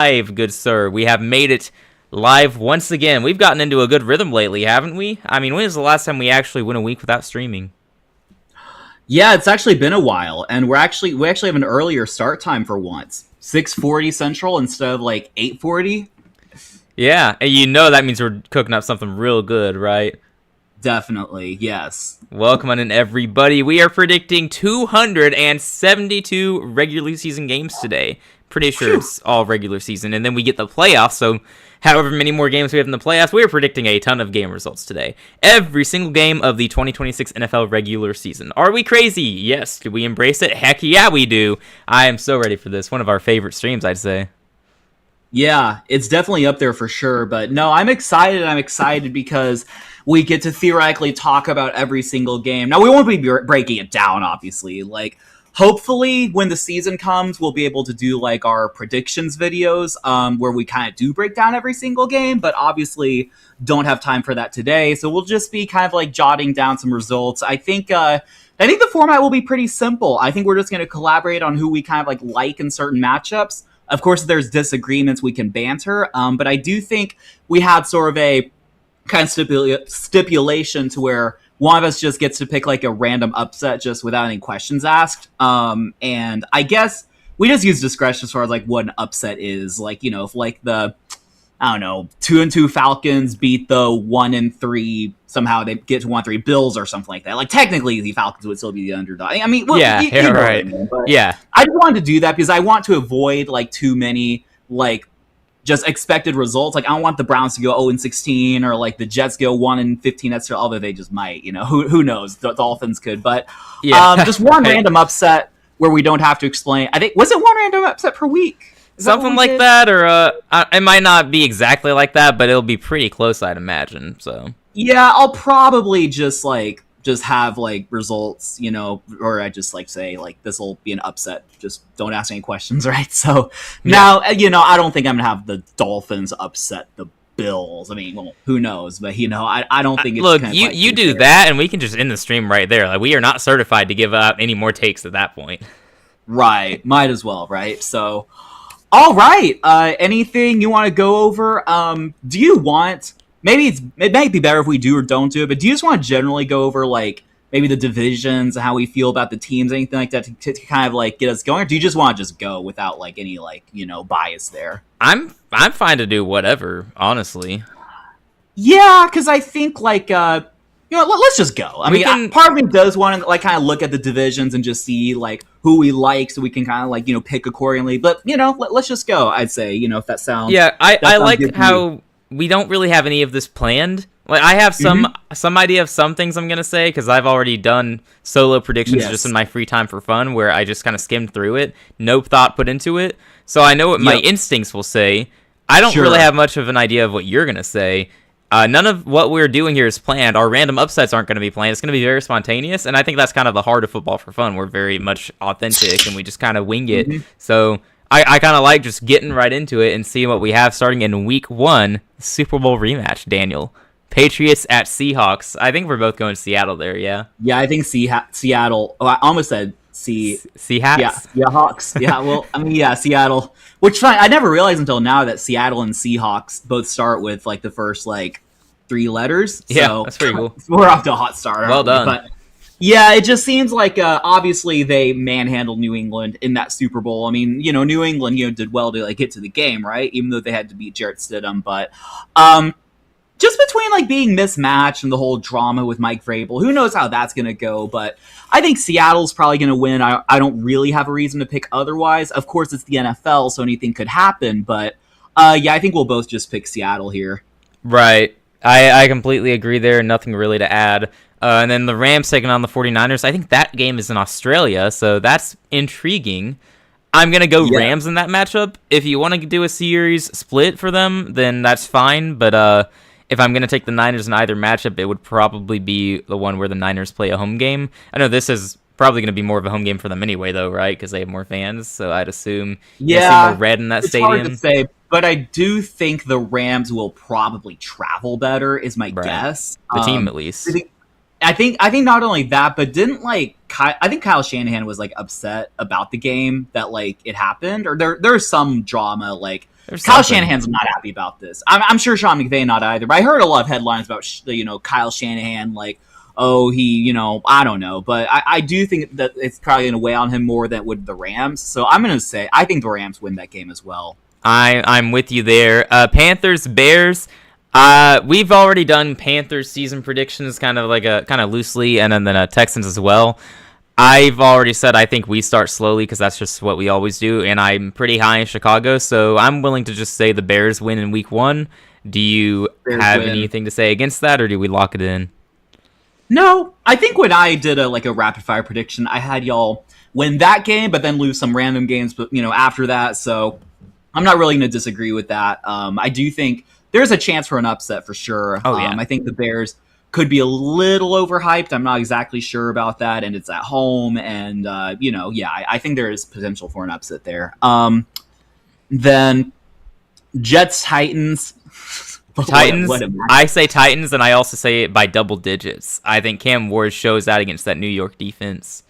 Live, good sir. We have made it live once again. We've gotten into a good rhythm lately, haven't we? I mean, when was the last time we actually went a week without streaming? Yeah, it's actually been a while, and we actually have an earlier start time for once. 6:40 Central instead of like 8:40. Yeah, and you know that means we're cooking up something real good, right? Definitely, yes. Welcome on in, everybody. We are predicting 272 regular season games today. Pretty sure it's all regular season, and then we get the playoffs, so however many more games we have in the playoffs, we're predicting a ton of game results today. Every single game of the 2026 NFL regular season. Are we crazy? Yes. Do we embrace it? Heck yeah, we do. I am so ready for this. One of our favorite streams, I'd say. Yeah, it's definitely up there for sure, but no, I'm excited. I'm excited because we get to theoretically talk about every single game. Now, we won't be breaking it down, obviously. Hopefully, when the season comes, we'll be able to do, our predictions videos, where we kind of do break down every single game, but obviously don't have time for that today, so we'll just be kind of, jotting down some results. I think the format will be pretty simple. I think we're just going to collaborate on who we kind of, like in certain matchups. Of course, if there's disagreements, we can banter, but I do think we had sort of a kind of stipulation to where one of us just gets to pick a random upset just without any questions asked. And I guess we just use discretion as far as what an upset is. If the, I don't know, 2-2 Falcons beat the 1-3, somehow they get to 1-3 Bills or something like that. Technically the Falcons would still be the underdog. I mean, right. I just wanted to do that because I want to avoid too many just expected results. I don't want the Browns to go 0-16 or the Jets go 1-15. That's although they just might, who knows? The Dolphins could, but just one random upset where we don't have to explain. I think was it one random upset per week? Something like that, or it might not be exactly like that, but it'll be pretty close, I'd imagine. So yeah, I'll probably just have results, or I just say this will be an upset. Just don't ask any questions, right? So now, I don't think I'm gonna have the Dolphins upset the Bills. I mean, well, who knows? But I don't think it's look. You do that, and we can just end the stream right there. We are not certified to give out any more takes at that point. Right, might as well, right? So, all right. Anything you want to go over? Do you want? Maybe it might be better if we do or don't do it, but do you just want to generally go over maybe the divisions and how we feel about the teams, anything like that to kind of get us going, or do you just want to just go without any bias there? I'm fine to do whatever, honestly. Yeah, because I think let's just go. I mean, part of me does want to kind of look at the divisions and just see who we like, so we can kind of pick accordingly. But let's just go. I'd say if that sounds I like how we don't really have any of this planned. I have some idea of some things I'm gonna say because I've already done solo predictions just in my free time for fun, where I just kind of skimmed through it, no thought put into it. So I know what my instincts will say. I don't really have much of an idea of what you're gonna say. None of what we're doing here is planned. Our random upsets aren't going to be planned. It's going to be very spontaneous, and I think that's kind of the heart of football for fun. We're very much authentic, and we just kind of wing it. So I kind of like just getting right into it and seeing what we have starting in Week 1, Super Bowl rematch, Daniel. Patriots at Seahawks. I think we're both going to Seattle there, yeah? Yeah, I think Seattle. Oh, I almost said Seahawks? Yeah, Hawks. Yeah, well, I mean, yeah, Seattle. Which I never realized until now that Seattle and Seahawks both start with the first 3 letters. Yeah, so, that's pretty cool. We're off to a hot start. Well done. But yeah, it just seems obviously they manhandled New England in that Super Bowl. I mean, New England did well to get to the game, right? Even though they had to beat Jarrett Stidham, but just between being mismatched and the whole drama with Mike Vrabel, who knows how that's going to go, but I think Seattle's probably going to win. I don't really have a reason to pick otherwise. Of course, it's the NFL, so anything could happen, but yeah, I think we'll both just pick Seattle here. Right. I completely agree there. Nothing really to add. And then the Rams taking on the 49ers. I think that game is in Australia, so that's intriguing. I'm going to go Rams in that matchup. If you want to do a series split for them, then that's fine, but if I'm going to take the Niners in either matchup, it would probably be the one where the Niners play a home game. I know this is probably going to be more of a home game for them anyway, though, right? Because they have more fans, so I'd assume you see more red in that stadium. Hard to say, but I do think the Rams will probably travel better, is my guess. The team, at least. I think not only that, but didn't I think Kyle Shanahan was upset about the game that it happened, or there's some drama Kyle Shanahan's not happy about this. I'm sure Sean McVay not either. But I heard a lot of headlines about Kyle Shanahan, like, oh, he, I don't know. But I do think that it's probably going to weigh on him more than would the Rams. So I'm going to say I think the Rams win that game as well. I'm with you there. Panthers, Bears. We've already done Panthers season predictions kind of loosely, and then Texans as well. I've already said I think we start slowly because that's just what we always do, and I'm pretty high in Chicago, so I'm willing to just say the Bears win in week 1. Do you have anything to say against that, or do we lock it in? No, I think when I did a rapid fire prediction, I had y'all win that game, but then lose some random games, but after that. So I'm not really going to disagree with that. I do think there's a chance for an upset for sure. Oh yeah, I think the Bears could be a little overhyped. I'm not exactly sure about that, and it's at home, and I think there is potential for an upset there. Then Jets Titans. Titans. I say Titans, and I also say it by double digits. I think Cam Ward shows that against that New York defense,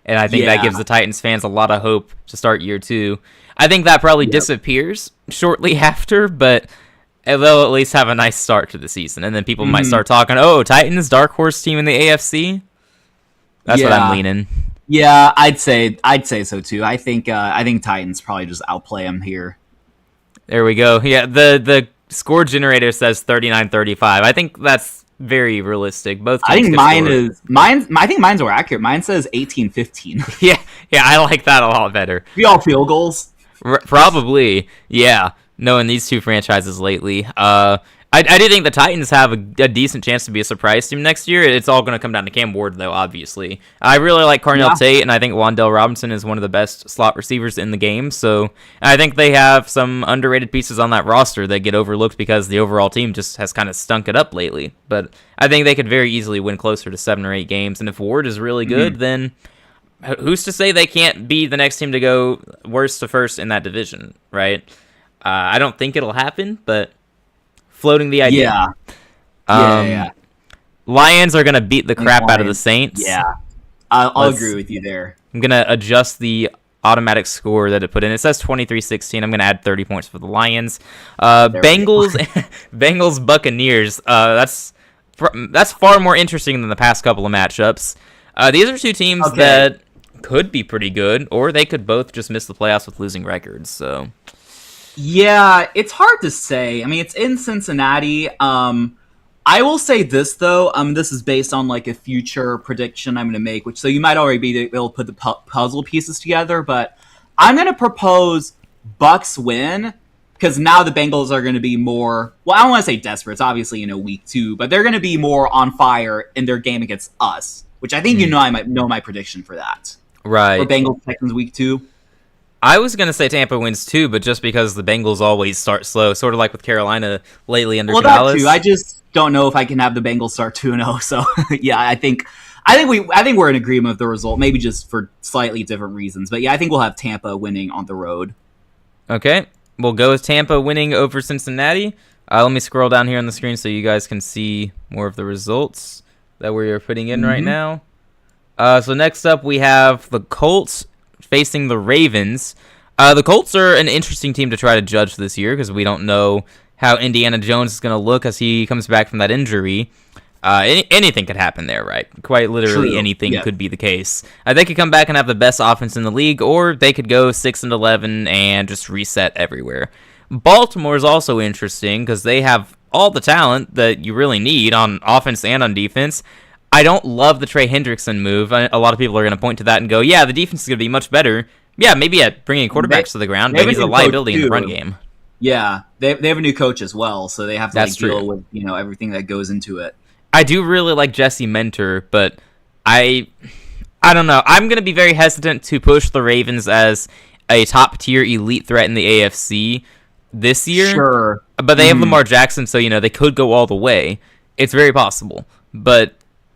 and I think that gives the Titans fans a lot of hope to start year 2. I think that probably disappears shortly after, but they'll at least have a nice start to the season, and then people might start talking, oh, Titans, dark horse team in the AFC. That's what I'm leaning. Yeah, I'd say so too. I think Titans probably just outplay them here. There we go. Yeah, the score generator says 39-35. I think that's very realistic. Both teams I think mine's more accurate. Mine says 18-15. Yeah, I like that a lot better. We all field goals. Probably, yeah. Knowing these two franchises lately, I do think the Titans have a decent chance to be a surprise team next year. It's all going to come down to Cam Ward, though, obviously. I really like Carnell Tate, and I think Wan'Dale Robinson is one of the best slot receivers in the game. So I think they have some underrated pieces on that roster that get overlooked because the overall team just has kind of stunk it up lately. But I think they could very easily win closer to 7 or 8 games. And if Ward is really good, then who's to say they can't be the next team to go worst to first in that division, right? I don't think it'll happen, but floating the idea. Yeah. Lions are going to beat the crap out of the Saints. Yeah. I'll agree with you there. I'm going to adjust the automatic score that it put in. It says 23-16. I'm going to add 30 points for the Lions. Bengals, Buccaneers. That's far more interesting than the past couple of matchups. These are two teams that could be pretty good, or they could both just miss the playoffs with losing records. So, yeah, it's hard to say. I mean, it's in Cincinnati. I will say this though. This is based on like a future prediction I'm going to make, which so you might already be able to put the puzzle pieces together. But I'm going to propose Bucks win because now the Bengals are going to be more. Well, I don't want to say desperate. It's obviously week 2, but they're going to be more on fire in their game against us, which I think I might know my prediction for that. Right. For Bengals Texans week 2. I was going to say Tampa wins too, but just because the Bengals always start slow, sort of like with Carolina lately under Canales. That too. I just don't know if I can have the Bengals start 2-0. So yeah, I think we're in agreement with the result, maybe just for slightly different reasons. But yeah, I think we'll have Tampa winning on the road. Okay, we'll go with Tampa winning over Cincinnati. Let me scroll down here on the screen so you guys can see more of the results that we're putting in right now. So next up we have the Colts facing the Ravens. The Colts are an interesting team to try to judge this year because we don't know how Indiana Jones is going to look as he comes back from that injury. Anything could happen there, right? Quite literally anything could be the case. They could come back and have the best offense in the league, or they could go 6-11 and just reset everywhere. Baltimore is also interesting because they have all the talent that you really need on offense and on defense. I don't love the Trey Hendrickson move. A lot of people are going to point to that and go, yeah, the defense is going to be much better. Yeah, maybe at bringing quarterbacks to the ground, but he's a liability in the run game. Yeah, they have a new coach as well, so they have to deal with everything that goes into it. I do really like Jesse Mentor, but I don't know. I'm going to be very hesitant to push the Ravens as a top-tier elite threat in the AFC this year. Sure. But they have Lamar Jackson, so they could go all the way. It's very possible. But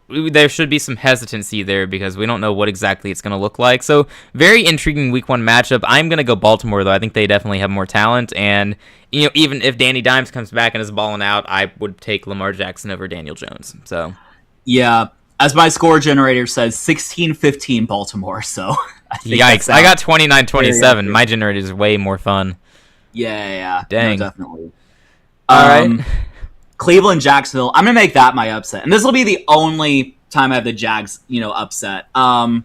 there should be some hesitancy there because we don't know what exactly it's going to look like. So, very intriguing week 1 matchup. I'm going to go Baltimore, though. I think they definitely have more talent. And, even if Danny Dimes comes back and is balling out, I would take Lamar Jackson over Daniel Jones. So, yeah, as my score generator says, 16-15 Baltimore. So, yikes. I got 29-27. My generator is way more fun. Yeah. Dang. No, definitely. All right. Cleveland, Jacksonville. I'm gonna make that my upset, and this will be the only time I have the Jags, upset. I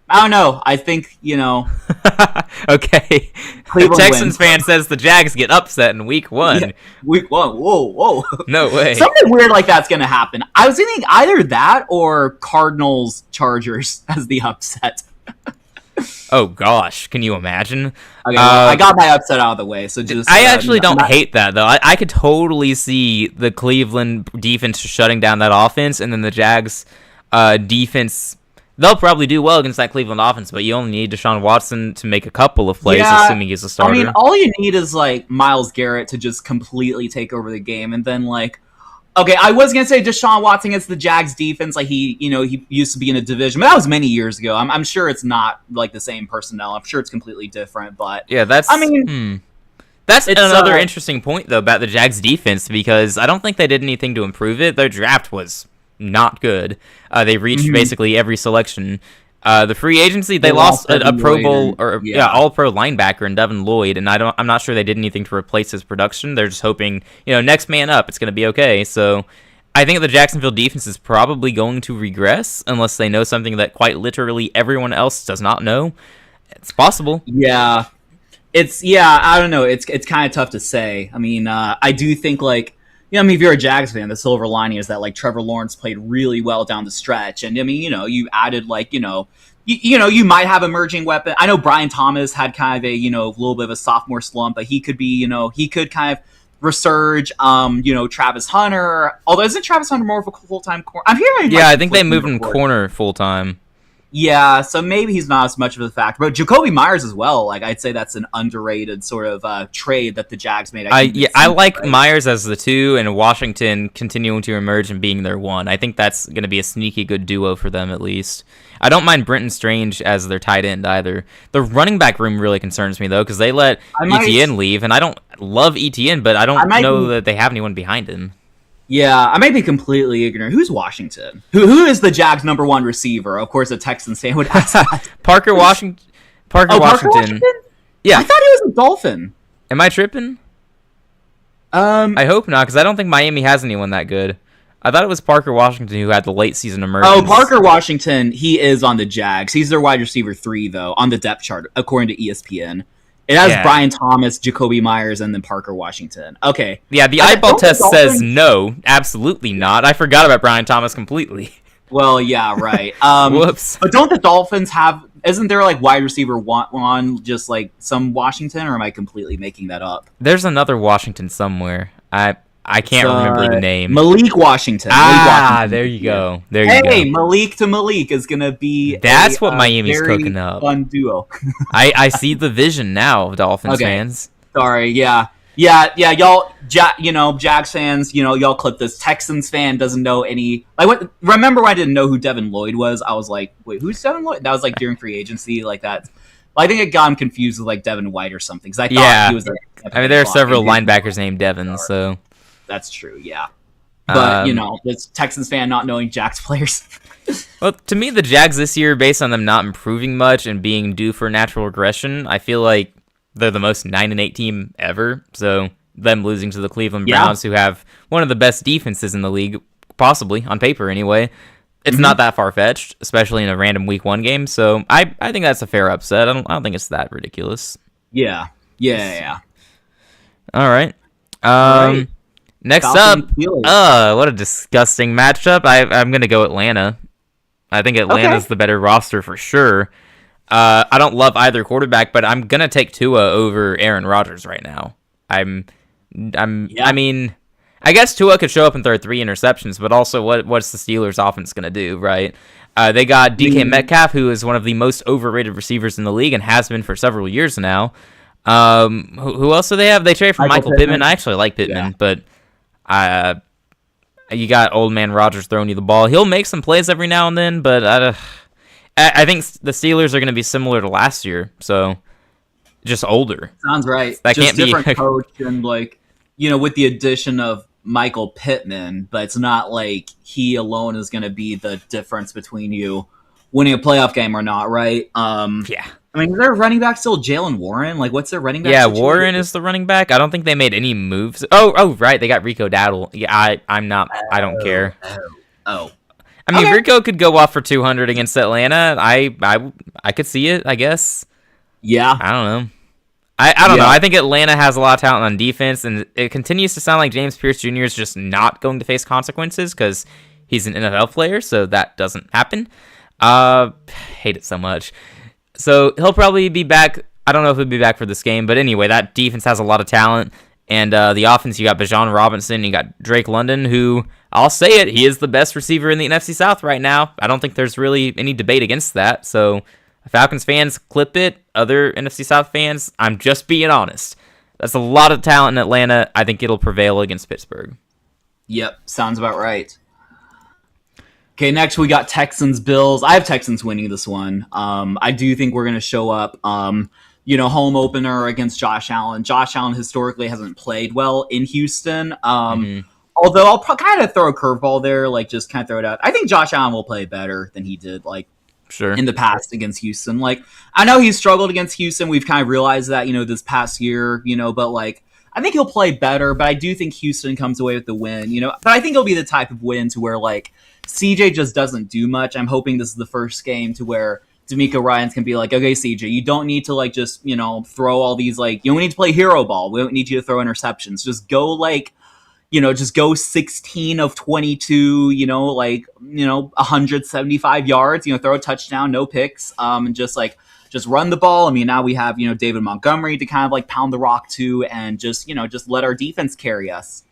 don't know. I think Okay. Cleveland Texans wins. fan says the Jags get upset in week 1. Yeah, week 1. Whoa. No way. Something weird like that's gonna happen. I was thinking either that or Cardinals Chargers as the upset. Oh gosh, can you imagine? Okay, well, I got my upset out of the way, so just I actually don't hate that though. I could totally see the Cleveland defense shutting down that offense, and then the Jags defense. They'll probably do well against that Cleveland offense, but you only need Deshaun Watson to make a couple of plays, assuming he's a starter. I mean, all you need is Myles Garrett to just completely take over the game, and then okay, I was gonna say Deshaun Watson against the Jags defense, he used to be in a division, but that was many years ago. I'm sure it's not the same personnel. I'm sure it's completely different, but yeah, that's another interesting point though about the Jags defense, because I don't think they did anything to improve it. Their draft was not good. They reached basically every selection. The free agency, they lost a Pro Bowl All Pro linebacker in Devin Lloyd, and I'm not sure they did anything to replace his production. They're just hoping, next man up, it's going to be okay. So I think the Jacksonville defense is probably going to regress unless they know something that quite literally everyone else does not know. It's possible. Yeah. I don't know. It's kind of tough to say. I mean, I do think if you're a Jags fan, the silver lining is that Trevor Lawrence played really well down the stretch, and I mean, you added you might have emerging weapon. I know Brian Thomas had kind of a little bit of a sophomore slump, but he could be he could kind of resurge. Travis Hunter, although isn't Travis Hunter more of a full time corner? I'm hearing I think they moved him corner full time. Yeah, so maybe he's not as much of a factor. But Jacoby Myers as well. I'd say that's an underrated sort of trade that the Jags made. I like Myers as the 2 and Washington continuing to emerge and being their 1. I think that's going to be a sneaky good duo for them at least. I don't mind Brenton Strange as their tight end either. The running back room really concerns me though, because they let Etienne leave, and I don't love Etienne, but I don't know that they have anyone behind him. Yeah, I might be completely ignorant. Who's Washington? Who is the Jags' number 1 receiver? Of course, a Texans fan would ask that. Parker Washington. Parker Washington. Yeah. I thought he was a Dolphin. Am I tripping? I hope not, because I don't think Miami has anyone that good. I thought it was Parker Washington who had the late season emergence. Oh, Parker Washington, he is on the Jags. He's their wide receiver 3, though, on the depth chart, according to ESPN. It has Brian Thomas, Jacoby Myers, and then Parker Washington. Okay. Yeah, the eyeball test says no, absolutely not. I forgot about Brian Thomas completely. Well, yeah, right. Whoops. But don't the Dolphins have... Isn't there wide receiver one just some Washington, or am I completely making that up? There's another Washington somewhere. I can't remember the name. Malik Washington. There you go. Hey, Malik to Malik is gonna be. That's what Miami's cooking up. Fun duo. I see the vision now of Dolphins fans. Sorry, yeah, y'all, Jags fans, y'all clip this. Texans fan doesn't know any. Remember when I didn't know who Devin Lloyd was? I was like, wait, who's Devin Lloyd? That was during free agency, that. I think it got him confused with Devin White or something, because I thought he was. There are several linebackers named Devin, so. That's true, yeah. But, it's Texans fan not knowing Jags players. Well, to me, the Jags this year, based on them not improving much and being due for natural regression, I feel like they're the most 9-8 team ever. So them losing to the Cleveland Browns, who have one of the best defenses in the league, possibly, on paper anyway, it's not that far-fetched, especially in a random Week 1 game. So I think that's a fair upset. I don't think it's that ridiculous. Yeah. All right. Next up, what a disgusting matchup. I'm going to go Atlanta. I think Atlanta's the better roster for sure. I don't love either quarterback, but I'm going to take Tua over Aaron Rodgers right now. I mean, I guess Tua could show up and throw 3 interceptions, but also what's the Steelers offense going to do, right? They got DK Metcalf, who is one of the most overrated receivers in the league and has been for several years now. Who else do they have? They traded for Michael Pittman. I actually like Pittman, but you got old man Rodgers throwing you the ball. He'll make some plays every now and then, but I think the Steelers are going to be similar to last year, so just older. Sounds right. That just can't different be coach and with the addition of Michael Pittman, but it's not like he alone is going to be the difference between you winning a playoff game or not, right? Yeah. I mean, is their running back still Jalen Warren? Like, what's their running back? Yeah, situation? Warren is the running back. I don't think they made any moves. Oh, right, they got Rico Dowdle. Yeah, I'm not. I don't care. Oh. I mean, Rico could go off for 200 against Atlanta. I could see it. I guess. Yeah. I don't know. I don't know. I think Atlanta has a lot of talent on defense, and it continues to sound like James Pierce Jr. is just not going to face consequences because he's an NFL player, so that doesn't happen. Hate it so much. So he'll probably be back. I don't know if he'll be back for this game, but anyway, that defense has a lot of talent. And the offense, you got Bijan Robinson, you got Drake London, who, I'll say it, he is the best receiver in the NFC South right now. I don't think there's really any debate against that. So Falcons fans, clip it. Other NFC South fans, I'm just being honest. That's a lot of talent in Atlanta. I think it'll prevail against Pittsburgh. Yep, sounds about right. Okay, next we got Texans-Bills. I have Texans winning this one. I do think we're going to show up, home opener against Josh Allen. Josh Allen historically hasn't played well in Houston. Although I'll kind of throw a curveball there, like just kind of throw it out. I think Josh Allen will play better than he did, in the past against Houston. Like, I know he's struggled against Houston. We've kind of realized that, this past year, but I think he'll play better, but I do think Houston comes away with the win, But I think it'll be the type of win to where, CJ just doesn't do much. I'm hoping this is the first game to where D'Amico Ryans can be like, okay, CJ, you don't need to, just, throw all these, you don't need to play hero ball. We don't need you to throw interceptions. Just go, just go 16 of 22, 175 yards, throw a touchdown, no picks, and just run the ball. I mean, now we have, David Montgomery to kind of pound the rock to, and just let our defense carry us.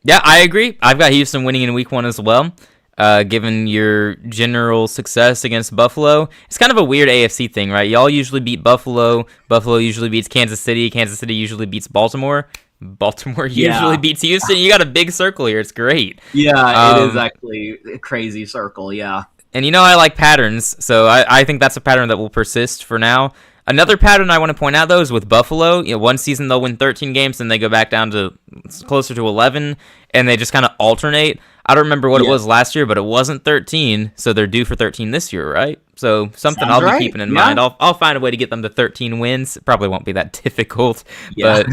Yeah, I agree. I've got Houston winning in week 1 as well. Given your general success against Buffalo, it's kind of a weird AFC thing, right? Y'all usually beat Buffalo. Buffalo usually beats Kansas City. Kansas City usually beats Baltimore. Baltimore usually beats Houston. You got a big circle here. It's great. Yeah, it is actually a crazy circle, yeah. And I like patterns, so I think that's a pattern that will persist for now. Another pattern I want to point out, though, is with Buffalo. One season they'll win 13 games, and they go back down to closer to 11, and they just kind of alternate. I don't remember what it was last year, but it wasn't 13, so they're due for 13 this year, right? So something I'll be keeping in mind. I'll find a way to get them to 13 wins. It probably won't be that difficult, but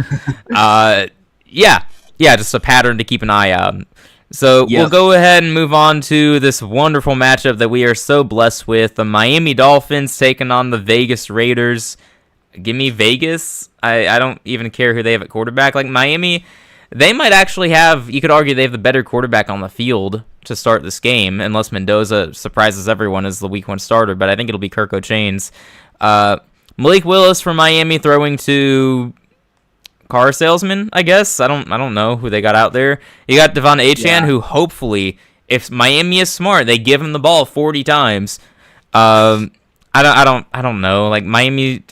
just a pattern to keep an eye out. So we'll go ahead and move on to this wonderful matchup that we are so blessed with. The Miami Dolphins taking on the Vegas Raiders. Give me Vegas. I don't even care who they have at quarterback. Miami, they might actually have, you could argue they have the better quarterback on the field to start this game, unless Mendoza surprises everyone as the week 1 starter, but I think it'll be Kirk O'Chains. Malik Willis from Miami throwing to car salesman, I guess. I don't know who they got out there. You got Devon Achane, who hopefully, if Miami is smart, they give him the ball 40 times. I don't know. Miami,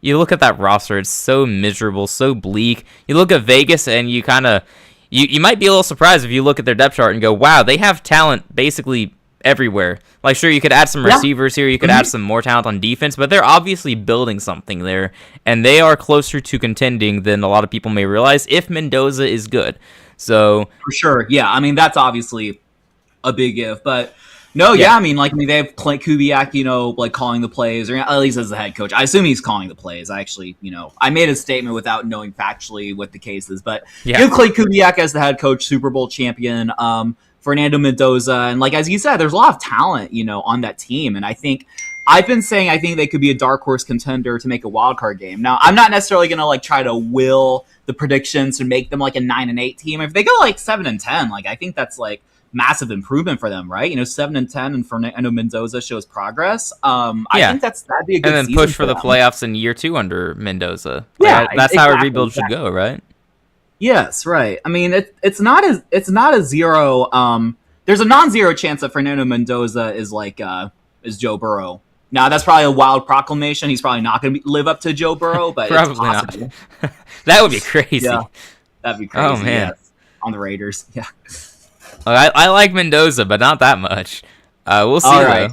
you look at that roster, it's so miserable, so bleak. You look at Vegas, and you kind of, you might be a little surprised if you look at their depth chart and go, wow, they have talent basically everywhere. Sure, you could add some receivers here, you could add some more talent on defense, but they're obviously building something there, and they are closer to contending than a lot of people may realize if Mendoza is good. So for sure, yeah. I mean, that's obviously a big if, but no, they have Kubiak, calling the plays, or at least as the head coach. I assume he's calling the plays. I actually, I made a statement without knowing factually what the case is, but you have Clay Kubiak as the head coach, Super Bowl champion, Fernando Mendoza, and as you said, there's a lot of talent, on that team, and I've been saying I think they could be a dark horse contender to make a wild card game. Now, I'm not necessarily gonna try to will the predictions to make them a 9-8 team. If they go 7-10, I think that's massive improvement for them, right? 7-10, and Fernando Mendoza shows progress. I think that'd be a good and then season push for the playoffs in year 2 under Mendoza. Yeah, that's how a rebuild should go, right? Yes, right. I mean, it's not a zero. There's a non-zero chance that Fernando Mendoza is Joe Burrow. Now, that's probably a wild proclamation. He's probably not going to live up to Joe Burrow, but probably it's possible. Not. That would be crazy. Yeah, that'd be crazy. Oh man, yes. On the Raiders. Yeah. I like Mendoza, but not that much. We'll see. All right.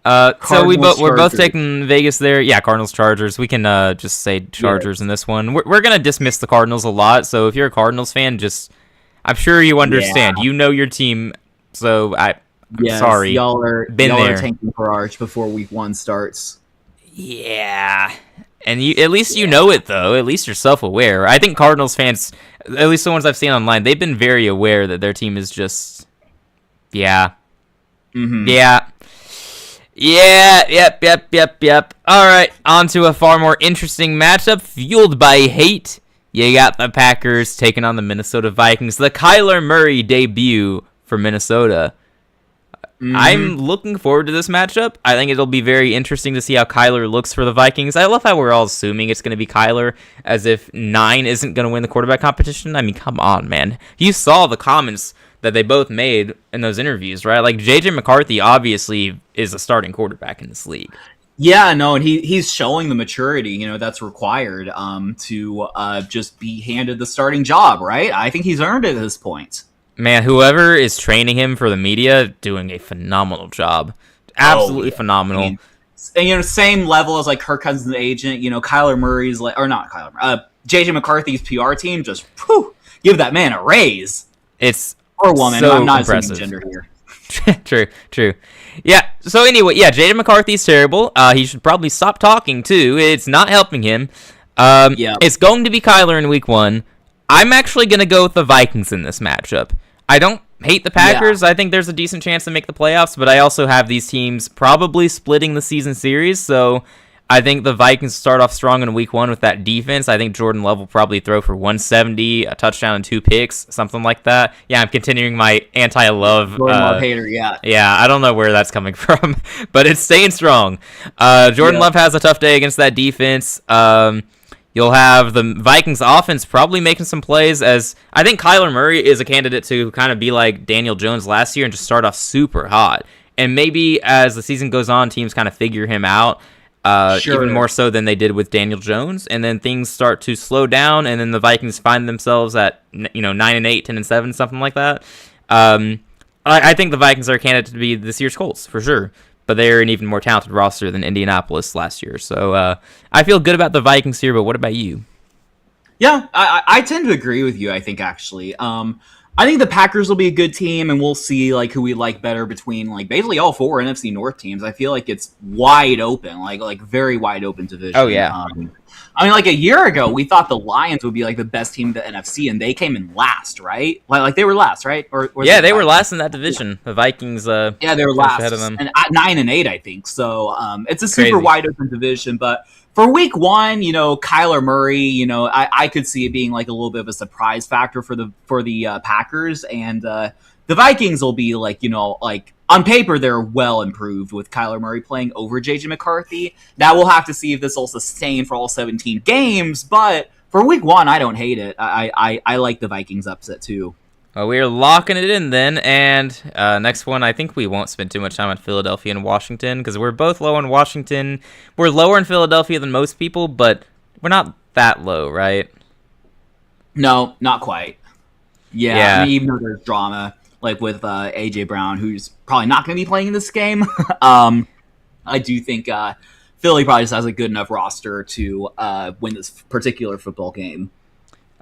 So we're both taking Vegas there. Yeah, Cardinals Chargers. We can just say Chargers in this one. We're gonna dismiss the Cardinals a lot. So if you're a Cardinals fan, I'm sure you understand. You know your team. So I'm sorry. Y'all are tanking for Arch before week 1 starts. Yeah. And at least you know it, though. At least you're self-aware. I think Cardinals fans, at least the ones I've seen online, they've been very aware that their team is just... Yeah. Mm-hmm. Yeah. Yeah, yep. All right, on to a far more interesting matchup, fueled by hate. You got the Packers taking on the Minnesota Vikings. The Kyler Murray debut for Minnesota. Mm-hmm. I'm looking forward to this matchup. I think it'll be very interesting to see how Kyler looks for the Vikings. I love how we're all assuming it's going to be Kyler, as if 9 isn't going to win the quarterback competition. I mean, come on, man. You saw the comments that they both made in those interviews, right? Like, J.J. McCarthy obviously is a starting quarterback in this league. Yeah, no, and he's showing the maturity, that's required to just be handed the starting job, right? I think he's earned it at this point. Man, whoever is training him for the media, doing a phenomenal job. Absolutely phenomenal. I mean, and, same level as, like, Kirk Cousins' agent, Kyler Murray's, like, or not Kyler Murray, J.J. McCarthy's PR team, just, give that man a raise. It's or woman, so I'm not impressive. assuming gender here. True. Yeah, so anyway, J.J. McCarthy's terrible. He should probably stop talking, too. It's not helping him. It's going to be Kyler in week 1. I'm actually going to go with the Vikings in this matchup. I don't hate the Packers. Yeah. I think there's a decent chance to make the playoffs, but I also have these teams probably splitting the season series, so I think the Vikings start off strong in week 1 with that defense. I think Jordan Love will probably throw for 170, a touchdown and 2 picks, something like that. Yeah, I'm continuing my anti-Love. Jordan Love hater, yeah. Yeah, I don't know where that's coming from, but it's staying strong. Jordan Love has a tough day against that defense. You'll have the Vikings offense probably making some plays, as I think Kyler Murray is a candidate to kind of be like Daniel Jones last year and just start off super hot. And maybe as the season goes on, teams kind of figure him out. Even more so than they did with Daniel Jones, and then things start to slow down, and then the Vikings find themselves at 9-8, 10-7, something like that. I think the Vikings are a candidate to be this year's Colts for sure, but they're an even more talented roster than Indianapolis last year. So I feel good about the Vikings here. But what about you? Yeah, I tend to agree with you. I think actually. I think the Packers will be a good team, and we'll see like who we like better between like basically all 4 NFC North teams. I feel like it's wide open, like very wide open division. Oh yeah. I mean, like a year ago, we thought the Lions would be like the best team in the NFC, and they came in last, right? Like they were last, right? Or they were last in that division. Yeah. The Vikings. They were last ahead of them, and at 9-8, I think. So it's a super wide open division, but. For week 1, Kyler Murray, I could see it being like a little bit of a surprise factor for the Packers, and the Vikings will be like, like on paper they're well improved with Kyler Murray playing over JJ McCarthy. Now we'll have to see if this will sustain for all 17 games, but for week 1, I don't hate it. I like the Vikings upset too. Well, we're locking it in then, and next one, I think we won't spend too much time on Philadelphia and Washington, because we're both low in Washington. We're lower in Philadelphia than most people, but we're not that low, right? No, not quite. Yeah. I mean, even though there's drama, like with A.J. Brown, who's probably not going to be playing in this game, I do think Philly probably just has a good enough roster to win this particular football game.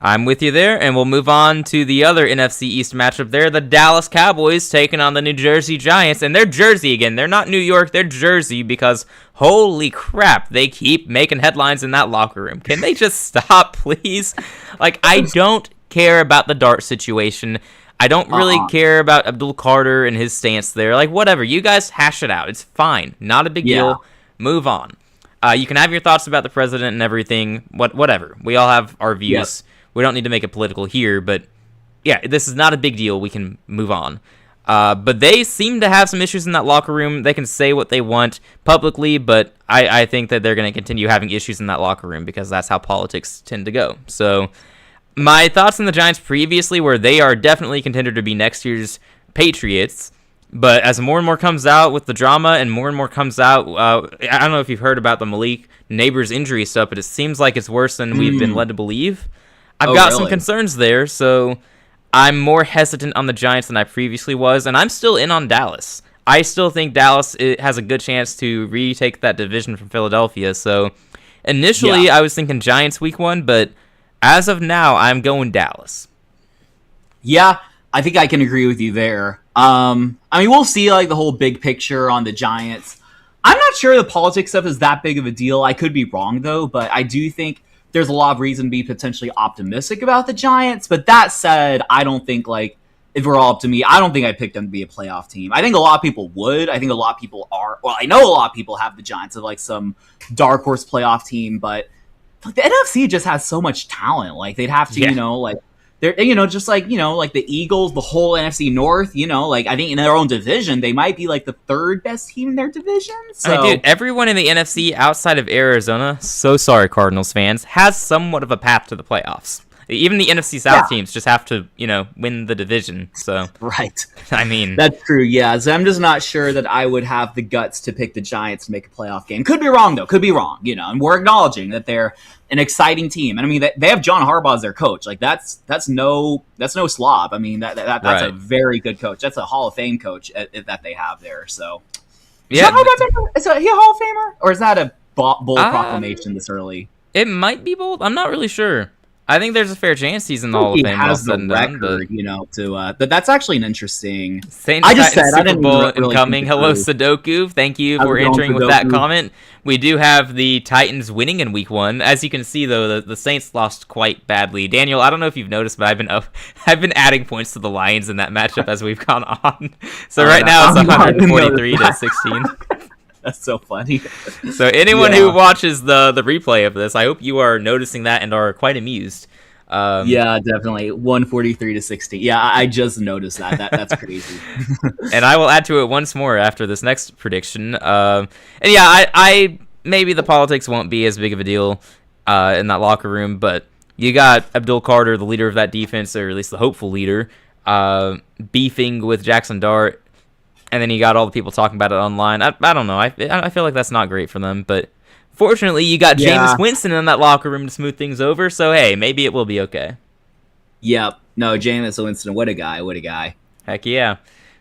I'm with you there, and we'll move on to the other NFC East matchup there. The Dallas Cowboys taking on the New Jersey Giants, and they're Jersey again. They're not New York, they're Jersey, because holy crap, they keep making headlines in that locker room. Can they just stop, please? Like, I don't care about the Dart situation. I don't really care about Abdul Carter and his stance there. Like, whatever. You guys hash it out. It's fine. Not a big deal. Move on. You can have your thoughts about the president and everything. Whatever. We all have our views. Yes. We don't need to make it political here, but yeah, this is not a big deal. We can move on. But they seem to have some issues in that locker room. They can say what they want publicly, but I think that they're going to continue having issues in that locker room because that's how politics tend to go. So my thoughts on the Giants previously were they are definitely contender to be next year's Patriots. But as more and more comes out with the drama and more comes out, I don't know if you've heard about the Malik Neighbors injury stuff, but it seems like it's worse than we've been led to believe. I've got some concerns there, so I'm more hesitant on the Giants than I previously was, and I'm still in on Dallas. I still think Dallas has a good chance to retake that division from Philadelphia, so initially I was thinking Giants week 1, but as of now, I'm going Dallas. Yeah, I think I can agree with you there. I mean, we'll see like the whole big picture on the Giants. I'm not sure the politics stuff is that big of a deal. I could be wrong though, but I do think there's a lot of reason to be potentially optimistic about the Giants. But that said, I don't think like if we're all up to me, I don't think I picked them to be a playoff team. I think a lot of people would. I think a lot of people are. Well, I know a lot of people have the Giants as like some dark horse playoff team, but like, the NFC just has so much talent. Like they'd have to, like they're, just like, like the Eagles, the whole NFC North, like I think in their own division, they might be like the third best team in their division. So, I mean, dude, everyone in the NFC outside of Arizona, so sorry, Cardinals fans, has somewhat of a path to the playoffs. Even the NFC South teams just have to, win the division. So right. I mean, that's true. Yeah. So I'm just not sure that I would have the guts to pick the Giants to make a playoff game. Could be wrong though. Could be wrong. And we're acknowledging that they're an exciting team. And I mean, they have John Harbaugh as their coach. Like that's no slob. I mean, that's right. A very good coach. That's a Hall of Fame coach that they have there. So yeah, is he a Hall of Famer or is that a bold proclamation this early? It might be bold. I'm not really sure. I think there's a fair chance he's in the Hall of Fame. Has the record, but that's actually an interesting. Saints Super Bowl incoming. Hello, Sudoku. Thank you for entering with that comment. We do have the Titans winning in Week 1. As you can see, though, the Saints lost quite badly. Daniel, I don't know if you've noticed, but I've been adding points to the Lions in that matchup as we've gone on. So right now it's 143 to 16. That's so funny. So anyone who watches the replay of this, I hope you are noticing that and are quite amused. Yeah, definitely. 143 to 16. Yeah, I just noticed that. That's crazy. And I will add to it once more after this next prediction. And yeah, I maybe the politics won't be as big of a deal in that locker room, but you got Abdul Carter, the leader of that defense, or at least the hopeful leader, beefing with Jackson Dart. And then you got all the people talking about it online. I don't know. I feel like that's not great for them. But fortunately, you got Jameis Winston in that locker room to smooth things over. So, hey, maybe it will be okay. Yep. No, Jameis Winston, what a guy. What a guy. Heck yeah.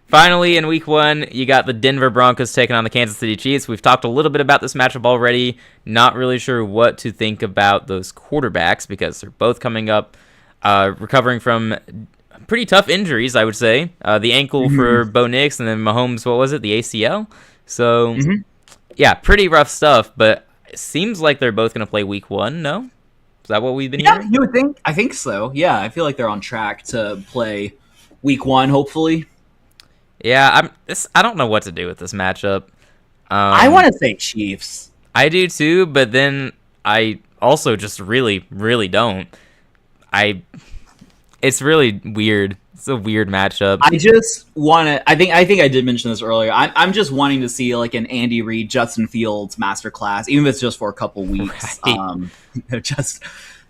Finally, in Week 1, you got the Denver Broncos taking on the Kansas City Chiefs. We've talked a little bit about this matchup already. Not really sure what to think about those quarterbacks because they're both coming up, recovering from pretty tough injuries, I would say. The ankle for Bo Nix, and then Mahomes, what was it? The ACL? So, yeah, pretty rough stuff, but it seems like they're both going to play Week 1, no? Is that what we've been hearing? Yeah, you would think. I think so. Yeah, I feel like they're on track to play Week 1, hopefully. Yeah, I don't know what to do with this matchup. I want to say Chiefs. I do too, but then I also just really, really don't. It's really weird. It's a weird matchup. I just want to. I think I did mention this earlier. I'm just wanting to see like an Andy Reid, Justin Fields masterclass, even if it's just for a couple weeks. Right.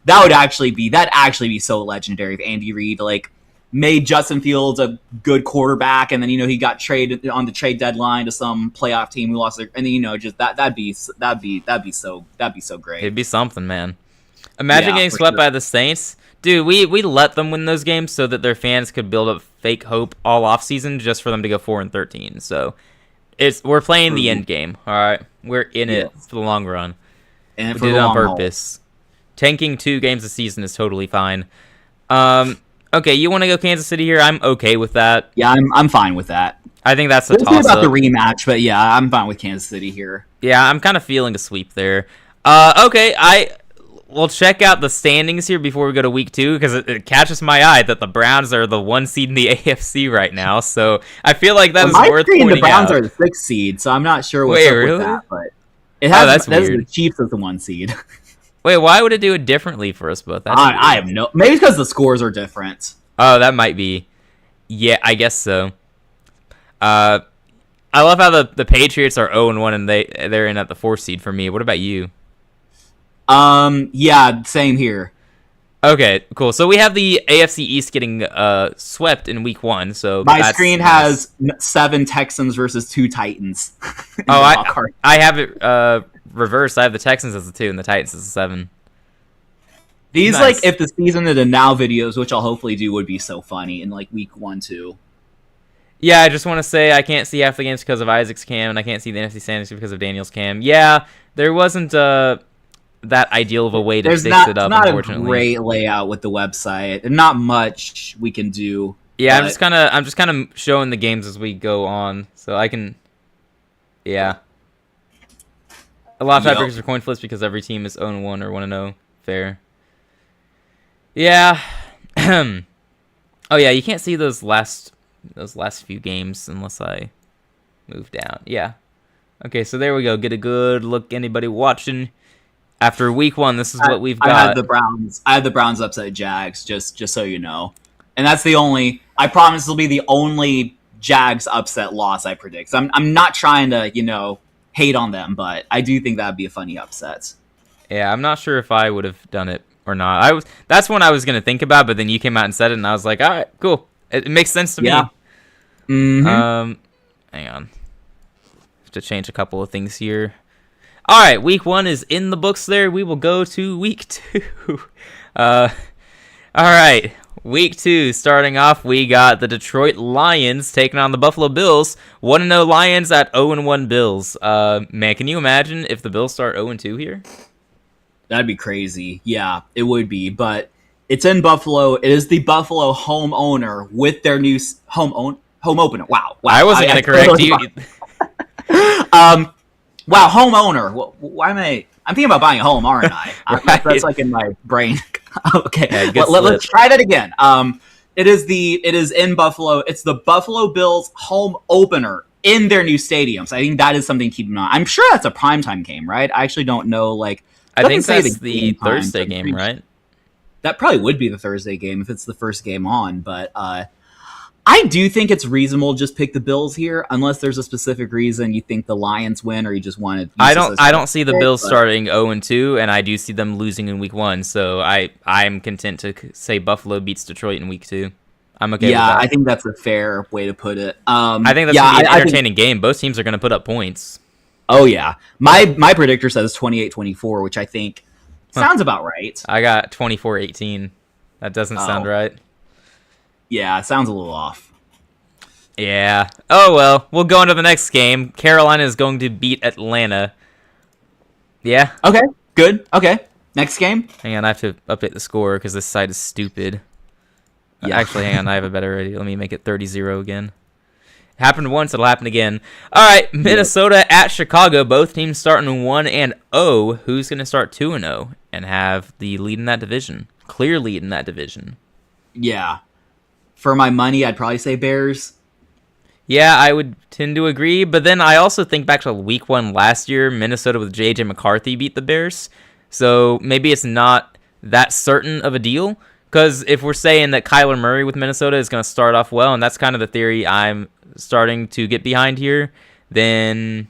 That would actually be so legendary if Andy Reid like made Justin Fields a good quarterback, and then he got traded on the trade deadline to some playoff team who lost their, and then just that'd be so great. It'd be something, man. Imagine getting swept by the Saints. Dude, we let them win those games so that their fans could build up fake hope all offseason just for them to go 4-13. So we're playing the end game, all right? We're in it for the long run. And we did it on purpose. Tanking 2 games a season is totally fine. Okay, you want to go Kansas City here? I'm okay with that. Yeah, I'm fine with that. I think that's a toss-up. We'll see about the rematch, but yeah, I'm fine with Kansas City here. Yeah, I'm kind of feeling a sweep there. Okay, we'll check out the standings here before we go to Week 2 because it catches my eye that the Browns are the 1 seed in the AFC right now. So I feel like that is worth pointing out. The Browns are the 6th seed, so I'm not sure what's up with that. But it has that's weird. The Chiefs as the 1 seed. Wait, why would it do it differently for us both? I have no. Maybe because the scores are different. Oh, that might be. Yeah, I guess so. I love how the Patriots are 0-1 and they're in at the 4th seed for me. What about you? Yeah, same here. Okay, cool. So we have the AFC East getting swept in Week 1. So my screen has 7 Texans versus 2 Titans. Oh, I have it reversed. I have the Texans as the 2 and the Titans as the 7. These like if the season of the now videos, which I'll hopefully do, would be so funny in like Week 1, 2. Yeah, I just want to say I can't see half the games because of Isaac's cam, and I can't see the NFC standings because of Daniel's cam. Yeah, there wasn't that ideal of a way to fix it up, unfortunately. There's not a great layout with the website. Not much we can do. Yeah, I'm just kind of showing the games as we go on, so I can. Yeah. A lot of Yep. tiebreakers are coin flips because every team is 0-1 or 1-0. Fair. Yeah. Oh yeah, you can't see those last few games unless I move down. Yeah. Okay, so there we go. Get a good look. Anybody watching? After week 1, this is what we've got. I had the Browns upset Jags, just so you know. And that's the only. I promise it'll be the only Jags upset loss I predict. So I'm not trying to hate on them, but I do think that'd be a funny upset. Yeah, I'm not sure if I would have done it or not. That's one I was gonna think about, but then you came out and said it, and I was like, all right, cool. It makes sense to me. Mm-hmm. Hang on. Have to change a couple of things here. All right, week 1 is in the books. There, we will go to week 2. All right, week 2. Starting off, we got the Detroit Lions taking on the Buffalo Bills. 1-0 Lions at 0-1 Bills. Man, can you imagine if the Bills start 0-2 here? That'd be crazy. Yeah, it would be. But it's in Buffalo. It is the Buffalo home owner with their new home opener. Wow. I wasn't going to correct you. Wow, home owner. Why am I? I'm thinking about buying a home, aren't I? Right. That's like in my brain. Okay, Yeah, let's try that again. It is in Buffalo. It's the Buffalo Bills home opener in their new stadium. So I think that is something to keep in mind. I'm sure that's a primetime game, right? I actually don't know. Like, I think that's the Thursday game, right? That probably would be the Thursday game if it's the first game on. But I do think it's reasonable to just pick the Bills here, unless there's a specific reason you think the Lions win or you just want to. I don't see the Bills starting 0-2, and I do see them losing in week 1. So I'm content to say Buffalo beats Detroit in week 2. I'm okay with that. I think that's a fair way to put it. I think that's going to be an entertaining game. Both teams are going to put up points. Oh, yeah. My predictor says 28-24, which I think sounds about right. I got 24-18. That doesn't sound right. Yeah, it sounds a little off. Yeah. Oh, well. We'll go on to the next game. Carolina is going to beat Atlanta. Yeah. Okay, good. Okay. Next game. Hang on, I have to update the score because this site is stupid. Yeah. Actually, hang on, I have a better idea. Let me make it 30-0 again. Happened once, it'll happen again. All right, Minnesota at Chicago. Both teams starting 1-0. Who's going to start 2-0 and have the lead in that division? Clear lead in that division. Yeah. For my money, I'd probably say Bears. Yeah, I would tend to agree. But then I also think back to week 1 last year. Minnesota with J.J. McCarthy beat the Bears. So maybe it's not that certain of a deal. Because if we're saying that Kyler Murray with Minnesota is going to start off well, and that's kind of the theory I'm starting to get behind here, then,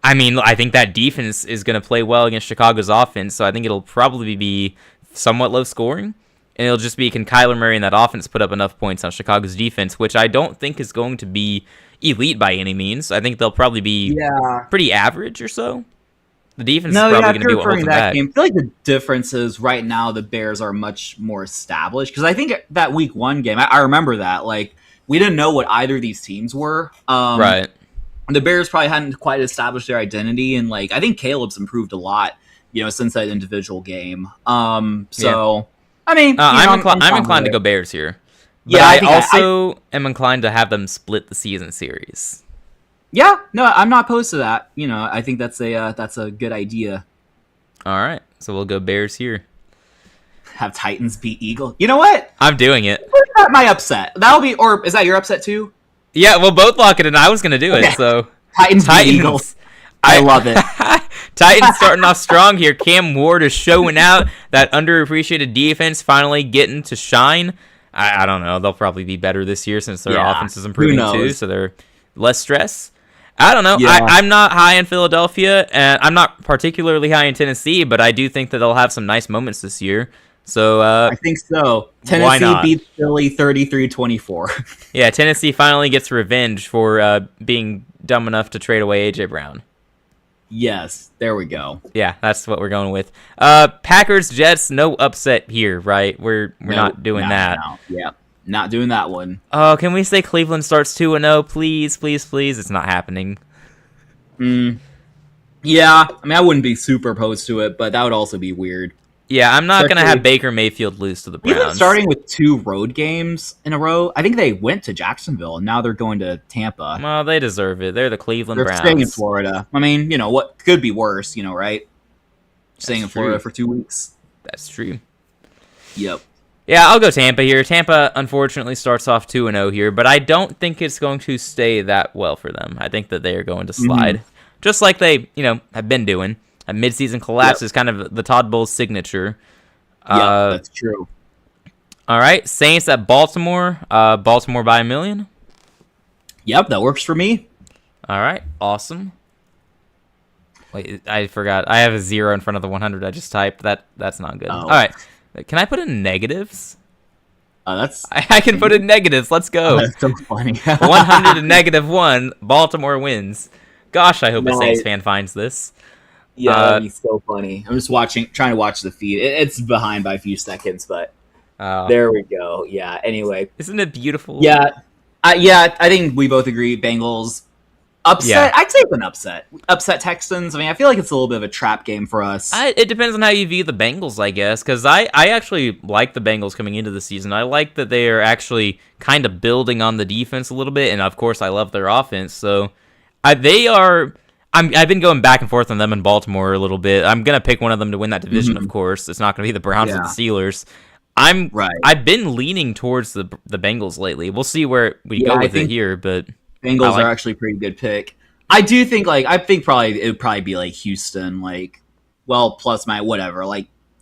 I mean, I think that defense is going to play well against Chicago's offense, so I think it'll probably be somewhat low scoring, and it'll just be, can Kyler Murray and that offense put up enough points on Chicago's defense, which I don't think is going to be elite by any means. I think they'll probably be pretty average or so. The defense is probably going to be what holds them back. Game. I feel like the difference is right now the Bears are much more established, because I think that week 1 game, I remember that, like, we didn't know what either of these teams were. Right. The Bears probably hadn't quite established their identity, and like I think Caleb's improved a lot, since that individual game. I mean, I'm inclined to go Bears here. But yeah, I also am inclined to have them split the season series. Yeah, no, I'm not opposed to that. I think that's a good idea. All right, so we'll go Bears here. Have Titans beat Eagles. You know what? I'm doing it. That's my upset. That'll be, or is that your upset too? Yeah, we'll both lock it in. I was going to do it, so. Titans beat Eagles. I love it. Titans starting off strong here. Cam Ward is showing out. That underappreciated defense finally getting to shine. I don't know. They'll probably be better this year since their offense is improving too, so they're less stress. I don't know. Yeah. I'm not high in Philadelphia, and I'm not particularly high in Tennessee, but I do think that they'll have some nice moments this year. So I think so. Tennessee beats Philly 33-24. Yeah, Tennessee finally gets revenge for being dumb enough to trade away A.J. Brown. Yes, there we go. Yeah, that's what we're going with. Packers, Jets, no upset here, right? We're not doing that. No. Yeah, not doing that one. Oh, can we say Cleveland starts 2-0? Please, please, please. It's not happening. Yeah, I mean, I wouldn't be super opposed to it, but that would also be weird. Yeah, I'm not going to have Baker Mayfield lose to the Browns. Even starting with 2 road games in a row. I think they went to Jacksonville, and now they're going to Tampa. Well, they deserve it. They're the Cleveland Browns. They're staying in Florida. I mean, what could be worse, right? Staying in Florida for 2 weeks. That's true. Yep. Yeah, I'll go Tampa here. Tampa, unfortunately, starts off 2-0 here, but I don't think it's going to stay that well for them. I think that they are going to slide, just like they, have been doing. A midseason collapse is kind of the Todd Bowles signature. Yeah, that's true. All right, Saints at Baltimore. Baltimore by 1 million. Yep, that works for me. All right, awesome. Wait, I forgot. I have a 0 in front of the 100 I just typed. That's not good. All right, can I put in negatives? I can put in negatives. Let's go. That's so funny. 100 to -1. Baltimore wins. Gosh, I hope a Saints fan finds this. Yeah, that'd be so funny. I'm just trying to watch the feed. It's behind by a few seconds, but there we go. Yeah. Anyway, isn't it beautiful? Yeah, I think we both agree. Bengals upset. Yeah. I'd say it's an upset. Upset Texans. I mean, I feel like it's a little bit of a trap game for us. It depends on how you view the Bengals, I guess, because I actually like the Bengals coming into the season. I like that they are actually kind of building on the defense a little bit, and of course, I love their offense. So they are. I've been going back and forth on them in Baltimore a little bit. I'm gonna pick one of them to win that division. Of course, it's not gonna be the Browns or the Steelers. I've been leaning towards the Bengals lately. We'll see where we go with it here, but Bengals are actually a pretty good pick. I do think it would probably be like Houston, plus my whatever,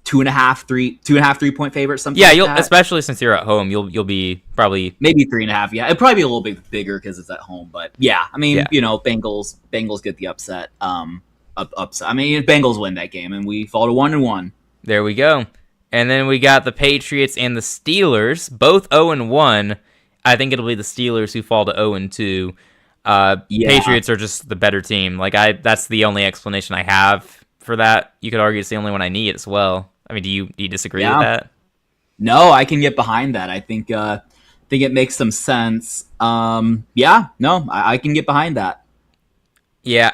2.5, 3-point favorite, something. Yeah, like that. Especially since you're at home, you'll be probably maybe 3.5. Yeah, it'd probably be a little bit bigger because it's at home. But yeah, I mean, Bengals get the upset. Upset. I mean, Bengals win that game, and we fall to 1-1. There we go. And then we got the Patriots and the Steelers, both 0-1. I think it'll be the Steelers who fall to 0-2. Patriots are just the better team. That's the only explanation I have for that. You could argue it's the only one I need as well. I mean, do you disagree with that? No, I can get behind that. I think it makes some sense. I can get behind that. Yeah,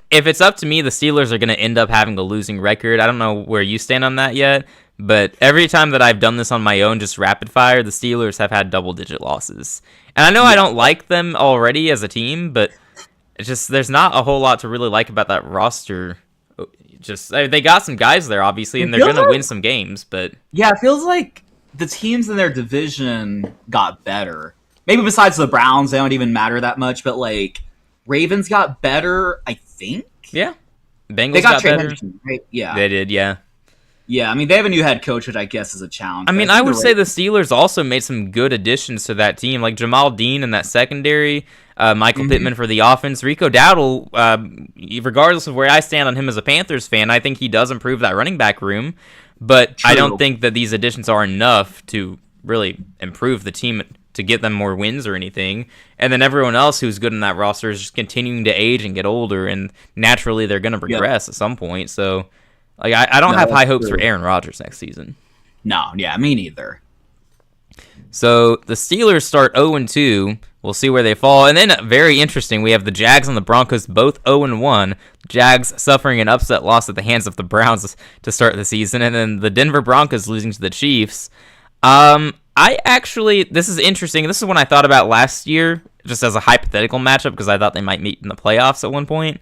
if it's up to me, the Steelers are going to end up having a losing record. I don't know where you stand on that yet, but every time that I've done this on my own, just rapid fire, the Steelers have had double-digit losses. And I know I don't like them already as a team, but it's just there's not a whole lot to really like about that roster. Just they got some guys there, obviously, and they're going to win some games. But yeah, it feels like the teams in their division got better. Maybe besides the Browns, they don't even matter that much. But Ravens got better, I think. Yeah, Bengals got better. Henderson, right? Yeah, they did. Yeah. Yeah, I mean, they have a new head coach, which I guess is a challenge. I mean, I would say the Steelers also made some good additions to that team, like Jamal Dean in that secondary, Michael Pittman for the offense. Rico Dowdle, regardless of where I stand on him as a Panthers fan, I think he does improve that running back room. But I don't think that these additions are enough to really improve the team to get them more wins or anything. And then everyone else who's good in that roster is just continuing to age and get older, and naturally they're going to regress at some point. So I don't have high hopes for Aaron Rodgers next season. No, yeah, me neither. So the Steelers start 0-2. We'll see where they fall. And then, very interesting, we have the Jags and the Broncos both 0-1. Jags suffering an upset loss at the hands of the Browns to start the season. And then the Denver Broncos losing to the Chiefs. This is interesting. This is one I thought about last year, just as a hypothetical matchup, because I thought they might meet in the playoffs at one point.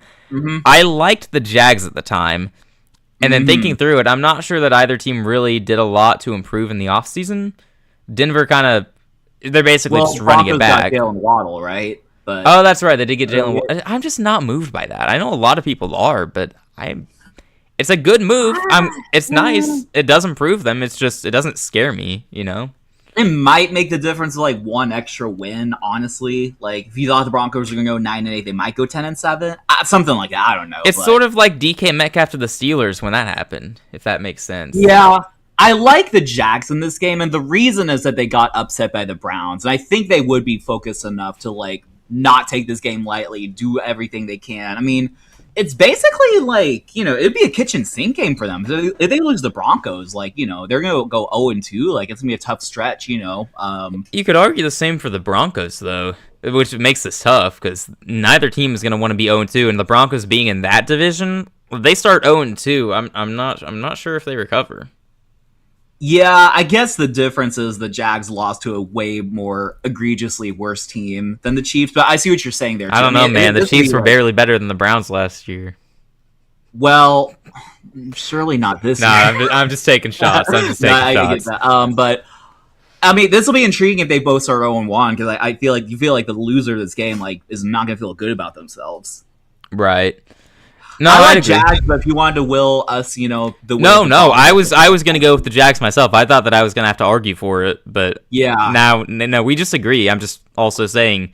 I liked the Jags at the time. And then thinking through it, I'm not sure that either team really did a lot to improve in the offseason. Denver they're basically just running it back. Jalen Waddle, right? But that's right. They did get Jalen Waddle. I'm just not moved by that. I know a lot of people are, but it's a good move. It's nice. It does improve them. It's just, it doesn't scare me, It might make the difference of one extra win, honestly. If you thought the Broncos were going to go 9-8, they might go 10-7. Something like that. I don't know. It's sort of like DK Metcalf to the Steelers when that happened, if that makes sense. Yeah. I like the Jags in this game, and the reason is that they got upset by the Browns. And I think they would be focused enough to not take this game lightly, do everything they can. I mean, it's basically it'd be a kitchen sink game for them. If they lose the Broncos, they're going to go 0-2. It's going to be a tough stretch, You could argue the same for the Broncos, though, which makes this tough because neither team is going to want to be 0-2. And the Broncos being in that division, they start 0-2. I'm not sure if they recover. Yeah, I guess the difference is the Jags lost to a way more egregiously worse team than the Chiefs, but I see what you're saying there, too. I don't know, man. The this will Chiefs be were like, barely better than the Browns last year. well, surely not this Nah, year. I'm just taking shots. I'm just No, taking I get shots. that. But I mean, this will be intriguing if they both start 0-1 because I feel like you feel like the loser of this game like is not going to feel good about themselves. Right. No, I I'd like agree. Jags, but if you wanted to will us, the way No, the no, Dolphins- I was gonna go with the Jags myself. I thought that I was gonna have to argue for it, but yeah, now no, we just agree. I'm just also saying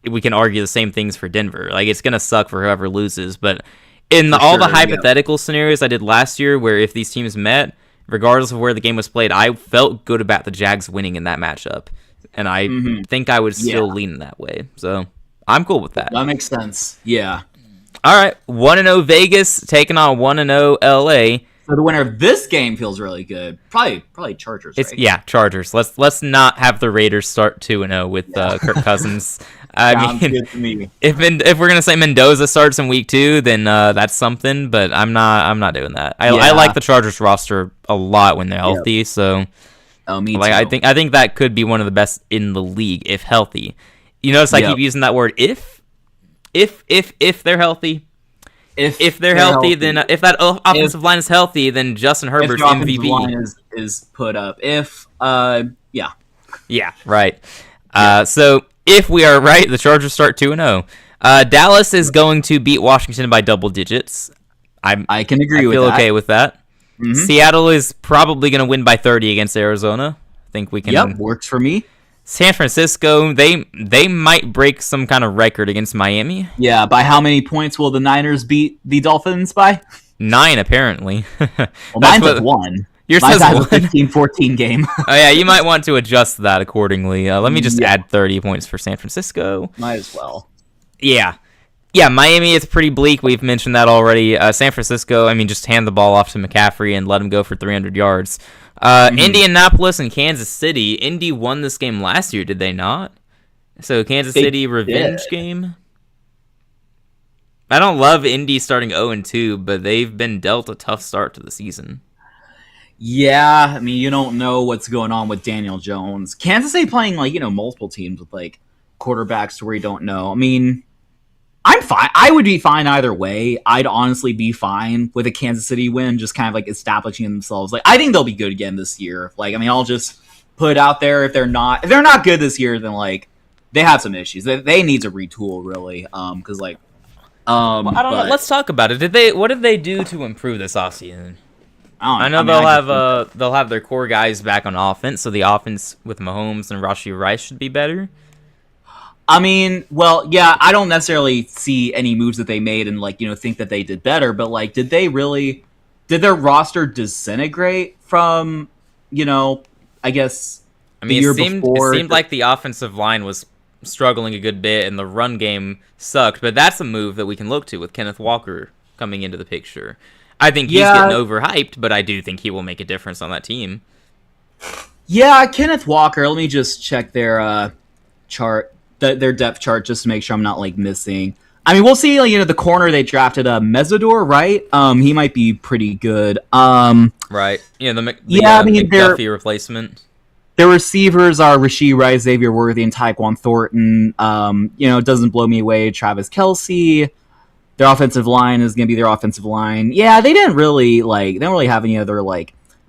we can argue the same things for Denver. Like it's gonna suck for whoever loses, but in For all the sure, yeah. hypothetical scenarios I did last year, where if these teams met, regardless of where the game was played, I felt good about the Jags winning in that matchup, and I think I would still lean that way. So I'm cool with that. that makes sense. Yeah. All right, 1-0 Vegas taking on 1-0 LA. So the winner of this game feels really good. Probably Chargers. It's right? yeah, Chargers. Let's not have the Raiders start 2-0 with Kirk Cousins. Sounds mean, good to me. if we're gonna say Mendoza starts in week 2, then that's something. But I'm not doing that. I Yeah. like the Chargers roster a lot when they're healthy. So Oh, me like too. I think that could be one of the best in the league if healthy. You notice I Yep. keep using that word if they're healthy. If they're healthy, then if that offensive line is healthy, then Justin if Herbert's the offensive MVP. line is put up, yeah. Yeah, right. So if we are right, the Chargers start 2-0. Dallas is going to beat Washington by double digits. I can agree I with feel that. okay with that. Mhm. Seattle is probably going to win by 30 against Arizona. I think we can. Yep, works for me. San Francisco, they might break some kind of record against Miami. Yeah, by how many points will the Niners beat the Dolphins by? 9 apparently. Well, mine says one. Yours Mine says says a 1. 15-14 game. Oh yeah, you might want to adjust that accordingly. Let me just Yeah. add 30 points for San Francisco. Might as well. Yeah. Yeah, Miami is pretty bleak. We've mentioned that already. San Francisco, I mean, just hand the ball off to McCaffrey and let him go for 300 yards. Indianapolis and Kansas City. Indy won this game last year, did they not? So Kansas They City revenge did. game? I don't love Indy starting 0-2, but they've been dealt a tough start to the season. Yeah, I mean, you don't know what's going on with Daniel Jones. Kansas City playing, multiple teams with, quarterbacks to where you don't know. I mean, I'm fine. I would be fine either way. I'd honestly be fine with a Kansas City win, just kind of, establishing themselves. I think they'll be good again this year. I'll just put it out there if they're not good this year, then, they have some issues. They need to retool, really, because, I don't know. Let's talk about it. What did they do to improve this offseason? I know they'll have their core guys back on offense, so the offense with Mahomes and Rashee Rice should be better. I mean, well, yeah, I don't necessarily see any moves that they made and think that they did better, but did their roster disintegrate from, I guess I mean, year it seemed before? like the offensive line was struggling a good bit and the run game sucked, but that's a move that we can look to with Kenneth Walker coming into the picture. I think he's getting overhyped, but I do think he will make a difference on that team. Yeah, Kenneth Walker. Let me just check their chart, their depth chart, just to make sure I'm not missing. I mean, we'll see. The corner they drafted, Mesidor, right? He might be pretty good. Right. Yeah. The McDuffie replacement. Their receivers are Rashee Rice, Xavier Worthy, and Tyquan Thornton. It doesn't blow me away. Travis Kelce. Their offensive line is going to be their offensive line. Yeah, they didn't really they don't really have any other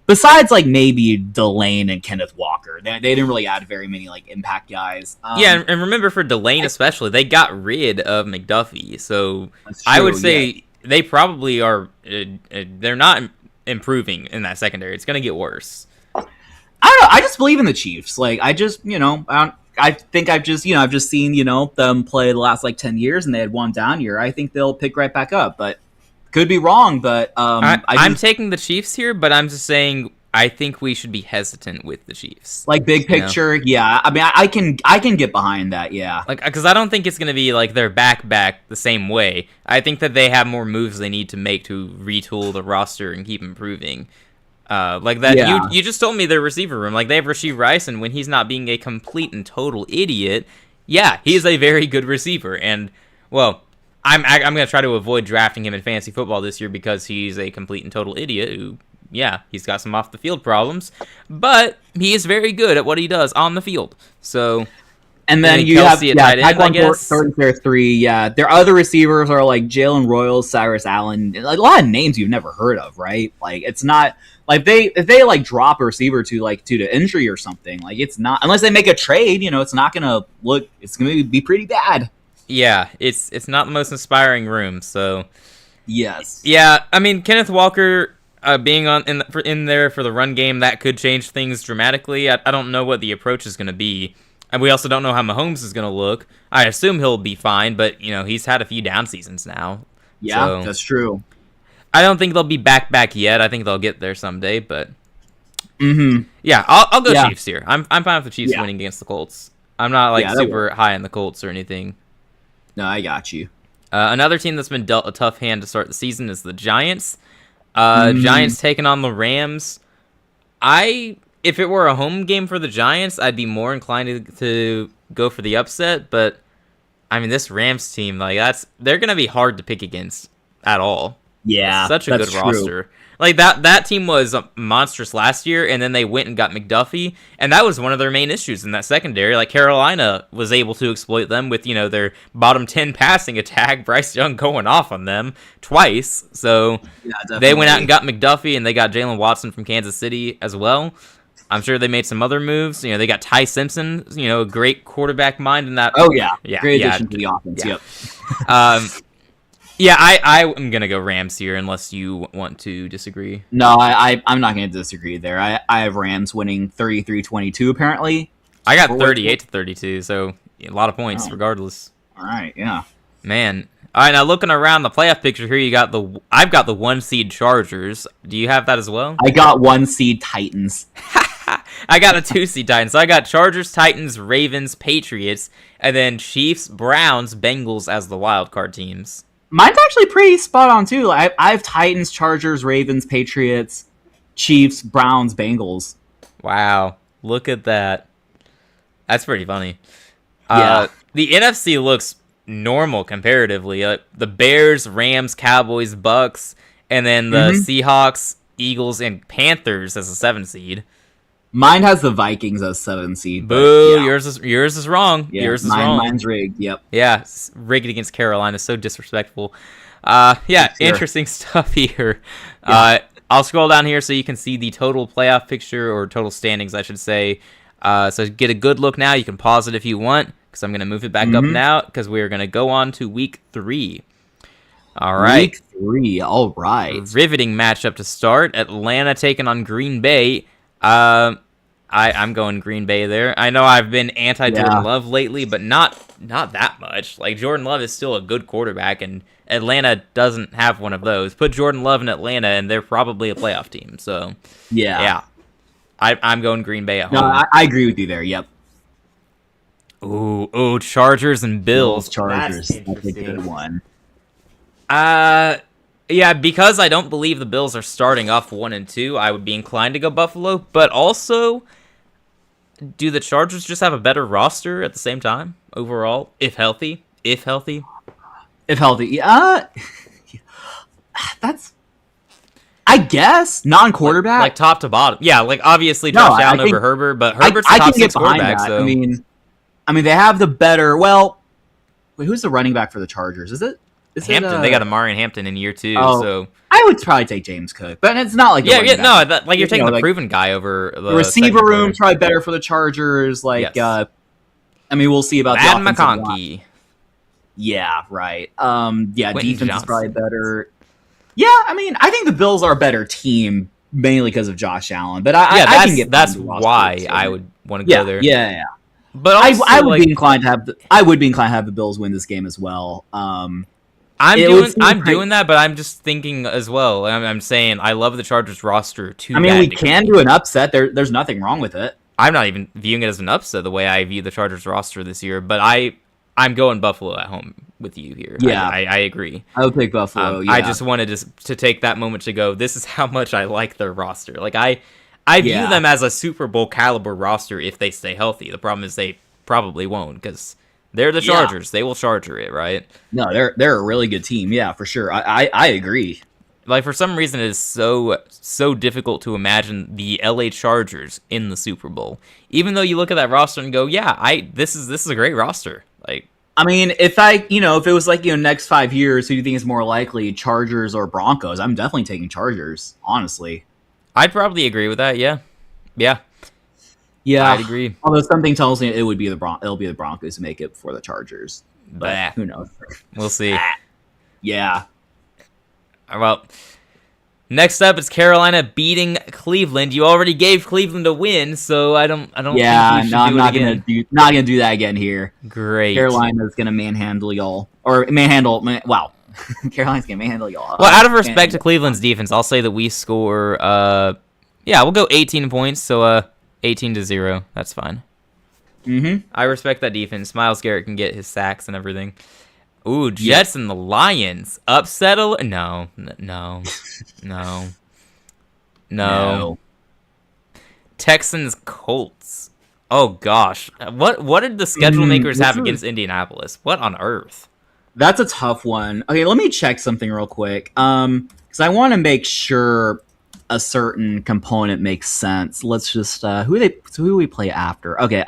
besides maybe Delane and Kenneth Walker. They didn't really add very many impact guys. Yeah, and remember for Delane especially, they got rid of McDuffie, so That's I would true, say they probably are. They're not improving in that secondary. It's going to get worse. I don't know. I just believe in the Chiefs. I think I've just seen them play the last 10 years, and they had one down year. I think they'll pick right back up, but could be wrong. But I'm taking the Chiefs here, but I'm just saying I think we should be hesitant with the Chiefs. Big picture, yeah. I mean, I can get behind that, yeah. Because I don't think it's going to be their back the same way. I think that they have more moves they need to make to retool the roster and keep improving. That. Yeah. You just told me their receiver room. They have Rashee Rice, and when he's not being a complete and total idiot, yeah, he's a very good receiver. And well, I'm going to try to avoid drafting him in fantasy football this year because he's a complete and total idiot who yeah, he's got some off the field problems, but he is very good at what he does on the field. So, and then you have Taekwondo 33. Yeah, their other receivers are like Jalen Royals, Cyrus Allen, like a lot of names you've never heard of, right? Like it's not like if they like drop a receiver to like due to injury or something, like it's not unless they make a trade. It's not gonna look. It's gonna be pretty bad. Yeah, it's not the most inspiring room. So, yes, yeah. I mean, Kenneth Walker being in there for the run game, that could change things dramatically. I don't know what the approach is gonna be. And we also don't know how Mahomes is going to look. I assume he'll be fine, but, he's had a few down seasons now. Yeah, so that's true. I don't think they'll be back yet. I think they'll get there someday, but... Yeah, I'll go Chiefs here. I'm fine with the Chiefs winning against the Colts. I'm not, super high in the Colts or anything. No, I got you. Another team that's been dealt a tough hand to start the season is the Giants. Giants taking on the Rams. If it were a home game for the Giants, I'd be more inclined to go for the upset. But I mean, this Rams team, they're gonna be hard to pick against at all. Yeah, such a good roster. Like that team was monstrous last year, and then they went and got McDuffie, and that was one of their main issues in that secondary. Like Carolina was able to exploit them with their bottom 10 passing attack. Bryce Young going off on them twice, so they went out and got McDuffie, and they got Jalen Watson from Kansas City as well. I'm sure they made some other moves. They got Ty Simpson, a great quarterback mind in that. Oh, yeah. Great addition to the offense, yep. I am going to go Rams here unless you want to disagree. No, I'm not going to disagree there. I have Rams winning 33-22, apparently. I got 38-32, so a lot of points regardless. All right, yeah. Man. All right, now looking around the playoff picture here, I've got the 1 seed Chargers. Do you have that as well? I got 1 seed Titans. I got a 2 seed Titans. So I got Chargers, Titans, Ravens, Patriots, and then Chiefs, Browns, Bengals as the wild card teams. Mine's actually pretty spot on too. I have Titans, Chargers, Ravens, Patriots, Chiefs, Browns, Bengals. Wow, look at that. That's pretty funny. Yeah. The NFC looks normal comparatively. The Bears, Rams, Cowboys, Bucks, and then the Seahawks, Eagles, and Panthers as a 7 seed. Mine has the Vikings as 7 seed. Boo! Yeah. Yours is wrong. Yeah, yours is wrong. Mine's rigged. Yep. Yeah, rigged against Carolina. So disrespectful. Interesting stuff here. Yeah. I'll scroll down here so you can see the total playoff picture, or total standings, I should say. So get a good look now. You can pause it if you want, because I'm going to move it back up now, because we're going to go on to Week 3. All right. Week 3. All right. Riveting matchup to start. Atlanta taking on Green Bay. I'm going Green Bay there. I know I've been anti-Jordan Love lately, but not that much. Like, Jordan Love is still a good quarterback, and Atlanta doesn't have one of those. Put Jordan Love in Atlanta, and they're probably a playoff team. So, yeah. I'm going Green Bay at home. No, I agree with you there. Yep. Ooh, Chargers and Bills. Chargers. That's a good one. Yeah, because I don't believe the Bills are starting off 1-2, I would be inclined to go Buffalo. But also, do the Chargers just have a better roster at the same time overall, if healthy? Yeah. That's, I guess, non-quarterback. Like top to bottom. Yeah, like obviously Josh Allen over Herbert, but Herbert's the top 6 quarterback. So. I mean, they have the better. Well, wait, who's the running back for the Chargers? Is it Hampton? They got Amari Hampton in year 2. So I would probably take James Cook, but it's not like you're taking the proven guy over the receiver room's probably better for the Chargers. Like, yes. I mean, we'll see about Matt McConkey. Yeah, right. Defense is probably better. Yeah, I mean, I think the Bills are a better team mainly because of Josh Allen, but I can get that's why I would want to go there. Yeah. But also, I would be inclined to have the Bills win this game as well. I'm doing that, but I'm just thinking as well. I'm saying I love the Chargers roster too. I mean, we can do an upset. There's nothing wrong with it. I'm not even viewing it as an upset the way I view the Chargers roster this year, but I'm going Buffalo at home with you here. Yeah, I agree. I would pick Buffalo. I just wanted to take that moment to go, this is how much I like their roster. Like I view them as a Super Bowl caliber roster if they stay healthy. The problem is they probably won't, because they're the Chargers. They will charger it, right? No, they're a really good team. Yeah, for sure. I agree. Like, for some reason, it is so difficult to imagine the LA Chargers in the Super Bowl. Even though you look at that roster and go, yeah, this is a great roster. Like, I mean, if it was like, next 5 years, who do you think is more likely, Chargers or Broncos? I'm definitely taking Chargers, honestly. I'd probably agree with that. Yeah. Yeah. Yeah. I'd agree. Although something tells me it'll be the Broncos who make it before the Chargers. But Bah. who knows? We'll see. Yeah. Well, next up is Carolina beating Cleveland. You already gave Cleveland a win, so I don't think you should I'm not again. gonna do that again here. Great. Carolina's gonna manhandle y'all, or wow. Carolina's gonna manhandle y'all. Well, out of respect to Cleveland's defense, I'll say that we score. We'll go 18 points. So 18-0. That's fine. Mm-hmm. I respect that defense. Myles Garrett can get his sacks and everything. Ooh, Jets and the Lions upset no. Texans Colts. Oh gosh, what did the schedule makers have against Indianapolis? What on earth? That's a tough one. Okay, let me check something real quick. Because I want to make sure a certain component makes sense. Let's just who do we play after? Okay.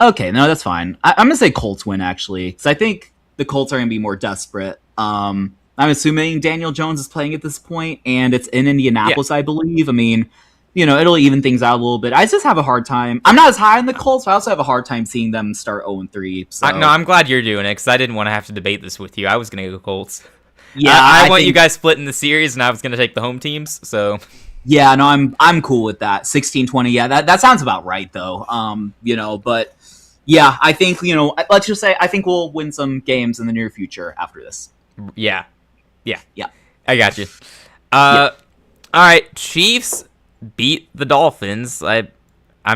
Okay, no, that's fine. I'm gonna say Colts win actually, because I think the Colts are gonna be more desperate. I'm assuming Daniel Jones is playing at this point, and it's in Indianapolis, I believe. I mean, it'll even things out a little bit. I just have a hard time. I'm not as high on the Colts, but I also have a hard time seeing them start 0-3. So. No, I'm glad you're doing it, because I didn't want to have to debate this with you. I was gonna go Colts. Yeah, I want you guys splitting the series, and I was gonna take the home teams. So. Yeah, no, I'm cool with that. 16-20. Yeah, that sounds about right though. But. Yeah, I think, let's just say I think we'll win some games in the near future after this. Yeah. Yeah. I got you. All right, Chiefs beat the Dolphins. I'm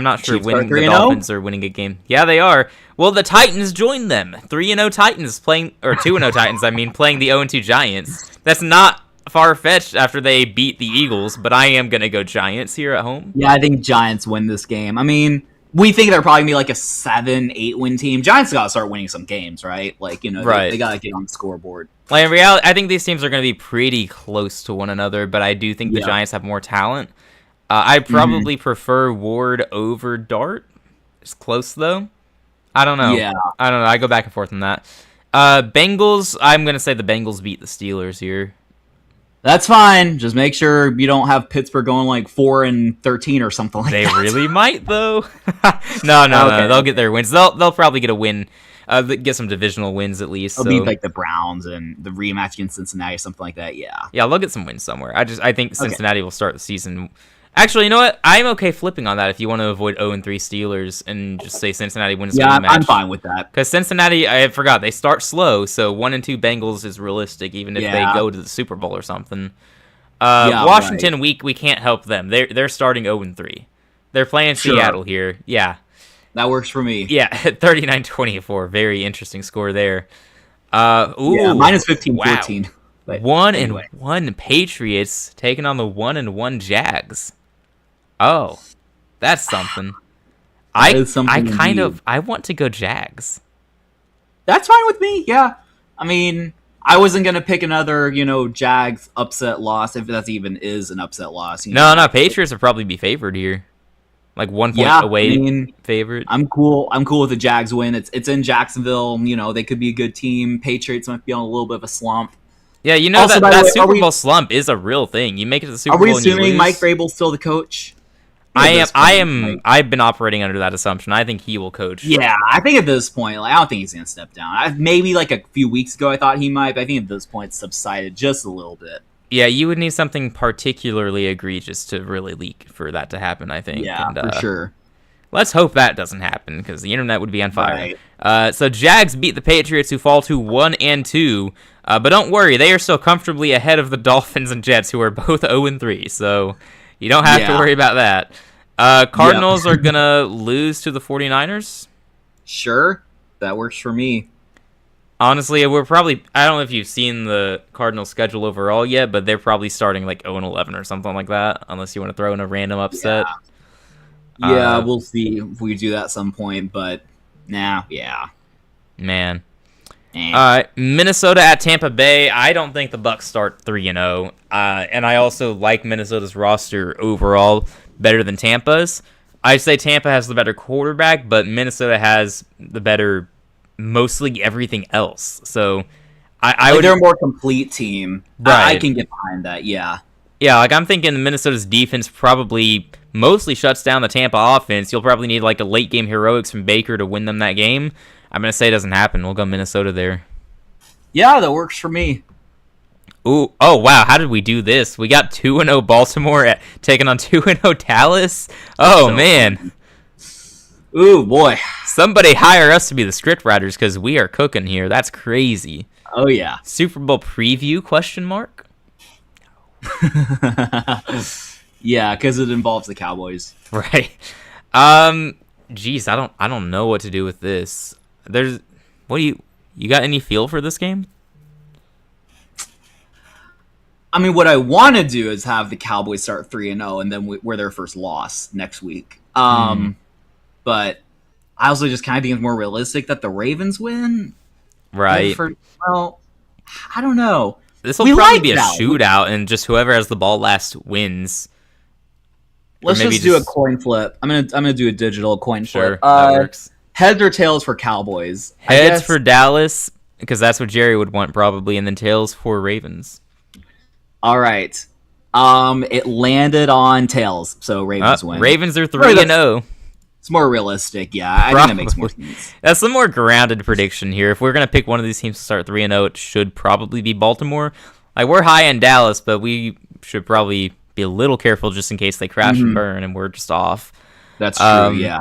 not sure Chiefs winning the 3-0? Dolphins or winning a game. Yeah, they are. Well, the Titans joined them. 3-0 Titans playing, or 2-0 Titans, playing the 0-2 Giants. That's not far-fetched after they beat the Eagles, but I am going to go Giants here at home. Yeah, I think Giants win this game. I mean, we think they're probably going to be like a 7-8 win team. Giants got to start winning some games, right? Like, right. They got to get on the scoreboard. Like, in reality, I think these teams are going to be pretty close to one another, but I do think the Giants have more talent. I probably prefer Ward over Dart. It's close, though. I don't know. Yeah. I don't know. I go back and forth on that. Bengals, I'm going to say the Bengals beat the Steelers here. That's fine. Just make sure you don't have Pittsburgh going like 4-13 or something like that. They really might, though. No. They'll get their wins. They'll probably get a win. Get some divisional wins at least. They'll beat like the Browns and the rematch against Cincinnati or something like that. Yeah. Yeah, they'll get some wins somewhere. I think Cincinnati will start the season. Actually, you know what? I'm okay flipping on that if you want to avoid 0-3 Steelers and just say Cincinnati wins the rematch. Yeah, I'm fine with that. Because Cincinnati, I forgot, they start slow, so 1-2 Bengals is realistic, even if they go to the Super Bowl or something. Washington, we can't help them. They're starting 0-3. They're playing Seattle here. Yeah. That works for me. Yeah, 39-24. Very interesting score there. Minus 15-14. Wow. 1-1 Patriots taking on the 1-1 Jags. Oh, that's something. I want to go Jags. That's fine with me. Yeah, I mean, I wasn't gonna pick another, Jags upset loss if that even is an upset loss. No, Patriots will probably be favored here, like 1 point away. Favorite. I'm cool with the Jags win. It's in Jacksonville. They could be a good team. Patriots might be on a little bit of a slump. Yeah, that Super Bowl slump is a real thing. You make it to the Super Bowl. Are we assuming Mike Vrabel's still the coach? I've been operating under that assumption. I think he will coach. Yeah, I think at this point, I don't think he's gonna step down. Maybe like a few weeks ago, I thought he might, but I think at this point, it's subsided just a little bit. Yeah, you would need something particularly egregious to really leak for that to happen. I think. Yeah, for sure. Let's hope that doesn't happen because the internet would be on fire. Right. So Jags beat the Patriots, who fall to 1-2. But don't worry, they are still comfortably ahead of the Dolphins and Jets, who are both 0-3. So you don't have to worry about that. Cardinals are going to lose to the 49ers? Sure. That works for me. Honestly, we're probably... I don't know if you've seen the Cardinals schedule overall yet, but they're probably starting like 0-11 or something like that, unless you want to throw in a random upset. Yeah, we'll see if we do that at some point, but yeah. Man. Minnesota at Tampa Bay. I don't think the Bucks start 3-0. And I also like Minnesota's roster overall better than Tampa's. I'd say Tampa has the better quarterback, but Minnesota has the better mostly everything else. So I would. They're a more complete team. Right. I can get behind that. Yeah. Yeah, like I'm thinking Minnesota's defense probably mostly shuts down the Tampa offense. You'll probably need like a late game heroics from Baker to win them that game. I'm going to say it doesn't happen. We'll go Minnesota there. Yeah, that works for me. Ooh, oh, wow. How did we do this? We got 2-0 Baltimore taking on 2-0 Dallas. Oh, so, man. Ooh, boy. Somebody hire us to be the script writers because we are cooking here. That's crazy. Oh, yeah. Super Bowl preview, question mark? Yeah, because it involves the Cowboys. Right. Geez, I don't know what to do with this. You got any feel for this game? I mean, what I want to do is have the Cowboys start 3-0 and then we're their first loss next week. But I also just kind of think it's more realistic that the Ravens win. Right. Well, I don't know. This will probably be a shootout, and just whoever has the ball last wins. Let's just do a coin flip. I'm gonna do a digital coin flip. That works. Heads or tails for Cowboys? Heads for Dallas, because that's what Jerry would want probably, and then tails for Ravens. All right. It landed on tails, so Ravens win. Ravens are 3-0. It's more realistic, yeah. I think that makes more sense. That's the more grounded prediction here. If we're gonna pick one of these teams to start 3-0, it should probably be Baltimore. Like we're high in Dallas, but we should probably be a little careful just in case they crash and burn, and we're just off. That's true, yeah.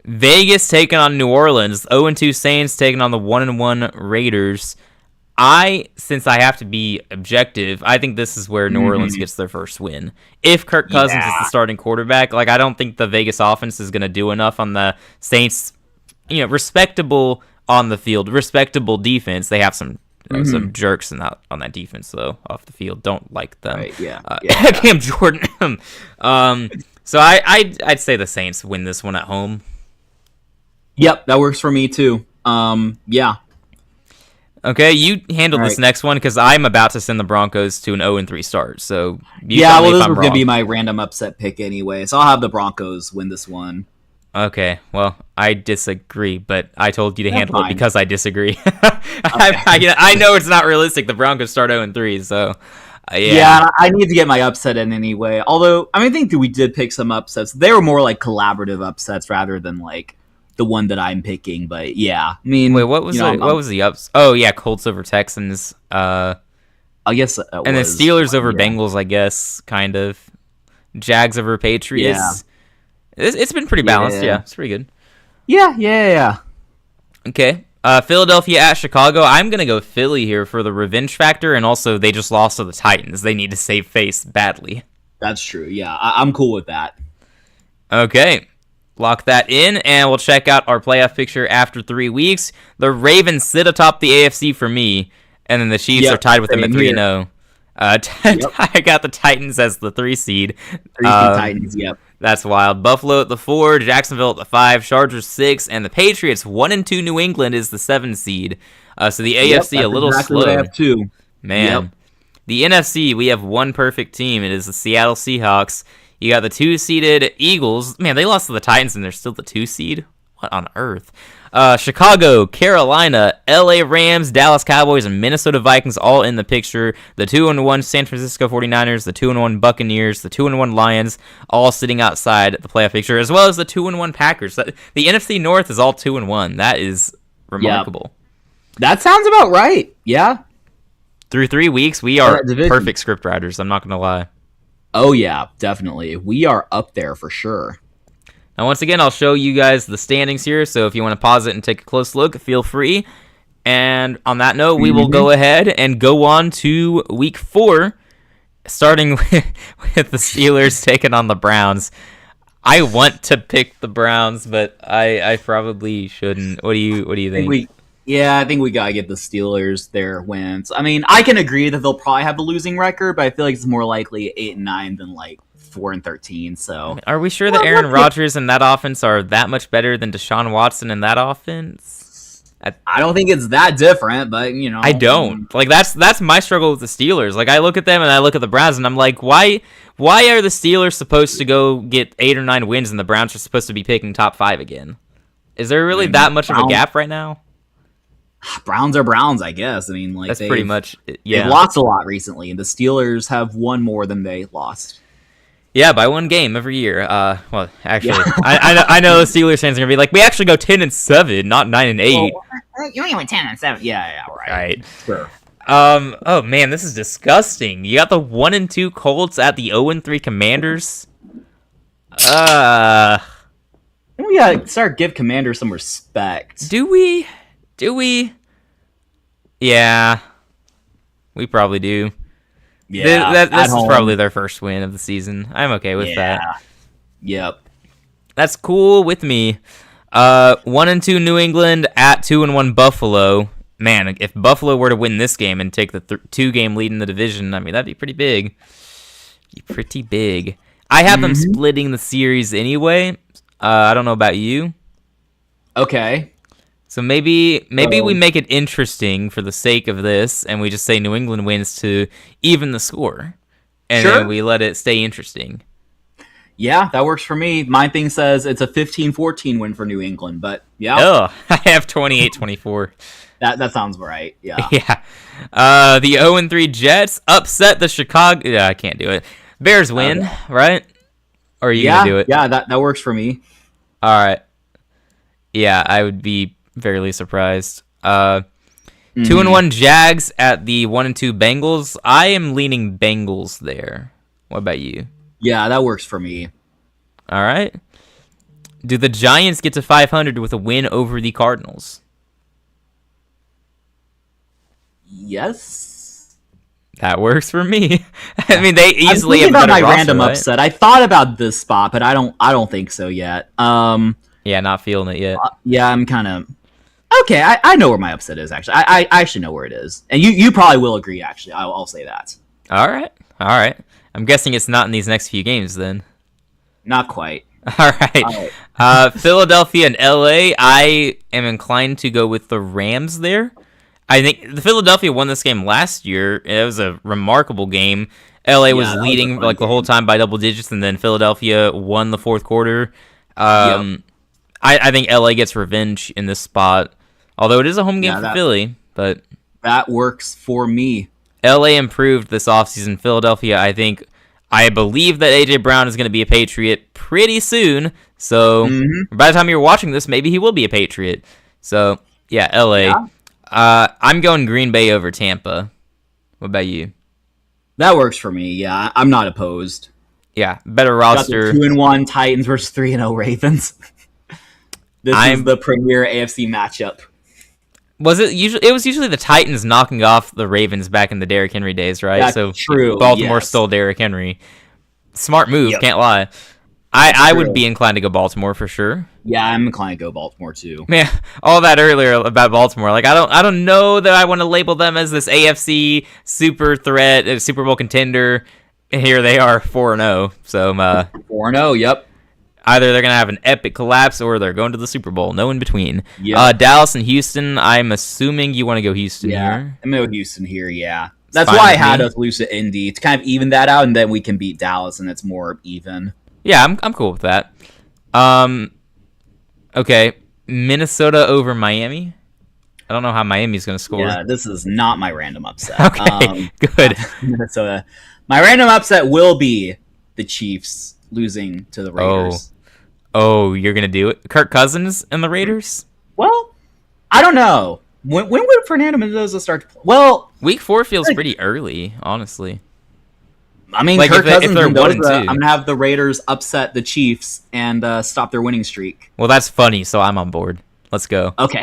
Vegas taking on New Orleans. 0-2 Saints taking on the 1-1 Raiders. Since I have to be objective, I think this is where New Orleans gets their first win. If Kirk Cousins is the starting quarterback, like I don't think the Vegas offense is going to do enough on the Saints. Respectable on the field, respectable defense. They have some jerks on that defense though off the field. Don't like them. Right, yeah. Cam Jordan. So I'd say the Saints win this one at home. Yep, that works for me too. Yeah. Okay, you handle this next one because I'm about to send the Broncos to an 0-3 start. So this was going to be my random upset pick anyway. So I'll have the Broncos win this one. Okay, well, I disagree, but I told you to handle it because I disagree. I know it's not realistic. The Broncos start 0-3, so yeah, I need to get my upset in anyway. Although I think that we did pick some upsets. They were more like collaborative upsets rather than like the one that I'm picking, but yeah. I mean, wait, what was the ups? Oh yeah, Colts over Texans. I guess, and then Steelers over Bengals. I guess kind of. Jags over Patriots. Yeah. It's been pretty balanced. Yeah, it's pretty good. Yeah. Okay. Philadelphia at Chicago. I'm gonna go Philly here for the revenge factor, and also they just lost to the Titans. They need to save face badly. That's true. Yeah, I'm cool with that. Okay. Lock that in, and we'll check out our playoff picture after 3 weeks. The Ravens sit atop the AFC for me, and then the Chiefs are tied with them at 3-0. I got the Titans as the 3 seed. 3 seed Titans, yep. That's wild. Buffalo at the 4, Jacksonville at the 5, Chargers 6, and the Patriots 1-2 New England is the 7 seed. So the AFC a little slow. What I have too. Man. Yep. The NFC, we have one perfect team. It is the Seattle Seahawks. You got the 2-seeded Eagles. Man, they lost to the Titans, and they're still the 2 seed? What on earth? Chicago, Carolina, LA Rams, Dallas Cowboys, and Minnesota Vikings all in the picture. The 2-1 San Francisco 49ers, the 2-1 Buccaneers, the 2-1 Lions, all sitting outside the playoff picture, as well as the 2-1 Packers. The NFC North is all 2-1. That is remarkable. Yep. That sounds about right. Yeah. Through 3 weeks, we are perfect script writers. I'm not going to lie. Oh, yeah, definitely. We are up there for sure. Now, once again, I'll show you guys the standings here, so if you want to pause it and take a close look, feel free. And on that note, we will go ahead and go on to Week 4, starting with the Steelers taking on the Browns. I want to pick the Browns, but I probably shouldn't. What do you think? I think we gotta get the Steelers their wins. I mean, I can agree that they'll probably have a losing record, but I feel like it's more likely 8-9 than like 4-13. So, are we sure that Aaron Rodgers and that offense are that much better than Deshaun Watson in that offense? I don't think it's that different, but I don't. Like that's my struggle with the Steelers. Like I look at them and I look at the Browns and I'm like, why are the Steelers supposed to go get 8 or 9 wins and the Browns are supposed to be picking top 5 again? Is there really that much of a gap right now? Browns are Browns, I guess. I mean, like that's pretty much They've lost a lot recently, and the Steelers have won more than they lost. Yeah, by 1 game every year. Well, actually, yeah. I know the Steelers fans are gonna be like, we actually go 10-7, not 9-8. Well, you only went 10-7. Yeah, right. Sure. Oh man, this is disgusting. You got the 1-2 Colts at the 0-3 Commanders. We gotta start give Commanders some respect. Do we? Yeah, we probably do. Yeah, this is probably their first win of the season. I'm okay with that. Yep. That's cool with me. 1-2 New England at 2-1 Buffalo. Man, if Buffalo were to win this game and take the 2-game lead in the division, I mean, that'd be pretty big. I have them splitting the series anyway. I don't know about you. Okay. So maybe we make it interesting for the sake of this, and we just say New England wins to even the score, and then we let it stay interesting. Yeah, that works for me. My thing says it's a 15-14 win for New England, but yeah. Oh, I have 28-24. That sounds right. Yeah. Yeah. The 0-3 Jets upset the Chicago. Yeah, I can't do it. Bears win, right? Or are you gonna do it? Yeah, that works for me. All right. Yeah, I would be fairly surprised. 2-1 Jags at the 1-2 Bengals. I am leaning Bengals there. What about you? Yeah, that works for me. All right. Do the Giants get to 500 with a win over the Cardinals? Yes. That works for me. I mean, they easily have about my roster, random right? upset. I thought about this spot, but I don't think so yet. Yeah, not feeling it yet. Yeah, I'm kind of okay. I know where my upset is actually. I actually know where it is, and you probably will agree. Actually, I'll say that. All right. I'm guessing it's not in these next few games then. Not quite. All right. Philadelphia and LA. I am inclined to go with the Rams there. I think the Philadelphia won this game last year. It was a remarkable game. LA was leading the whole time by double digits, and then Philadelphia won the fourth quarter. I think LA gets revenge in this spot, although it is a home game for Philly. But that works for me. LA improved this offseason. Philadelphia, I believe that AJ Brown is going to be a Patriot pretty soon. So by the time you're watching this, maybe he will be a Patriot. So yeah, LA. Yeah. I'm going Green Bay over Tampa. What about you? That works for me. Yeah, I'm not opposed. Yeah, better roster. 2-1 Titans versus 3-0 Ravens. This is the premier AFC matchup. Was it usually? It was usually the Titans knocking off the Ravens back in the Derrick Henry days, right? That's so true. Baltimore stole Derrick Henry. Smart move, can't lie. I would be inclined to go Baltimore for sure. Yeah, I'm inclined to go Baltimore too. Man, all that earlier about Baltimore, like I don't know that I want to label them as this AFC super threat, Super Bowl contender. Here they are, 4-0. So 4-0. Yep. Either they're gonna have an epic collapse or they're going to the Super Bowl. No in between. Yep. Dallas and Houston. I'm assuming you want to go Houston here. I'm gonna go Houston here. Yeah, that's why I had us lose to Indy to kind of even that out, and then we can beat Dallas, and it's more even. Yeah, I'm cool with that. Okay, Minnesota over Miami. I don't know how Miami's going to score. Yeah, this is not my random upset. Okay, good. Minnesota. My random upset will be the Chiefs losing to the Raiders. Oh, you're going to do it? Kirk Cousins and the Raiders? Well, I don't know. When would Fernando Mendoza start to play? Well, Week 4 feels pretty early, honestly. I mean, like Kirk Cousins, if they're 1-2, I'm going to have the Raiders upset the Chiefs and stop their winning streak. Well, that's funny, so I'm on board. Let's go. Okay.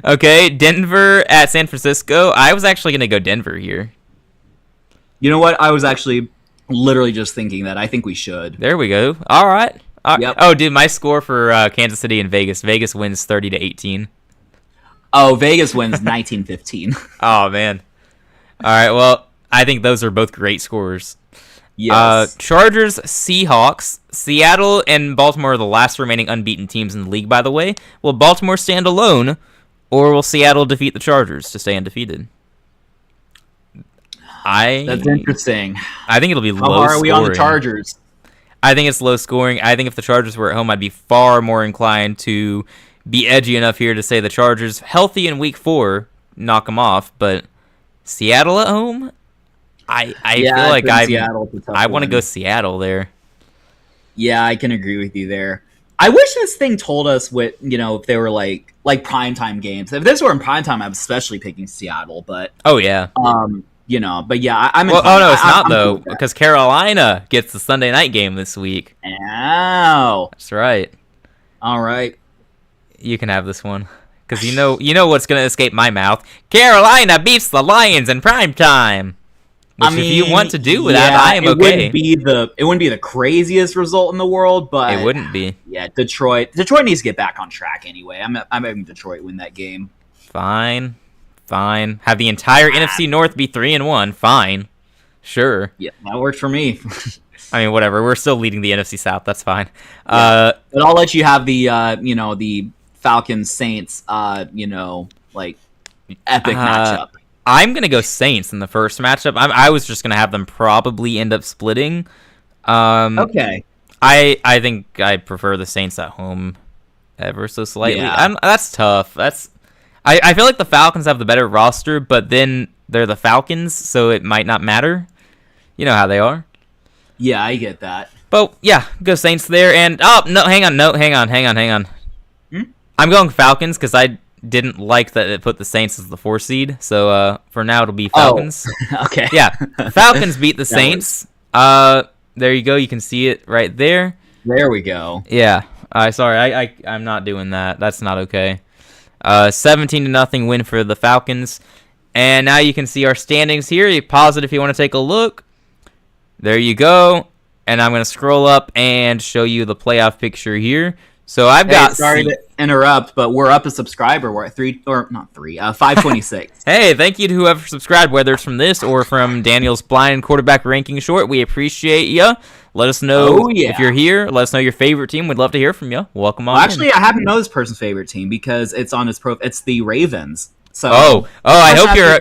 Okay, Denver at San Francisco. I was actually going to go Denver here. You know what? I was actually literally just thinking that. I think we should. There we go. All right. Yep. Oh, dude, my score for Kansas City and Vegas. Vegas wins 30-18. Oh, Vegas wins 19-15. Oh, man. All right, well, I think those are both great scores. Yes. Chargers, Seahawks, Seattle, and Baltimore are the last remaining unbeaten teams in the league, by the way. Will Baltimore stand alone, or will Seattle defeat the Chargers to stay undefeated? That's interesting. I think it'll be How low far are we on the scoring. Chargers? I think it's low scoring. I think if the Chargers were at home, I'd be far more inclined to be edgy enough here to say the Chargers, healthy in week 4, knock them off. But Seattle at home, I feel like I want to go Seattle there. Yeah, I can agree with you there. I wish this thing told us what, if they were like primetime games. If this were in primetime, I'm especially picking Seattle. But oh yeah, but yeah, I'm. Well, oh no, it's not though, because Carolina gets the Sunday night game this week. Ow. That's right. All right. You can have this one. Because you know what's going to escape my mouth. Carolina beats the Lions in primetime. Which, if you want to do with that, I am okay. It wouldn't be the craziest result in the world, but it wouldn't be. Yeah, Detroit needs to get back on track anyway. I'm having Detroit win that game. Fine. Have the entire NFC North be 3-1. Fine. Sure. Yeah, that works for me. I mean, whatever. We're still leading the NFC South. That's fine. Yeah. But I'll let you have the Falcons Saints, epic matchup. I'm gonna go Saints in the first matchup. I was just gonna have them probably end up splitting. Okay. I think I prefer the Saints at home ever so slightly. Yeah. That's tough. I feel like the Falcons have the better roster, but then they're the Falcons, so it might not matter. You know how they are. Yeah, I get that. But yeah, go Saints there. And hang on. I'm going Falcons because I didn't like that it put the Saints as the 4 seed. So for now it'll be Falcons. Oh, okay. Yeah, Falcons beat the Saints. There you go. You can see it right there. There we go. Yeah. Sorry, I'm not doing that. That's not okay. 17-0 win for the Falcons. And now you can see our standings here. You pause it if you want to take a look. There you go. And I'm going to scroll up and show you the playoff picture here. So I've got... Sorry to interrupt, but we're up a subscriber. We're at 526. Hey, thank you to whoever subscribed, whether it's from this or from Daniel's blind quarterback ranking short. We appreciate you. Let us know if you're here. Let us know your favorite team. We'd love to hear from you. Welcome on. Actually, I happen to know this person's favorite team because it's on his It's the Ravens. So I hope you're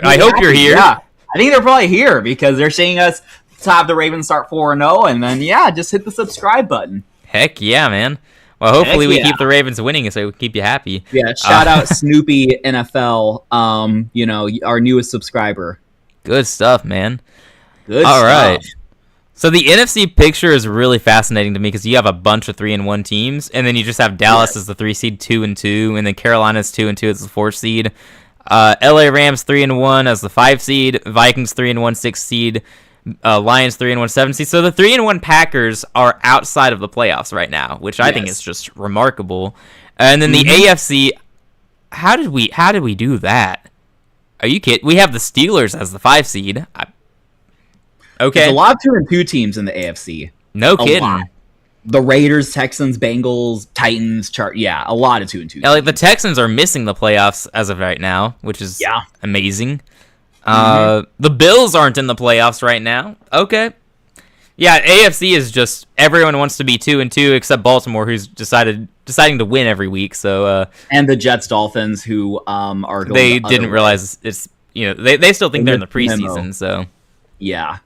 here. Yeah, I think they're probably here because they're seeing us to have the Ravens start 4-0, and then just hit the subscribe button. Heck yeah, man. Well, hopefully we keep the Ravens winning, so we keep you happy. Yeah, shout out Snoopy NFL. Our newest subscriber. Good stuff, man. Good All stuff. Right. So the NFC picture is really fascinating to me because you have a bunch of 3-1 teams, and then you just have Dallas as the 3 seed, 2-2, and then Carolina's 2-2 as the 4 seed. LA Rams 3-1 as the 5 seed, Vikings 3-1 6 seed, Lions 3-1 7 seed. So the 3-1 Packers are outside of the playoffs right now, which I think is just remarkable. And then the AFC, how did we do that? Are you kidding? We have the Steelers as the 5 seed. Okay. There's a lot of 2-2 teams in the AFC. No kidding. The Raiders, Texans, Bengals, Titans, a lot of 2-2 teams. Like the Texans are missing the playoffs as of right now, which is amazing. The Bills aren't in the playoffs right now. Okay. Yeah, AFC is just everyone wants to be 2-2 except Baltimore, who's deciding to win every week. So and the Jets, Dolphins, who are going they didn't realize it's they still think they're in the preseason. So yeah.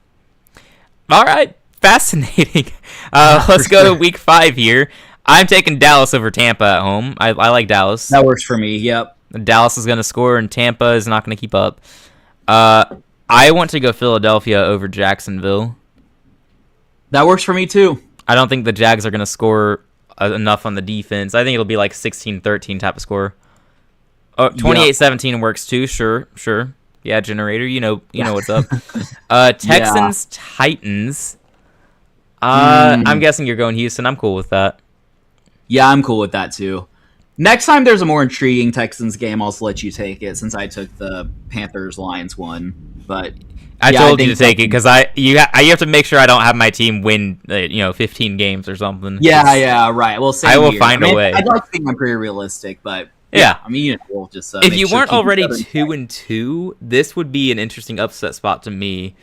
All right, fascinating. Let's go to week 5 here. I'm taking Dallas over Tampa at home. I like Dallas. That works for me. Yep. Dallas is going to score, and Tampa is not going to keep up. I want to go Philadelphia over Jacksonville. That works for me too. I don't think the Jags are going to score enough on the defense. I think it'll be like 16-13 type of score. 28-17 works too. Sure. Yeah, generator. You know what's up. Texans, Titans. I'm guessing you're going Houston. I'm cool with that. Yeah, I'm cool with that too. Next time there's a more intriguing Texans game, I'll let you take it since I took the Panthers-Lions one. But I told you to take it because you have to make sure I don't have my team win 15 games or something. Yeah, right. Well, I will find a way. I'd like to think I'm pretty realistic, but yeah. I mean, we'll just if you weren't already 2-2, this would be an interesting upset spot to me.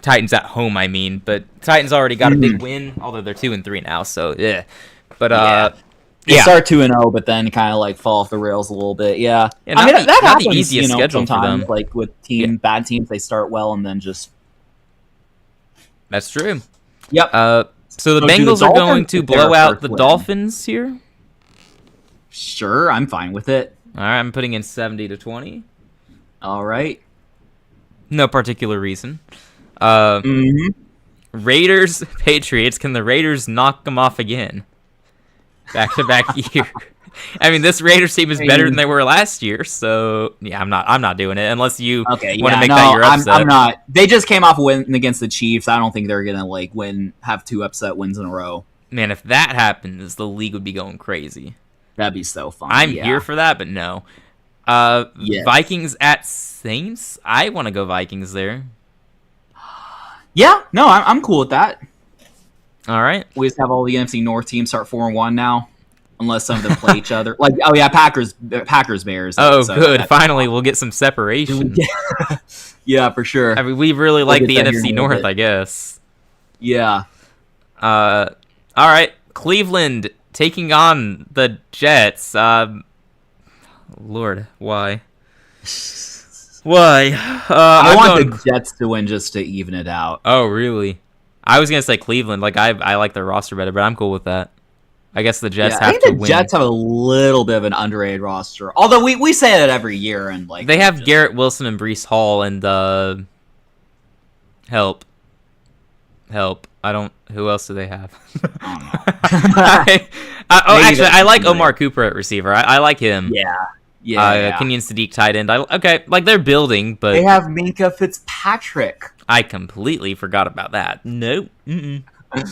Titans at home, I mean. But Titans already got a big win, although they're 2-3 now. So yeah, but They start 2-0, but then kind of like fall off the rails a little bit. Yeah, I mean that happens. The easiest schedule sometimes, for them. like with bad teams, they start well and then just. That's true. Yep. So the Bengals are going to blow out the Dolphins here. Sure, I'm fine with it. All right, I'm putting in 70-20. All right. No particular reason. Raiders, Patriots. Can the Raiders knock them off again? Back-to-back year. I mean, this Raiders team is better than they were last year, so yeah, I'm not doing it unless you want to make that your upset. I'm not. They just came off a win against the Chiefs. I don't think they're gonna have 2 upset wins in a row. Man, if that happens, the league would be going crazy. That'd be so fun. I'm here for that, but no. Vikings at Saints. I want to go Vikings there. Yeah, no, I'm cool with that. All right. We just have all the NFC North teams start 4-1 now, unless some of them play each other. Like, oh yeah, Packers, Bears. Oh, so good. Finally, we'll get some separation. Yeah, for sure. I mean, we really like the NFC North, I guess. Yeah. All right, Cleveland taking on the Jets. Lord, why? Why? I want the Jets to win just to even it out. Oh, really? I was gonna say Cleveland. Like I like their roster better, but I'm cool with that. I guess the Jets have to win. The Jets have a little bit of an underrated roster, although we say that every year, and like they have Garrett Wilson and Breece Hall and help. I don't. Who else do they have? I don't know. Actually, I like Omar Cooper at receiver. I like him. Yeah. Kenyon Sadiq tight end. Okay, like they're building, but they have Minkah Fitzpatrick. I completely forgot about that. Nope. But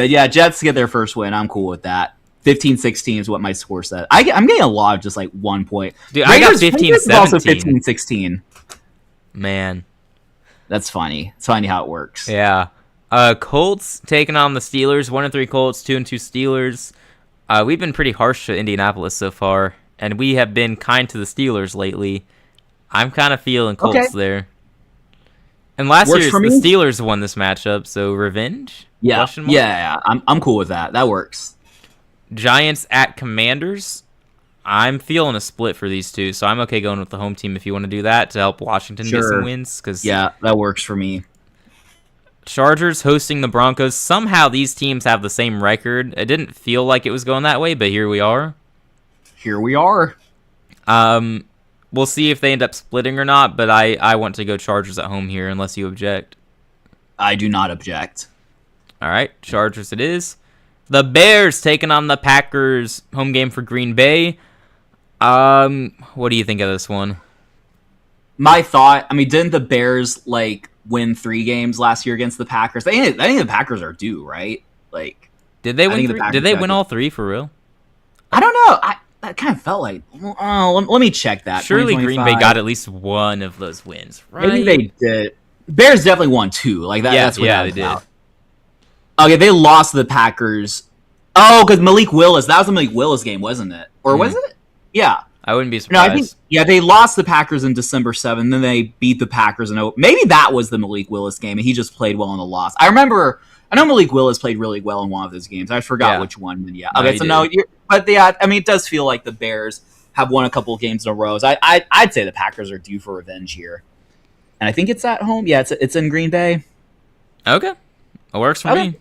yeah, Jets get their first win. I'm cool with that. 15-16 is what my score said. I'm getting a lot of just like 1 point. Dude, I got 15-17. Also 15-16. Man, that's funny. It's funny how it works. Yeah. Colts taking on the Steelers. 1-3 Colts, 2-2 Steelers. We've been pretty harsh to Indianapolis so far, and we have been kind to the Steelers lately. I'm kind of feeling Colts there. And last year, the Steelers won this matchup, so revenge? Yeah, I'm cool with that. That works. Giants at Commanders. I'm feeling a split for these two, so I'm okay going with the home team if you want to do that to help Washington get some wins. Yeah, that works for me. Chargers hosting the Broncos. Somehow these teams have the same record. It didn't feel like it was going that way, but here we are. We'll see if they end up splitting or not, but I want to go Chargers at home here unless you object. I do not object. All right, Chargers it is. The Bears taking on the Packers. Home game for Green Bay. What do you think of this one? My thought, didn't the Bears win 3 games last year against the Packers? I think the Packers are due, right? Did they win? Did they win all 3 for real? I don't know. That kind of felt like. Let me check that. Surely Green Bay got at least one of those wins, right? I think they did. Bears definitely won 2. That's what they did. Okay, they lost to the Packers. Oh, because Malik Willis. That was the Malik Willis game, wasn't it? Or was it? Yeah. I wouldn't be surprised. No, they lost the Packers in December 7th, then they beat the Packers. Maybe that was the Malik Willis game, and he just played well in the loss. I know Malik Willis played really well in one of those games. I forgot which one. But yeah. Okay, it does feel like the Bears have won a couple of games in a row. I'd say the Packers are due for revenge here. And I think it's at home. Yeah, it's in Green Bay. Okay. It works for me.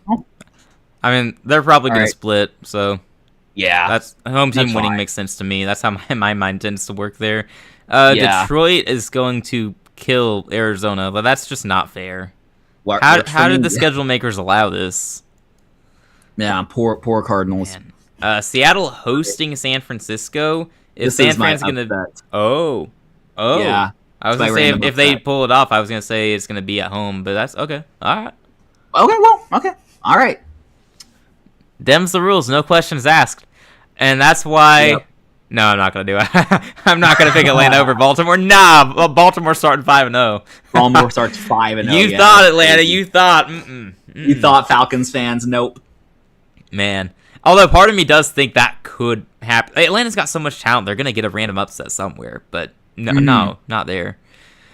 They're probably going to split, so... Yeah, that's home team winning makes sense to me. That's how my mind tends to work there. Detroit is going to kill Arizona, but that's just not fair. How did the schedule makers allow this? Yeah, poor Cardinals. Seattle hosting San Francisco. If San Fran's gonna, yeah. I was gonna say if they pull it off, I was gonna say it's gonna be at home, but that's okay. All right. Okay. All right. Dem's the rules, no questions asked. And that's why... Yep. No, I'm not going to do it. I'm not going to pick Atlanta over Baltimore. Nah, Baltimore starting 5-0. Baltimore starts 5-0. You thought, Atlanta. You thought. You thought, Falcons fans. Nope. Man. Although part of me does think that could happen. Atlanta's got so much talent. They're going to get a random upset somewhere. But no, not there.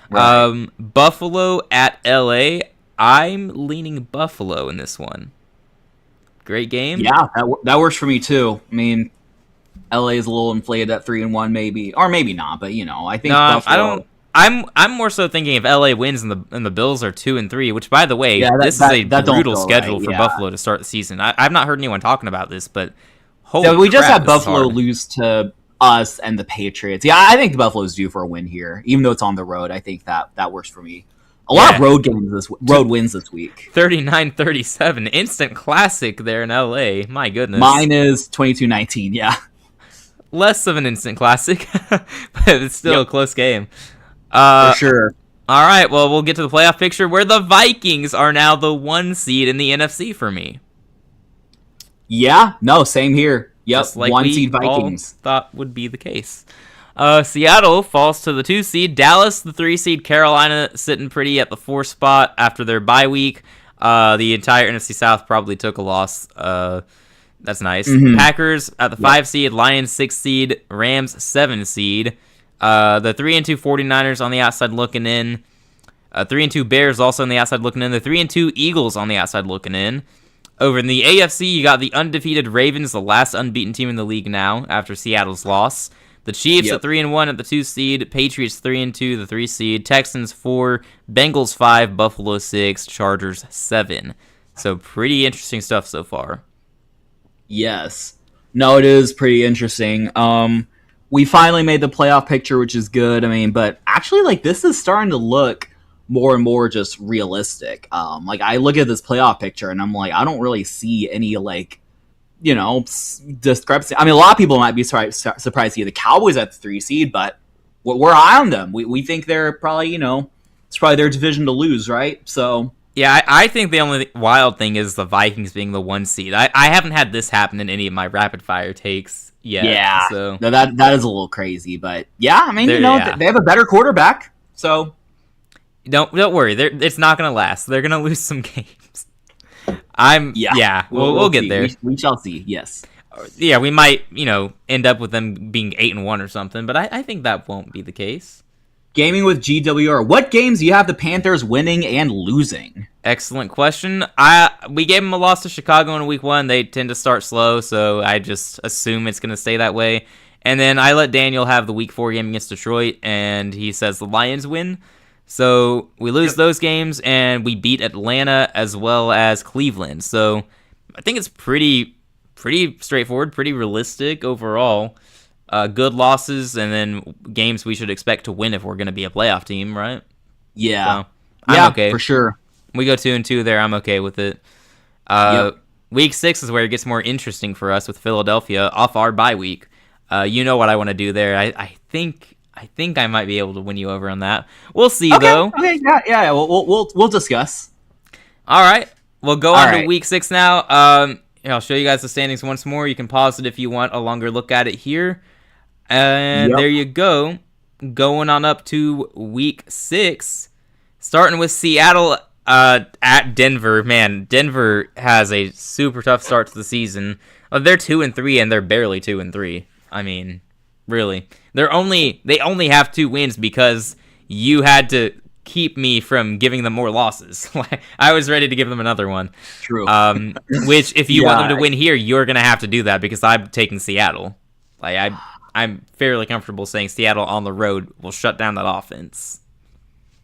Right. Buffalo at LA. I'm leaning Buffalo in this one. Great game. Yeah, that works for me too. I mean, LA is a little inflated at 3-1, maybe, or maybe not. But I think No, Buffalo. I don't. I'm more so thinking if LA wins and the Bills are 2-3, which by the way, Yeah, this is a that don't brutal feel schedule right, for yeah. Buffalo to start the season. I've not heard anyone talking about this, but holy So we just crap, had this is Buffalo hard. lose to us and the Patriots. Yeah, I think the Buffalo's due for a win here, even though it's on the road. I think that works for me. A lot of road wins this week. 39-37, instant classic there in LA. My goodness. Mine is 22-19. Yeah. Less of an instant classic, but it's still a close game. For sure. All right, well, we'll get to the playoff picture where the Vikings are now the 1 seed in the NFC for me. Yeah, no, same here. Yep, Just like 1 we seed all Vikings. thought would be the case. Seattle falls to the 2 seed. Dallas, the 3 seed. Carolina sitting pretty at the 4 spot after their bye week. The entire NFC South probably took a loss. That's nice. Mhm. Packers at the 5 seed. Lions 6 seed. Rams 7 seed. The 3-2 49ers on the outside looking in. 3-2 Bears also on the outside looking in. The 3-2 Eagles on the outside looking in. Over in the AFC, you got the undefeated Ravens, the last unbeaten team in the league now after Seattle's loss. The Chiefs at 3-1 at the 2 seed. Patriots 3-2, the 3 seed. Texans 4, Bengals 5, Buffalo 6, Chargers 7. So pretty interesting stuff so far. Yes. No, it is pretty interesting. We finally made the playoff picture, which is good. I mean, but actually, like, this is starting to look more and more just realistic. Like, I look at this playoff picture and I'm like, I don't really see any, like, discrepancy. I mean, a lot of people might be surprised to see the Cowboys at the 3 seed, but we're high on them. We think they're probably, it's probably their division to lose, right? So Yeah, I think the only wild thing is the Vikings being the 1 seed. I haven't had this happen in any of my rapid fire takes yet. yeah, So no, that is a little crazy, but yeah, I mean, Yeah. they have a better quarterback, so don't worry. It's not gonna last. They're gonna lose some games. We'll get see. there. We shall see. Yes. Yeah, we might, end up with them being 8-1 or something, but I think that won't be the case. Gaming with GWR. What games do you have the Panthers winning and losing? Excellent question. We gave them a loss to Chicago in week 1. They tend to start slow, so I just assume it's going to stay that way. And then I let Daniel have the week 4 game against Detroit, and he says the Lions win. So we lose those games, and we beat Atlanta as well as Cleveland. So I think it's pretty straightforward, pretty realistic overall. Good losses, and then games we should expect to win if we're going to be a playoff team, right? Yeah. So, I'm okay. For sure. We go 2-2 there. I'm okay with it. Week 6 is where it gets more interesting for us with Philadelphia off our bye week. You know what I want to do there. I think I might be able to win you over on that. We'll see though. Okay. Yeah. We'll discuss. All right. We'll go on to right. week 6 now. Here, I'll show you guys the standings once more. You can pause it if you want a longer look at it here. And there you go. Going on up to week 6. Starting with Seattle at Denver. Man, Denver has a super tough start to the season. They're 2-3 and they're barely 2-3. I mean, really. They only have 2 wins because you had to keep me from giving them more losses. I was ready to give them another one. True. Which, if you want them to win here, you're going to have to do that because I'm taking Seattle. I'm fairly comfortable saying Seattle on the road will shut down that offense.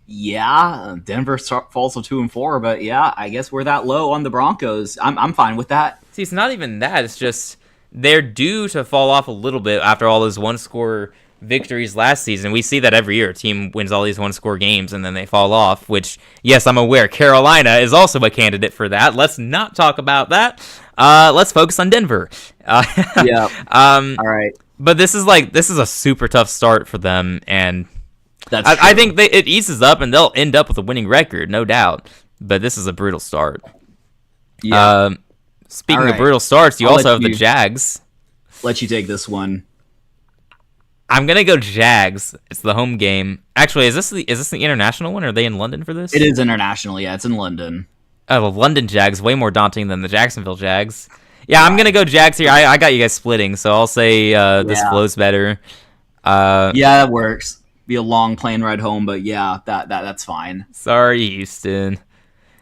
Yeah, Denver falls to 2-4, but yeah, I guess we're that low on the Broncos. I'm fine with that. See, it's not even that. It's just they're due to fall off a little bit after all those one-score victories last season. We see that every year. A team wins all these one-score games, and then they fall off, which, yes, I'm aware. Carolina is also a candidate for that. Let's not talk about that. Let's focus on Denver. Yeah. All right. But this is a super tough start for them, and I think it eases up, and they'll end up with a winning record, no doubt. But this is a brutal start. Yeah. Speaking of brutal starts, you I'll also have let the Jags. Let you take this one. I'm gonna go Jags. It's the home game. Actually, is this the international one? Or are they in London for this? It is international. Yeah, it's in London. Oh, the London Jags, way more daunting than the Jacksonville Jags. Yeah, I'm gonna go Jags here. I got you guys splitting, so I'll say this flows better. Yeah, that works. be a long plane ride home, but yeah, that's fine. Sorry, Houston.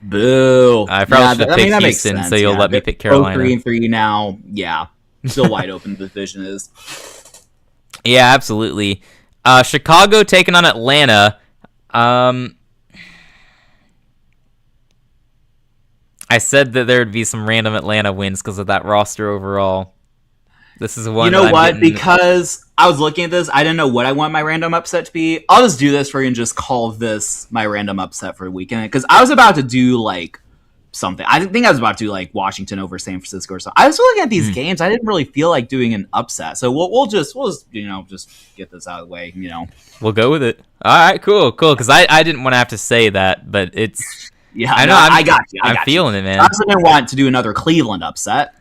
Boo. I probably should have picked Houston, so you'll let me pick Carolina. 3-3 now. Yeah, still wide open. The division is. Yeah, absolutely. Chicago taking on Atlanta. I said that there would be some random Atlanta wins because of that roster overall. This is one. You know what? Because I was looking at this, I didn't know what I want my random upset to be. I'll just do this for you and just call this my random upset for the weekend. Because I was about to do like something. I think I was about to do like Washington over San Francisco or something. I was looking at these games. I didn't really feel like doing an upset. So we'll just just get this out of the way. We'll go with it. All right, cool. Because I didn't want to have to say that, but it's. Yeah, I know. I got you. I'm feeling it, man. I also didn't want to do another Cleveland upset.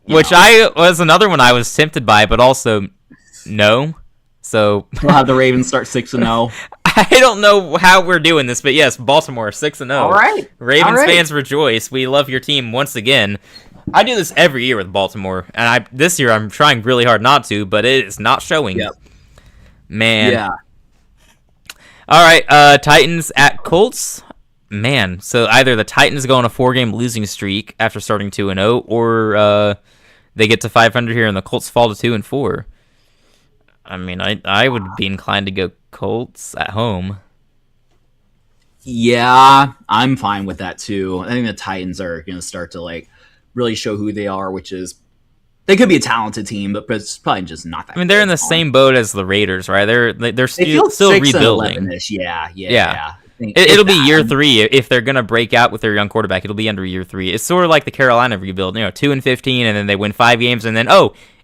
Which I was another one I was tempted by, but also no. So we'll have the Ravens start 6-0. I don't know how we're doing this, but yes, Baltimore 6-0. All right, Ravens fans rejoice. We love your team once again. I do this every year with Baltimore, and this year I'm trying really hard not to, but it is not showing. Yep. Man. Yeah. All right, Titans at Colts. Man, so either the Titans go on a 4-game losing streak after starting 2-0, or they get to 500 here and the Colts fall to 2-4. I mean, I would be inclined to go Colts at home. Yeah, I'm fine with that too. I think the Titans are going to start to like really show who they are, which is they could be a talented team, but it's probably just not that. I mean, they're in the same boat as the Raiders, right? They're still rebuilding. Yeah. It'll be year 3 if they're gonna break out with their young quarterback. It'll be under year 3. It's sort of like the Carolina rebuild, 2-15, and then they win 5 games, and then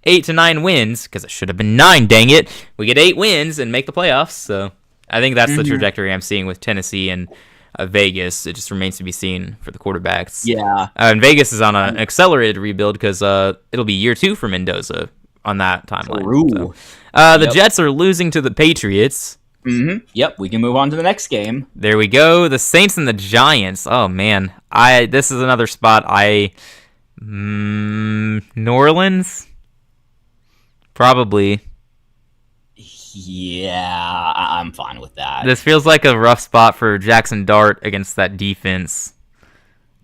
8 to 9 wins because it should have been 9. Dang it, we get 8 wins and make the playoffs. So I think that's the trajectory I'm seeing with Tennessee and Vegas. It just remains to be seen for the quarterbacks. Yeah, and Vegas is on an accelerated rebuild because it'll be year 2 for Mendoza on that timeline. So, the Jets are losing to the Patriots. Mm-hmm. Yep, we can move on to the next game. There we go. The Saints and the Giants. Oh man, this is another spot. New Orleans, probably. Yeah, I'm fine with that. This feels like a rough spot for Jackson Dart against that defense.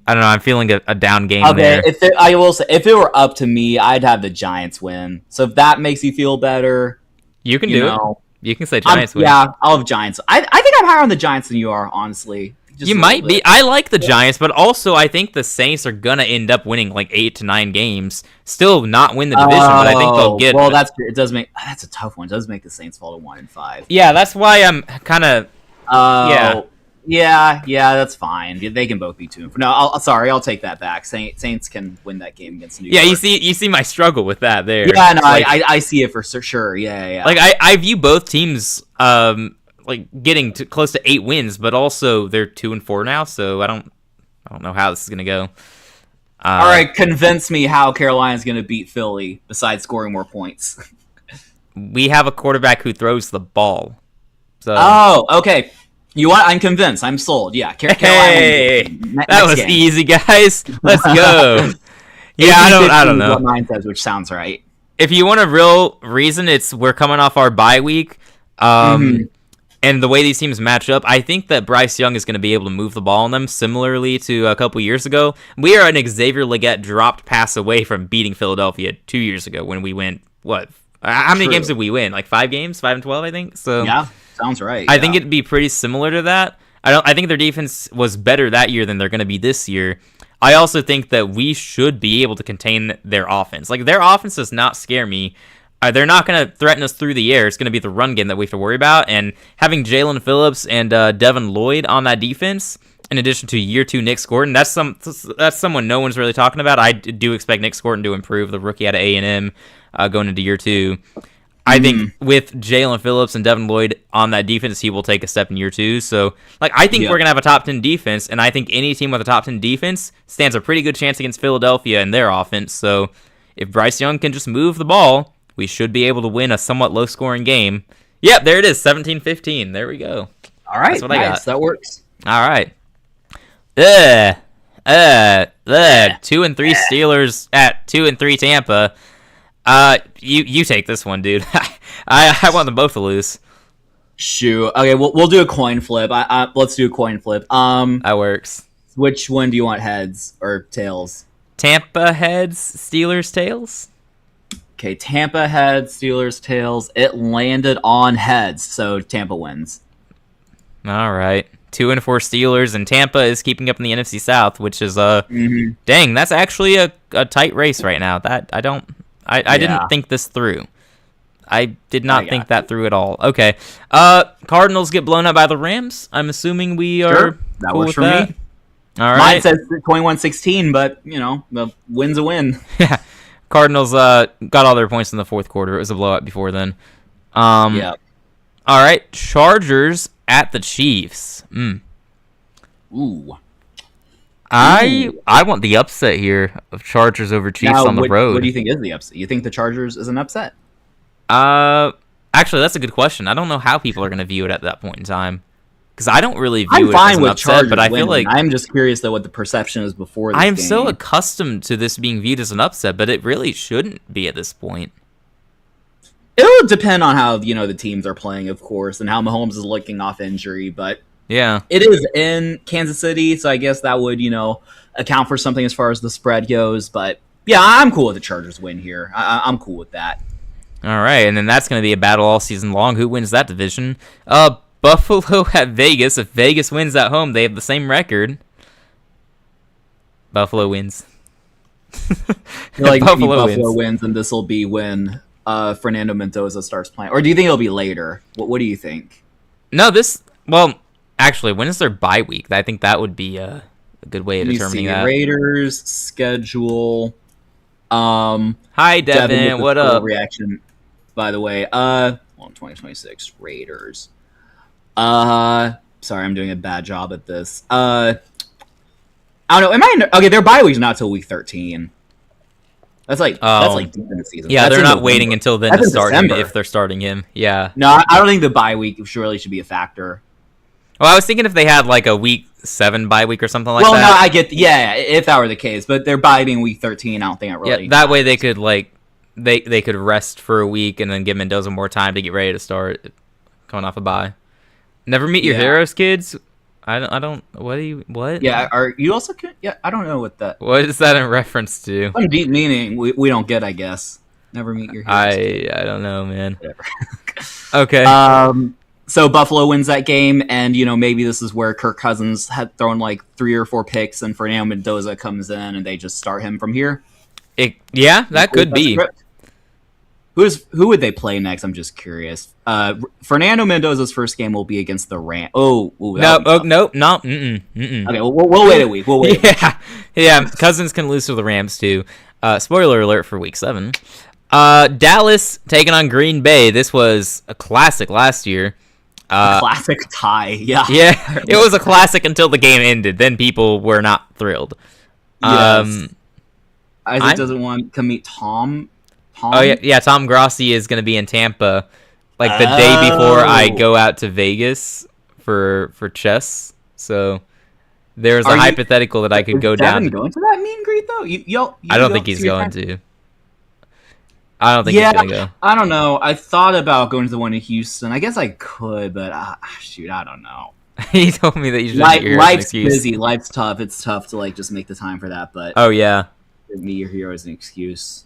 I don't know. I'm feeling a down game there. I will say, if it were up to me, I'd have the Giants win. So if that makes you feel better, you can do it. You can say Giants win. Yeah, I'll have Giants. I think I'm higher on the Giants than you are, honestly. You might be. I like the Giants, but also I think the Saints are going to end up winning like 8 to 9 games. Still not win the division, but I think they'll get it. That's a tough one. It does make the Saints fall to 1-5. Yeah, that's why I'm kind of... Yeah, that's fine. They can both be 2. No, I'll take that back. Saints can win that game against New York. Yeah, you see my struggle with that there. Yeah, no, I see it for sure. Yeah. Like I view both teams like getting to close to 8 wins, but also they're 2-4 now, so I don't know how this is gonna go. All right, convince me how Carolina's gonna beat Philly besides scoring more points. We have a quarterback who throws the ball. So. Oh, okay. I'm convinced. I'm sold. Yeah, Carolina. That was easy, guys. Let's go. Yeah, I don't know. What mine says, which sounds right. If you want a real reason, we're coming off our bye week. And the way these teams match up, I think that Bryce Young is going to be able to move the ball on them, similarly to a couple years ago. We are an Xavier Legette dropped pass away from beating Philadelphia 2 years ago when we went, how many games did we win? Like 5 games? 5-12, I think? So yeah, sounds right. I think it'd be pretty similar to that. I think their defense was better that year than they're going to be this year. I also think that we should be able to contain their offense. Like, their offense does not scare me. They're not going to threaten us through the air. It's going to be the run game that we have to worry about. And having Jalen Phillips and Devin Lloyd on that defense, in addition to year 2 Nick Scorton, that's someone no one's really talking about. I do expect Nick Scorton to improve, the rookie out of A&M, going into year 2. I think with Jalen Phillips and Devin Lloyd on that defense, he will take a step in year 2. So, I think we're going to have a top 10 defense, and I think any team with a top 10 defense stands a pretty good chance against Philadelphia and their offense. So, if Bryce Young can just move the ball, we should be able to win a somewhat low-scoring game. Yep, there it is, 17-15. There we go. All right, that's what I got. That works. All right. 2-3 Steelers at 2-3 Tampa. You take this one, dude. I want them both to lose. Shoot. Okay, we'll do a coin flip. Let's do a coin flip. That works. Which one do you want, heads or tails? Tampa heads, Steelers tails. Okay, Tampa heads, Steelers tails. It landed on heads, so Tampa wins. All right. 2-4 Steelers, and Tampa is keeping up in the NFC South, which is dang, that's actually a tight race right now. That I didn't think this through. I did not think that through at all. Okay. Cardinals get blown up by the Rams. I'm assuming we are that cool works with for that. me. All right. Mine says 21-16, but the win's a win. Yeah. Cardinals got all their points in the fourth quarter. It was a blowout before then. Yeah. All right. Chargers at the Chiefs. Ooh. I want the upset here of Chargers over Chiefs on the road. What do you think is the upset? You think the Chargers is an upset? Actually, that's a good question. I don't know how people are going to view it at that point in time, because I don't really view I'm it fine as an with upset. Chargers But I feel winning. like I'm just curious though what the perception is before this I am game. so accustomed to this being viewed as an upset, but it really shouldn't be at this point. It'll depend on how the teams are playing, of course, and how Mahomes is looking off injury. But Yeah. it is in Kansas City, so I guess that would account for something as far as the spread goes. But yeah, I'm cool with the Chargers win here. I'm cool with that. All right, and then that's going to be a battle all season long. Who wins that division? Buffalo at Vegas. If Vegas wins at home, they have the same record. Buffalo wins. Like Buffalo wins, and this will be when Fernando Mendoza starts playing. Or do you think it'll be later? What do you think? No, actually, when is their bye week? I think that would be a good way of determining that. Raiders schedule. Hi, Devin. What up? Reaction, by the way. 2026 Raiders. Sorry, I'm doing a bad job at this. I don't know. Okay, their bye week's not till week 13. That's like deep in the season. Yeah, that's they're not waiting until then to start him if they're starting him. Yeah. No, I don't think the bye week surely should be a factor. Well, I was thinking if they had like a week 7 bye week or something like that. Well, no, I get if that were the case, but their bye being week 13, I don't think it really. Yeah, that way they could they could rest for a week and then give Mendoza more time to get ready to start coming off a bye. Never meet your heroes, kids. I don't. What? Yeah, are you also? Yeah, I don't know what that. What is that in reference to? Some deep meaning we don't get, I guess. Never meet your heroes. I don't know, man. Okay. So Buffalo wins that game, and maybe this is where Kirk Cousins had thrown like 3 or 4 picks, and Fernando Mendoza comes in, and they just start him from here. That could be. Who would they play next? I'm just curious. Fernando Mendoza's first game will be against the Rams. No. Okay, we'll wait a week. We'll wait. Yeah. Cousins can lose to the Rams too. Spoiler alert for Week 7. Dallas taking on Green Bay. This was a classic last year. Classic tie. Yeah. Yeah, it was a classic until the game ended. Then people were not thrilled. Yes. Isaac doesn't want to meet Tom. Oh yeah. Tom Grossi is going to be in Tampa, like the day before I go out to Vegas for chess. So there's a hypothetical that I could go down. Is Devin going to that meet and greet though? I don't think he's going to. I don't think he's going to go. I don't know. I thought about going to the one in Houston. I guess I could, but shoot, I don't know. He told me that you should. Life's busy. Life's tough. It's tough to just make the time for that. But oh yeah, me your hero is an excuse.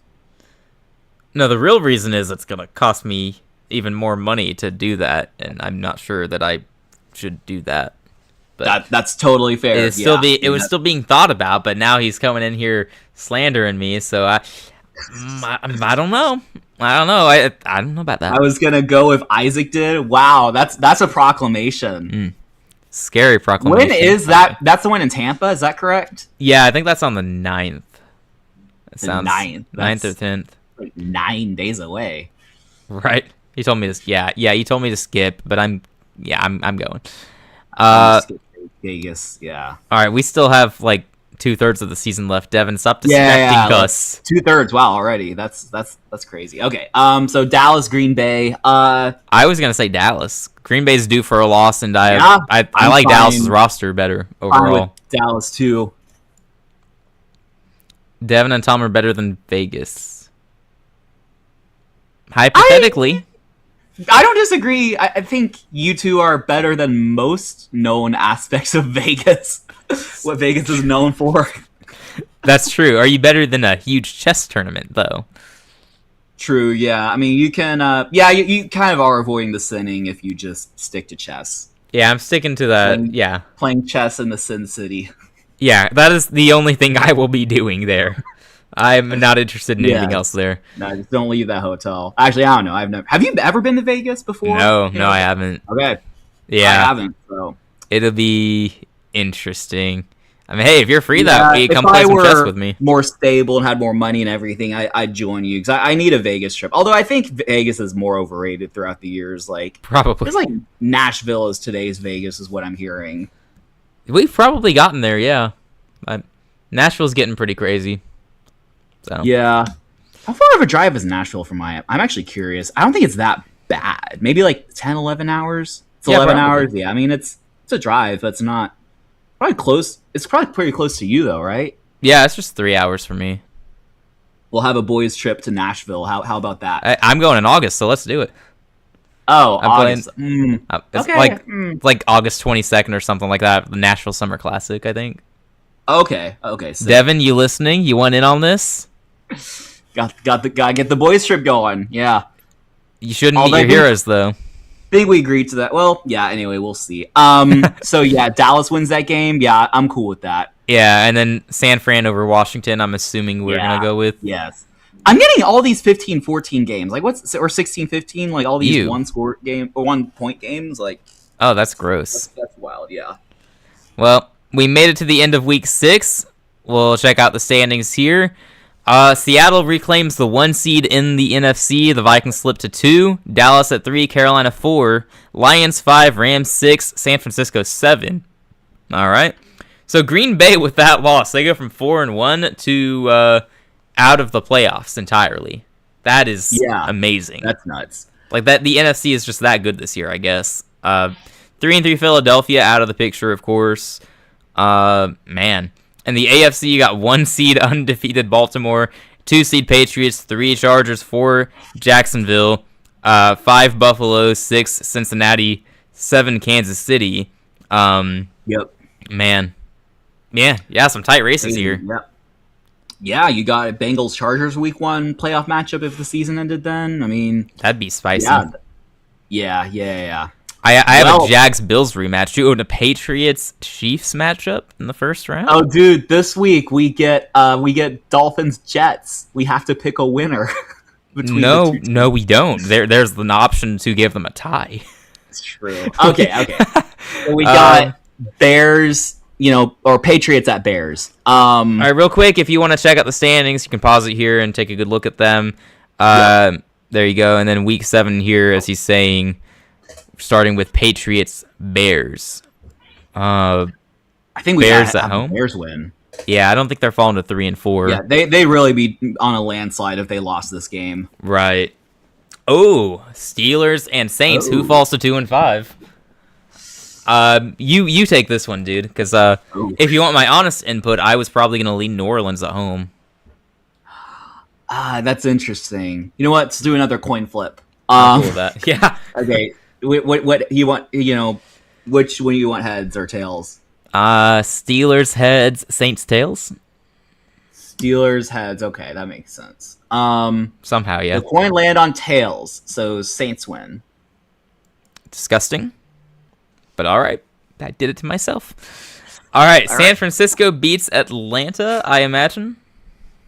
No, the real reason is it's going to cost me even more money to do that, and I'm not sure that I should do that. But that's totally fair. It was still being thought about, but now he's coming in here slandering me, so I don't know. I don't know about that. I was gonna go if Isaac did. Wow, that's a proclamation. Scary proclamation. When is that? That's the one in Tampa. Is that correct? Yeah, I think that's on the 9th. The 9th. 9th or 10th. Like 9 days away. Right. He told me to. Yeah. He told me to skip, but I'm going. Vegas. Yeah. All right. We still have like 2/3 of the season left. Devin, stop distracting us. 2/3. Wow. Already. That's crazy. Okay. So Dallas, Green Bay. I was gonna say Dallas. Green Bay's due for a loss, and I like Dallas's roster better overall. Dallas too. Devin and Tom are better than Vegas. Hypothetically. I don't disagree. I think you two are better than most known aspects of Vegas. What Vegas is known for. That's true. Are you better than a huge chess tournament, though? True, yeah. I mean, you can, you kind of are avoiding the sinning if you just stick to chess. Yeah, I'm sticking to that, yeah. Playing chess in the Sin City. Yeah, that is the only thing I will be doing there. I'm not interested in anything else there. No, just don't leave that hotel. Actually, I don't know. Have you ever been to Vegas before? No, I haven't. Okay. Yeah. I haven't, so. It'll be interesting. I mean, hey, if you're free that week, come play some chess with me. More stable and had more money and everything, I'd join you because I need a Vegas trip. Although I think Vegas is more overrated throughout the years. Like probably, it's like Nashville is today's Vegas, is what I'm hearing. We've probably gotten there, yeah. Nashville's getting pretty crazy. So yeah, how far of a drive is Nashville from Miami? I'm actually curious. I don't think it's that bad. Maybe like 10, 11 hours. It's 11 hours. Yeah, I mean it's a drive, but it's not. Probably close. It's probably pretty close to you, though, right? Yeah, it's just 3 hours for me. We'll have a boys' trip to Nashville. How about that? I'm going in August, so let's do it. Oh, August. It's like August 22nd or something like that. The Nashville Summer Classic, I think. Okay. So. Devin, you listening? You want in on this? Gotta get the boys' trip going. Yeah. You shouldn't meet your heroes, though. I think we agreed to that. Well, yeah, anyway, we'll see. So, yeah, Dallas wins that game. Yeah, I'm cool with that. Yeah, and then San Fran over Washington, I'm assuming we're going to go with. Yes. I'm getting all these 15-14 games. Like, or 16-15, like all these one-score game or one-point games. Like, oh, that's gross. That's wild, yeah. Well, we made it to the end of week 6. We'll check out the standings here. Seattle reclaims the 1 seed in the NFC. The Vikings slip to 2. Dallas at 3. Carolina 4. Lions 5. Rams 6. San Francisco 7. All right. So Green Bay with that loss, they go from 4-1 to out of the playoffs entirely. That is amazing. That's nuts. Like that, the NFC is just that good this year, I guess. 3-3 Philadelphia out of the picture, of course. Man. In the AFC, you got 1 seed undefeated Baltimore, 2 seed Patriots, 3 Chargers, 4 Jacksonville, 5 Buffalo, 6 Cincinnati, 7 Kansas City. Yep. Man. Yeah, some tight races here. Yep. Yeah, you got Bengals Chargers week 1 playoff matchup if the season ended then. I mean, that'd be spicy. Yeah. I have a Jags Bills rematch too, and a Patriots Chiefs matchup in the first round. Oh, dude, this week we get Dolphins Jets. We have to pick a winner. No, we don't. There's an option to give them a tie. It's true. Okay. So we got Bears, or Patriots at Bears. All right, real quick, if you want to check out the standings, you can pause it here and take a good look at them. There you go. And then week 7 here, as he's saying. Starting with Patriots Bears. I think Bears at home. Bears win. Yeah, I don't think they're falling to 3-4. Yeah, they really be on a landslide if they lost this game. Right. Oh, Steelers and Saints. Who falls to 2-5? You take this one, dude. Because if you want my honest input, I was probably gonna lean New Orleans at home. That's interesting. You know what? Let's do another coin flip. Cool with that. Yeah. Okay. What you want? Which one you want, heads or tails? Steelers heads, Saints tails. Steelers heads. Okay, that makes sense. Somehow, yeah. The coin land on tails, so Saints win. Disgusting, but all right. I did it to myself. All right, San Francisco beats Atlanta. I imagine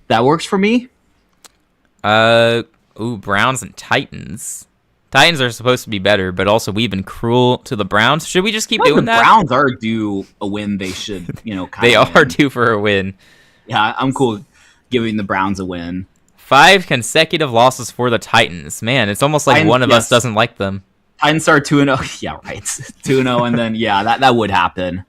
that works for me. Browns and Titans. Titans are supposed to be better, but also we've been cruel to the Browns. Should we just keep doing that? The Browns are due a win. They should, they are due for a win. Yeah, I'm cool giving the Browns a win. 5 consecutive losses for the Titans. Man, it's almost like one of us doesn't like them. Titans are 2-0. Yeah, right. 2-0, and then, that would happen.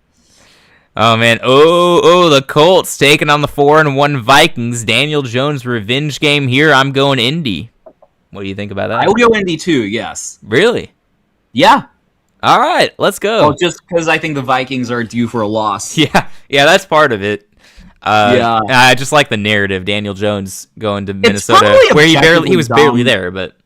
Oh, man. Oh, the Colts taking on the 4-1 Vikings. Daniel Jones revenge game here. I'm going Indy. What do you think about that? I will go Indy too, yes. Really? Yeah. All right, let's go. Well, just because I think the Vikings are due for a loss. Yeah, that's part of it. I just like the narrative. Daniel Jones going to Minnesota, where he was barely there, but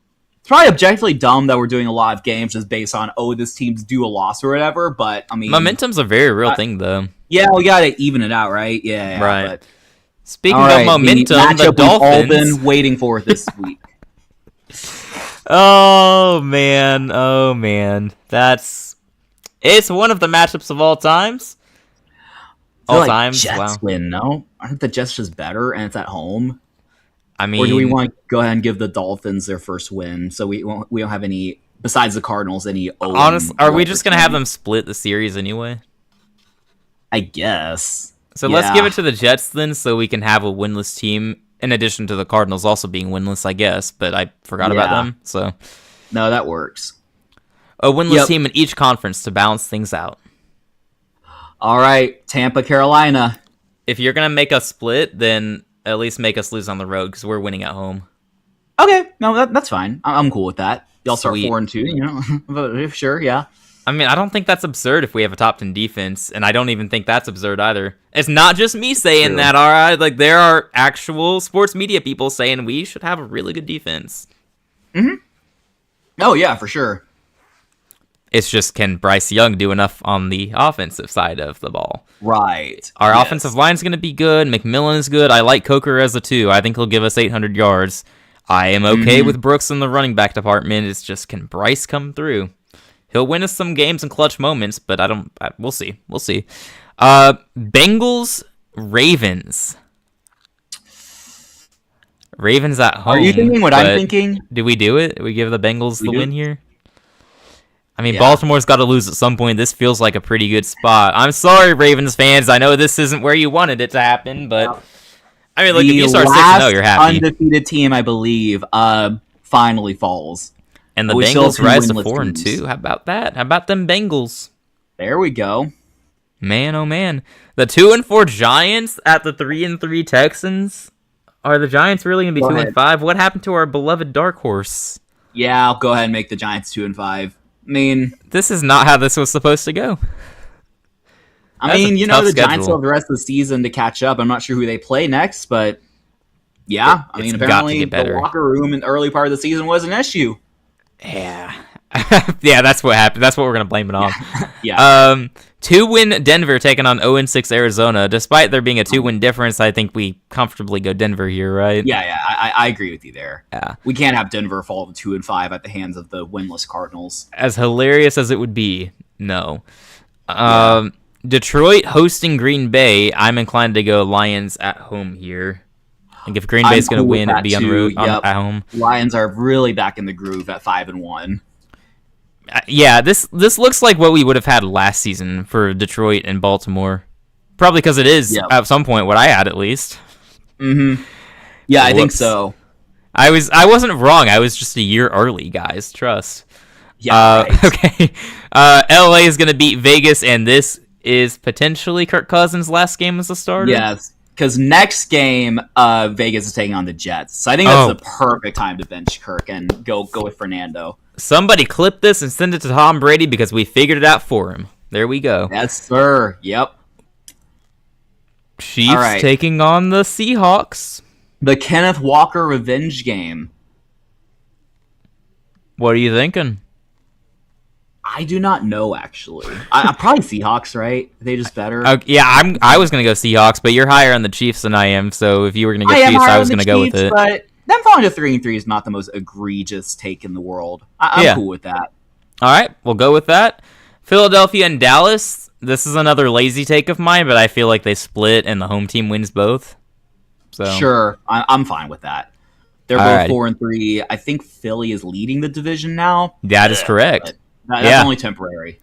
probably objectively dumb that we're doing a lot of games just based on, this team's due a loss or whatever. But I mean, momentum's a very real thing, though. Yeah, we gotta even it out, right? Yeah, right. But, speaking of momentum, the Dolphins we've all been waiting for this week. Oh man, it's one of the matchups of all times. All times, Jets win. No, aren't the Jets just better, and it's at home? I mean, or do we want to go ahead and give the Dolphins their first win, so we don't have any besides the Cardinals any? Honestly, are we just gonna have them split the series anyway? I guess. So let's give it to the Jets then, so we can have a winless team. In addition to the Cardinals also being winless, I guess, but I forgot about them. So no, that works. A winless team in each conference to balance things out. All right, Tampa, Carolina. If you're gonna make us split, then at least make us lose on the road because we're winning at home. Okay, no, that's fine. I'm cool with that. Y'all start 4-2, you know? Sure, yeah. I mean, I don't think that's absurd if we have a top 10 defense, and I don't even think that's absurd either. It's not just me saying that, all right? Like, there are actual sports media people saying we should have a really good defense. Mm-hmm. Oh, yeah, for sure. It's just, can Bryce Young do enough on the offensive side of the ball? Right. Our offensive line's going to be good. McMillan is good. I like Coker as a 2. I think he'll give us 800 yards. I am okay with Brooks in the running back department. It's just, can Bryce come through? He'll win us some games and clutch moments, but we'll see. We'll see. Bengals, Ravens. Ravens at home. Are you thinking what I'm thinking? Do we do it? We give the Bengals the win here? I mean, Baltimore's got to lose at some point. This feels like a pretty good spot. I'm sorry, Ravens fans. I know this isn't where you wanted it to happen, but I mean, look, if you start 6-0, you're happy. The undefeated team, I believe, finally falls. And the Bengals rise to 4-2. How about that? How about them Bengals? There we go. Man, oh man. The 2-4 Giants at the 3-3 Texans. Are the Giants really going to be 2-5? What happened to our beloved dark horse? Yeah, I'll go ahead and make the Giants 2-5. I mean, this is not how this was supposed to go. I mean, you know, the Giants will have the rest of the season to catch up. I'm not sure who they play next, but yeah, I mean, apparently the locker room in the early part of the season was an issue. Yeah. Yeah, that's what happened. That's what we're going to blame it on. Yeah. 2-win Denver taking on 0-6 Arizona. Despite there being a 2-win difference, I think we comfortably go Denver here, right? Yeah, I agree with you there. Yeah. We can't have Denver fall to 2-5 at the hands of the winless Cardinals. As hilarious as it would be, no. Detroit hosting Green Bay. I'm inclined to go Lions at home here. I think if Green Bay's going to win, it'd be on the road at home. Lions are really back in the groove at 5-1. Yeah, this looks like what we would have had last season for Detroit and Baltimore. Probably because it is at some point what I had at least. Mm-hmm. Yeah, I think so. I wasn't wrong. I was just a year early, guys. Trust. Yeah. Right. Okay. LA is going to beat Vegas, and this is potentially Kirk Cousins' last game as a starter. Yes. Because next game, Vegas is taking on the Jets. So I think that's the perfect time to bench Kirk and go with Fernando. Somebody clip this and send it to Tom Brady because we figured it out for him. There we go. Yes, sir. Yep. Chiefs taking on the Seahawks. The Kenneth Walker revenge game. What are you thinking? I do not know, actually. I'm probably Seahawks, right? Are they just better? Yeah, I was going to go Seahawks, but you're higher on the Chiefs than I am, so if you were going to go Chiefs, I was going to go with it. But them falling to 3-3 is not the most egregious take in the world. I'm cool with that. All right, we'll go with that. Philadelphia and Dallas. This is another lazy take of mine, but I feel like they split and the home team wins both. So sure, I'm fine with that. They're both 4-3. I think Philly is leading the division now. That is correct. That's only temporary.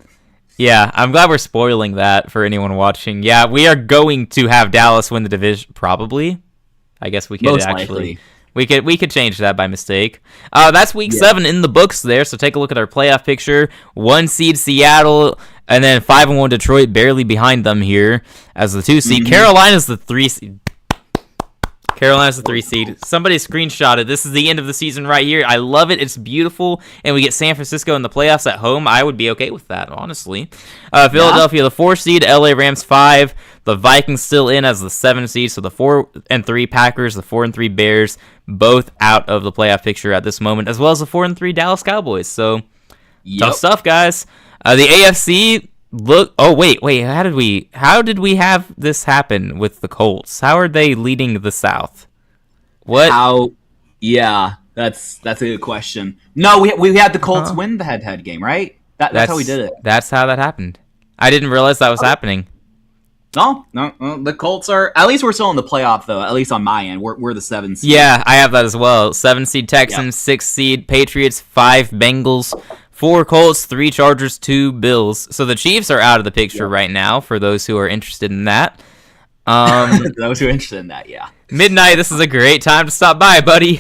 Yeah, I'm glad we're spoiling that for anyone watching. Yeah, we are going to have Dallas win the division, probably. I guess we could Most likely. We could change that by mistake. That's week 7 in the books there, so take a look at our playoff picture. 1 seed Seattle, and then 5-1 Detroit, barely behind them here as the 2 seed. Carolina's the 3 seed. Carolina's the 3 seed. Somebody screenshot it. This is the end of the season right here. I love it. It's beautiful. And we get San Francisco in the playoffs at home. I would be okay with that, honestly. Philadelphia, the 4 seed. LA Rams 5. The Vikings still in as the 7 seed. So the 4-3 Packers, the 4-3 Bears, both out of the playoff picture at this moment, as well as the 4-3 Dallas Cowboys. So tough stuff, guys. The AFC... wait. How did we have this happen with the Colts? How are they leading the South? What? Yeah, that's a good question. No, we had the Colts win the head-to-head game, right? That's how we did it. That's how that happened. I didn't realize that was happening. No, the Colts are... At least we're still in the playoff, though. At least on my end. We're the 7 seed. Yeah, I have that as well. 7 seed Texans, 6 seed Patriots, 5 Bengals, 4 Colts, 3 Chargers, 2 Bills. So the Chiefs are out of the picture right now, for those who are interested in that. Those who are interested in that, yeah. Midnight, this is a great time to stop by, buddy.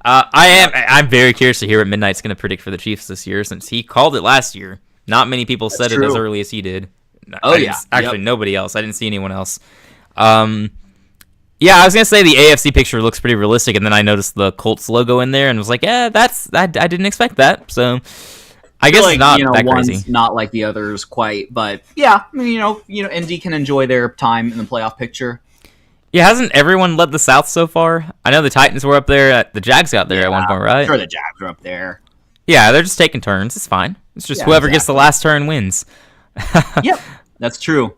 I'm very curious to hear what Midnight's going to predict for the Chiefs this year, since he called it last year. Not many people said it as early as he did. Actually, nobody else. I didn't see anyone else. Yeah, I was going to say the AFC picture looks pretty realistic, and then I noticed the Colts logo in there and was like, yeah, I didn't expect that. So I guess it's not that crazy. One's not like the others quite, but yeah, Indy can enjoy their time in the playoff picture. Yeah, hasn't everyone led the South so far? I know the Titans were up there. The Jags got there at one point, right? I'm sure the Jags are up there. Yeah, they're just taking turns. It's fine. It's just whoever gets the last turn wins. Yep, that's true.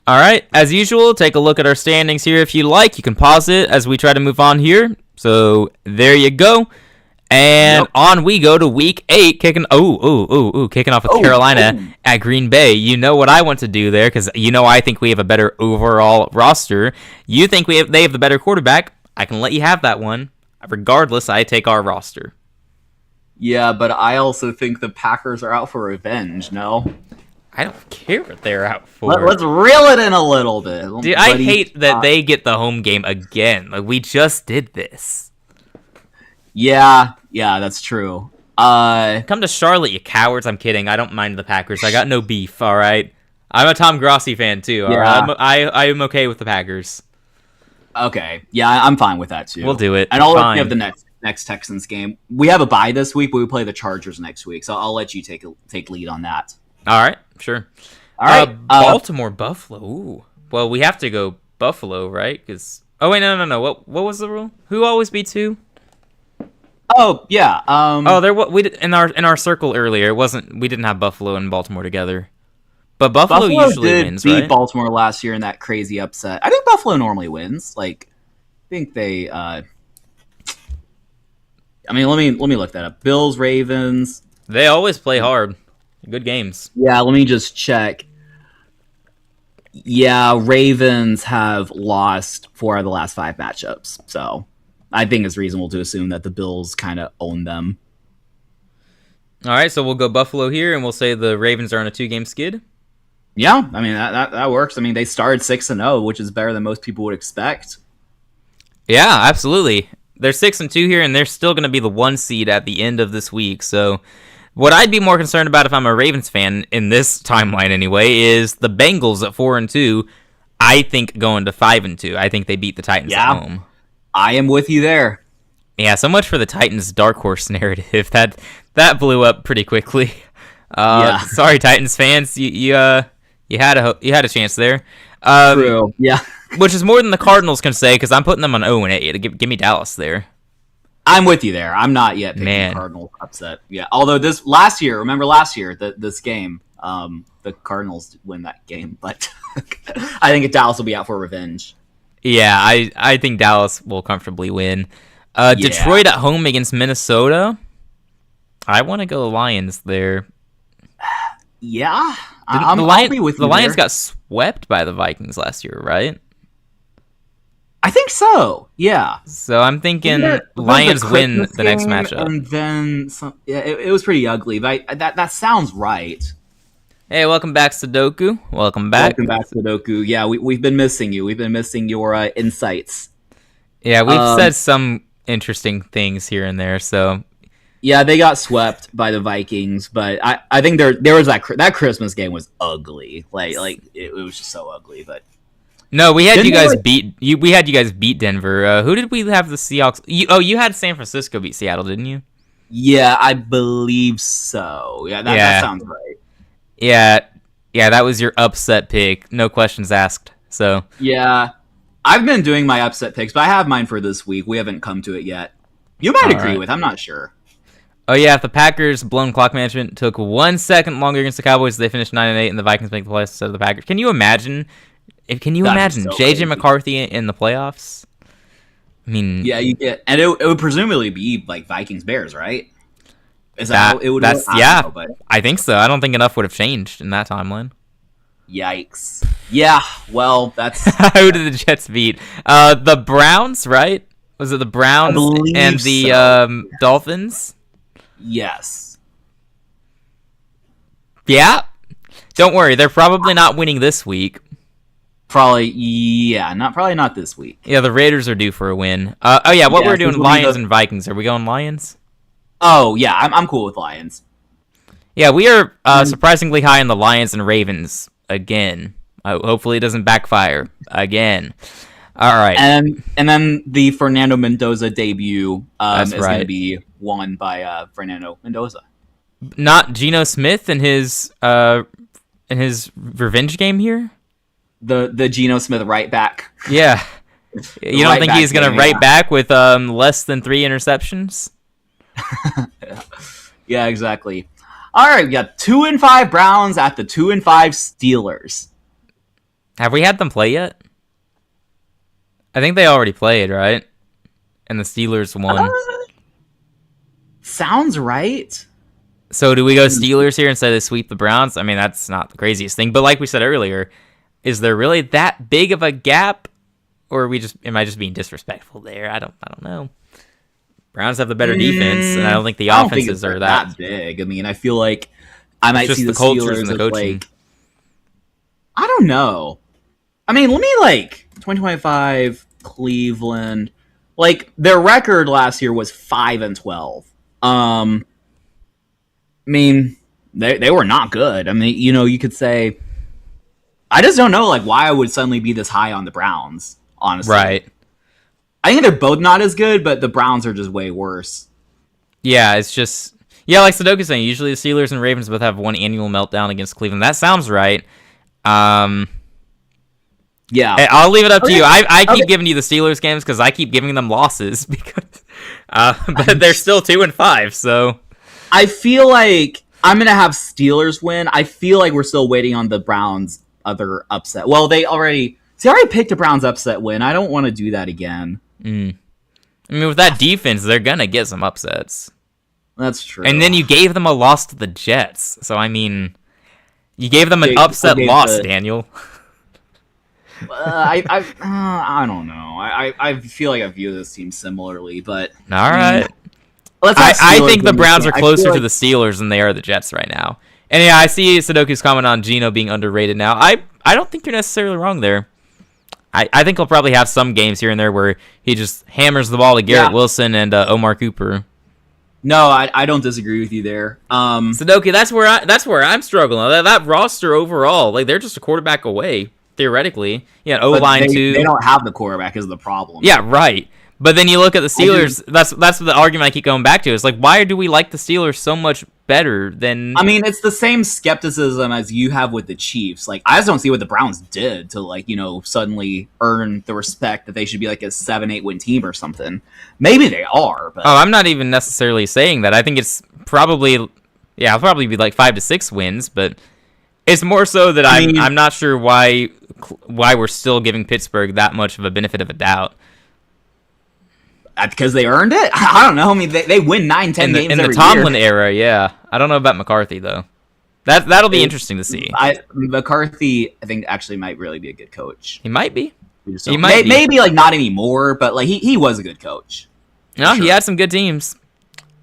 All right, as usual, take a look at our standings here. If you like, you can pause it as we try to move on here. So there you go. And on we go to week 8, kicking off with Carolina at Green Bay. You know what I want to do there, because I think we have a better overall roster. You think they have the better quarterback. I can let you have that one. Regardless, I take our roster. Yeah, but I also think the Packers are out for revenge, no? I don't care what they're out for. Let's reel it in a little bit. Dude, I hate that they get the home game again. Like, we just did this. Yeah, that's true. Come to Charlotte, you cowards. I'm kidding. I don't mind the Packers. I got no beef, all right? I'm a Tom Grossi fan, too, all right? I am okay with the Packers. Okay. Yeah, I'm fine with that, too. We'll do it. And I'll let you have the next Texans game. We have a bye this week, but we play the Chargers next week, so I'll let you take lead on that. All right, sure. All right. Baltimore, Buffalo. Ooh. Well, we have to go Buffalo, right? Because no. What was the rule? Who always beats who? Oh yeah. We did in our circle earlier. We didn't have Buffalo and Baltimore together, but Buffalo usually wins, right? Beat Baltimore last year in that crazy upset. I think Buffalo normally wins. Like, I think they. Let me look that up. Bills, Ravens. They always play hard. Good games. Yeah, let me just check. Yeah, Ravens have lost 4 of the last 5 matchups, so I think it's reasonable to assume that the Bills kind of own them. All right, so we'll go Buffalo here, and we'll say the Ravens are on a 2-game skid. Yeah, I mean that works. I mean, they started 6-0, which is better than most people would expect. Yeah, absolutely. They're 6-2 here, and they're still going to be the 1 seed at the end of this week. So, what I'd be more concerned about if I'm a Ravens fan in this timeline anyway is the Bengals at 4-2. I think going to 5-2. I think they beat the Titans at home. I am with you there. Yeah, so much for the Titans dark horse narrative. That blew up pretty quickly. Sorry, Titans fans. You had a chance there. True. Yeah. Which is more than the Cardinals can say, because I'm putting them on 0-8. Give me Dallas there. I'm with you there. I'm not yet picking the Cardinals upset. Yeah. Although this remember last year this game, the Cardinals win that game, but I think Dallas will be out for revenge. Yeah, I think Dallas will comfortably win. Detroit at home against Minnesota. I want to go Lions there. Yeah, I'll be with you. The Lions got swept by the Vikings last year, right? I think so. Yeah. So I'm thinking Lions win the next matchup. And then it was pretty ugly, but that sounds right. Hey, welcome back, Sudoku. Welcome back, Sudoku. Yeah, we've been missing you. We've been missing your insights. Yeah, we've said some interesting things here and there. So yeah, they got swept by the Vikings, but I think there was that Christmas game was ugly. Like it was just so ugly. But No, we had Didn't you they, guys like- beat you. We had you guys beat Denver. Who did we have the Seahawks? You had San Francisco beat Seattle, didn't you? Yeah, I believe so. Yeah, that sounds right. Yeah, that was your upset pick. No questions asked. So Yeah, I've been doing my upset picks, but I have mine for this week. We haven't come to it yet. You might agree right. with. I'm not sure. Oh yeah, if the Packers' blown clock management took 1 second longer against the Cowboys, they finished 9-8, and the Vikings make the playoffs instead of the Packers. Can you imagine? That'd be so JJ crazy. McCarthy in the playoffs? I mean, Yeah, you get, and it would presumably be like Vikings Bears, right? Is that how it would? that's I yeah. don't know, but I think so. I don't think enough would have changed in that timeline. yikes. Yeah, well, that's Who did the Jets beat? The Browns, right? Was it the Browns believe and the so. Dolphins? yes. Yeah. Don't worry, they're probably not winning this week. Probably, yeah, probably not this week. Yeah, the Raiders are due for a win. Oh yeah, what Yeah, we're doing, this will be Lions the- and Vikings. Are we going Lions? Oh yeah, I'm cool with Lions. Yeah, we are surprisingly high on the Lions and Ravens again. Hopefully, it doesn't backfire again. All right. And then the Fernando Mendoza debut That's is right. going to be won by Fernando Mendoza. Not Geno Smith in his revenge game here. The Geno Smith right back. Yeah. You don't Right think back he's gonna game, right yeah. back with less than 3 interceptions? Yeah, exactly. All right, we got 2-5 Browns at the 2-5 Steelers. Have we had them play yet? I think they already played, right? And the Steelers won. Sounds right. So do we go Steelers here instead of sweep the Browns? I mean, that's not the craziest thing. But like we said earlier, is there really that big of a gap? Or am I just being disrespectful there? I don't know. Browns have the better defense, and I don't think the I don't think offenses it's are that. big. I mean, I feel like I might just see the the cultures Steelers and the as coaching. like, I don't know. I mean, let me 2025 Cleveland. Like their record last year was 5-12. I mean, they were not good. I mean, you could say. I just don't know, like, why I would suddenly be this high on the Browns. Honestly, Right. I think they're both not as good, but the Browns are just way worse. Yeah, it's just... Yeah, like Sudoku's saying, usually the Steelers and Ravens both have one annual meltdown against Cleveland. That sounds right. Yeah, I'll leave it up to Okay. you. I keep Okay. giving you the Steelers games because I keep giving them losses, because, but they're still 2-5, so... I feel like I'm gonna have Steelers win. I feel like we're still waiting on the Browns' other upset. Well, I already picked a Browns upset win. I don't want to do that again. I mean, with that defense, they're gonna get some upsets. That's true. And then you gave them a loss to the Jets, so I mean, you gave them an They upset gave loss, the- Daniel. I don't know. I feel like I view this team similarly, but All right. let's have I Steelers think the win this Browns game. are I closer feel to like- the Steelers than they are the Jets right now. And yeah, I see Sudoku's comment on Geno being underrated now. I don't think you're necessarily wrong there. I think he'll probably have some games here and there where he just hammers the ball to Garrett Yeah. Wilson and Omar Cooper. No, I don't disagree with you there. Sudoku, that's where I'm struggling. That roster overall, like they're just a quarterback away theoretically. Yeah, O but line too. they don't have the quarterback is the problem. Yeah, right. But then you look at the Steelers. That's the argument I keep going back to. Is like, why do we like the Steelers so much better than? I mean, it's the same skepticism as you have with the Chiefs. Like, I just don't see what the Browns did to, suddenly earn the respect that they should be like a 7-8 win team or something. Maybe they are, but Oh, I'm not even necessarily saying that. I think it's probably, it'll probably be like 5 to 6 wins, but it's more so that I'm not sure why we're still giving Pittsburgh that much of a benefit of a doubt. because they earned it. I don't know. I mean, they win 9-10 games In the every Tomlin year. era, yeah. I don't know about McCarthy though. That'll be interesting to see. McCarthy, I think, actually might really be a good coach. He might be. So He might be. maybe like not anymore, but like he was a good coach. No, he had some good teams.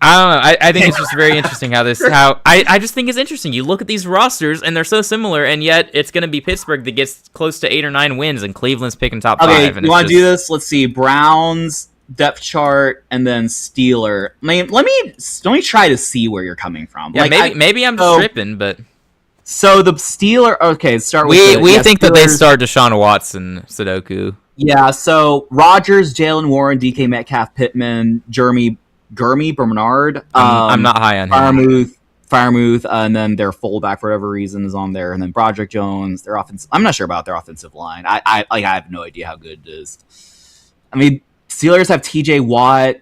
I don't know. I think it's just very interesting I just think it's interesting. You look at these rosters and they're so similar, and yet it's going to be Pittsburgh that gets close to 8 or 9 wins, and Cleveland's picking top 5. Okay, And you want to do this? Let's see. Browns depth chart and then Steeler. I mean, let me try to see where you're coming from. Yeah, like, maybe I'm so- tripping, but So the Steelers. Okay, start with we think Steelers, that they start Deshaun Watson, Sudoku. Yeah, so Rodgers, Jalen Warren, DK Metcalf, Pittman, Gurmy Bernard. I'm not high on him. Firemouth, and then their fullback for whatever reason is on there, and then Broderick Jones. Their offense. I'm not sure about their offensive line. I have no idea how good it is. I mean, Steelers have T.J. Watt,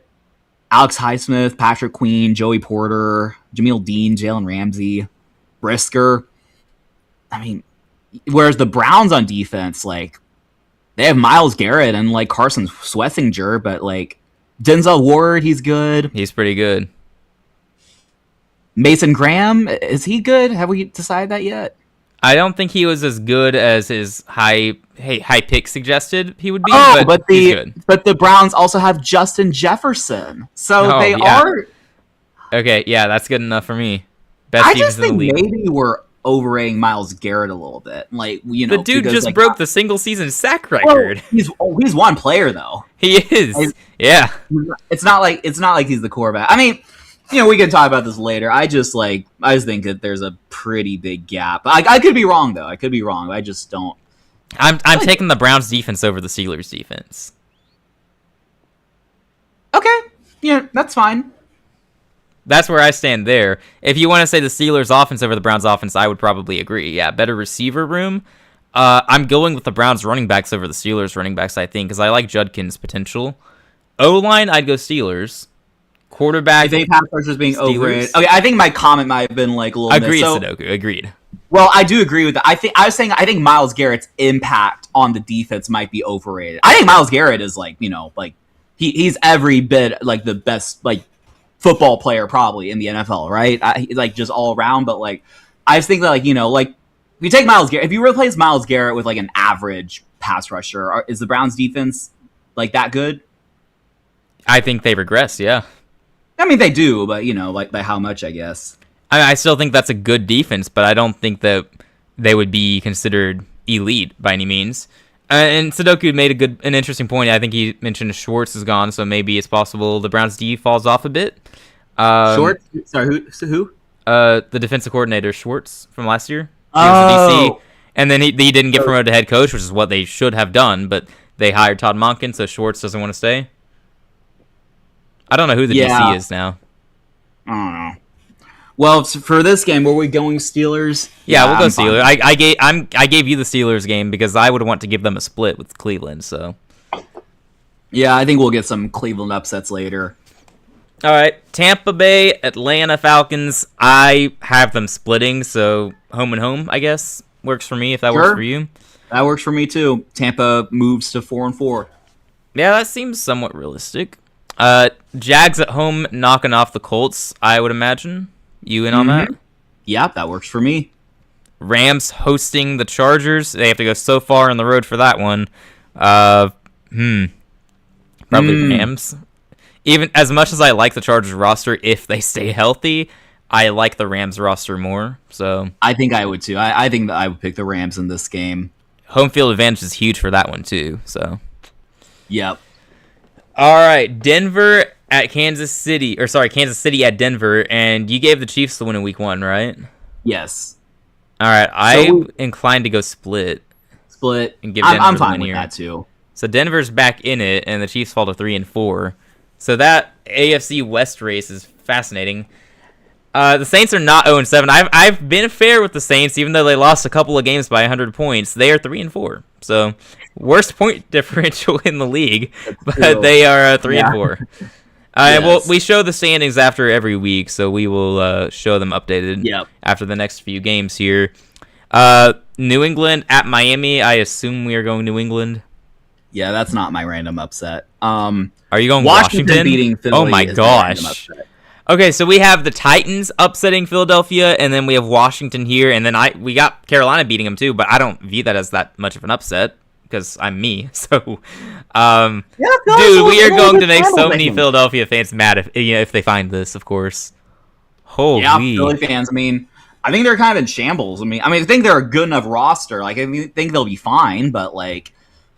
Alex Highsmith, Patrick Queen, Joey Porter, Jameel Dean, Jalen Ramsey, Brisker. I mean, whereas the Browns on defense, like, they have Myles Garrett and like Carson Schwarzenegger, but like Denzel Ward, he's good. He's pretty good. Mason Graham, is he good? Have we decided that yet? I don't think he was as good as his high pick suggested he would be. Oh, but the Browns also have Justin Jefferson, so they are. Okay, yeah, that's good enough for me. I just think maybe we're overrating Myles Garrett a little bit. Like, you know, the dude just broke the single season sack record. Well, he's one player though. He is. Yeah. It's not like he's the quarterback. I mean, you know, we can talk about this later. I just think that there's a pretty big gap. I could be wrong though. I could be wrong. I just don't. I'm taking the Browns defense over the Steelers defense. Okay. Yeah, that's fine. That's where I stand there. If you want to say the Steelers offense over the Browns offense, I would probably agree. Yeah, better receiver room. I'm going with the Browns running backs over the Steelers running backs, I think, because I like Judkins' potential. O-line, I'd go Steelers. Quarterback, I think pass rushers being overrated. Okay, I think my comment might have been like a little agreed, Sudoku. Agreed. Well, I do agree with that. I think Myles Garrett's impact on the defense might be overrated. I think Myles Garrett is like, you know, like he's every bit like the best like football player probably in the NFL, right? Like just all around, but like I just think that like, you know, like if you take Myles Garrett, if you replace Myles Garrett with like an average pass rusher, is the Browns defense like that good? I think they regress, yeah. I mean, they do, but you know, like by how much, I guess. I still think that's a good defense, but I don't think that they would be considered elite by any means. And Sudoku made an interesting point. I think he mentioned Schwartz is gone, so maybe it's possible the Browns' D falls off a bit. Schwartz? Sorry, who? The defensive coordinator, Schwartz, from last year. He was the DC. And then he didn't get promoted to head coach, which is what they should have done, but they hired Todd Monken, so Schwartz doesn't want to stay. I don't know who the DC is now. I don't know. Well, for this game, were we going Steelers? Yeah, we'll go Steelers. I gave you the Steelers game because I would want to give them a split with Cleveland. So, yeah, I think we'll get some Cleveland upsets later. All right, Tampa Bay, Atlanta Falcons. I have them splitting, so home and home, I guess, works for me. If that works for you, that works for me too. Tampa moves to 4-4. Yeah, that seems somewhat realistic. Jags at home, knocking off the Colts. I would imagine. You in on that? Yeah, that works for me. Rams hosting the Chargers. They have to go so far on the road for that one. Probably Rams. Even as much as I like the Chargers roster, if they stay healthy, I like the Rams roster more. So I think I would too. I think that I would pick the Rams in this game. Home field advantage is huge for that one too. So, yep. All right, Denver at Kansas City at Denver, and you gave the Chiefs the win in Week 1, right? Yes. All right, I'm inclined to go split. And give Denver I'm fine with that too. So Denver's back in it, and the Chiefs fall to 3-4. So that AFC West race is fascinating. The Saints are not 0-7. I've been fair with the Saints, even though they lost a couple of games by 100 points. They are 3-4. So worst point differential in the league, but they are 3-4. Yes. Well, we show the standings after every week, so we will show them updated after the next few games here. New England at Miami. I assume we are going New England. Yeah, that's not my random upset. Are you going Washington? Beating Philly? Oh my gosh. Okay, so we have the Titans upsetting Philadelphia, and then we have Washington here, and then we got Carolina beating them too, but I don't view that as that much of an upset because I'm me. So, dude, we are going to make so many Philadelphia fans mad if they find this, of course. Holy. Yeah, Philly fans. I mean, I think they're kind of in shambles. I mean, I think they're a good enough roster. Like, I think they'll be fine, but like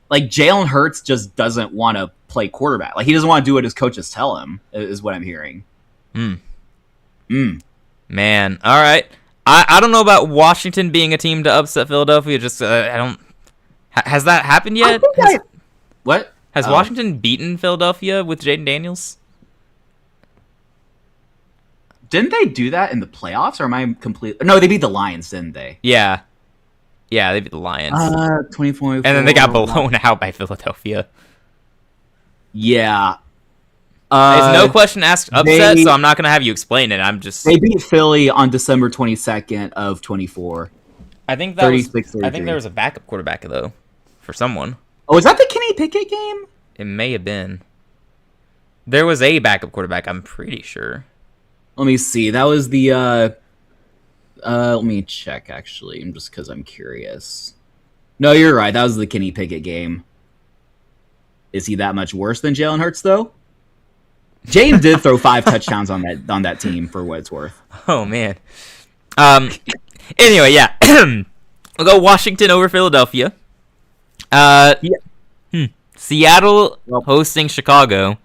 Jalen Hurts just doesn't want to play quarterback. Like, he doesn't want to do what his coaches tell him. Is what I'm hearing. Man, all right. I don't know about Washington being a team to upset Philadelphia. Just I don't. Has that happened yet? What? Has Washington beaten Philadelphia with Jaden Daniels? Didn't they do that in the playoffs, or am I complete? No, they beat the Lions, didn't they? Yeah. Yeah, they beat the Lions. 24. And then they got blown out by Philadelphia. Yeah. It's no question asked upset, so I'm not going to have you explain it. I'm just... They beat Philly on December 22nd of 24. I think that was... I think there was a backup quarterback, though, for someone. Oh, is that the Kenny Pickett game? It may have been. There was a backup quarterback, I'm pretty sure. Let me see. That was the... let me check, actually, just because I'm curious. No, you're right. That was the Kenny Pickett game. Is he that much worse than Jalen Hurts, though? James did throw 5 touchdowns on that team, for what it's worth. Oh, man. Anyway, yeah. We'll go Washington over Philadelphia. Seattle hosting Chicago.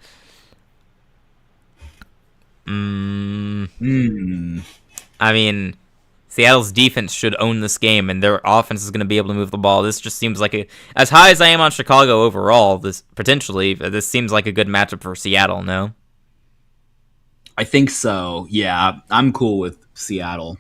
I mean, Seattle's defense should own this game, and their offense is going to be able to move the ball. This just seems like as high as I am on Chicago overall, this seems like a good matchup for Seattle, no? I think so, yeah. I'm cool with Seattle.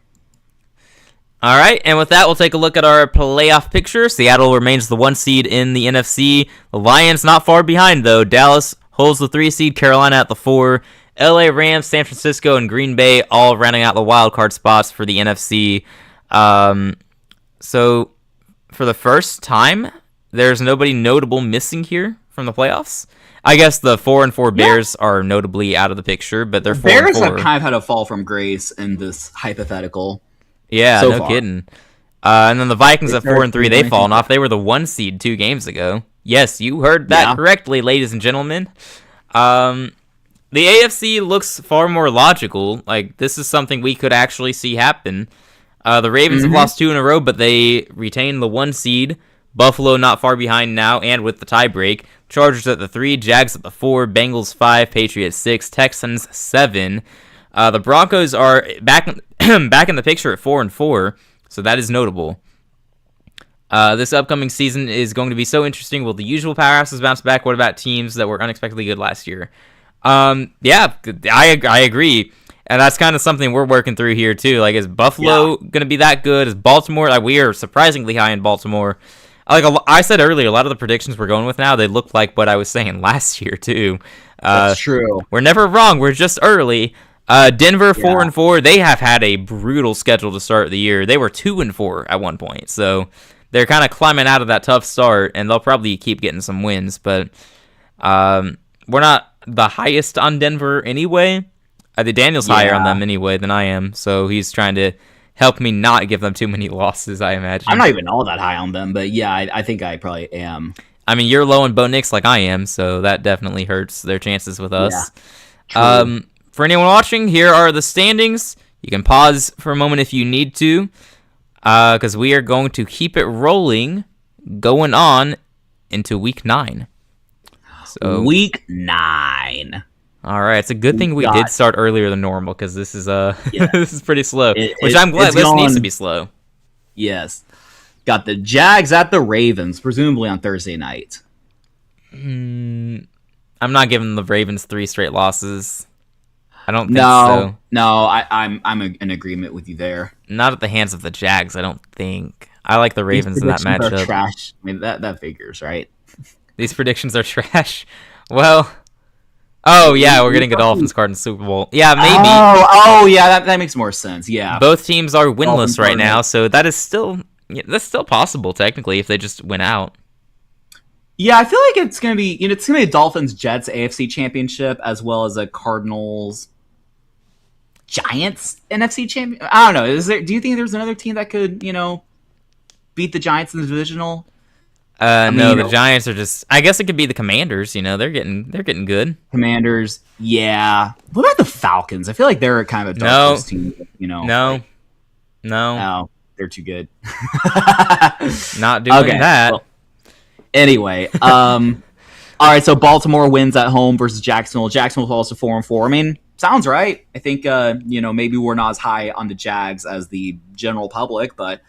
All right, and with that, we'll take a look at our playoff picture. Seattle remains the 1 seed in the NFC. The Lions not far behind, though. Dallas holds the 3 seed, Carolina at the 4. LA Rams, San Francisco, and Green Bay all rounding out the wild card spots for the NFC. So, for the first time, there's nobody notable missing here from the playoffs. I guess the 4-4 Bears are notably out of the picture, but they're 4-4. Bears have kind of had a fall from grace in this hypothetical. Yeah, so no far. Kidding. And then the Vikings at 4-3, they've fallen off. They were the 1 seed 2 games ago. Yes, you heard that correctly, ladies and gentlemen. The AFC looks far more logical. Like, this is something we could actually see happen. The Ravens have lost 2 in a row, but they retain the 1 seed. Buffalo not far behind now, and with the tiebreak. Chargers at the 3, Jags at the 4, Bengals 5, Patriots 6, Texans 7. The Broncos are back in the picture at 4-4, so that is notable. This upcoming season is going to be so interesting. Will the usual powerhouses bounce back? What about teams that were unexpectedly good last year? Yeah, I agree. And that's kind of something we're working through here, too. Like, is Buffalo going to be that good? Is Baltimore? Like, we are surprisingly high in Baltimore. Like I said earlier, a lot of the predictions we're going with now, they look like what I was saying last year, too. That's true. We're never wrong. We're just early. Denver 4-4. They have had a brutal schedule to start the year. They were 2-4 at one point. So they're kind of climbing out of that tough start, and they'll probably keep getting some wins. But we're not the highest on Denver anyway. I think Daniel's higher on them anyway than I am, so he's trying to help me not give them too many losses, I imagine. I'm not even all that high on them, but yeah, I think I probably am. I mean, you're low on Bo Nix like I am, so that definitely hurts their chances with us. Yeah, for anyone watching, here are the standings. You can pause for a moment if you need to, because we are going to keep it rolling, going on into Week 9. So Week 9. All right, it's a good thing we did start earlier than normal, because this is this is pretty slow. Which I'm glad. This needs to be slow. Yes, got the Jags at the Ravens, presumably on Thursday night. I'm not giving the Ravens 3 straight losses. I don't think so. No, I'm in agreement with you there. Not at the hands of the Jags, I don't think. I like the Ravens in that matchup. Trash. I mean, that figures, right? These predictions are trash. Well. Oh, yeah, we're getting a Dolphins card in the Super Bowl. Yeah, maybe. Oh, yeah, that makes more sense, yeah. Both teams are winless right now, so that's still possible, technically, if they just win out. Yeah, I feel like it's going to be, a Dolphins-Jets AFC Championship, as well as a Cardinals-Giants NFC Championship. I don't know. Do you think there's another team that could, beat the Giants in the divisional? No, the Giants are just. I guess it could be the Commanders. They're getting good. Commanders, yeah. What about the Falcons? I feel like they're kind of a dark team. No, they're too good. Not doing that. Well, anyway, all right. So Baltimore wins at home versus Jacksonville. Jacksonville's also 4-4. I mean, sounds right. I think maybe we're not as high on the Jags as the general public, but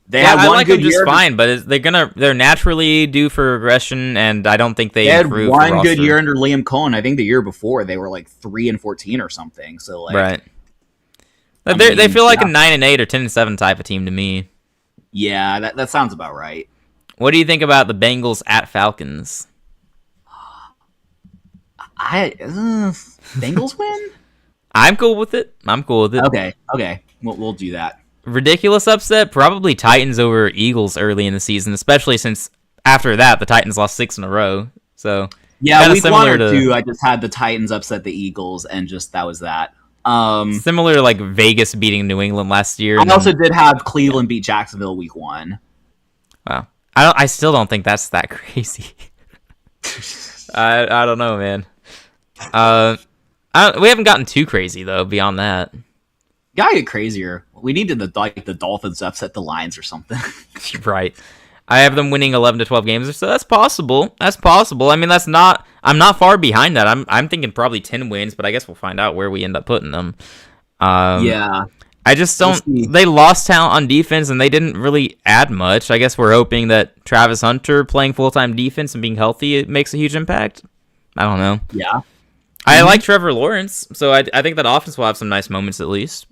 they had I one like good them just year. fine, but they're naturally due for regression, and I don't think they Had improved one good year under Liam Cohen. I think the year before they were like 3-14 or something. So like, right. They feel like a 9-8 or 10-7 type of team to me. Yeah, that sounds about right. What do you think about the Bengals at Falcons? Bengals win? I'm cool with it. Okay. We'll do that. Ridiculous upset? Probably Titans over Eagles early in the season, especially since after that the Titans lost 6 in a row. So yeah, week 1 or 2, I just had the Titans upset the Eagles, and just that was that. Similar to like Vegas beating New England last year. I also did have Cleveland beat Jacksonville week 1. Wow, I still don't think that's that crazy. I don't know, man. We haven't gotten too crazy though. Beyond that, gotta get crazier. We needed the Dolphins to upset the Lions or something. Right. I have them winning 11 to 12 games, so that's possible. I mean, I'm not far behind that. I'm thinking probably 10 wins, but I guess we'll find out where we end up putting them. Yeah. I just don't. They lost talent on defense, and they didn't really add much. I guess we're hoping that Travis Hunter playing full-time defense and being healthy, it makes a huge impact. I don't know. Yeah. I like Trevor Lawrence, so I think that offense will have some nice moments at least.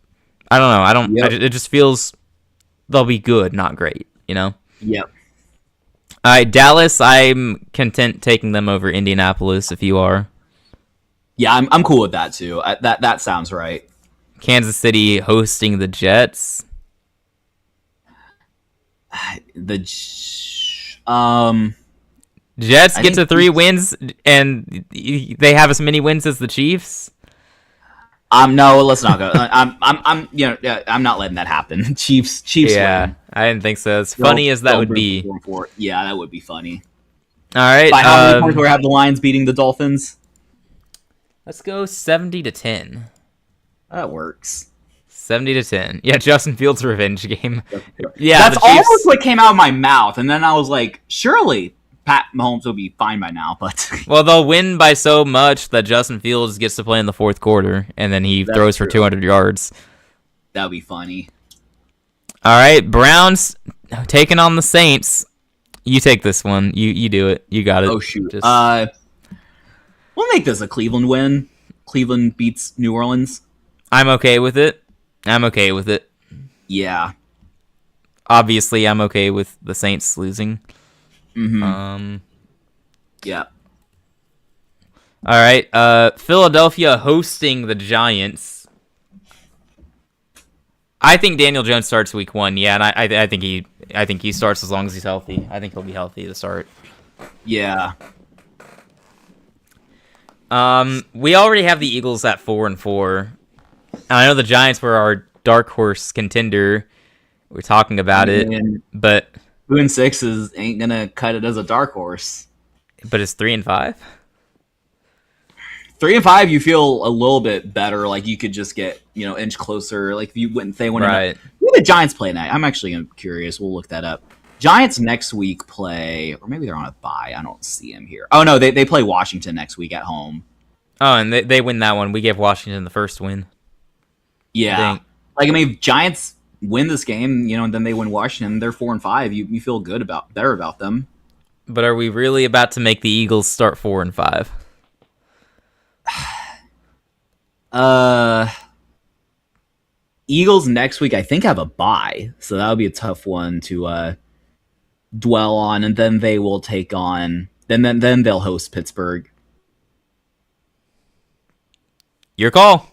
I don't know. It just feels they'll be good, not great. Yep. All right, Dallas. I'm content taking them over Indianapolis. If you are, yeah, I'm cool with that too. That sounds right. Kansas City hosting the Jets. Jets get to 3 wins, and they have as many wins as the Chiefs. No, let's not go. I'm not letting that happen. Chiefs. Yeah, win. I didn't think so. As funny as that would be. Yeah, that would be funny. All right. By how many points do we have the Lions beating the Dolphins? Let's go 70-10. That works. 70-10. Yeah, Justin Fields' revenge game. Yeah, that's almost what came out of my mouth, and then I was like, surely Pat Mahomes will be fine by now, but well, they'll win by so much that Justin Fields gets to play in the fourth quarter, and then he throws for 200 yards. That would be funny. All right, Browns taking on the Saints. You take this one. You do it. You got it. Oh shoot. We'll make this a Cleveland win. Cleveland beats New Orleans. I'm okay with it. Yeah. Obviously, I'm okay with the Saints losing. Mm-hmm. Yeah. All right. Philadelphia hosting the Giants. I think Daniel Jones starts week 1. Yeah, and I think he starts as long as he's healthy. I think he'll be healthy to start. Yeah. We already have the Eagles at 4-4. And I know the Giants were our dark horse contender. We're talking about it, but 2-6 ain't gonna cut it as a dark horse. But it's 3-5. 3-5, you feel a little bit better. Like you could just get inch closer. Like if you wouldn't say when right. Who the Giants play tonight? I'm actually curious. We'll look that up. Giants next week play, or maybe they're on a bye. I don't see them here. Oh no, they play Washington next week at home. Oh, and they win that one. We gave Washington the first win. Yeah, like if Giants win this game, and then they win Washington, they're 4-5. You feel better about them. But are we really about to make the Eagles start 4-5? Eagles next week, I think, have a bye, so that'll be a tough one to dwell on, and then they will take on. Then they'll host Pittsburgh. Your call.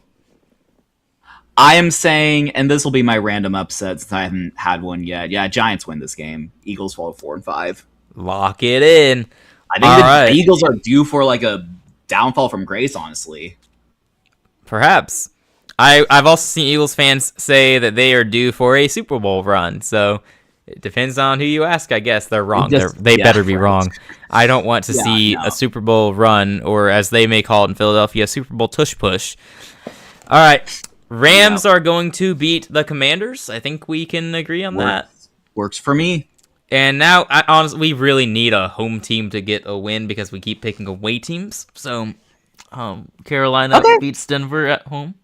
I am saying, and this will be my random upset since I haven't had one yet. Yeah, Giants win this game. Eagles fall 4-5. Lock it in. I think the Eagles are due for like a downfall from grace, honestly. Perhaps. I've also seen Eagles fans say that they are due for a Super Bowl run. So it depends on who you ask, I guess. They're wrong. They better be wrong. I don't want to see a Super Bowl run, or as they may call it in Philadelphia, a Super Bowl tush push. All right. Rams are going to beat the Commanders. I think we can agree on that. Works for me. And now, honestly, we really need a home team to get a win because we keep picking away teams. So Carolina Okay. beats Denver at home.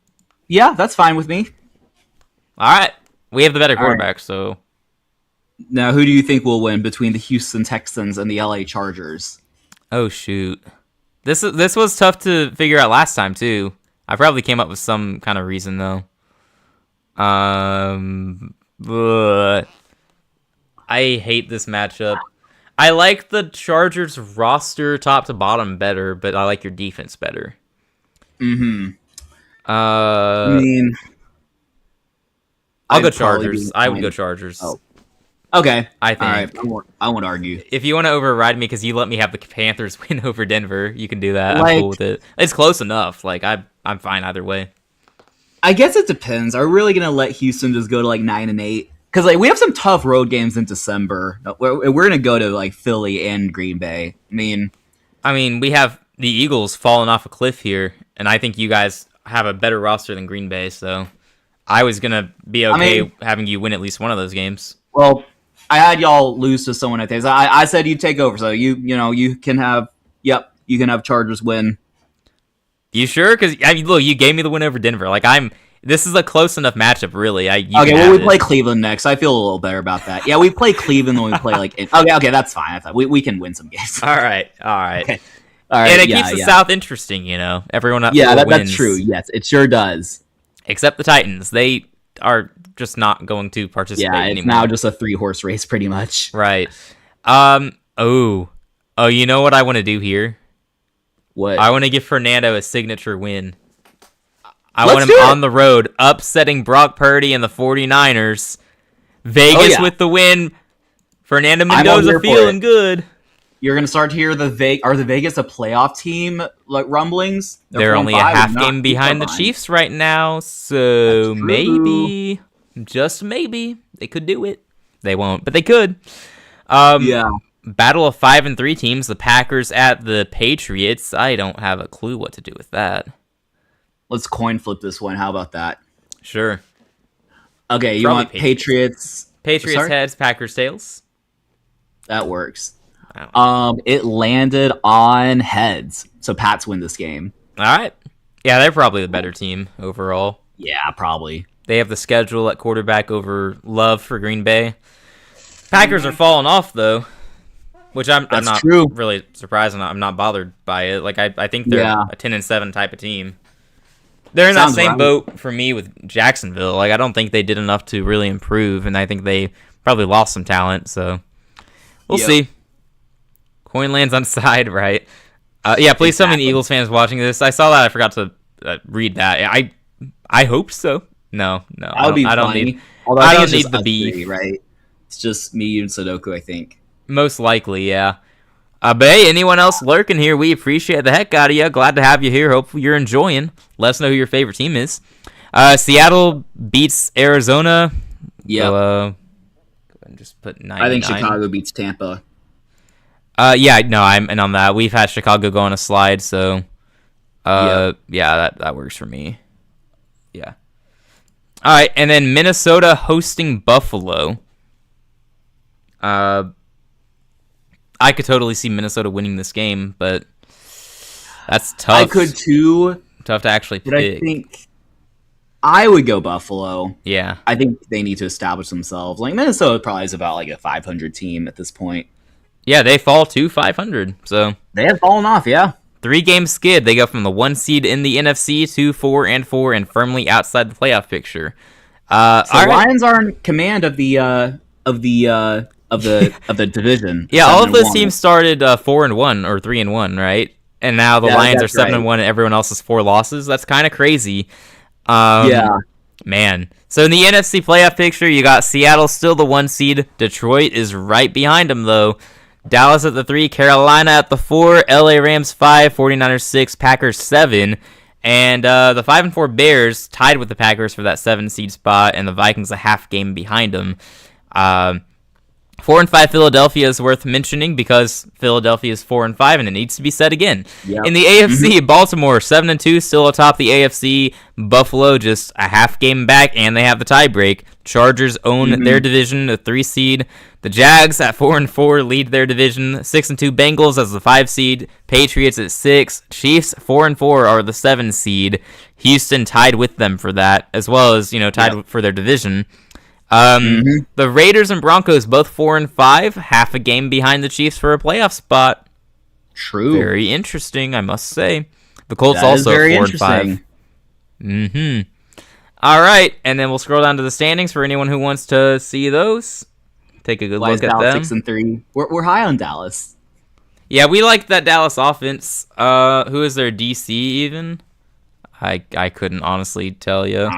Yeah, that's fine with me. All right, we have the better All right. quarterback, so Now, who do you think will win between the Houston Texans and the LA Chargers? oh shoot, this was tough to figure out last time too. I probably came up with some kind of reason though. But I hate this matchup. I like the Chargers roster top to bottom better, but I like your defense better. Mm-hmm. Uh, I mean, I'll go I'd probably Chargers. be I would fine. go Chargers. Oh. Okay. I All right. think. I won't argue. If you want to override me because you let me have the Panthers win over Denver, you can do that. I'm Like- cool with it. It's close enough. Like I'm fine either way. I guess it depends. Are we really gonna let Houston just go to like 9-8? Because like we have some tough road games in December. We're gonna go to like Philly and Green Bay. I mean, we have the Eagles falling off a cliff here, and I think you guys have a better roster than Green Bay, so I was gonna be okay having you win at least one of those games. Well, I had y'all lose to someone at this. I said you'd take over, so you can have. Yep, you can have Chargers win. You sure? Because look, you gave me the win over Denver. Like this is a close enough matchup, really. Okay, well we play Cleveland next. I feel a little better about that. Yeah, we play Cleveland when we play like. Okay, that's fine. I thought we can win some games. All right. Okay. All right, And it keeps the South interesting, you know. Everyone up. Yeah, wins. that's true. Yes, it sure does. Except the Titans. They are just not going to participate Yeah, it's anymore. now just a 3-horse race, pretty much. Right. Oh, you know what I want to do here? What? I want to give Fernando a signature win. I Let's want do him it. on the road, upsetting Brock Purdy and the 49ers. Vegas yeah. with the win. Fernando I'm on Mendoza here for feeling it. good. You're gonna start to hear are the Vegas a playoff team like rumblings? They're only a 4-5, half not game too behind the far Chiefs right now, so That's true. maybe, just maybe, they could do it. They won't, but they could. Yeah. Battle of 5 and 3 teams, the Packers at the Patriots. I don't have a clue what to do with that. Let's coin flip this one. How about that? Sure. Okay, you Probably want Patriots? Patriots Sorry? heads, Packers tails. That works. Oh. It landed on heads, so Pats win this game. All right. Yeah, they're probably the better team overall. Yeah, probably. They have the schedule at quarterback over Love for Green Bay. Packers are falling off though, which I'm That's not true. really surprised. I'm not bothered by it. Like I think they're Yeah. a 10-7 type of team. They're in that Sounds same right. boat for me with Jacksonville. Like I don't think they did enough to really improve, and I think they probably lost some talent. So we'll Yep. see. Coin lands on side, right? Yeah, please tell me the Exactly. Eagles fans watching this. I saw that. I forgot to read that. I hope so. No. That would be I don't funny. need. Although I think don't it's just need the us beef. three, right? It's just me and Sudoku, I think. Most likely, yeah. But hey, anyone else lurking here, we appreciate the heck out of you. Glad to have you here. Hopefully you're enjoying. Let us know who your favorite team is. Seattle beats Arizona. Yeah, So, go ahead and just put 99. I think Chicago beats Tampa. Yeah, no, I'm in on that. We've had Chicago go on a slide, so yeah, that works for me. Yeah. All right, and then Minnesota hosting Buffalo. I could totally see Minnesota winning this game, but that's tough. I could too, Tough to actually but I pick. think I would go Buffalo. Yeah. I think they need to establish themselves. Like Minnesota probably is about like a 500 team at this point. Yeah, they fall to 500. So They have fallen off, yeah. 3-game skid. They go from the 1 seed in the NFC to 4-4 and firmly outside the playoff picture. So all right. Lions are in command of the division. Yeah, all of those 7-1. teams started 4-1 or 3-1, right? And now the Yeah, Lions are that's right. 7-1 and everyone else is 4 losses. That's kind of crazy. Yeah. Man. So in the NFC playoff picture, you got Seattle still the 1 seed. Detroit is right behind them, though. Dallas at the 3, Carolina at the 4, LA Rams 5, 49ers 6, Packers 7. And the 5-4 Bears tied with the Packers for that 7 seed spot, and the Vikings a half game behind them. 4-5 Philadelphia is worth mentioning because Philadelphia is 4-5 and it needs to be said again. Yep. In the AFC, Baltimore 7-2, still atop the AFC. Buffalo just a half game back, and they have the tiebreak. Chargers own their division, the 3 seed. The Jags at 4-4 lead their division. 6-2 Bengals as the 5 seed. Patriots at 6. Chiefs 4-4 are the 7 seed. Houston tied with them for that, as well as tied for their division. The Raiders and Broncos both 4-5, half a game behind the Chiefs for a playoff spot. True. Very interesting, I must say. The Colts also 4-5. All right, and then we'll scroll down to the standings for anyone who wants to see those. Take a good look at Dallas them. 6-3. We're high on Dallas. Yeah, we like that Dallas offense. Who is their DC even? I couldn't honestly tell you.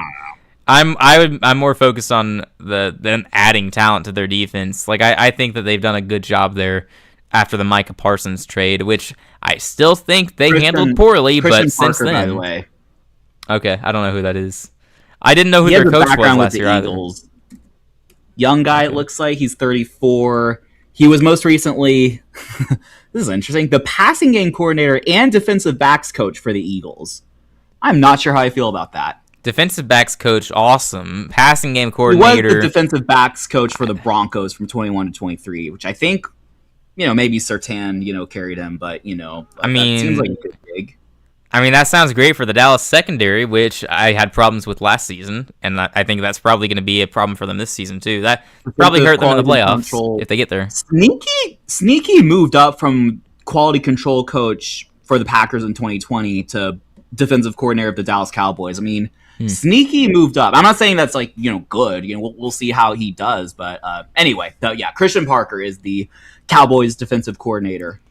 I'm more focused on them adding talent to their defense. Like I think that they've done a good job there after the Micah Parsons trade, which I still think they handled poorly. Christian but Parker, since then, by the way. Okay, I don't know who that is. I didn't know who their coach was last year either. Young guy, it looks like. He's 34. He was most recently, this is interesting, the passing game coordinator and defensive backs coach for the Eagles. I'm not sure how I feel about that. Defensive backs coach, awesome. Passing game coordinator. He was the defensive backs coach for the Broncos from 21 to 23, which I think, maybe Surtain, carried him, but, I mean, that seems like a good gig. I mean, that sounds great for the Dallas secondary, which I had problems with last season, and I think that's probably going to be a problem for them this season, too. That probably hurt them in the playoffs if they get there. Sneaky moved up from quality control coach for the Packers in 2020 to defensive coordinator of the Dallas Cowboys. I mean, Sneaky moved up. I'm not saying that's good. We'll see how he does, but anyway, Christian Parker is the Cowboys defensive coordinator.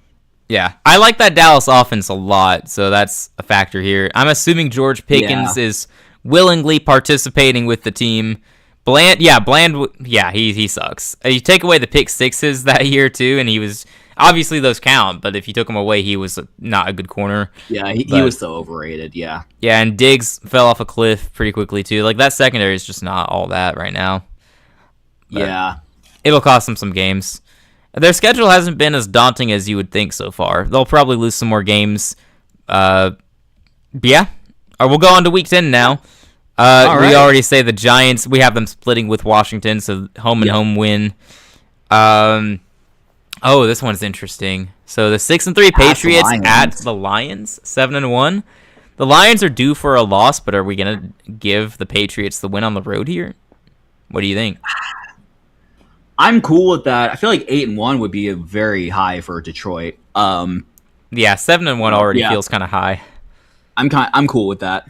Yeah, I like that Dallas offense a lot, so that's a factor here. I'm assuming George Pickens is willingly participating with the team. Bland, he sucks. You take away the pick sixes that year too, and he was obviously those count, but if you took him away, he was not a good corner. Yeah, he was so overrated. Yeah, and Diggs fell off a cliff pretty quickly too. Like that secondary is just not all that right now. But it'll cost them some games. Their schedule hasn't been as daunting as you would think so far. They'll probably lose some more games. We'll go on to week 10 now. We already say the Giants, we have them splitting with Washington, so home and home win. This one's interesting. So the 6-3 Patriots at the Lions, 7-1. The Lions are due for a loss, but are we going to give the Patriots the win on the road here? What do you think? I'm cool with that. I feel like 8-1 would be a very high for Detroit. 7-1 already feels kind of high. I'm cool with that.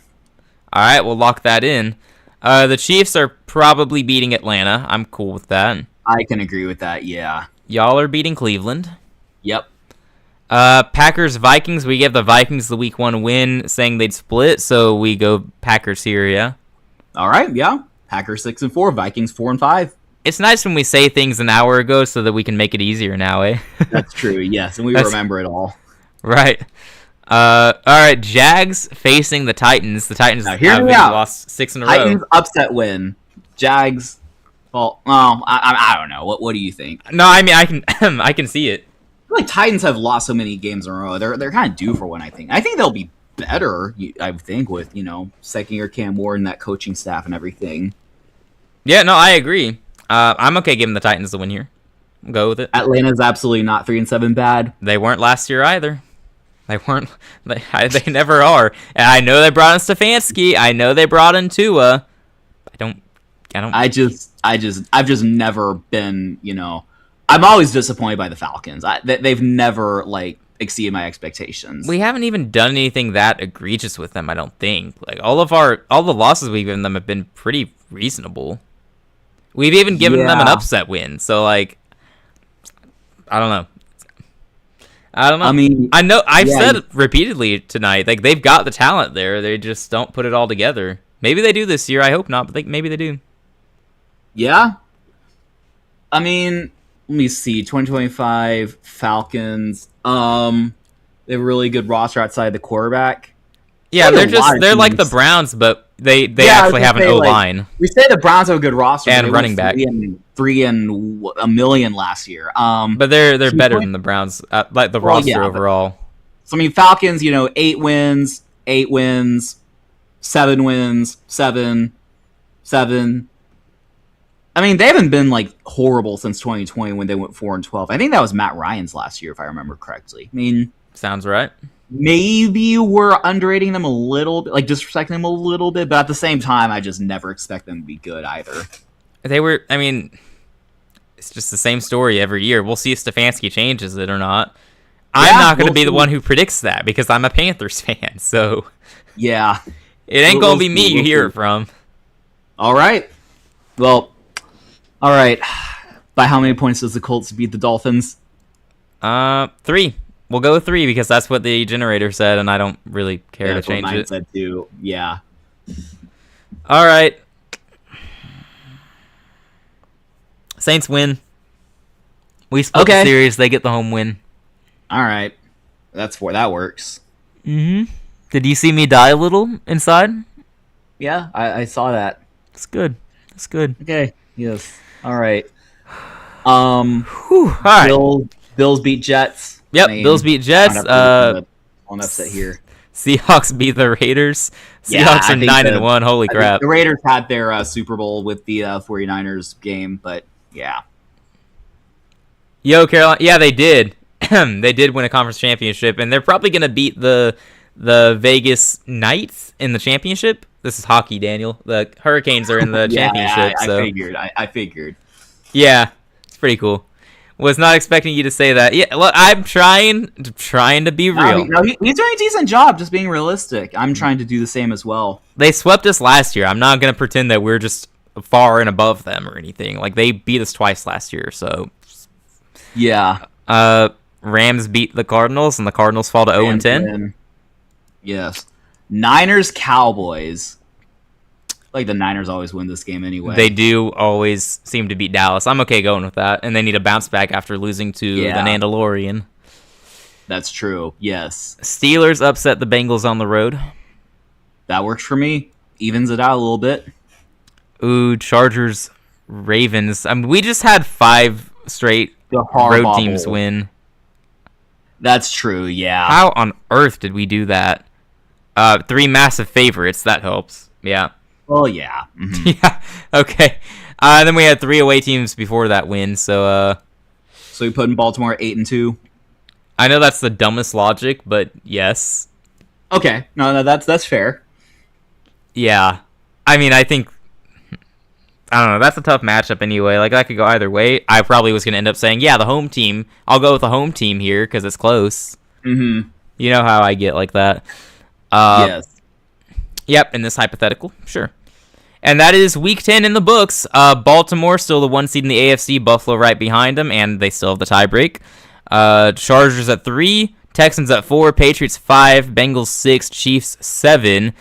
All right, we'll lock that in. The Chiefs are probably beating Atlanta. I'm cool with that. I can agree with that. Yeah. Y'all are beating Cleveland. Yep. Packers Vikings. We give the Vikings the week 1 win, saying they'd split, so we go Packers here. Yeah. All right. Yeah. Packers 6-4. Vikings 4-5. It's nice when we say things an hour ago so that we can make it easier now, eh? That's true, yes, and we remember it all. Right. All right, Jags facing the Titans. The Titans have lost 6 in a row. Titans upset win. Jags, I don't know. What do you think? No, I mean, I can see it. I feel like Titans have lost so many games in a row. They're kind of due for one, I think. I think they'll be better, I think, with, second-year Cam Ward and that coaching staff and everything. Yeah, no, I agree. I'm okay giving the Titans the win here. I'll go with it. Atlanta's absolutely not 3-7 bad. They weren't last year either. They weren't. They never are. And I know they brought in Stefanski. I know they brought in Tua. I've just never been. I'm always disappointed by the Falcons. They've never exceeded my expectations. We haven't even done anything that egregious with them. I don't think. All the losses we've given them have been pretty reasonable. We've even given them an upset win, so I don't know. I mean, I know I've said repeatedly tonight, they've got the talent there. They just don't put it all together. Maybe they do this year. I hope not, but maybe they do. Yeah. I mean, let me see. 2025 Falcons. They have a really good roster outside the quarterback. Yeah, they're like the Browns, but they actually have an O line. We say the Browns have a good roster and running back, 3 and a million last year. But they're better than the Browns, like the roster overall. So I mean, Falcons, 8 wins, 7 wins, 7. I mean, they haven't been like horrible since 2020 when they went 4-12. I think that was Matt Ryan's last year, if I remember correctly. I mean, sounds right. Maybe we're underrating them a little bit, like disrespecting them a little bit, but at the same time, I just never expect them to be good either. I mean, it's just the same story every year. We'll see if Stefanski changes it or not. I'm not going to be the one who predicts that because I'm a Panthers fan, so... Yeah. It ain't going to be me you hear it from. All right. Well, all right. By how many points does the Colts beat the Dolphins? 3. We'll go with 3 because that's what the generator said, and I don't really care to change it. Said too. Yeah. All right. Saints win. We split the series. They get the home win. All right. That's where that works. Mm-hmm. Did you see me die a little inside? Yeah, I saw that. It's good. It's good. Okay. Yes. All right. All right. Bills beat Jets. Yep. Bills beat Jets. On upset here. Seahawks beat the Raiders. Seahawks are 9-1. Holy crap. The Raiders had their Super Bowl with the 49ers game, but yeah. Yo, Carolina. Yeah, they did. They did win a conference championship, and they're probably going to beat the Vegas Knights in the championship. This is hockey, Daniel. The Hurricanes are in the championship. I figured. Yeah, it's pretty cool. Was not expecting you to say that. Yeah, look, I'm trying to be real. No, he's doing a decent job, just being realistic. I'm trying to do the same as well. They swept us last year. I'm not going to pretend that we're just far and above them or anything. Like, they beat us twice last year, so... Yeah. Rams beat the Cardinals, and the Cardinals fall to 0-10. Yes. Niners, Cowboys. Like the Niners always win this game anyway. They do always seem to beat Dallas. I'm okay going with that. And they need a bounce back after losing to the Mandalorian. That's true. Yes. Steelers upset the Bengals on the road. That works for me. Evens it out a little bit. Ooh, Chargers, Ravens. I mean, we just had 5 straight road teams win. That's true, yeah. How on earth did we do that? 3 massive favorites. That helps. Yeah. Well, yeah. Mm-hmm. Yeah. Okay. Then we had 3 away teams before that win. So we put in Baltimore 8-2. I know that's the dumbest logic, but yes. Okay. No, that's fair. Yeah. I mean, I think I don't know. That's a tough matchup anyway. Like, that could go either way. I probably was going to end up saying, yeah, the home team. I'll go with the home team here because it's close. Mm-hmm. You know how I get like that. Yes. Yep, in this hypothetical. Sure. And that is week 10 in the books. Baltimore still the 1 seed in the AFC. Buffalo right behind them, and they still have the tiebreak. Chargers at 3. Texans at 4. Patriots 5. Bengals 6. Chiefs 7.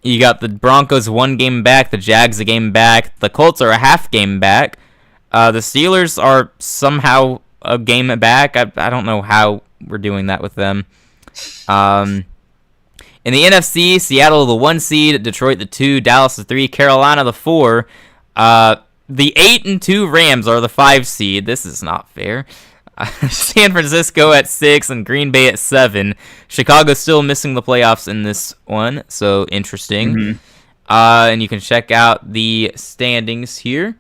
You got the Broncos 1 game back, the Jags a game back, the Colts are a half game back. The Steelers are somehow a game back. I don't know how we're doing that with them. In the NFC, Seattle the 1 seed, Detroit the 2, Dallas the 3, Carolina the 4. The 8-2 Rams are the 5 seed. This is not fair. San Francisco at 6 and Green Bay at 7. Chicago's still missing the playoffs in this one, so interesting. Mm-hmm. And you can check out the standings here.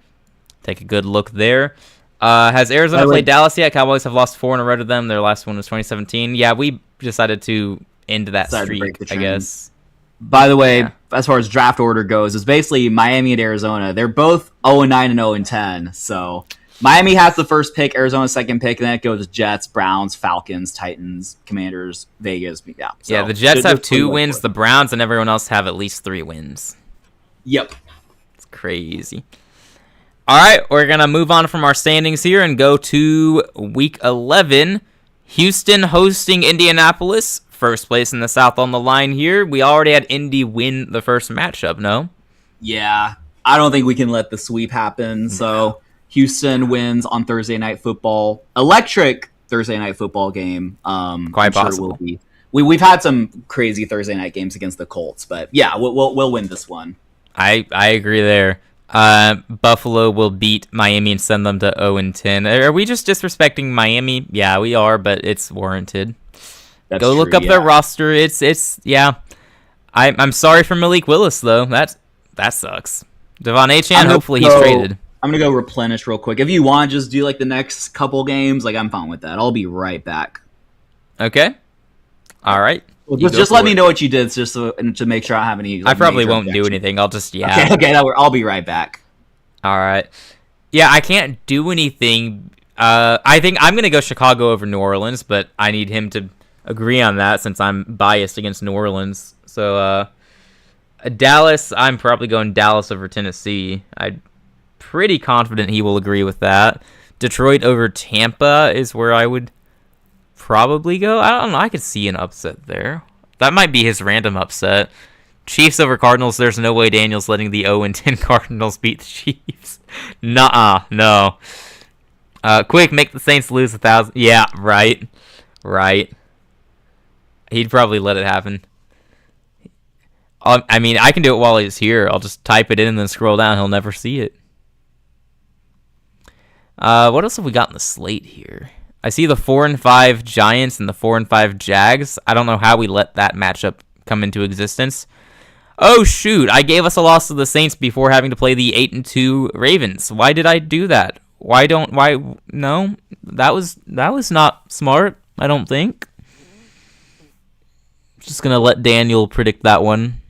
Take a good look there. Has Arizona played Dallas yet? Cowboys have lost 4 in a row to them. Their last one was 2017. Yeah, we decided to end that streak, I guess. By the way, as far as draft order goes, it's basically Miami and Arizona. They're both 0-9 and 0-10, so... Miami has the first pick, Arizona's second pick, and then it goes Jets, Browns, Falcons, Titans, Commanders, Vegas. Yeah, so the Jets have 2 wins, the Browns and everyone else have at least 3 wins. Yep. It's crazy. All right, we're going to move on from our standings here and go to Week 11. Houston hosting Indianapolis. First place in the South on the line here. We already had Indy win the first matchup, no? Yeah, I don't think we can let the sweep happen, so... Houston wins on Thursday Night Football. Electric Thursday Night Football game. Quite possible. Sure we've had some crazy Thursday night games against the Colts, but yeah, we'll win this one. I agree there. Buffalo will beat Miami and send them to 0-10. Are we just disrespecting Miami? Yeah, we are, but it's warranted. Go look up their roster. It's yeah. I'm sorry for Malik Willis though. That sucks. Devon Achane, hopefully he's traded. I'm gonna go replenish real quick. If you want, just do like the next couple games. Like I'm fine with that. I'll be right back. Okay. All right. Well, just let me know what you did, just to make sure I have any. I probably won't do anything. I'll just Okay. I'll be right back. All right. Yeah, I can't do anything. I think I'm gonna go Chicago over New Orleans, but I need him to agree on that since I'm biased against New Orleans. So Dallas, I'm probably going Dallas over Tennessee. I'm pretty confident he will agree with that. Detroit over Tampa is where I would probably go. I don't know. I could see an upset there. That might be his random upset. Chiefs over Cardinals. There's no way Daniel's letting the 0-10 Cardinals beat the Chiefs. Nuh-uh. No. Quick, make the Saints lose 1,000. Yeah, right. He'd probably let it happen. I mean, I can do it while he's here. I'll just type it in and then scroll down. He'll never see it. What else have we got in the slate here? I see the 4-5 Giants and the 4-5 Jags. I don't know how we let that matchup come into existence. Oh shoot! I gave us a loss to the Saints before having to play the 8-2 Ravens. Why did I do that? No, that was not smart. I don't think. Just gonna let Daniel predict that one.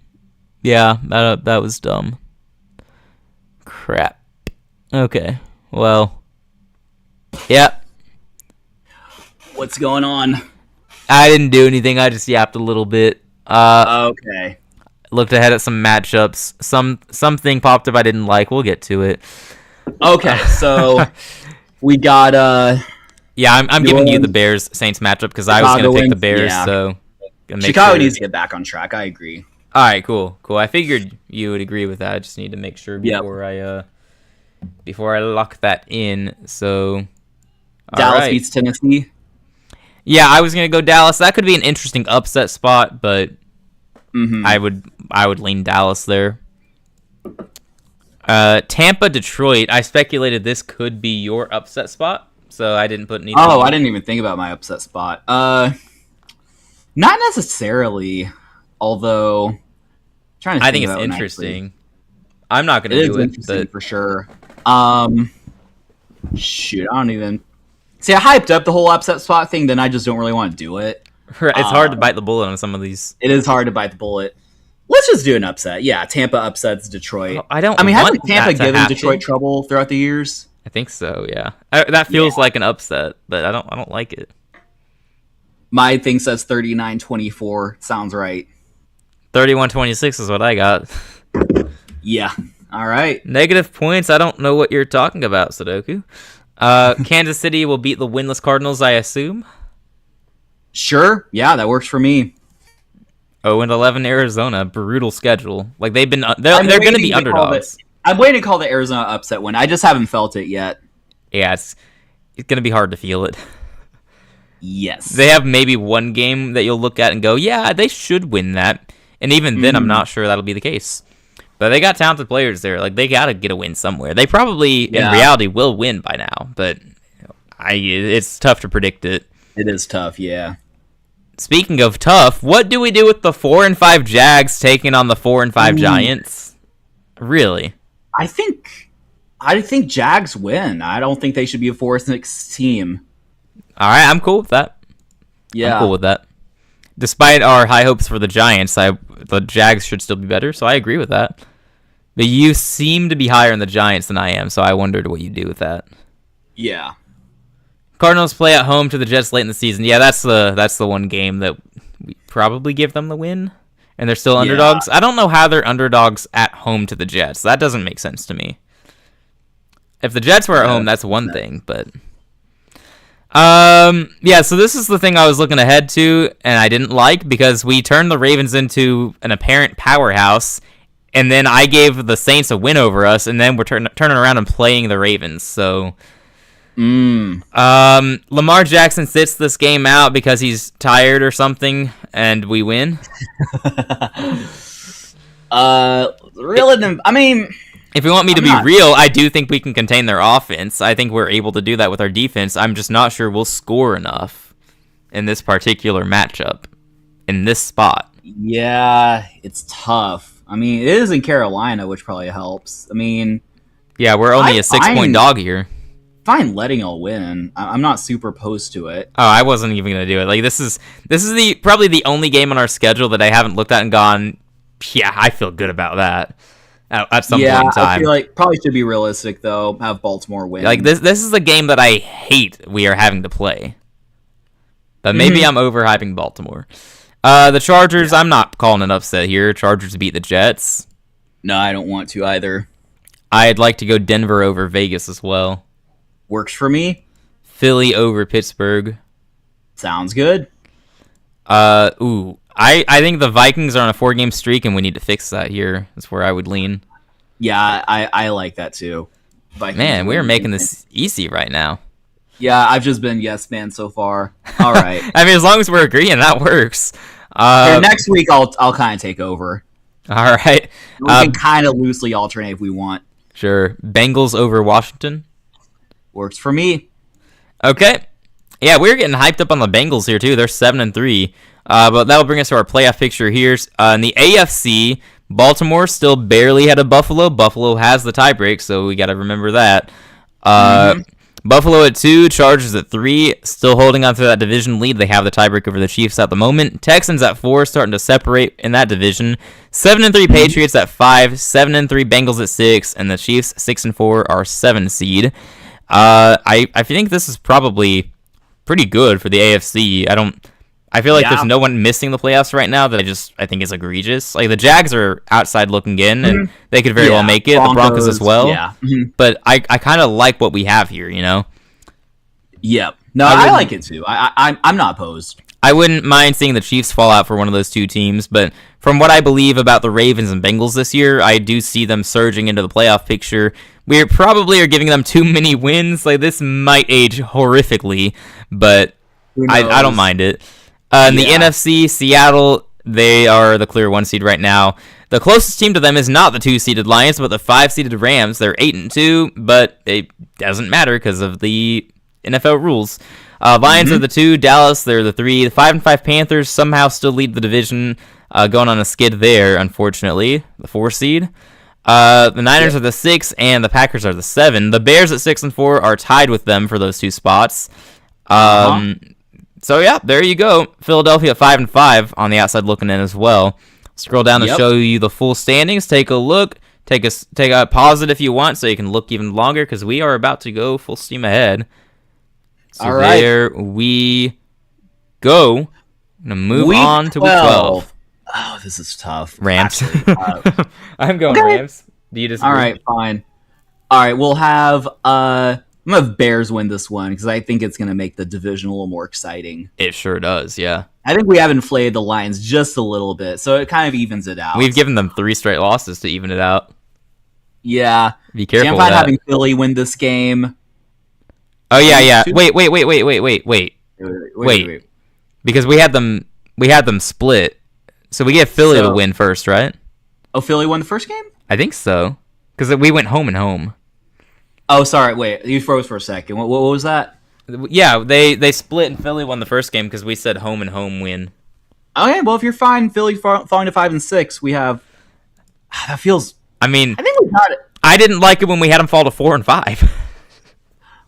Yeah, that was dumb. Crap. Okay. Well. Yeah. What's going on? I didn't do anything. I just yapped a little bit. Okay. Looked ahead at some matchups. Something popped up I didn't like. We'll get to it. Okay, so we got yeah, I'm giving you the Bears Saints matchup because I was gonna pick the Bears. Yeah. So Chicago needs to get back on track. I agree. All right, cool. I figured you would agree with that. I just need to make sure before I lock that in. So Dallas beats Tennessee. Yeah, I was gonna go Dallas. That could be an interesting upset spot, but I would lean Dallas there. Tampa, Detroit. I speculated this could be your upset spot, so I didn't put anything. Oh, I didn't even think about my upset spot. Not necessarily. Although, I think it's interesting. I'm not gonna do it, but for sure. Shoot, I don't even. See, I hyped up the whole upset spot thing, then I just don't really want to do it. It's hard to bite the bullet on some of these. It is hard to bite the bullet. Let's just do an upset. Yeah, Tampa upsets Detroit. Well, I mean, hasn't Tampa given Detroit trouble throughout the years? I think so. Yeah, that feels like an upset, but I don't like it. My thing says 39-24. Sounds right. 31-26 is what I got. Yeah. All right. Negative points. I don't know what you're talking about, Sudoku. Kansas City will beat the winless Cardinals, I assume. Sure. Yeah, that works for me. 0-11 Arizona, brutal schedule. Like they're going to be underdogs. I'm waiting to call the Arizona upset win. I just haven't felt it yet. Yeah, it's going to be hard to feel it. Yes. They have maybe one game that you'll look at and go, yeah, they should win that. And even then, I'm not sure that'll be the case. But they got talented players there. Like, they got to get a win somewhere. They probably, in reality, will win by now. But it's tough to predict it. It is tough, yeah. Speaking of tough, what do we do with the 4-5 Jags taking on the 4-5 Giants? Really? I think Jags win. I don't think they should be a 4-6 team. All right, I'm cool with that. Yeah. I'm cool with that. Despite our high hopes for the Giants, the Jags should still be better, so I agree with that. But you seem to be higher in the Giants than I am, so I wondered what you do with that. Yeah. Cardinals play at home to the Jets late in the season. Yeah, that's the one game that we probably give them the win, and they're still underdogs. I don't know how they're underdogs at home to the Jets. That doesn't make sense to me. If the Jets were at home, that's one thing, but yeah, so this is the thing I was looking ahead to, and I didn't like, because we turned the Ravens into an apparent powerhouse, and then I gave the Saints a win over us, and then we're turning around and playing the Ravens, so Lamar Jackson sits this game out because he's tired or something, and we win. I mean, if you want me to be real, I do think we can contain their offense. I think we're able to do that with our defense. I'm just not sure we'll score enough in this particular matchup, in this spot. Yeah, it's tough. I mean, it is in Carolina, which probably helps. I mean, yeah, we're only a 6-point dog here. Fine, letting y'all win. I'm not super opposed to it. Oh, I wasn't even gonna do it. Like, this is probably the only game on our schedule that I haven't looked at and gone, yeah, I feel good about that. At some point in time. I feel like probably should be realistic though. Have Baltimore win. Like this is a game that I hate we are having to play. But maybe I'm overhyping Baltimore. The Chargers, I'm not calling an upset here. Chargers beat the Jets. No, I don't want to either. I'd like to go Denver over Vegas as well. Works for me. Philly over Pittsburgh. Sounds good. I think the Vikings are on a 4-game streak, and we need to fix that here. That's where I would lean. Yeah, I like that too. Vikings. Man, we're making this easy right now. Yeah, I've just been yes man so far. All right. I mean, as long as we're agreeing, that works. Next week I'll kind of take over. All right. We can kind of loosely alternate if we want. Sure. Bengals over Washington. Works for me. Okay. Yeah, we're getting hyped up on the Bengals here too. They're 7-3. But that'll bring us to our playoff picture here. In the AFC, Baltimore still barely had a Buffalo. Buffalo has the tiebreak, so we got to remember that. Buffalo at 2, Chargers at 3, still holding on to that division lead. They have the tiebreak over the Chiefs at the moment. Texans at 4, starting to separate in that division. 7-3 Patriots at 5, 7-3 Bengals at 6, and the Chiefs 6-4 are 7 seed. I think this is probably pretty good for the AFC. I feel like there's no one missing the playoffs right now that I think is egregious. Like the Jags are outside looking in, and they could very well make it. The Broncos as well. Yeah. But I kind of like what we have here, you know? Yep. No, I like it too. I'm not opposed. I wouldn't mind seeing the Chiefs fall out for one of those two teams, but from what I believe about the Ravens and Bengals this year, I do see them surging into the playoff picture. We probably are giving them too many wins. Like this might age horrifically, but I don't mind it. In the NFC, Seattle, they are the clear 1 seed right now. The closest team to them is not the 2-seeded Lions, but the 5-seeded Rams. They're 8-2, but it doesn't matter because of the NFL rules. Lions are the 2, Dallas, they're the 3. The 5-5 Panthers somehow still lead the division, going on a skid there, unfortunately, the 4 seed. The Niners are the 6, and the Packers are the 7. The Bears at 6-4 are tied with them for those 2 spots. So yeah, there you go. Philadelphia at 5-5 on the outside looking in as well. Scroll down to show you the full standings. Take a look. Take a pause it if you want, so you can look even longer because we are about to go full steam ahead. So all right, there we go. I'm gonna move on to week 12. Oh, this is tough. Rams. I'm going Rams. Do you disagree? All right, fine. All right, we'll have I'm gonna have Bears win this one because I think it's gonna make the division a little more exciting. It sure does, yeah. I think we have inflated the Lions just a little bit, so it kind of evens it out. We've given them 3 straight losses to even it out. Yeah. Be careful. I'm fine having Philly win this game. Oh yeah. Wait. Because we had them split. So we get Philly to win first, right? Oh, Philly won the first game? I think so. Because we went home and home. Oh, sorry. Wait, you froze for a second. What was that? Yeah, they split and Philly won the first game because we said home and home win. Okay, well, if you're fine, Philly falling to 5-6, we have. That feels. I mean, I think we got it. I didn't like it when we had them fall to 4-5.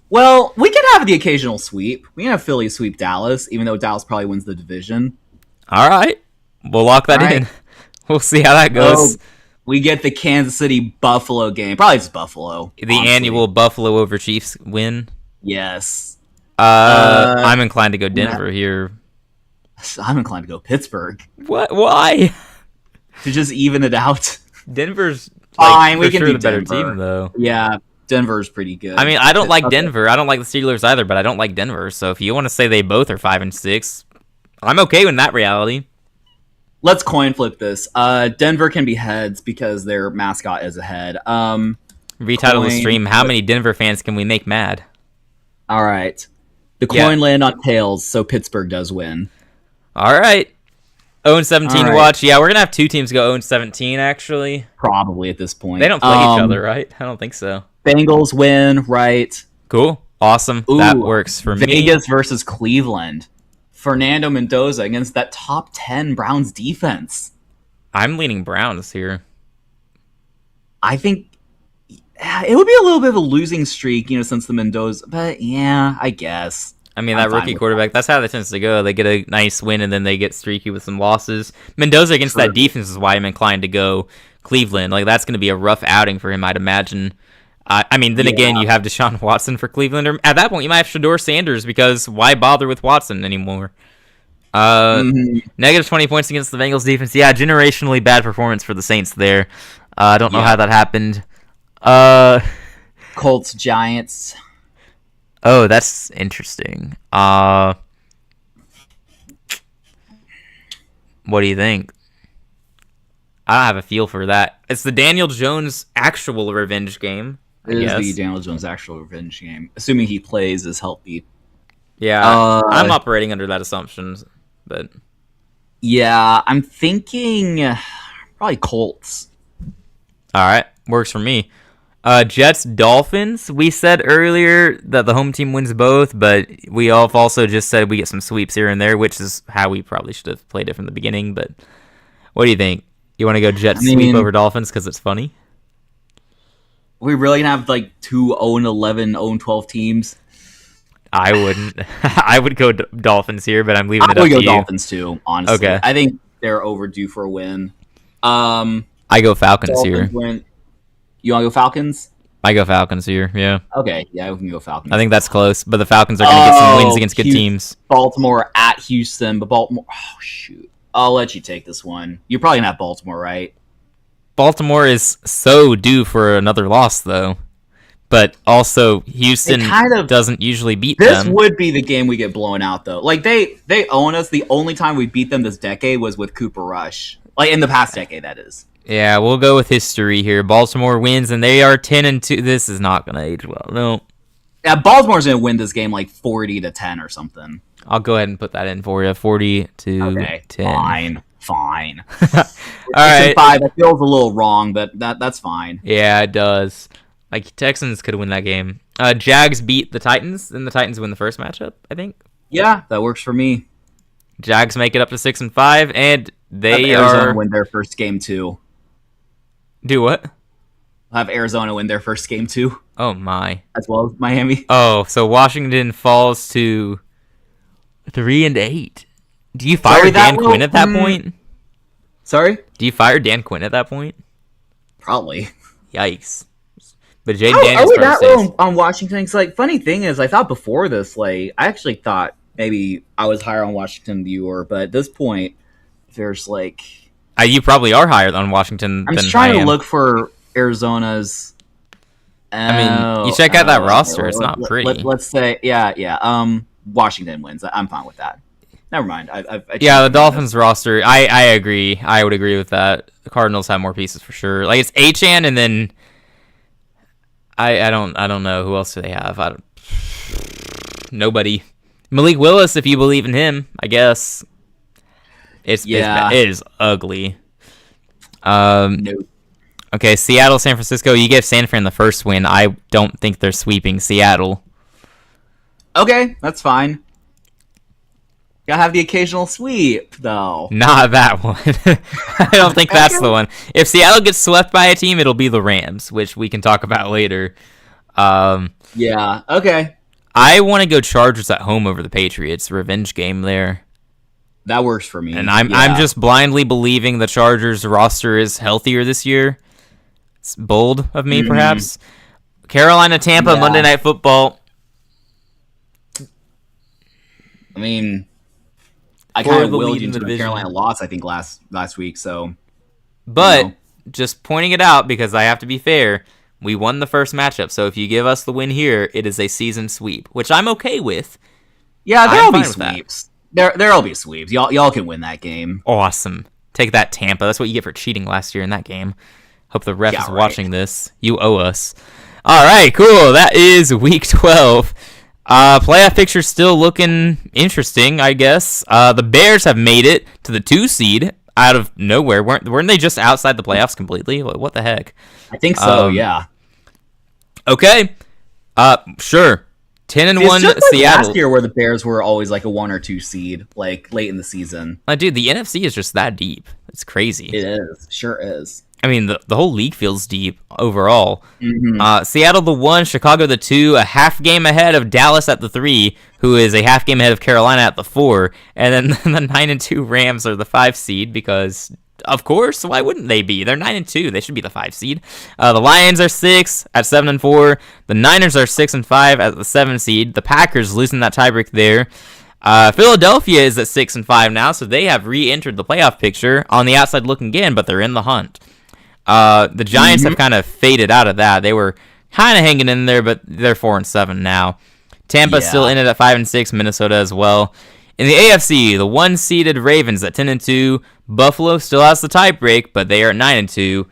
Well, we can have the occasional sweep. We can have Philly sweep Dallas, even though Dallas probably wins the division. All right, we'll lock that in. We'll see how that goes. We get the Kansas City Buffalo game. Probably just Buffalo. The annual Buffalo over Chiefs win. Yes. I'm inclined to go Denver here. I'm inclined to go Pittsburgh. What? Why? To just even it out. Denver's fine. We can do the better Denver. Team though. Yeah, Denver's pretty good. I mean, I don't like Denver. I don't like the Steelers either, but I don't like Denver. So if you want to say they both are 5-6, I'm okay with that reality. Let's coin flip this. Denver can be heads because their mascot is a head. Retitle the stream. How many Denver fans can we make mad? All right. The coin land on tails, so Pittsburgh does win. All right. 0-17 right. watch. Yeah, we're going to have two teams go 0-17, actually. Probably at this point. They don't play each other, right? I don't think so. Bengals win, right? Cool. Awesome. Ooh, that works for me. Vegas versus Cleveland. Fernando Mendoza against that top 10 Browns defense. I'm leaning Browns here. I think it would be a little bit of a losing streak, since the Mendoza. But yeah, I guess. I mean, that rookie quarterback, that's how that tends to go. They get a nice win, and then they get streaky with some losses. Mendoza against that defense is why I'm inclined to go Cleveland. Like, that's going to be a rough outing for him, I'd imagine. I mean, then again, you have Deshaun Watson for Cleveland. Or at that point, you might have Shedeur Sanders, because why bother with Watson anymore? Negative 20 points against the Bengals defense. Yeah, generationally bad performance for the Saints there. I don't know how that happened. Colts, Giants. Oh, that's interesting. What do you think? I don't have a feel for that. It's the Daniel Jones actual revenge game. It is the Daniel Jones actual revenge game, assuming he plays is healthy. Yeah, I'm operating under that assumption, but yeah, I'm thinking probably Colts. All right, works for me. Jets, Dolphins. We said earlier that the home team wins both, but we have also just said we get some sweeps here and there, which is how we probably should have played it from the beginning. But what do you think? You want to go Jets sweep over Dolphins because it's funny? We really gonna have like two 0-11, 0-12 teams? I wouldn't. I would go Dolphins here, but I'm leaving it up to you. I would go Dolphins too, honestly. Okay. I think they're overdue for a win. I go Falcons here. You want to go Falcons? I go Falcons here, yeah. Okay, yeah, we can go Falcons. I think that's close, but the Falcons are going to get some wins against good teams. Baltimore at Houston, but Baltimore... Oh, shoot. I'll let you take this one. You're probably going to have Baltimore, right? Baltimore is so due for another loss, though. But also, Houston doesn't usually beat them. This would be the game we get blown out, though. Like, they own us. The only time we beat them this decade was with Cooper Rush. Like, in the past decade, that is. Yeah, we'll go with history here. Baltimore wins, and they are 10-2. This is not going to age well. No. Yeah, Baltimore's going to win this game like 40-10 or something. I'll go ahead and put that in for you. 40-10. Fine. All right. 5. That feels a little wrong, but that's fine. Yeah, it does. Like, Texans could win that game. Jags beat the Titans, and the Titans win the first matchup, I think. Yeah, that works for me. Jags make it up to 6-5, and they Arizona win their first game too. Do what? I'll have Arizona win their first game too. Oh my! As well as Miami. Oh, so Washington falls to 3-8. Do you fire Dan Quinn at that point? Sorry? Do you fire Dan Quinn at that point? Probably. Yikes. But Jaden Daniels are we that low on Washington? It's like, funny thing is, I thought before this, like, I actually thought maybe I was higher on Washington than you were, but at this point, there's like... you probably are higher on Washington I'm than just trying I am. to look for Arizona's... I mean, you check out that roster, it's not pretty. Let's say, yeah. Washington wins. I'm fine with that. Never mind. The Dolphins roster, I agree. I would agree with that. The Cardinals have more pieces for sure. Like, it's Achane, and then I don't know who else do they have. Nobody. Malik Willis, if you believe in him, I guess. It is ugly. Nope. Okay, Seattle, San Francisco. You gave San Fran the first win. I don't think they're sweeping Seattle. Okay, that's fine. Gotta have the occasional sweep, though. Not that one. I don't think that's the one. If Seattle gets swept by a team, it'll be the Rams, which we can talk about later. Yeah, okay. I want to go Chargers at home over the Patriots. Revenge game there. That works for me. And I'm just blindly believing the Chargers roster is healthier this year. It's bold of me, perhaps. Carolina, Tampa, Monday Night Football. I mean, I kind of willed you into the Carolina loss, I think, last week, so... But, just pointing it out, because I have to be fair, we won the first matchup, so if you give us the win here, it is a season sweep, which I'm okay with. Yeah, there'll be sweeps. There'll be sweeps. Y'all can win that game. Awesome. Take that, Tampa. That's what you get for cheating last year in that game. Hope the ref is watching this. You owe us. All right, cool. That is week 12. Playoff picture's still looking interesting, I guess. The Bears have made it to the 2 seed out of nowhere. Weren't they just outside the playoffs completely? What the heck? I think so, yeah. Okay. Sure. 10-1 it's just like Seattle. Last year where the Bears were always like a 1 or 2 seed, like late in the season. Dude, the NFC is just that deep. It's crazy. It is. Sure is. I mean, the whole league feels deep overall. Mm-hmm. Seattle the 1, Chicago the 2, a half game ahead of Dallas at the 3, who is a half game ahead of Carolina at the 4, and then the 9-2 Rams are the 5 seed because, of course, why wouldn't they be? They're 9-2. They should be the 5 seed. The Lions are 6 at 7-4. The Niners are 6-5 at the 7 seed. The Packers losing that tiebreak there. Philadelphia is at 6-5 now, so they have re-entered the playoff picture on the outside looking in, but they're in the hunt. The Giants have kind of faded out of that. They were kind of hanging in there, but they're 4-7 now. Tampa's still in it at 5-6. Minnesota as well. In the AFC, the 1-seeded Ravens at 10-2. Buffalo still has the tiebreak, but they are at 9-2.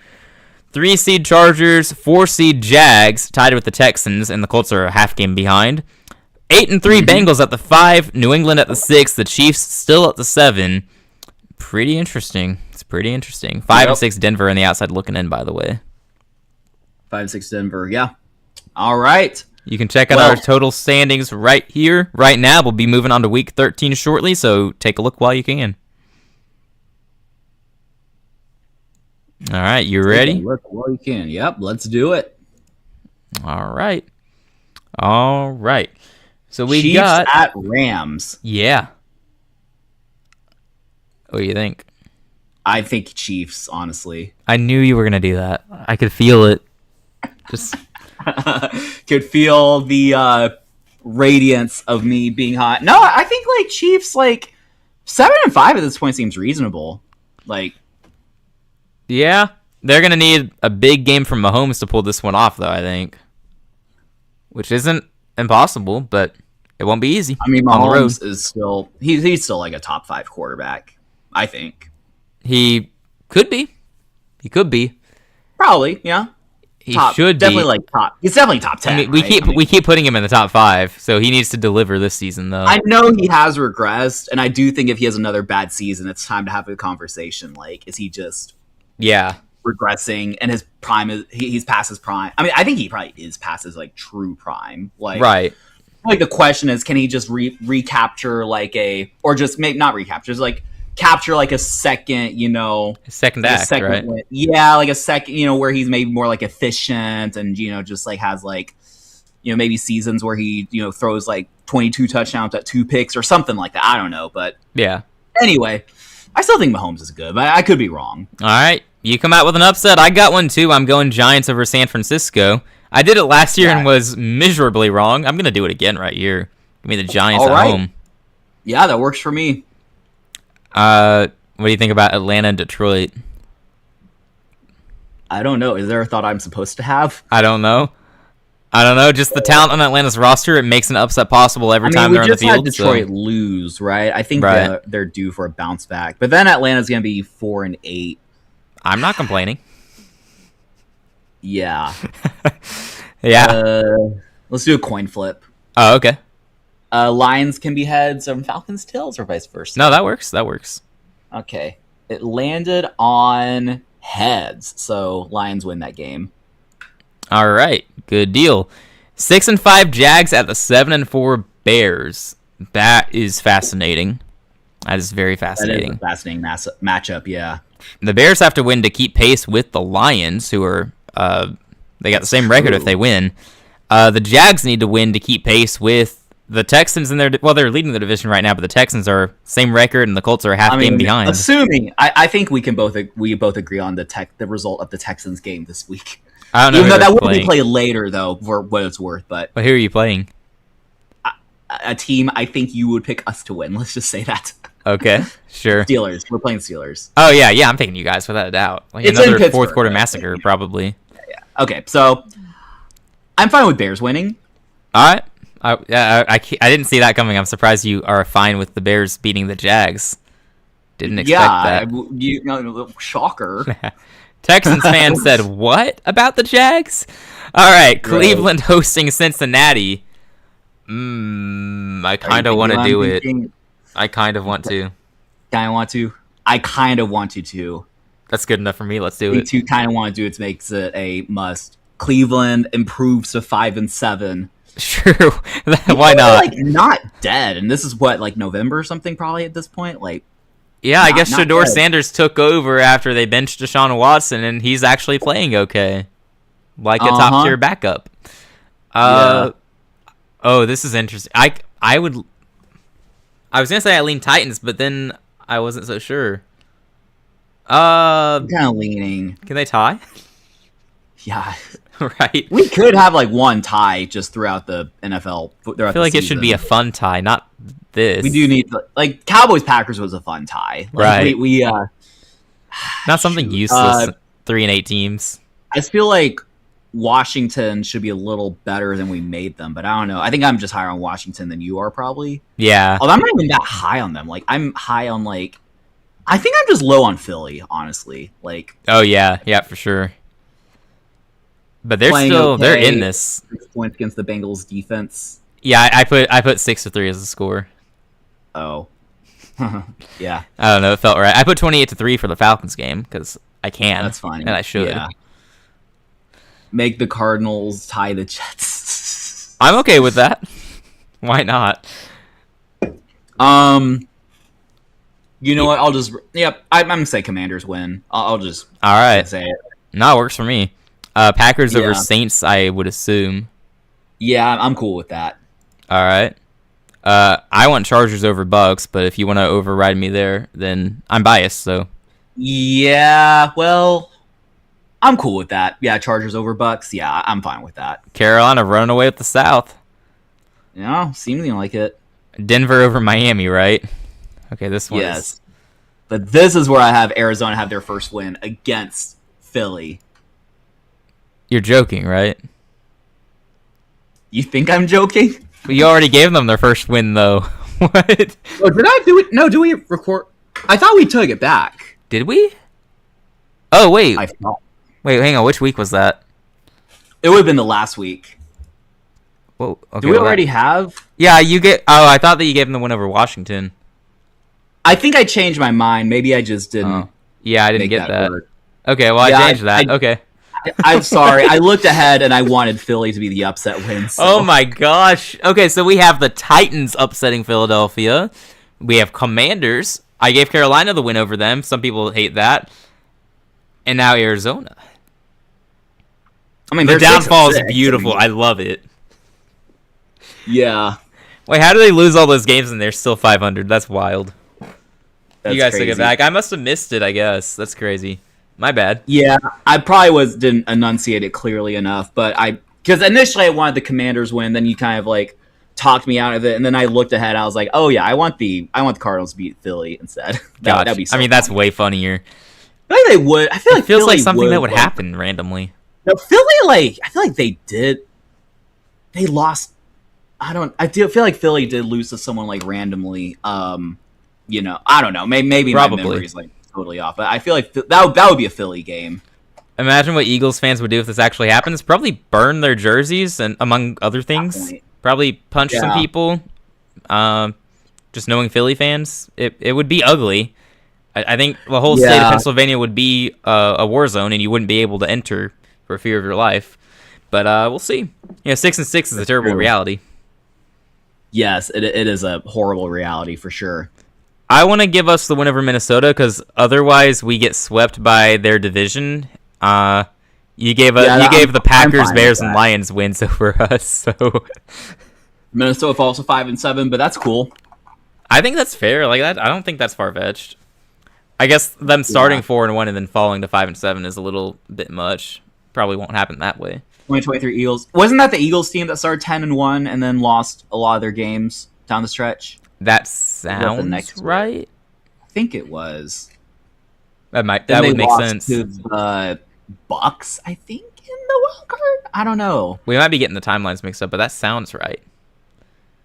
3-seed Chargers, 4-seed Jags tied with the Texans, and the Colts are a half game behind. 8-3 Bengals at the 5. New England at the 6. The Chiefs still at the 7. Pretty interesting. It's pretty interesting. 5-6 Denver on the outside looking in, by the way. 5-6 Denver, yeah. All right. You can check out our total standings right here, right now. We'll be moving on to week 13 shortly, so take a look while you can. All right, you ready? Look while you can. Yep, let's do it. All right. So we Chiefs got at Rams. Yeah. What do you think? I think Chiefs, honestly. I knew you were gonna do that. I could feel it. Just could feel the radiance of me being hot. No, I think like Chiefs, like 7-5 at this point seems reasonable. Like, yeah, they're gonna need a big game from Mahomes to pull this one off, though. I think, which isn't impossible, but it won't be easy. I mean, Mahomes is still he's still like a top 5 quarterback. I think he could be. He could be. Probably, yeah. He should definitely be. Like top. He's definitely top 10. I mean, we keep putting him in the top 5, so he needs to deliver this season, though. I know he has regressed, and I do think if he has another bad season, it's time to have a conversation. Like, is he just regressing? And his prime is he's past his prime. I mean, I think he probably is past his like true prime. Like, right. Like the question is, can he just recapture like or just maybe not recapture, just like capture like a second, second act, right? Win. Yeah, like a second, where he's maybe more like efficient and just like has like maybe seasons where he throws like 22 touchdowns at 2 picks or something like that. I don't know, but yeah. Anyway, I still think Mahomes is good, but I could be wrong. All right, you come out with an upset. I got one too. I'm going Giants over San Francisco. I did it last year and was miserably wrong. I'm gonna do it again right here. Give me the Giants at home. Yeah, that works for me. What do you think about Atlanta and Detroit? I don't know. Is there a thought I'm supposed to have? I don't know. Just the talent on Atlanta's roster, it makes an upset possible every time they're on the field. We just had Detroit lose, right? I think they're due for a bounce back. But then Atlanta's going to be 4-8. I'm not complaining. Yeah. Yeah. Let's do a coin flip. Oh, okay. Lions can be heads and Falcons tails, or vice versa. No, that works. Okay. It landed on heads, so Lions win that game. All right. Good deal. 6-5 Jags at the 7-4 Bears. That is fascinating. That is very fascinating. That is a fascinating matchup, yeah. The Bears have to win to keep pace with the Lions, who are they got the same record if they win. The Jags need to win to keep pace with the Texans, they're leading the division right now, but the Texans are same record, and the Colts are a half game behind. Assuming, I think we both agree on the result of the Texans game this week. I don't know. Even though that will be played later, though, for what it's worth. But who are you playing? A team I think you would pick us to win. Let's just say that. Okay, sure. Steelers. We're playing Steelers. Oh yeah, I'm picking you guys without a doubt. Like it's another fourth quarter massacre, probably. Yeah. Okay, so I'm fine with Bears winning. All right. I didn't see that coming. I'm surprised you are fine with the Bears beating the Jags. Didn't expect that. Shocker. Texans fan said, what about the Jags? All right, Cleveland hosting Cincinnati. I kind of want to do it. I kind of want to. I kind of want to too. That's good enough for me. Let's do it. Me too. Kind of want to do it. Makes it a must. Cleveland improves to 5-7. Sure. Why not? Like not dead, and this is what, like November or something probably at this point. Like, yeah, I guess Shedeur Sanders took over after they benched Deshaun Watson, and he's actually playing okay, like a top tier backup. Oh, this is interesting. I was gonna say I lean Titans, but then I wasn't so sure. I'm kind of leaning. Can they tie? Yeah. Right. We could have like one tie just throughout the NFL. I feel like it should be a fun tie, not this. We do need like Cowboys Packers was a fun tie. Like, right. We not something useless. 3-8 teams. I feel like Washington should be a little better than we made them, but I don't know. I think I'm just higher on Washington than you are probably. Yeah. Although I'm not even that high on them. Like I'm high on like. I think I'm just low on Philly, honestly. Like. Oh yeah, for sure. But they're still they're in this. 6 points against the Bengals defense. Yeah, I put 6-3 as the score. Oh. Yeah. I don't know, it felt right. I put 28-3 for the Falcons game because I can. That's fine. And I should. Yeah. Make the Cardinals tie the Jets. I'm okay with that. Why not? You know what? I'll just I'm gonna say Commanders win. I'll just all right say it. No, it works for me. Packers over Saints, I would assume. Yeah, I'm cool with that. All right. I want Chargers over Bucks, but if you want to override me there, then I'm biased. So. Yeah, well, I'm cool with that. Yeah, Chargers over Bucks. Yeah, I'm fine with that. Carolina running away with the South. Yeah, seemingly like it. Denver over Miami, right? Okay, this one. Yes, but this is where I have Arizona have their first win against Philly. You're joking, right? You think I'm joking? Well, you already gave them their first win, though. What? Oh, did I do it? No, do we record? I thought we took it back. Did we? Oh, wait. I thought. Wait, hang on. Which week was that? It would have been the last week. Whoa, okay, do we already have? Yeah, you get... Oh, I thought that you gave them the win over Washington. I think I changed my mind. Maybe I just didn't. Oh. Yeah, I didn't get that. Word. Okay, well, I changed that. Okay. I'm sorry. I looked ahead and I wanted Philly to be the upset win. So. Oh my gosh. Okay, so we have the Titans upsetting Philadelphia. We have Commanders. I gave Carolina the win over them. Some people hate that. And now Arizona. I mean, the downfall is beautiful. I love it. Yeah. Wait, how do they lose all those games and they're still 500? That's wild. That's you guys crazy. took it back. I must have missed it, I guess. That's crazy. My bad. Yeah, I probably didn't enunciate it clearly enough, but because initially I wanted the Commanders win, then you kind of like talked me out of it, and then I looked ahead. I was like, oh yeah, I want the Cardinals to beat Philly instead. That'd be. So that's way funnier. I feel like they would. I feel like it feels Philly like something that would happen randomly. No, Philly I feel like they did. They lost. I feel like Philly did lose to someone like randomly. I don't know. Maybe my memory's like totally off, but I feel like that would be a Philly game. Imagine what Eagles fans would do if this actually happens. Probably burn their jerseys, and among other things, probably punch some people. Just knowing Philly fans, it would be ugly. I think the whole state of Pennsylvania would be a war zone, and you wouldn't be able to enter for fear of your life. But we'll see. 6-6 is a terrible reality. Yes, it is a horrible reality for sure. I want to give us the win over Minnesota because otherwise we get swept by their division. You gave the Packers, Bears, and Lions wins over us. So Minnesota falls to 5-7, but that's cool. I think that's fair. Like that, I don't think that's far fetched. I guess them starting 4-1 and then falling to 5-7 is a little bit much. Probably won't happen that way. 2023 Eagles. Wasn't that the Eagles team that started 10-1 and then lost a lot of their games down the stretch? That sounds right. I think it was. That would make sense. To the Bucks, I think, in the wild card. I don't know. We might be getting the timelines mixed up, but that sounds right.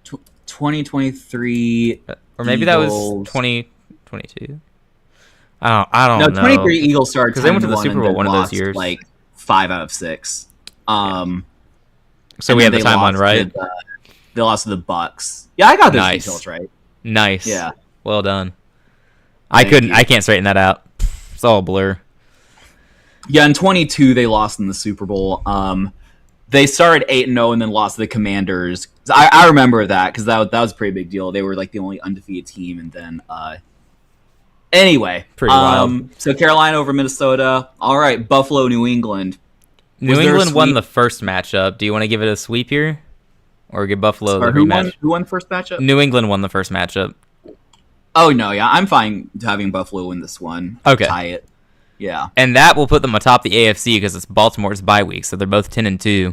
2023, or maybe that was 2022. I don't know. No, 23 Eagles started because they went to the Super Bowl one of those years. Like 5 out of 6. So we have the timeline right. They lost to the Bucks. Yeah, I got those Nice. details right. Nice. Yeah. Well done. Thank you. I can't straighten that out. It's all a blur. Yeah, in 22 they lost in the Super Bowl. They started 8-0 and then lost to the Commanders. I remember that because that was a pretty big deal. They were like the only undefeated team, and then anyway, Pretty wild. So Carolina over Minnesota. All right, Buffalo, New England. New England won the first matchup. Do you want to give it a sweep here? Or give Buffalo the rematch? Who won the first matchup? New England won the first matchup. Oh, no, yeah. I'm fine having Buffalo win this one. Okay. Tie it. Yeah. And that will put them atop the AFC because it's Baltimore's bye week, so they're both 10-2.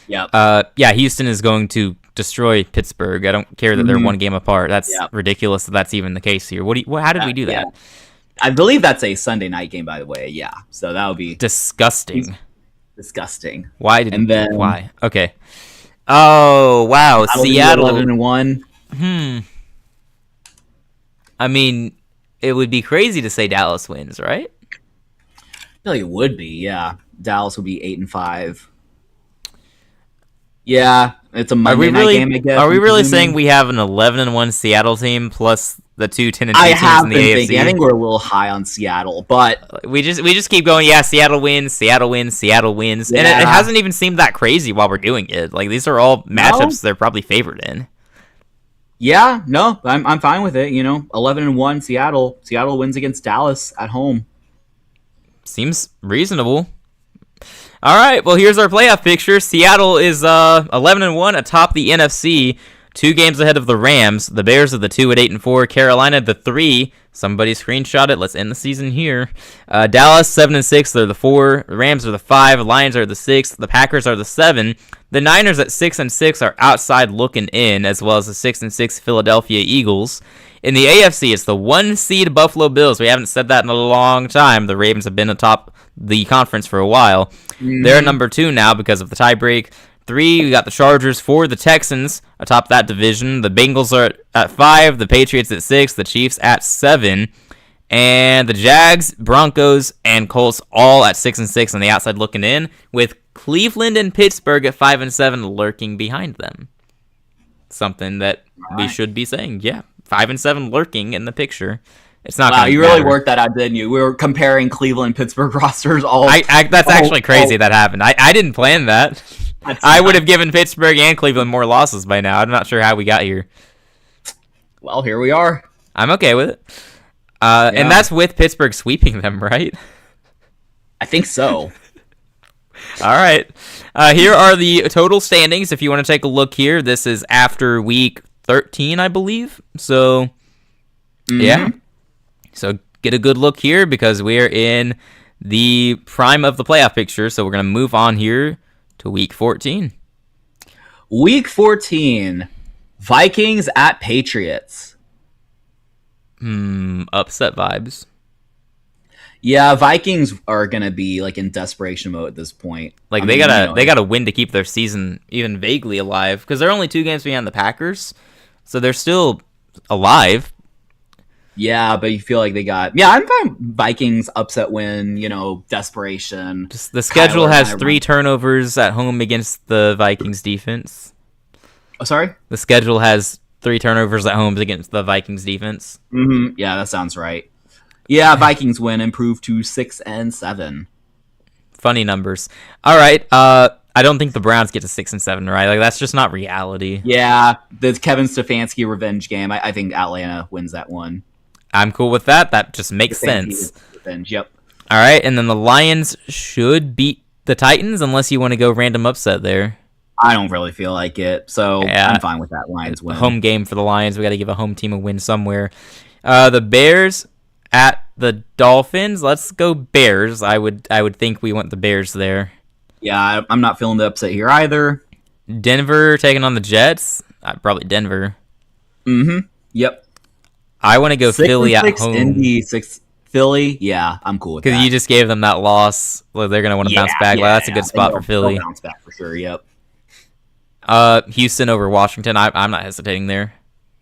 Yeah. Yeah, Houston is going to destroy Pittsburgh. I don't care that they're one game apart. That's ridiculous that that's even the case here. How did we do that? I believe that's a Sunday night game, by the way. Yeah. So that would be disgusting. Disgusting. Why? Okay. Oh, wow. Seattle 11-1. I mean, it would be crazy to say Dallas wins, right? I feel like it would be, yeah. Dallas would be 8-5. Yeah, it's a Monday night game, I guess. Are we really saying we have an 11-1 Seattle team plus the two 10-2 teams in the AFC? I have been thinking. I think we're a little high on Seattle, but we just keep going. Yeah, Seattle wins, Seattle wins, Seattle wins, and it hasn't even seemed that crazy while we're doing it. Like these are all matchups they're probably favored in. Yeah, no, I'm fine with it. 11-1 Seattle. Seattle wins against Dallas at home. Seems reasonable. All right, well, here's our playoff picture. Seattle is 11-1 atop the NFC, 2 games ahead of the Rams. The Bears are the 2 at 8-4. Carolina the 3. Somebody screenshot it. Let's end the season here. Dallas 7-6. They're the 4. The Rams are the 5. Lions are the 6. The Packers are the 7. The Niners at 6-6 are outside looking in, as well as the 6-6 Philadelphia Eagles. In the AFC, it's the 1 seed Buffalo Bills. We haven't said that in a long time. The Ravens have been atop the conference for a while. They're number 2 now because of the tiebreak. 3, we got the Chargers. 4, the Texans atop that division. The Bengals are at 5. The Patriots at 6. The Chiefs at 7. And the Jags, Broncos, and Colts all at 6-6 on the outside looking in, with Cleveland and Pittsburgh at 5-7 lurking behind them. Something that we should be saying. Yeah, 5-7 lurking in the picture. It's not. Wow, you really worked that out, didn't you? We were comparing Cleveland Pittsburgh rosters all. That's actually crazy that happened. I didn't plan that. I would have given Pittsburgh and Cleveland more losses by now. I'm not sure how we got here. Well, here we are. I'm okay with it. And that's with Pittsburgh sweeping them, right? I think so. All right. Here are the total standings. If you want to take a look here, this is after week 13, I believe. So, yeah. So get a good look here because we are in the prime of the playoff picture. So we're going to move on here to week 14. Week 14, Vikings at Patriots. Upset vibes. Yeah, Vikings are gonna be like in desperation mode at this point. Like they gotta win to keep their season even vaguely alive because they're only 2 games behind the Packers, so they're still alive. Yeah, but you feel like they got I'm fine. Vikings upset win. Desperation. Just the schedule has 3 turnovers at home against the Vikings defense. Oh, sorry. The schedule has 3 turnovers at home against the Vikings defense. Yeah, that sounds right. Yeah, Vikings win, improve to 6-7. Funny numbers. All right. I don't think the Browns get to 6-7, right? Like that's just not reality. Yeah, the Kevin Stefanski revenge game. I think Atlanta wins that one. I'm cool with that. That just makes sense. Revenge. Yep. All right, and then the Lions should beat the Titans unless you want to go random upset there. I don't really feel like it, so I'm fine with that Lions win. Home game for the Lions. We got to give a home team a win somewhere. The Bears at the Dolphins. Let's go Bears. I would think we want the Bears there. Yeah, I'm not feeling the upset here either. Denver taking on the Jets. Probably Denver. Yep. I want to go Philly at home. Indy 6 Philly. Yeah, I'm cool with that. Because you just gave them that loss. Well, they're going to want to bounce back. That's a good spot for Philly. They'll bounce back for sure. Yep. Houston over Washington. I'm not hesitating there.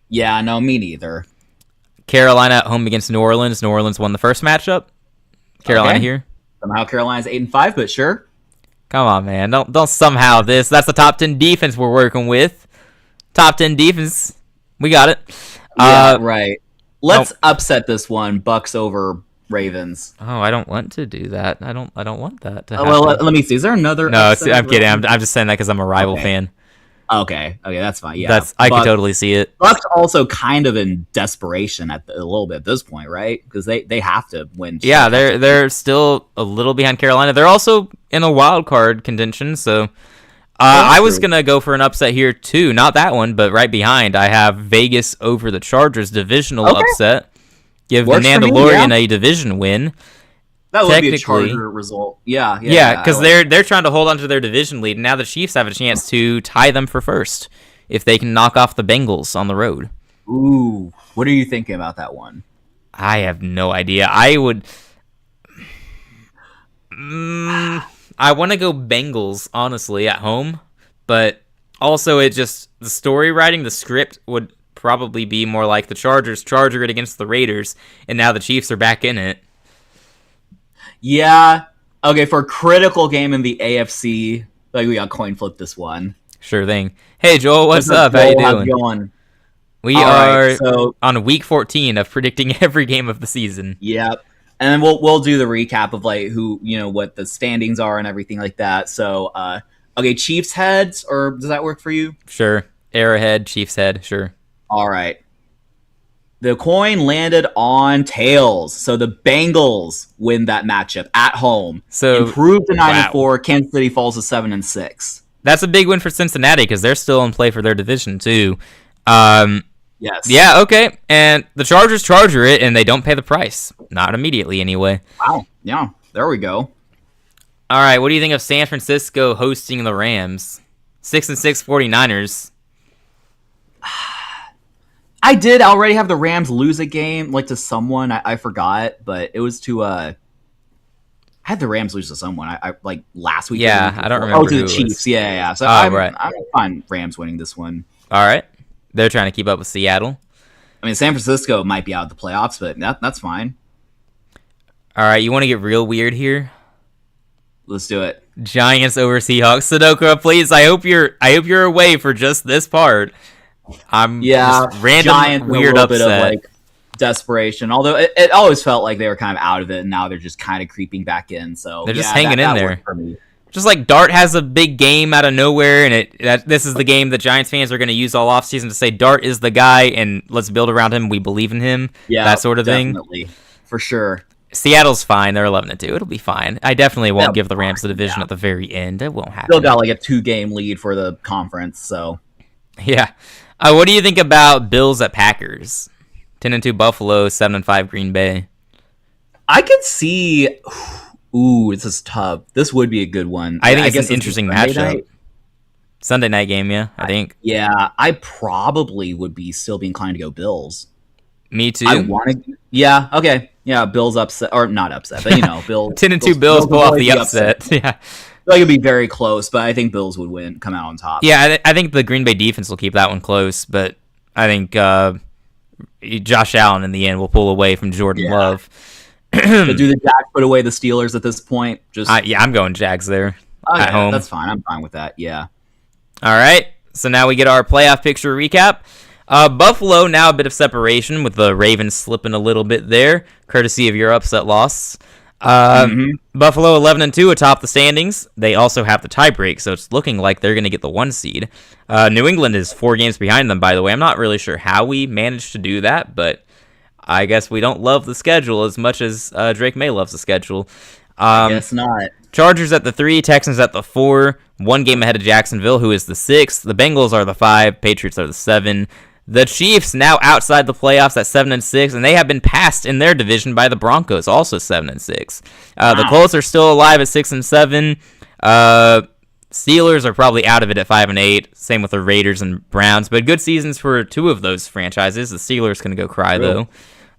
Yeah, no, me neither. Carolina at home against New Orleans. New Orleans won the first matchup. Carolina here. Somehow Carolina's 8-5, but sure. Come on, man. Don't somehow this. That's the top 10 defense we're working with. top 10 defense. We got it. Yeah, right. Let's upset this one. Bucks over Ravens. Oh, I don't want to do that. I don't want that to happen. Well, let me see. Is there another? No, I'm kidding. I'm just saying that because I'm a rival fan. Okay, that's fine. Yeah, I can totally see it. Bucks also kind of in desperation a little bit at this point, right? Because they have to win. Yeah, they're still a little behind Carolina. They're also in a wild card contention, so. I was going to go for an upset here, too. Not that one, but right behind. I have Vegas over the Chargers divisional upset. Give the Mandalorian a division win. That would be a Charger result. Yeah, because they're trying to hold on to their division lead. And now the Chiefs have a chance to tie them for first if they can knock off the Bengals on the road. Ooh, what are you thinking about that one? I have no idea. I would... I want to go Bengals, honestly, at home, but also the story writing, the script would probably be more like the Chargers charger it against the Raiders, and now the Chiefs are back in it. Yeah. Okay, for a critical game in the AFC, we got coin flip this one. Sure thing. Hey, Joel, what's up? How you doing? We are on week 14 of predicting every game of the season. Yep. And then we'll do the recap of who what the standings are and everything like that. So okay, Chiefs heads, or does that work for you? Sure. Arrowhead, Chiefs head, sure. All right. The coin landed on tails, so the Bengals win that matchup at home. So improve to 9-4. Kansas City falls to 7-6. That's a big win for Cincinnati because they're still in play for their division too. Yes. Yeah, okay. And the Chargers charger it, and they don't pay the price. Not immediately, anyway. Wow. Yeah, there we go. All right, what do you think of San Francisco hosting the Rams? 6-6 49ers. I did already have the Rams lose a game, to someone. I forgot, but it was to... I had the Rams lose to someone. I last week. Yeah, I don't remember. Oh, to the Chiefs. Yeah. So I'm fine Rams winning this one. All right. They're trying to keep up with Seattle. I mean, San Francisco might be out of the playoffs, but that's fine. All right, you want to get real weird here? Let's do it. Giants over Seahawks. Sudoku, please. I hope you're away for just this part. Just random Giants weird a upset. Bit of desperation. Although it always felt like they were kind of out of it, and now they're just kind of creeping back in. So they're just hanging in there. For me. Just like Dart has a big game out of nowhere, and this is the game that Giants fans are going to use all offseason to say Dart is the guy, and let's build around him. We believe in him. Yeah, that sort of definitely. thing. For sure. Seattle's fine. They're 11-2. It'll be fine. I definitely won't give the Rams the division at the very end. It won't happen. Still got a 2-game lead for the conference. So yeah. What do you think about Bills at Packers? 10-2 Buffalo, 7-5 Green Bay. I could see. Ooh, this is tough. This would be a good one. I think it's an interesting matchup. Sunday night game, yeah, I think. Yeah, I probably would still be inclined to go Bills. Me too. I want to. Yeah, okay. Yeah, Bills upset, or not upset, but Bills. 10-2 Bills pull off the upset. Yeah. It could be very close, but I think Bills would come out on top. Yeah, I think the Green Bay defense will keep that one close, but I think Josh Allen in the end will pull away from Jordan Love. But do the Jags put away the Steelers at this point? I'm going Jags there at home. That's fine. I'm fine with that. Yeah. All right. So now we get our playoff picture recap. Buffalo now a bit of separation with the Ravens slipping a little bit there, courtesy of your upset loss. Buffalo 11-2 atop the standings. They also have the tiebreak, so it's looking like they're going to get the 1 seed. New England is 4 games behind them, by the way. I'm not really sure how we managed to do that, but I guess we don't love the schedule as much as Drake May loves the schedule. I guess not. Chargers at the 3, Texans at the 4, 1 game ahead of Jacksonville, who is the 6th. The Bengals are the 5, Patriots are the 7. The Chiefs now outside the playoffs at 7-6, and they have been passed in their division by the Broncos, also 7-6. The Colts are still alive at 6-7. Steelers are probably out of it at 5-8. Same with the Raiders and Browns, but good seasons for 2 of those franchises. The Steelers can go cry though.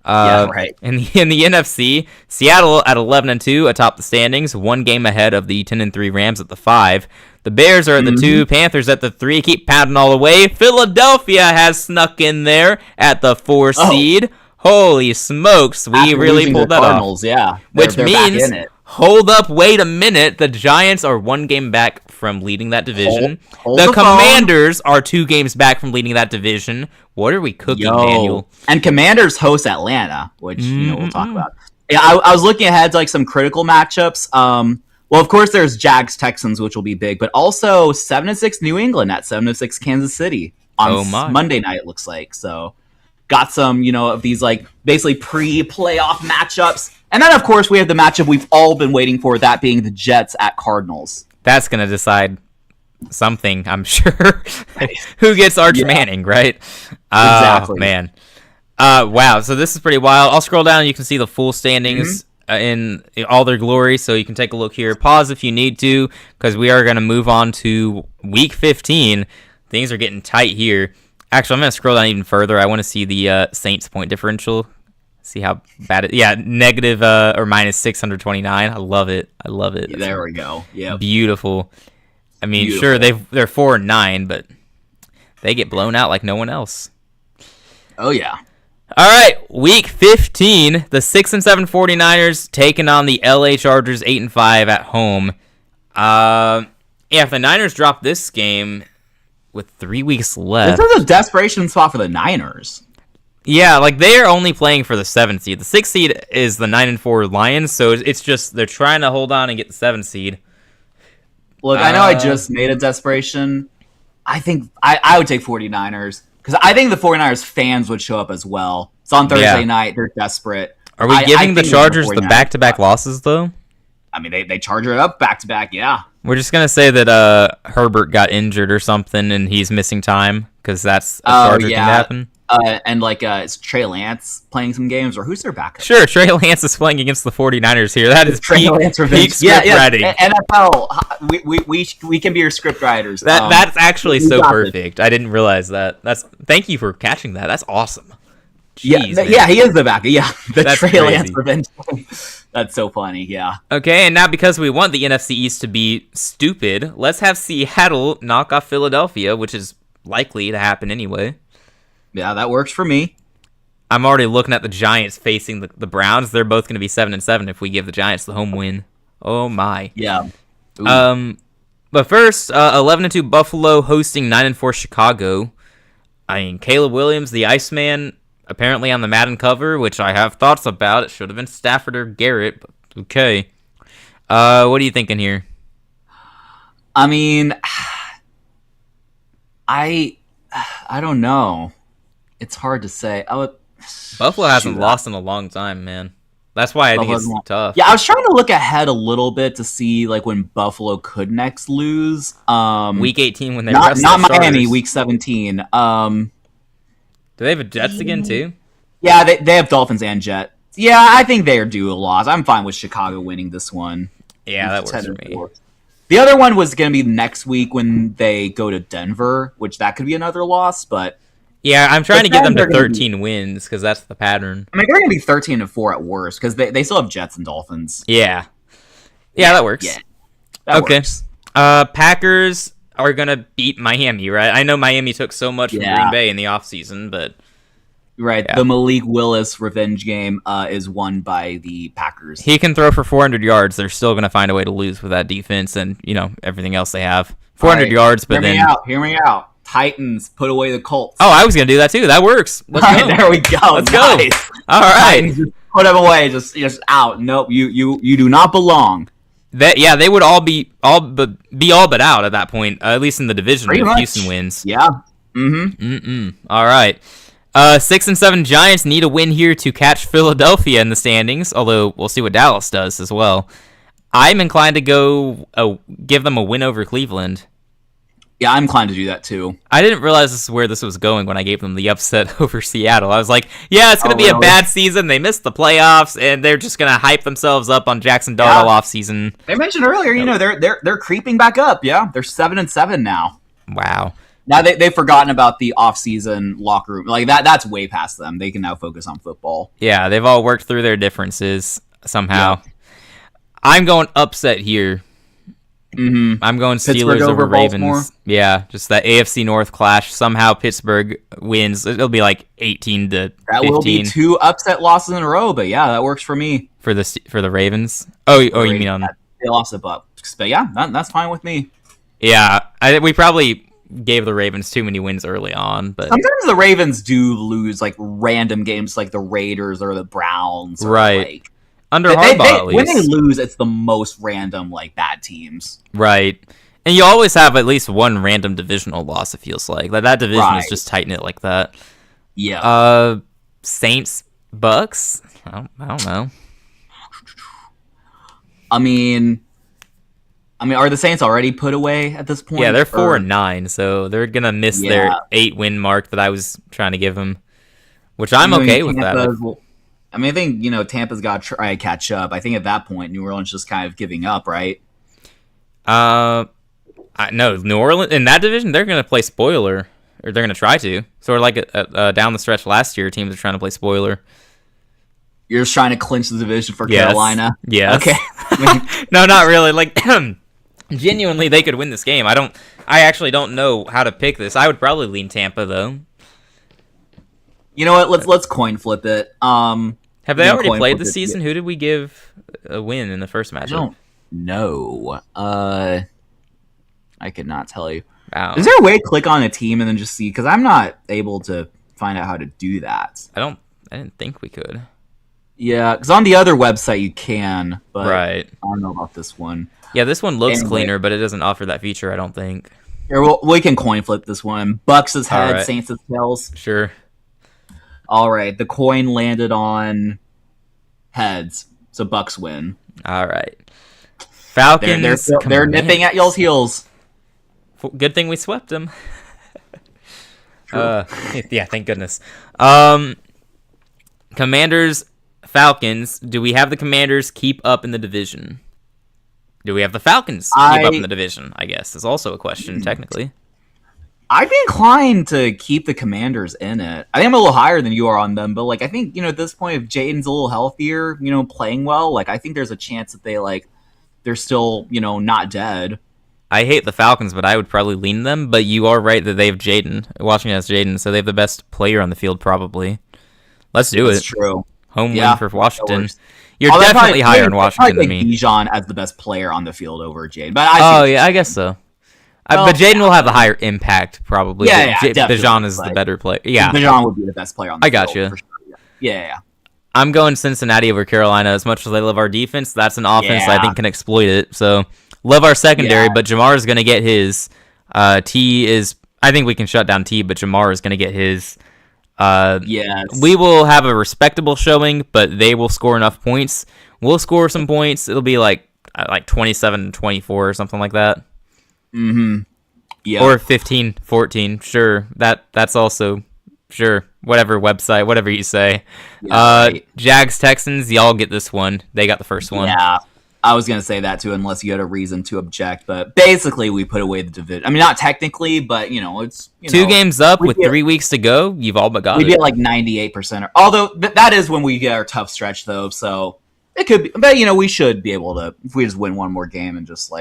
Right. In the NFC, Seattle at 11-2 atop the standings, 1 game ahead of the 10-3 Rams at the 5. The Bears are at the 2, Panthers at the 3, keep pounding all the way. Philadelphia has snuck in there at the 4 seed. Holy smokes, we really pulled that off. Yeah. Which means, hold up, wait a minute, the Giants are 1 game back from leading that division. Hold the the Commanders are 2 games back from leading that division. What are we cooking, Daniel? And Commanders host Atlanta, which we'll talk about. Yeah, I was looking ahead to like some critical matchups. Well, of course, there's Jags Texans, which will be big, but also 7-6 New England at 7-6 Kansas City on Monday night. It looks like so. Got some, of these like basically pre-playoff matchups, and then of course we have the matchup we've all been waiting for, that being the Jets at Cardinals. That's gonna decide something, I'm sure. Who gets Arch Manning, right? Exactly. Man. Wow. So this is pretty wild. I'll scroll down. You can see the full standings in all their glory, so you can take a look here. Pause if you need to, because we are gonna move on to Week 15. Things are getting tight here. Actually, I'm going to scroll down even further. I want to see the Saints point differential. See how bad it... Yeah, negative or minus 629. I love it. That's there we go. Yeah. Beautiful. I mean, sure, they're 4-9, but they get blown out like no one else. Oh, yeah. All right, Week 15. The 6-7 49ers taking on the LA Chargers 8-5 at home. If the Niners drop this game... with 3 weeks left. This is a desperation spot for the Niners. Yeah, like they are only playing for the 7th seed. The 6th seed is the 9-4 Lions, so it's just they're trying to hold on and get the 7th seed. Look, I know I just made a desperation. I think I would take 49ers because I think the 49ers fans would show up as well. It's on Thursday night. They're desperate. Are we giving the Chargers the back-to-back losses, though? I mean, they charge it up back-to-back, yeah. We're just going to say that Herbert got injured or something and he's missing time because that's a Charger thing to happen. And is Trey Lance playing some games, or who's their backup? Sure, Trey Lance is playing against the 49ers here. That is Trey Lance revenge. Script writing. NFL, we can be your script writers. That's actually so perfect. I didn't realize that. Thank you for catching that. That's awesome. Jeez, yeah, he is the backup. Yeah, that's Trey crazy. Lance revenge. That's so funny, yeah. Okay, and now because we want the NFC East to be stupid, let's have Seattle knock off Philadelphia, which is likely to happen anyway. Yeah, that works for me. I'm already looking at the Giants facing the Browns. They're both going to be 7-7 if we give the Giants the home win. Oh my. Yeah. Ooh. But first, 11-2 Buffalo hosting 9-4 Chicago. I mean, Caleb Williams, the Iceman, apparently on the Madden cover, which I have thoughts about. It should have been Stafford or Garrett, but okay. What are you thinking here? I mean, I don't know. It's hard to say. Buffalo hasn't lost in a long time, man. That's why I think it's tough. Yeah, I was trying to look ahead a little bit to see like when Buffalo could next lose. Week 18 when they not Miami. Week 17. Do they have a Jets again too? Yeah, they have Dolphins and Jets. Yeah, I think they are due a loss. I'm fine with Chicago winning this one. Yeah, that works for me. The other one was going to be next week when they go to Denver, which that could be another loss, but... Yeah, I'm trying to get them to 13 wins, because that's the pattern. I mean, they're going to be 13-4 at worst, because they still have Jets and Dolphins. Yeah. Yeah, that works. Yeah, that works. Packers are going to beat Miami, right? I know Miami took so much from Green Bay in the offseason, but... Right, the Malik Willis revenge game is won by the Packers. He can throw for 400 yards. They're still going to find a way to lose with that defense and, everything else they have. 400 yards, but Hear me out. Titans put away the Colts. Oh, I was going to do that too. That works. Let's go. There we go. Let's go. All right. Titans just put them away. Just out. Nope, you do not belong. They would all be all but out at that point, at least in the division if Houston wins. Yeah. All right. 6-7 Giants need a win here to catch Philadelphia in the standings, although we'll see what Dallas does as well. I'm inclined to give them a win over Cleveland. Yeah, I'm inclined to do that too. I didn't realize this is where this was going when I gave them the upset over Seattle. I was like, yeah, it's going to be a bad season. They missed the playoffs, and they're just going to hype themselves up on Jackson Darnold off season. They mentioned earlier, they're creeping back up. Yeah, they're 7-7 now. Wow. Now they've forgotten about the off-season locker room. Like that's way past them. They can now focus on football. Yeah, they've all worked through their differences somehow. Yeah. I'm going upset here. Mm-hmm. I'm going Steelers over Ravens. Baltimore. Yeah, just that AFC North clash. Somehow Pittsburgh wins. It'll be like 18-15. That will be 2 upset losses in a row, but yeah, that works for me. For the Ravens? Oh, you mean on... They lost the Bucks, but yeah, that's fine with me. Yeah, we probably gave the Ravens too many wins early on, but sometimes the Ravens do lose like random games, like the Raiders or the Browns, or, right? Like, under Harbaugh, at least when they lose, it's the most random, like bad teams, right? And you always have at least one random divisional loss. It feels like that division is just tight knit like that. Yeah. Saints, Bucks. I don't know. I mean, are the Saints already put away at this point? Yeah, they're 4-9, so they're gonna miss their 8-win mark that I was trying to give them, which I'm okay with that. I think Tampa's got to try to catch up. I think at that point, New Orleans just kind of giving up, right? No, New Orleans in that division, they're gonna play spoiler, or they're gonna try to. Sort of like down the stretch last year, teams are trying to play spoiler. You're just trying to clinch the division for Carolina. Yes. Okay. No, not really. Like. Genuinely, they could win this game. I actually don't know how to pick this. I would probably lean Tampa though. You know what? Let's coin flip it. Have they already played this season? Who did we give a win in the first matchup? I don't know. I could not tell you. Wow. Is there a way to click on a team and then just see? Because I'm not able to find out how to do that. I didn't think we could. Yeah, because on the other website you can, but right. I don't know about this one. Yeah, this one looks cleaner, but it doesn't offer that feature, I don't think. Here, we can coin flip this one. Bucks' head, right. Saints' tails. Sure. All right, the coin landed on heads, so Bucks win. All right. Falcons. They're nipping at y'all's heels. Good thing we swept them. Yeah, thank goodness. Commanders, Falcons. Do we have the Commanders keep up in the division? Do we have the Falcons keep up in the division? I guess is also a question, technically. I'd be inclined to keep the Commanders in it. I think I'm a little higher than you are on them, but I think at this point, if Jaden's a little healthier, playing well, I think there's a chance that they're still not dead. I hate the Falcons, but I would probably lean them. But you are right that they have Jaden. Washington has Jaden, so they have the best player on the field, probably. Let's do it. That's true. Home win for Washington. You're definitely higher in Washington than me. Bijan as the best player on the field over Jaden. But I guess so. But Jaden will have the higher impact, probably. Yeah, Bijan is the better player. Yeah, Bijan would be the best player on the field. I got you. For sure. Yeah. I'm going Cincinnati over Carolina. As much as I love our defense, that's an offense that I think can exploit it. So love our secondary, but Jamar is going to get his. I think we can shut down T, but Jamar is going to get his. We will have a respectable showing, but they will score enough points. We'll score some points. It'll be like 27-24 or something like that. Mm-hmm. Yeah. Or 15-14. Sure. That's also sure. Whatever website, whatever you say. Right. Jags Texans, y'all get this one. They got the first one. Yeah. I was going to say that too, unless you had a reason to object. But basically, we put away the division. I mean, not technically, but it's 2 games up with 3 weeks to go. You've all but got it. We get 98%. Although that is when we get our tough stretch, though. So it could be. But we should be able to, if we just win one more game and just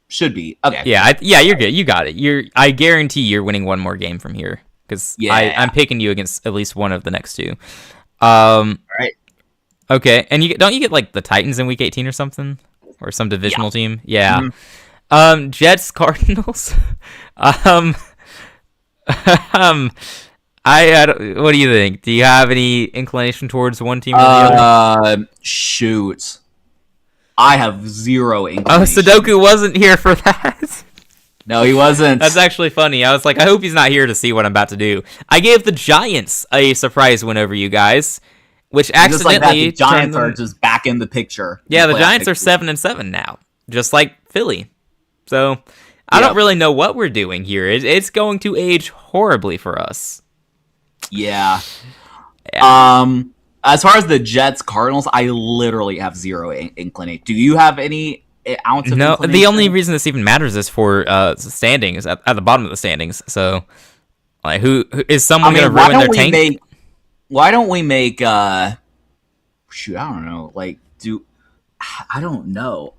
should be okay. Yeah, you're good. You got it. I guarantee you're winning one more game from here because I'm picking you against at least one of the next 2. All right. Okay, and don't you get the Titans in week 18 or something, or some divisional team? Yeah. Mm-hmm. Jets Cardinals. What do you think? Do you have any inclination towards one team or the other? Shoot, I have 0 inclination. Oh, Sudoku wasn't here for that. No, he wasn't. That's actually funny. I was like, I hope he's not here to see what I'm about to do. I gave the Giants a surprise win over you guys. Which accidentally the Giants are just back in the picture. Yeah, the Giants are 7-7 now, just like Philly. So I don't really know what we're doing here. It's going to age horribly for us. Yeah. As far as the Jets Cardinals, I literally have 0 inclination. Do you have any ounce of inclination? The only reason this even matters is for standings at the bottom of the standings. So, who is someone going to ruin their tank? Why don't we make shoot, I don't know. I don't know.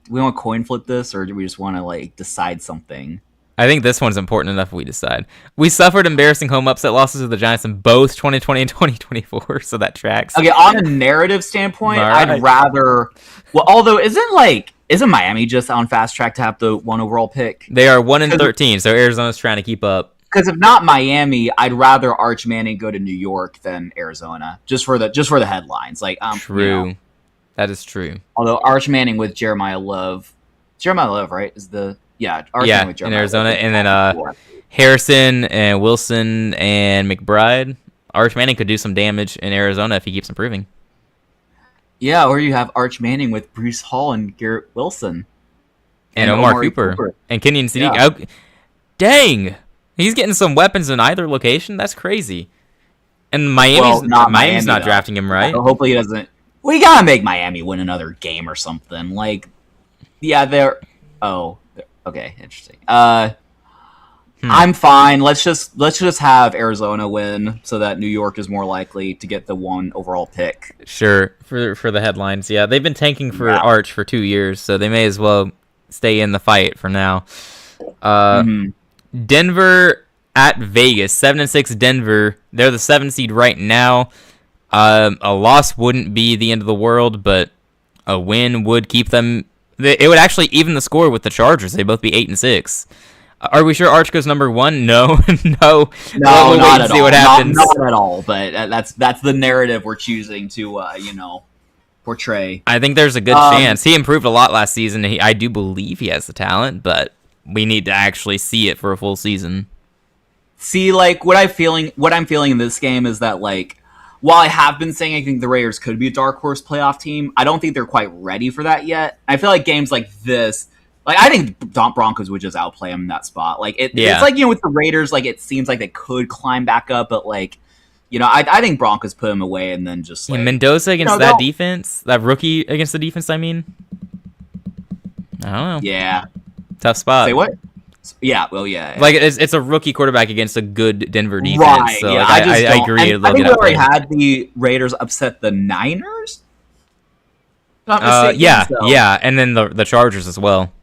We want to coin flip this, or do we just want to decide something? I think this one's important enough if we decide. We suffered embarrassing home upset losses to the Giants in both 2020 and 2024, so that tracks. Okay, on a narrative standpoint, I'd rather. Well, although isn't isn't Miami just on fast track to have the 1 overall pick? They are 1-13, so Arizona's trying to keep up. Because if not Miami, I'd rather Arch Manning go to New York than Arizona, just for the headlines. Like, true, that is true. Although Arch Manning with Jeremiah Love, right? Is the Arch Manning with in Arizona, Love, and then Harrison and Wilson and McBride. Arch Manning could do some damage in Arizona if he keeps improving. Yeah, or you have Arch Manning with Bruce Hall and Garrett Wilson, and Omar Cooper and Kenyon Sadiq. Yeah. Dang. He's getting some weapons in either location. That's crazy. And Miami's not drafting him, right? So hopefully he doesn't. We gotta make Miami win another game or something. Like, yeah, they're. Oh, okay, interesting. I'm fine. Let's just have Arizona win so that New York is more likely to get the 1 overall pick. Sure, for the headlines. Yeah, they've been tanking for Arch for 2 years, so they may as well stay in the fight for now. Denver at Vegas, 7-6 Denver. They're the 7th seed right now. A loss wouldn't be the end of the world, but a win would keep them. It would actually even the score with the Chargers. They'd both be 8-6. Are we sure Arch goes number 1? No, no, we'll not at all. What happens. Not at all. But that's the narrative we're choosing to portray. I think there's a good chance. He improved a lot last season. I do believe he has the talent, but we need to actually see it for a full season. See, like, what I'm feeling in this game is that, like, while I have been saying I think the Raiders could be a dark horse playoff team, I don't think they're quite ready for that yet. I feel like games like this, like, I think Broncos would just outplay them in that spot. Like, it's like, with the Raiders, like, it seems like they could climb back up, but, like, I think Broncos put them away and then just, like... Mendoza against that defense? That rookie against the defense, I mean? I don't know. Yeah. Tough spot. Say what? Yeah, well, yeah. Like, it's a rookie quarterback against a good Denver defense. Right, so yeah, like, I agree. I think we already had the Raiders upset the Niners? Not mistaken, yeah, and then the Chargers as well.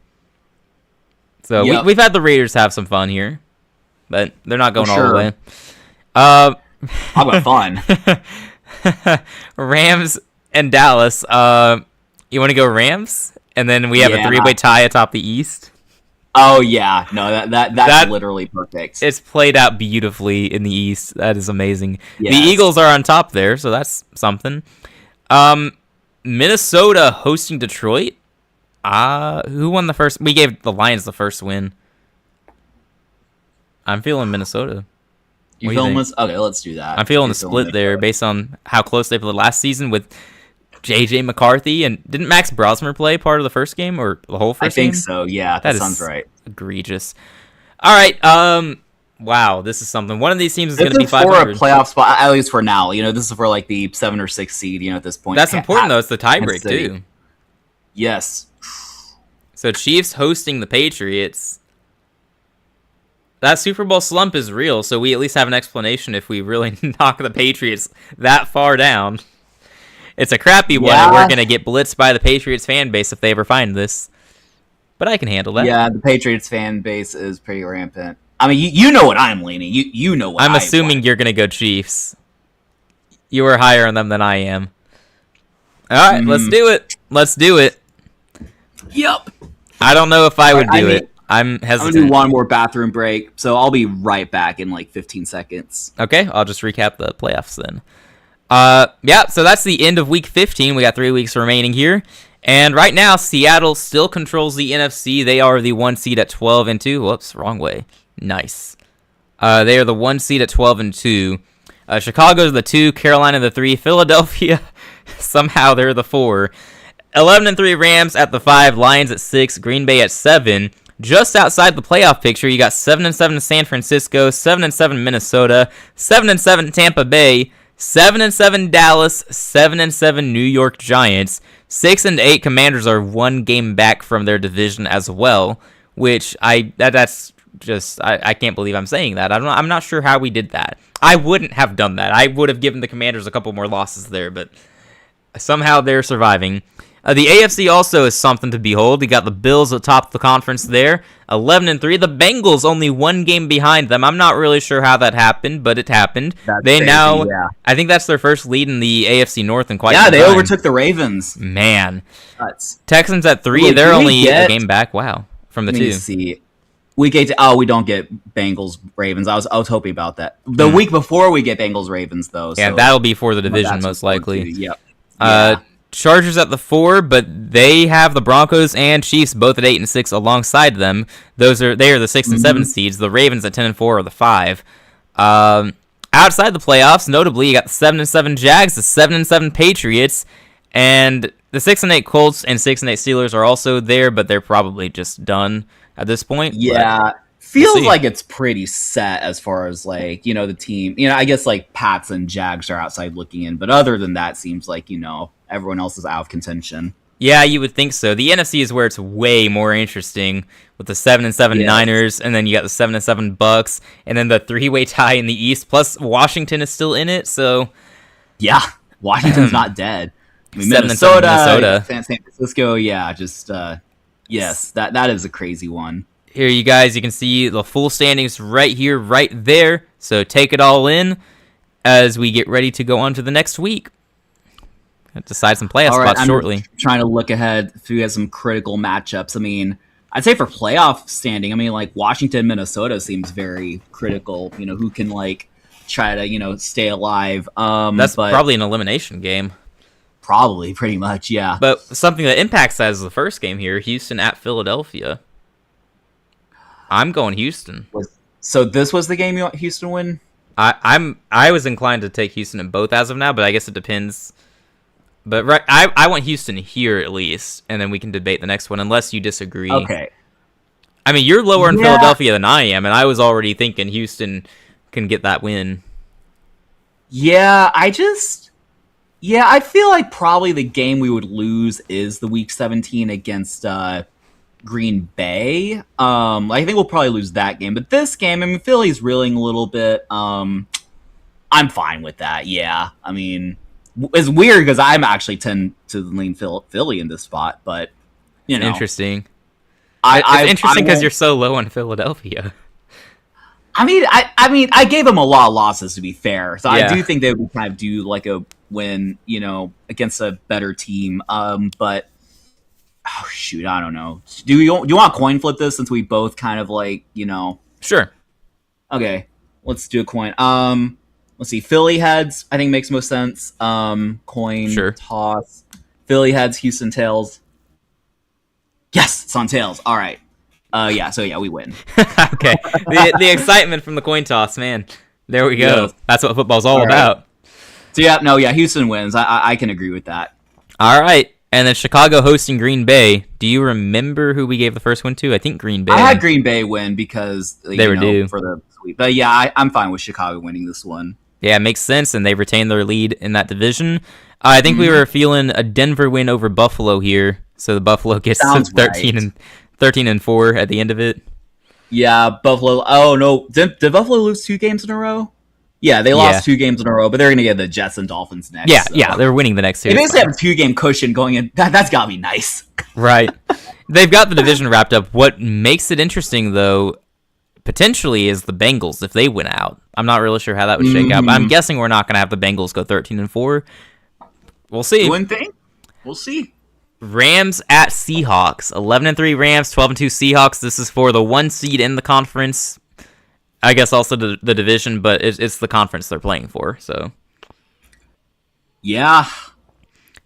So we've had the Raiders have some fun here, but they're not going all the way. How about fun? Rams and Dallas. You want to go Rams? And then we have a 3-way tie atop the East. Oh yeah, no, that's literally perfect. It's played out beautifully in the East. That is amazing. Yes. The Eagles are on top there, so that's something. Minnesota hosting Detroit. Who won the first? We gave the Lions the first win. I'm feeling Minnesota. You feeling this? Okay, let's do that. I'm feeling the split there based on how close they played last season with J.J. McCarthy. And didn't Max Brosmer play part of the first game or the whole first game? I think so, yeah. That sounds right. Egregious. All right. Wow, this is something. One of these teams is going to be 500. For a playoff spot, at least for now. This is for like the 7 or 6 seed, at this point. That's important, though. It's the tiebreak, too. Yes. So Chiefs hosting the Patriots. That Super Bowl slump is real, so we at least have an explanation if we really knock the Patriots that far down. It's a crappy one, and we're going to get blitzed by the Patriots fan base if they ever find this. But I can handle that. Yeah, the Patriots fan base is pretty rampant. I mean, you know what I'm leaning. You know what I'm assuming you're going to go Chiefs. You are higher on them than I am. All right, let's do it. Let's do it. Yep. I don't know if I would do it. I'm hesitant. I'm going to do one more bathroom break, so I'll be right back in like 15 seconds. Okay, I'll just recap the playoffs then. So that's the end of Week 15. We got 3 weeks remaining here. And right now, Seattle still controls the NFC. They are the 1 seed at 12-2. Whoops, wrong way. Nice. They are the 1 seed at 12-2. Chicago's the 2, Carolina the 3, Philadelphia, somehow they're the 4. 11-3 Rams at the 5, Lions at 6, Green Bay at 7. Just outside the playoff picture, you got 7-7 San Francisco, 7-7 Minnesota, 7-7 Tampa Bay, 7-7 Dallas, 7-7 New York Giants. 6-8 Commanders are 1 game back from their division as well, which that's just I can't believe I'm saying that. I'm not sure how we did that. I wouldn't have done that. I would have given the Commanders a couple more losses there, but somehow they're surviving. The AFC also is something to behold. You got the Bills atop the conference there, 11-3. The Bengals only one game behind them. I'm not really sure how that happened, but it happened. That's they crazy, now, yeah. I think that's their first lead in the AFC North in quite some time. Yeah, they overtook the Ravens. Man. Nuts. Texans at 3. Look, they're only a game back. Wow. From the Let 2. me see. We don't get Bengals Ravens. I was hoping about that. The week before we get Bengals Ravens though. Yeah, so that'll be for the division most likely. Yep. Chargers at the 4, but they have the Broncos and Chiefs both at 8-6 alongside them. They are the 6 and 7 seeds. The Ravens at 10-4 are the 5. Outside the playoffs, notably, you got the 7-7 Jags, the 7-7 Patriots, and the 6-8 Colts and 6-8 Steelers are also there, but they're probably just done at this point. Yeah. Feels like it's pretty set as far as like, the team. I guess like Pats and Jags are outside looking in, but other than that, seems like, everyone else is out of contention. Yeah, you would think so. The NFC is where it's way more interesting with the 7-7 Niners, and then you got the 7-7 Bucks, and then the 3-way tie in the East. Plus, Washington is still in it, so yeah, Washington's not dead. I mean, 7-7 Minnesota, San Francisco, yeah, just yes, that is a crazy one. Here, you guys, you can see the full standings right here, right there. So take it all in as we get ready to go on to the next week. Decide some playoff spots shortly. Trying to look ahead through has some critical matchups. I mean, I'd say for playoff standing, I mean, like Washington, Minnesota seems very critical. Who can like try to stay alive. That's probably an elimination game. Probably, pretty much, yeah. But something that impacts that is the first game here: Houston at Philadelphia. I'm going Houston. So this was the game you want Houston win? I was inclined to take Houston in both as of now, but I guess it depends. But I want Houston here at least, and then we can debate the next one unless you disagree. Okay. I mean, you're lower in Philadelphia than I am, and I was already thinking Houston can get that win. Yeah, I feel like probably the game we would lose is the Week 17 against Green Bay. I think we'll probably lose that game, but this game, I mean, Philly's reeling a little bit. I'm fine with that. Yeah, I mean, it's weird because I'm actually tend to lean Philly in this spot, but interesting. It's interesting because you're so low on Philadelphia. I mean, I gave them a lot of losses to be fair, so I do think they would kind of do like a win, against a better team. But oh shoot, I don't know. Do you want to coin flip this since we both kind of like Sure. Okay, let's do a coin. Let's see. Philly heads, I think makes most sense. Coin toss. Philly heads, Houston tails. Yes, it's on tails. All right. So we win. Okay. The excitement from the coin toss, man. There we go. Yeah. That's what football's all about. So Houston wins. I can agree with that. All right. And then Chicago hosting Green Bay. Do you remember who we gave the first one to? I think Green Bay. I had Green Bay win because they were due for the sweep. But yeah, I'm fine with Chicago winning this one. Yeah, it makes sense, and they retain their lead in that division. I think we were feeling a Denver win over Buffalo here, so the Buffalo gets 13-4 at the end of it. Yeah, Buffalo. Oh no, did Buffalo lose 2 games in a row? Yeah, they lost 2 games in a row, but they're going to get the Jets and Dolphins next. Yeah, they're winning the next 2. They basically have a 2-game cushion going in. That's got to be nice. Right. They've got the division wrapped up. What makes it interesting, though, potentially is the Bengals if they win out. I'm not really sure how that would shake out, but I'm guessing we're not going to have the Bengals go 13-4. We'll see. One thing? We'll see. Rams at Seahawks. 11-3 Rams, 12-2 Seahawks. This is for the 1 seed in the conference. I guess also the division, but it's the conference they're playing for. So yeah.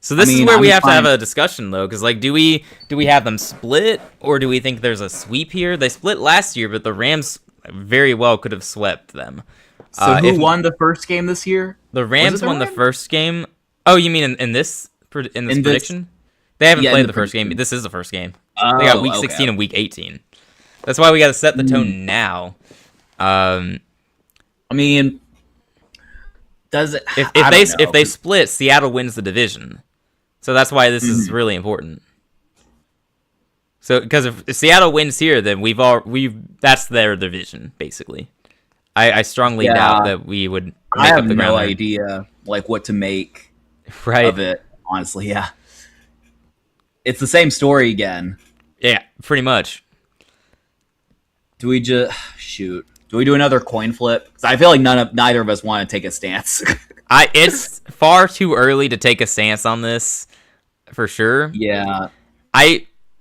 So this is where we have to have a discussion though, because like, do we have them split, or do we think there's a sweep here? They split last year, but the Rams very well could have swept them. So who won the first game this year? The Rams won the first game. Oh, you mean in this prediction? They haven't played the first game. This is the first game. They got week 16 and week 18. That's why we got to set the tone now. I mean, does it? If they split, Seattle wins the division. So that's why this is really important. So because if Seattle wins here, then that's their division basically. I strongly doubt that we would make up the ground. I have no idea like what to make of it. Honestly, yeah. It's the same story again. Yeah, pretty much. Do we just shoot? Do we do another coin flip? Because I feel like neither of us want to take a stance. It's far too early to take a stance on this, for sure. Yeah.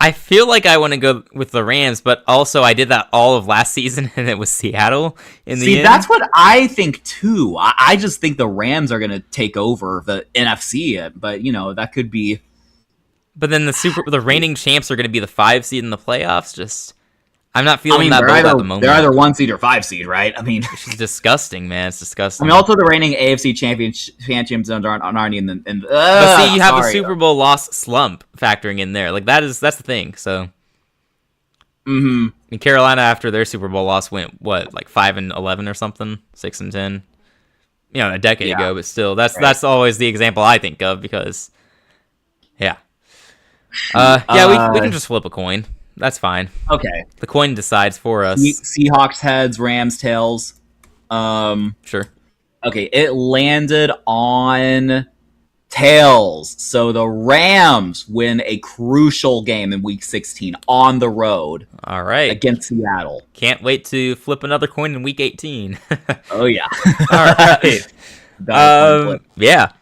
I feel like I want to go with the Rams, but also I did that all of last season, and it was Seattle in the end. That's what I think too. I just think the Rams are going to take over the NFC, but that could be. But then the reigning champs are going to be the 5 seed in the playoffs. Just, I'm not feeling that bold at the moment. They're either 1 seed or 5 seed, right? I mean, it's disgusting, man. It's disgusting. I mean, also the reigning AFC champions aren't even. But see, you have a Super Bowl loss slump factoring in there. Like that's the thing. So, I mean, Carolina after their Super Bowl loss went what, like 5-11 or something, 6-10. A decade ago, but still, that's always the example I think of because, yeah, we can just flip a coin. That's fine. Okay. The coin decides for us. Seahawks heads, Rams tails. Sure. Okay, it landed on tails. So the Rams win a crucial game in Week 16 on the road. All right. Against Seattle. Can't wait to flip another coin in Week 18. Oh, yeah. All right. Yeah.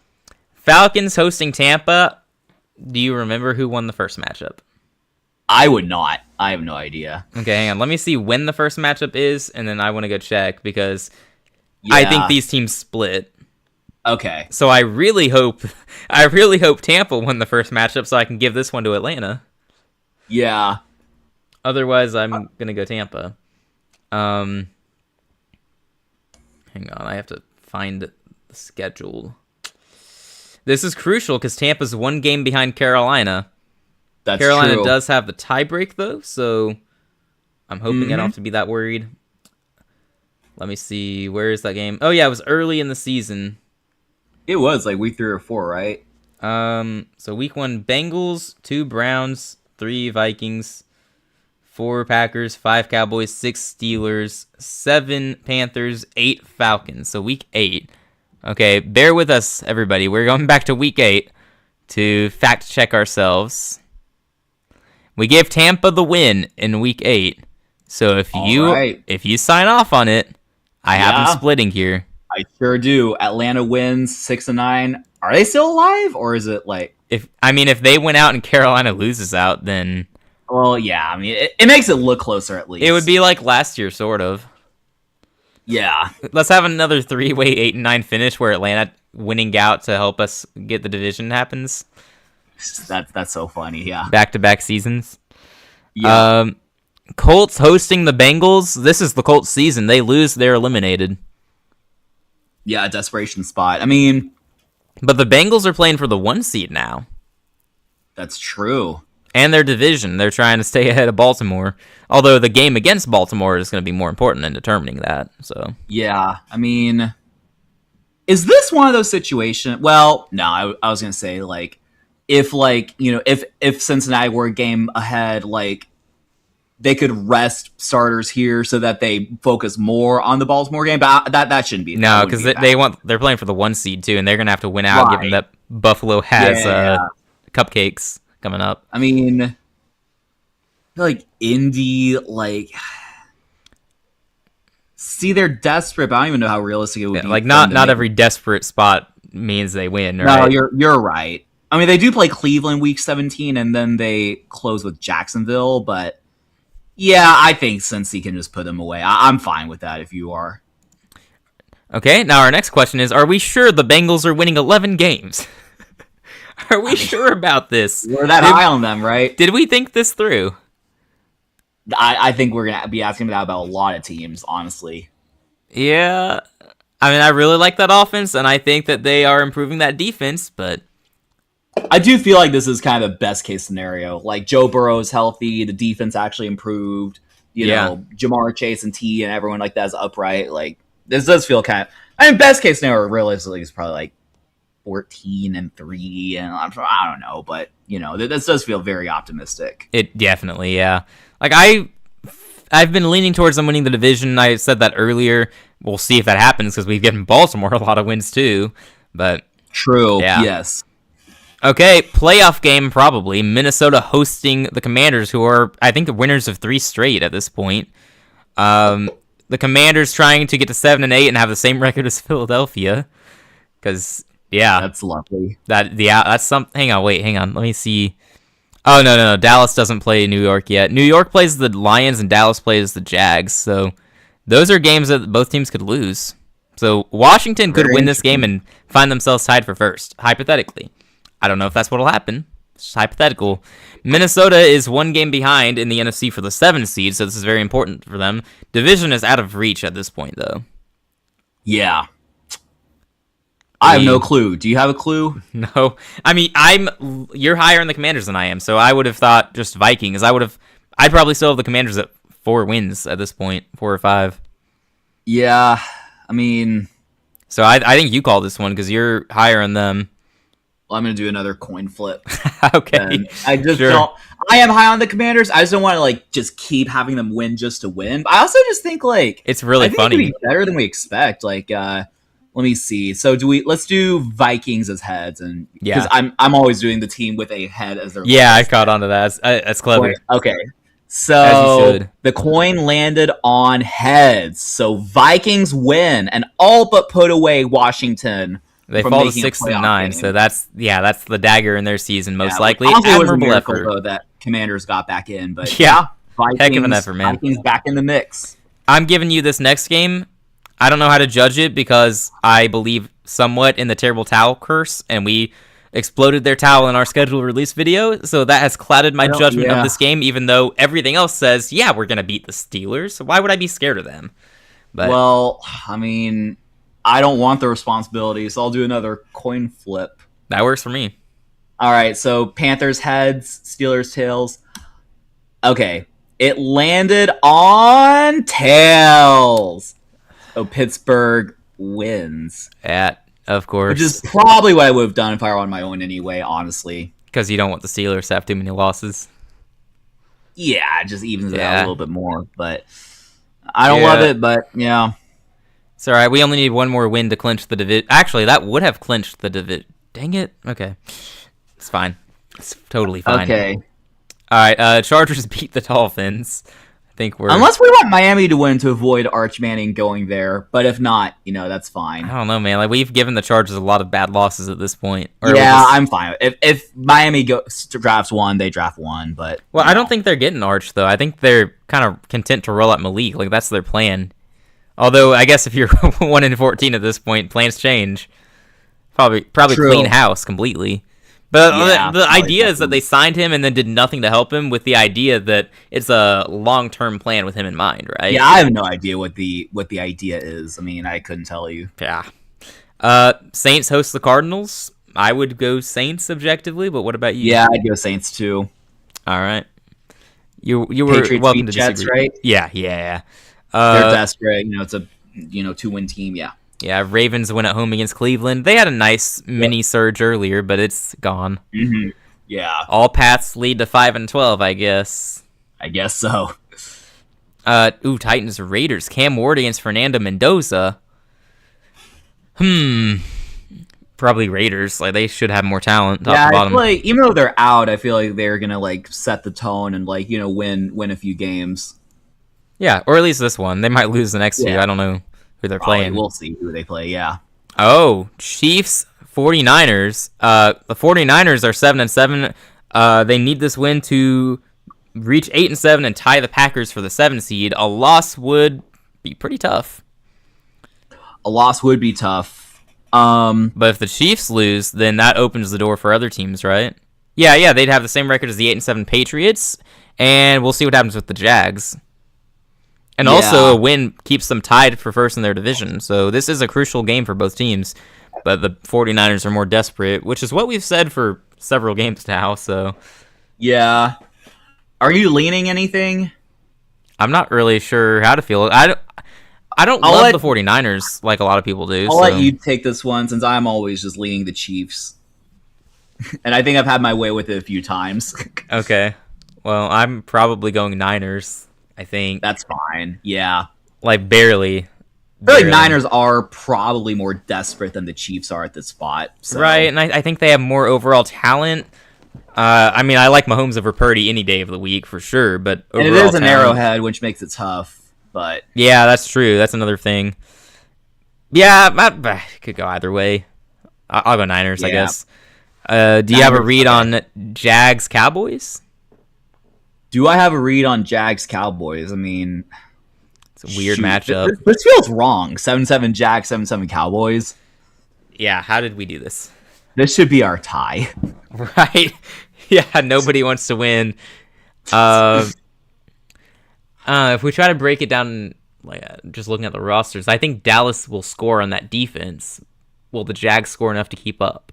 Falcons hosting Tampa. Do you remember who won the first matchup? I would not. I have no idea. Okay, hang on. Let me see when the first matchup is, and then I want to go check because I think these teams split. Okay. So I really hope Tampa won the first matchup so I can give this one to Atlanta. Yeah. Otherwise, I'm gonna go Tampa. Hang on, I have to find the schedule. This is crucial because Tampa's 1 game behind Carolina. That's Carolina true. does have the tiebreak, though, so I'm hoping I don't have to be that worried. Let me see. Where is that game? Oh, yeah, it was early in the season. It was like week 3 or 4, right? So week 1, Bengals, 2 Browns, 3 Vikings, 4 Packers, 5 Cowboys, 6 Steelers, 7 Panthers, 8 Falcons. So week 8. Okay, bear with us, everybody. We're going back to week 8 to fact check ourselves. We gave Tampa the win in week 8. So if you sign off on it, I have them splitting here. I sure do. Atlanta wins 6-9. Are they still alive, or is it like if they went out and Carolina loses out, then well, yeah. I mean, it makes it look closer at least. It would be like last year, sort of. Yeah. Let's have another 3-way 8-9 finish where Atlanta winning out to help us get the division happens. That's so funny, yeah. Back-to-back seasons. Yeah. Colts hosting the Bengals. This is the Colts season. They lose, they're eliminated. Yeah, desperation spot. I mean, but the Bengals are playing for the 1 seed now. That's true. And their division. They're trying to stay ahead of Baltimore. Although the game against Baltimore is going to be more important in determining that. So yeah, I mean, is this one of those situations? Well, no, I was going to say like if Cincinnati were a game ahead, like they could rest starters here so that they focus more on the Baltimore game, but that shouldn't be. No, because they're playing for the 1 seed too, and they're gonna have to win out, given that Buffalo has cupcakes coming up. I mean, like Indy, like see, they're desperate, but I don't even know how realistic it would be. Like not every desperate spot means they win. Right? No, you're right. I mean, they do play Cleveland week 17, and then they close with Jacksonville, but. Yeah, I think Cincy can just put them away. I'm fine with that if you are. Okay, now our next question is, are we sure the Bengals are winning 11 games? Are we sure about this? We're that high on them, right? Did we think this through? I think we're going to be asking that about a lot of teams, honestly. Yeah. I mean, I really like that offense, and I think that they are improving that defense, but... I do feel like this is kind of the best case scenario. Like Joe Burrow is healthy, the defense actually improved. You know, Jamar Chase and T and everyone like that is upright. Like this does feel kind of. I mean, best case scenario realistically is probably like 14-3, and I don't know, but this does feel very optimistic. It definitely, yeah. Like I've been leaning towards them winning the division. I said that earlier. We'll see if that happens because we've given Baltimore a lot of wins too. But true, yes. Okay, playoff game probably. Minnesota hosting the Commanders, who are, I think, the winners of 3 straight at this point. The Commanders trying to get to 7-8 and have the same record as Philadelphia. Because, yeah. That's lovely. That's something. Hang on. Let me see. Oh, no. Dallas doesn't play New York yet. New York plays the Lions and Dallas plays the Jags. So those are games that both teams could lose. So Washington could win this game and find themselves tied for first, hypothetically. I don't know if that's what will happen. It's hypothetical. Minnesota is 1 game behind in the NFC for the 7th seed, so this is very important for them. Division is out of reach at this point, though. Yeah. I have no clue. Do you have a clue? No. I mean, you're higher in the Commanders than I am, so I would have thought just Vikings. I'd probably still have the Commanders at 4 wins at this point, 4 or 5. Yeah, I mean... So I think you call this one because you're higher on them. Well, I'm going to do another coin flip. Okay. And I just don't... I am high on the Commanders. I just don't want to, just keep having them win just to win. But I also just think, it's really funny. It could be better than we expect. Let me see. So let's do Vikings as heads, and because I'm always doing the team with a head as their. Yeah, I caught on to that. That's clever. Okay, so the coin landed on heads. So Vikings win and all but put away Washington. They fall to 6-9. So that's the dagger in their season, most likely. Admirable effort though that Commanders got back in, but Vikings, heck of an effort, man. Vikings back in the mix. I'm giving you this next game. I don't know how to judge it because I believe somewhat in the terrible towel curse, and we exploded their towel in our scheduled release video, so that has clouded my judgment of this game, even though everything else says, yeah, we're going to beat the Steelers, so why would I be scared of them? But, well, I mean, I don't want the responsibility, so I'll do another coin flip. That works for me. All right, so Panthers heads, Steelers tails. Okay, it landed on tails. So Pittsburgh wins. Of course. Which is probably what I would have done if I were on my own anyway, honestly. Because you don't want the Steelers to have too many losses. Yeah, it just evens it out a little bit more. But I don't love it, but yeah. It's all right. We only need one more win to clinch the division. Actually, that would have clinched the division. Dang it. Okay. It's fine. It's totally fine. Okay. All right. Chargers beat the Dolphins. Unless we want Miami to win to avoid Arch Manning going there, but if not, that's fine. I don't know, man. We've given the Chargers a lot of bad losses at this point. I'm fine. If Miami drafts one, they draft one. But I don't think they're getting Arch though. I think they're kind of content to roll out Malik. That's their plan. Although I guess if you're 1-14 at this point, plans change. Probably clean house completely. But the idea is that they signed him and then did nothing to help him, with the idea that it's a long-term plan with him in mind, right? Yeah, I have no idea what the idea is. I mean, I couldn't tell you. Yeah. Saints host the Cardinals. I would go Saints objectively, but what about you? Yeah, I'd go Saints too. All right. You were Patriots welcome to Jets, disagree. right? Yeah. They're desperate. It's a 2-win team. Yeah. Yeah, Ravens win at home against Cleveland. They had a nice mini surge earlier, but it's gone. Mm-hmm. Yeah. All paths lead to 5-12, I guess. I guess so. Titans Raiders. Cam Ward against Fernando Mendoza. Probably Raiders. They should have more talent. Top to bottom. I feel even though they're out, I feel like they're gonna set the tone and win a few games. Yeah, or at least this one. They might lose the next two. I don't know who they're playing. We'll see who they play, yeah. Oh, Chiefs, 49ers. The 49ers are 7-7. They need this win to reach 8-7 and tie the Packers for the 7 seed. A loss would be pretty tough. But if the Chiefs lose, then that opens the door for other teams, right? Yeah, they'd have the same record as the 8-7 Patriots, and we'll see what happens with the Jags. And also, a win keeps them tied for first in their division. So this is a crucial game for both teams. But the 49ers are more desperate, which is what we've said for several games now. So, yeah. Are you leaning anything? I'm not really sure how to feel. I don't love the 49ers like a lot of people do. I'll let you take this one, since I'm always just leaning the Chiefs. And I think I've had my way with it a few times. Okay. Well, I'm probably going Niners. I think that's fine. Yeah, barely. I feel like Niners are probably more desperate than the Chiefs are at this spot. So. Right, and I think they have more overall talent. I mean, I like Mahomes over Purdy any day of the week for sure, but and it is an Arrowhead, which makes it tough. But yeah, that's true. That's another thing. Yeah, I could go either way. I'll go Niners, I guess. Do you have a read on Jags Cowboys? Do I have a read on Jags Cowboys? I mean, it's a weird matchup. This feels wrong. 7-7 Jags, 7-7 Cowboys. Yeah, how did we do this? This should be our tie. Right? Yeah, nobody wants to win. If we try to break it down, like just looking at the rosters, I think Dallas will score on that defense. Will the Jags score enough to keep up?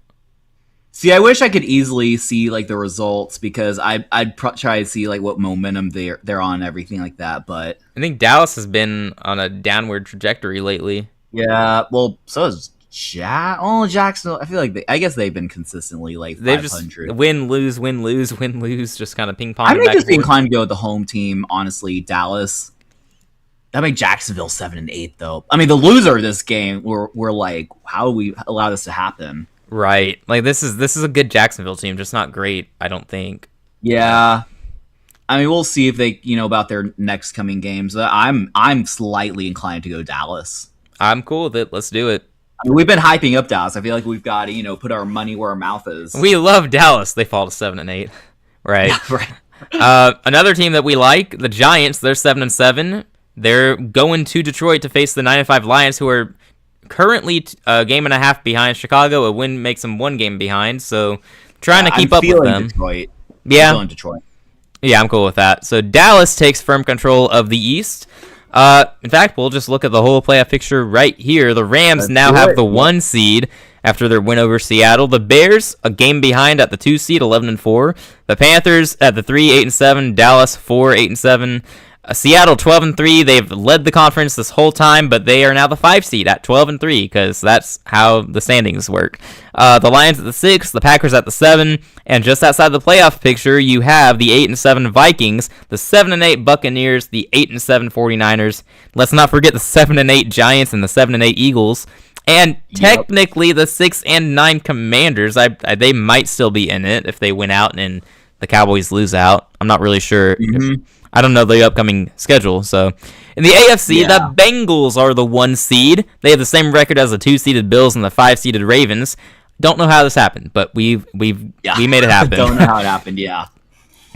See, I wish I could easily see like the results because I'd try to see like what momentum they're on and everything like that. But I think Dallas has been on a downward trajectory lately. Yeah, well, so is Jacksonville. I feel like I guess they've been consistently like 500. They've just win, lose, just kind of ping pong. I may just be inclined to go with the home team, honestly, Dallas. That make Jacksonville 7-8 though. I mean, the loser of this game, we're like, how do we allow this to happen? Right, like this is a good Jacksonville team, just not great, I don't think. Yeah, I mean, we'll see if they, about their next coming games. I'm slightly inclined to go Dallas. I'm cool with it. Let's do it. I mean, we've been hyping up Dallas. I feel like we've got to, put our money where our mouth is. We love Dallas. They fall to 7-8. Right. Right. Another team that we like, the Giants. They're 7-7. They're going to Detroit to face the 9-5 Lions, who are currently a game and a half behind Chicago. A win makes them 1 game behind, so trying to keep up with them. Detroit. Yeah. I'm feeling Detroit. Yeah, I'm cool with that. So Dallas takes firm control of the East. In fact, we'll just look at the whole playoff picture right here. The Rams now have the 1 seed after their win over Seattle. The Bears, a game behind at the 2 seed, 11-4. The Panthers at the 3, 8-7. Dallas 4, 8-7. Seattle 12-3. They've led the conference this whole time, but they are now the 5 seed at 12-3 because that's how the standings work. The Lions at the 6, the Packers at the 7, and just outside the playoff picture, you have the 8-7 Vikings, the 7-8 Buccaneers, the 8-7 49ers. Let's not forget the 7-8 Giants and the 7-8 Eagles. And technically, the 6-9 Commanders. They might still be in it if they win out and the Cowboys lose out. I'm not really sure. Mm-hmm. I don't know the upcoming schedule. So, in the AFC, the Bengals are the 1 seed. They have the same record as the 2-seeded Bills and the 5-seeded Ravens. Don't know how this happened, but we made it happen. Don't know how it happened. Yeah.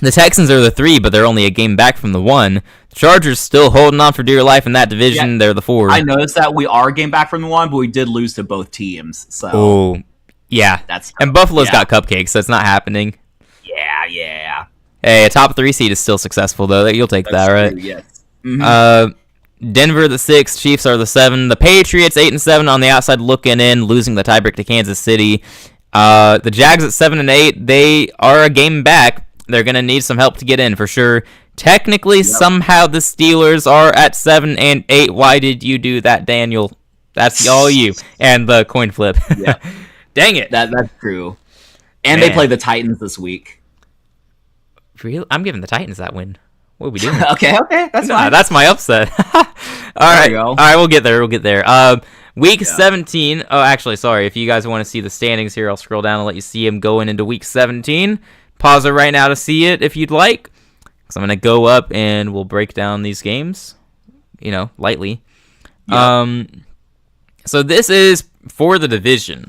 The Texans are the 3, but they're only a game back from the 1. The Chargers still holding on for dear life in that division. Yeah, they're the 4. I noticed that we are a game back from the 1, but we did lose to both teams. So. Oh, yeah. And Buffalo's got cupcakes, so it's not happening. Yeah. Hey, a top 3 seed is still successful, though. You'll take that, right? True, yes. Mm-hmm. Denver, the 6. Chiefs are the 7. The Patriots, 8-7 on the outside looking in, losing the tiebreak to Kansas City. The Jags at 7-8. They are a game back. They're going to need some help to get in, for sure. Technically, somehow the Steelers are at 7-8. Why did you do that, Daniel? That's all you. And the coin flip. Yeah. Dang it. That's true. And they play the Titans this week. Really? I'm giving the Titans that win. What are we doing? Okay, that's fine. That's my upset. All right, we'll get there. Week 17. Oh, actually, sorry. If you guys want to see the standings here, I'll scroll down and let you see them going into Week 17. Pause it right now to see it if you'd like. So I'm gonna go up and we'll break down these games, lightly. Yep. So this is for the division.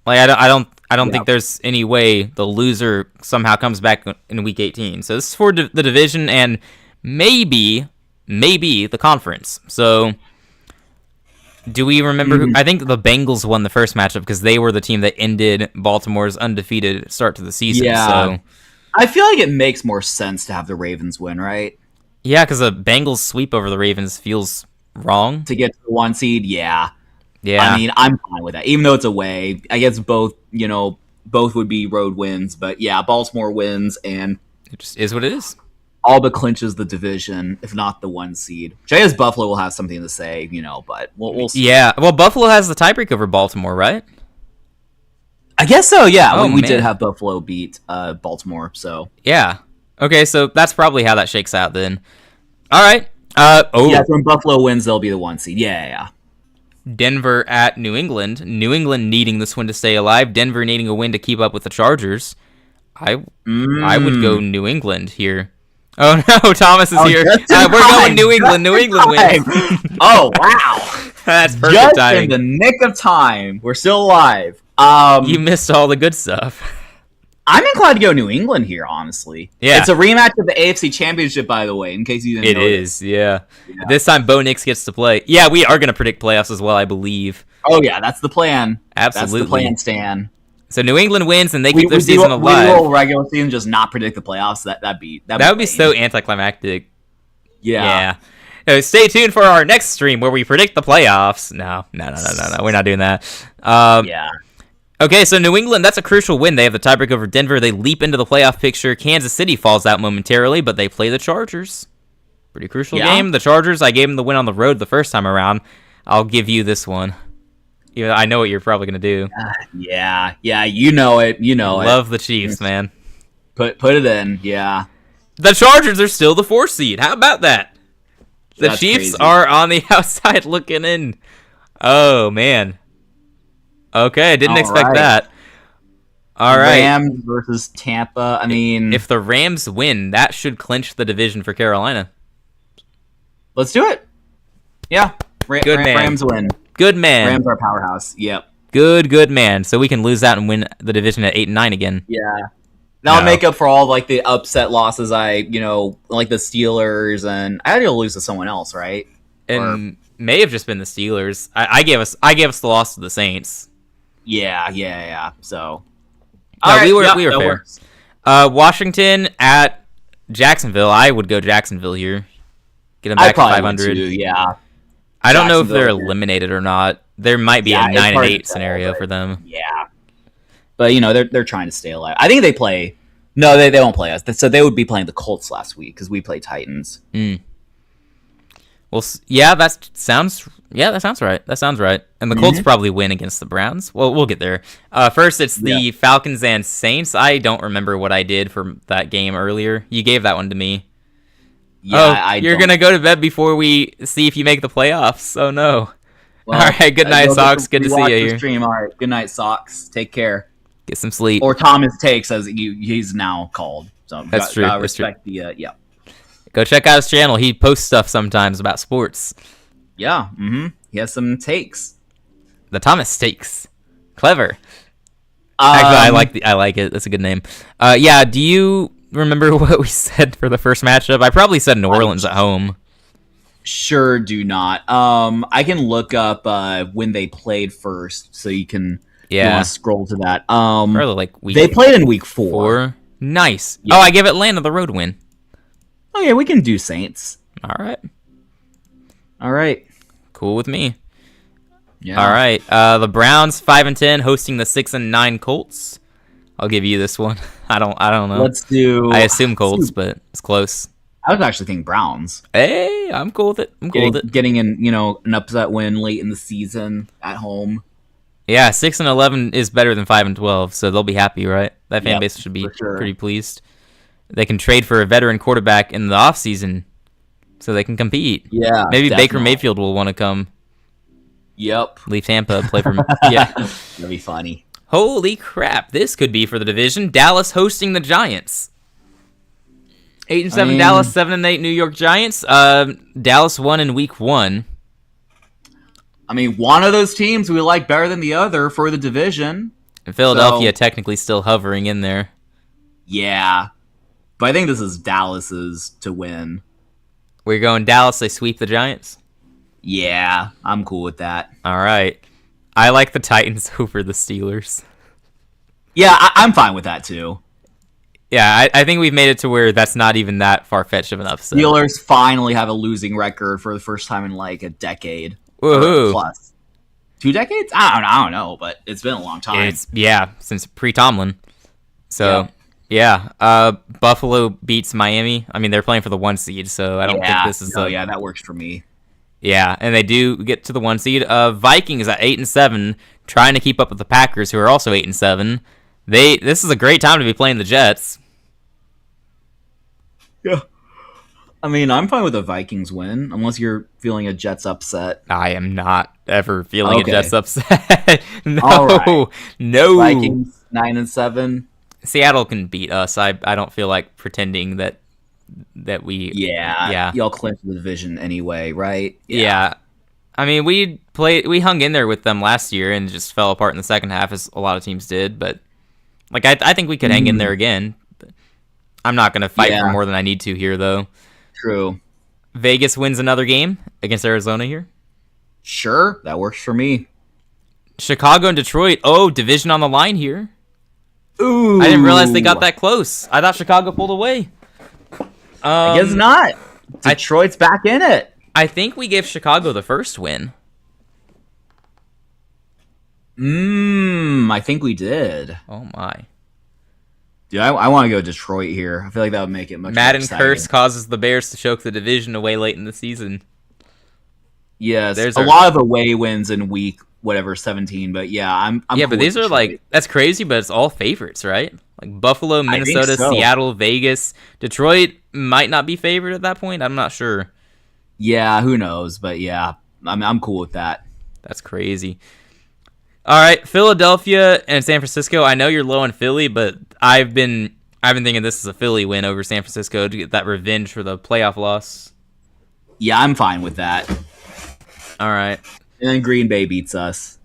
Like I don't think there's any way the loser somehow comes back in Week 18. So this is for the division and maybe the conference. So do we remember I think the Bengals won the first matchup because they were the team that ended Baltimore's undefeated start to the season. Yeah. So I feel like it makes more sense to have the Ravens win, right? Yeah, because a Bengals sweep over the Ravens feels wrong. To get to the 1 seed, yeah. Yeah. I mean, I'm fine with that. Even though it's away, I guess both would be road wins. But yeah, Baltimore wins, and it just is what it is. All but clinches the division, if not the 1 seed. Which I guess Buffalo will have something to say, but we'll see. Yeah, well, Buffalo has the tiebreak over Baltimore, right? I guess so, yeah. We did have Buffalo beat Baltimore, so. Yeah. Okay, so that's probably how that shakes out then. All right. Yeah, so when Buffalo wins, they'll be the 1 seed. Yeah. Denver at New England. New England needing this win to stay alive. Denver needing a win to keep up with the Chargers. I would go New England here. Oh no, Thomas is here. We're going New England. New England wins. Oh wow, that's perfect just timing. in the nick of time. We're still alive. You missed all the good stuff. I'm inclined to go New England here, honestly. Yeah. It's a rematch of the AFC Championship, by the way, in case you didn't know. It is, yeah. This time Bo Nix gets to play. Yeah, we are going to predict playoffs as well, I believe. Oh, yeah, that's the plan. Absolutely. That's the plan, Stan. So New England wins, and they keep their season alive. We will regular season just not predict the playoffs. That would be so anticlimactic. Yeah. Stay tuned for our next stream where we predict the playoffs. No. We're not doing that. Yeah. Okay, so New England, that's a crucial win. They have the tiebreak over Denver. They leap into the playoff picture. Kansas City falls out momentarily, but they play the Chargers. Pretty crucial game. The Chargers, I gave them the win on the road the first time around. I'll give you this one. I know what you're probably going to do. Yeah, you know it. Love the Chiefs, man. Put it in, yeah. The Chargers are still the 4th seed. How about that? That's Chiefs crazy. Are on the outside looking in. Oh, man. Okay, I didn't expect that. All right. Rams versus Tampa. I mean, if the Rams win, that should clinch the division for Carolina. Let's do it. Yeah. Good man. Rams win. Good man. Rams are powerhouse. Yep. Good man. So we can lose out and win the division at 8-9 again. Yeah. That'll make up for all like the upset losses like the Steelers, and I had to lose to someone else, right? And may have just been the Steelers. I gave us the loss to the Saints. Yeah. So, we were fair. Washington at Jacksonville. I would go Jacksonville here. Get them back to 500. Yeah. I don't know if they're eliminated or not. There might be a 9-8 scenario for them. Yeah. But they're trying to stay alive. I think they play. No, they won't play us. So they would be playing the Colts last week because we play Titans. Well, that sounds right. That sounds right. And the Colts probably win against the Browns. Well, we'll get there. First, it's the Falcons and Saints. I don't remember what I did for that game earlier. You gave that one to me. Yeah, you're going to go to bed before we see if you make the playoffs. Oh, no. Well, all right, good night, Sox. Good to see you here. Stream. All right, good night, Sox. Take care. Get some sleep. Or Thomas takes, as he's now called. So that's true. Respect the Go check out his channel. He posts stuff sometimes about sports. Yeah. He has some takes. The Thomas Takes. Clever. Actually, I like it. That's a good name. Do you remember what we said for the first matchup? I probably said New Orleans at home. Sure do not. I can look up when they played first, so you can scroll to that. Probably like they played in week 4. Nice. Yeah. Oh, I give Atlanta the road win. Oh yeah, we can do Saints. All right. Cool with me. Yeah. All right. The Browns 5-10 hosting the 6-9 Colts. I'll give you this one. I don't know. Let's do. I assume Colts, but it's close. I was actually thinking Browns. Hey, I'm cool with it. Getting in, an upset win late in the season at home. Yeah, 6-11 is better than 5-12, so they'll be happy, right? That fan base should be pretty pleased. They can trade for a veteran quarterback in the offseason so they can compete. Yeah, maybe definitely. Baker Mayfield will want to come. Yep. Leave Tampa, play for yeah. That'd be funny. Holy crap, this could be for the division. Dallas hosting the Giants. 8-7 Dallas, 7-8 New York Giants. Dallas won in week 1. I mean, one of those teams we like better than the other for the division. And Philadelphia technically still hovering in there. Yeah. But I think this is Dallas's to win. We're going Dallas, they sweep the Giants? Yeah, I'm cool with that. All right. I like the Titans over the Steelers. Yeah, I'm fine with that too. Yeah, I think we've made it to where that's not even that far-fetched of an upset. Steelers finally have a losing record for the first time in like a decade. Woohoo. Plus. 2 decades? I don't know, but it's been a long time. Since pre-Tomlin. So, Buffalo beats Miami. I mean, they're playing for the 1 seed, so I don't think this is... that works for me. Yeah, and they do get to the 1 seed. Vikings at 8-7, trying to keep up with the Packers, who are also 8-7. This is a great time to be playing the Jets. Yeah. I mean, I'm fine with a Vikings win, unless you're feeling a Jets upset. I am not ever feeling a Okay. Jets upset. No, All right. no. Vikings 9-7. Seattle can beat us. I don't feel like pretending that we. Yeah. Y'all clinched the division anyway, right? Yeah. I mean, we hung in there with them last year and just fell apart in the second half, as a lot of teams did. But like, I think we could hang in there again. But I'm not gonna fight for more than I need to here, though. True. Vegas wins another game against Arizona here. Sure, that works for me. Chicago and Detroit. Oh, division on the line here. Ooh. I didn't realize they got that close. I thought Chicago pulled away. I guess not. Detroit's back in it. I think we gave Chicago the first win. I think we did. Oh my. Dude, I want to go Detroit here. I feel like that would make it much more Madden exciting. curse causes the Bears to choke the division away late in the season. Yes, There's a lot of away wins in week 17, but yeah, I'm yeah, cool but these with are Detroit. like, that's crazy, but it's all favorites, right? Like Buffalo, I think Minnesota, so. Seattle, Vegas. Detroit might not be favored at that point. I'm not sure. Yeah, who knows? But yeah, I'm cool with that. That's crazy. All right, Philadelphia and San Francisco. I know you're low on Philly, but I've been thinking this is a Philly win over San Francisco to get that revenge for the playoff loss. Yeah, I'm fine with that. All right. And then Green Bay beats us,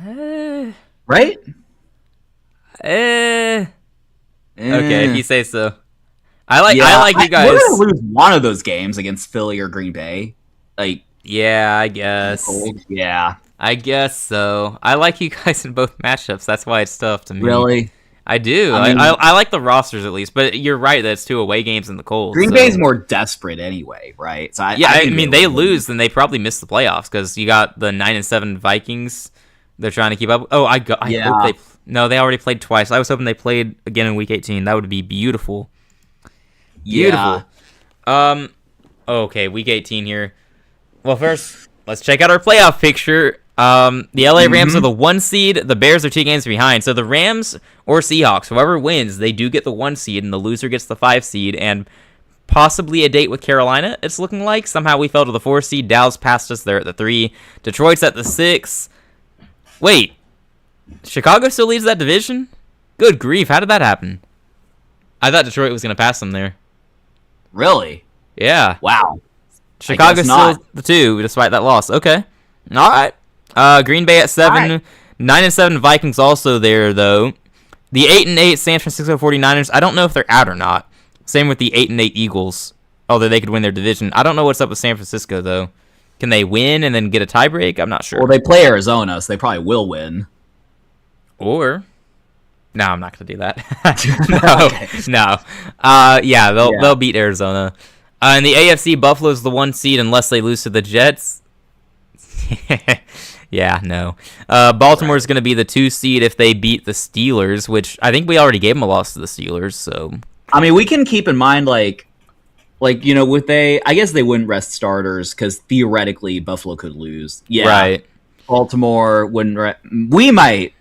Eh, right? okay, Eh. if you say so. I like you guys. We're gonna lose one of those games against Philly or Green Bay. Like, Yeah, I guess. yeah, I guess so. I like you guys in both matchups. That's why it's tough to me. really. I do. I mean- I like the rosters at least, but you're right that it's 2 away games in the cold. Green so. Bay's more desperate anyway, right? So Yeah, I think mean, they lose, then they probably miss the playoffs because you got the 9-7 Vikings. They're trying to keep up. Oh, I Yeah. hope they. No, they already played twice. I was hoping they played again in Week 18. That would be beautiful. Yeah. Beautiful. Okay, Week 18 here. Well, first, let's check out our playoff picture. The LA Rams are the 1 seed. The Bears are 2 games behind. So the Rams or Seahawks, whoever wins, they do get the 1 seed, and the loser gets the 5 seed, and possibly a date with Carolina. It's looking like somehow we fell to the 4 seed. Dallas passed us. They're at the 3. Detroit's at the 6. Wait, Chicago still leads that division? Good grief! How did that happen? I thought Detroit was gonna pass them there. Really? Yeah. Wow. Chicago's not. still the 2, despite that loss. Okay. All right. Green Bay at 7. All right. 9-7 Vikings also there, though. The 8-8 San Francisco 49ers, I don't know if they're out or not. Same with the 8-8 Eagles, although they could win their division. I don't know what's up with San Francisco, though. Can they win and then get a tiebreak? I'm not sure. Well, they play Arizona, so they probably will win. Or... No, I'm not going to do that. No. Okay. No. Yeah, they'll beat Arizona. In the AFC, Buffalo's the 1 seed unless they lose to the Jets. Yeah, no. Baltimore's going to be the 2 seed if they beat the Steelers, which I think we already gave them a loss to the Steelers, so... I mean, we can keep in mind, like you know, I guess they wouldn't rest starters because theoretically Buffalo could lose. Yeah, Right. Baltimore wouldn't. We might.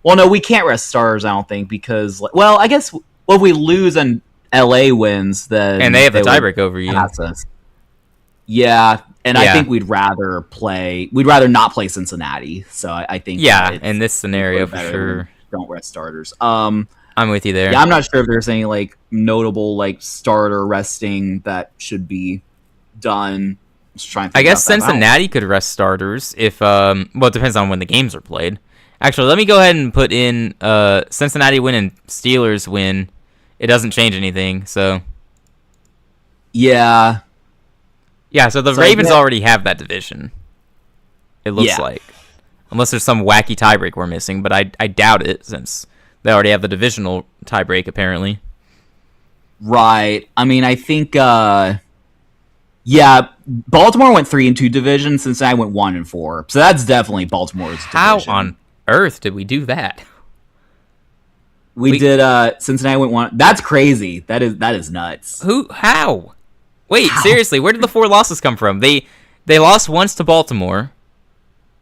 Well, no, we can't rest starters. I don't think because. Well, I guess if we lose and LA wins, then And they have the would tiebreak over you. pass us. Yeah, and I think we'd rather play. We'd rather not play Cincinnati. So I think. Yeah, that in this scenario, for better sure. than don't rest starters. I'm with you there. Yeah, I'm not sure if there's any like notable like starter resting that should be done. Just trying to think I guess about that. Cincinnati could rest starters if well, it depends on when the games are played. Actually, let me go ahead and put in Cincinnati win and Steelers win. It doesn't change anything, so Yeah, so the So Ravens yeah. already have that division. It looks Yeah. like, unless there's some wacky tiebreak we're missing, but I doubt it since they already have the divisional tiebreak apparently. right. I mean, I think Baltimore went 3-2 division. Cincinnati went 1-4. So that's definitely Baltimore's How division. on earth did we do that? we did Cincinnati went 1. That's crazy. That is nuts. Who? How? Wait, seriously, where did the 4 losses come from? They lost once to Baltimore.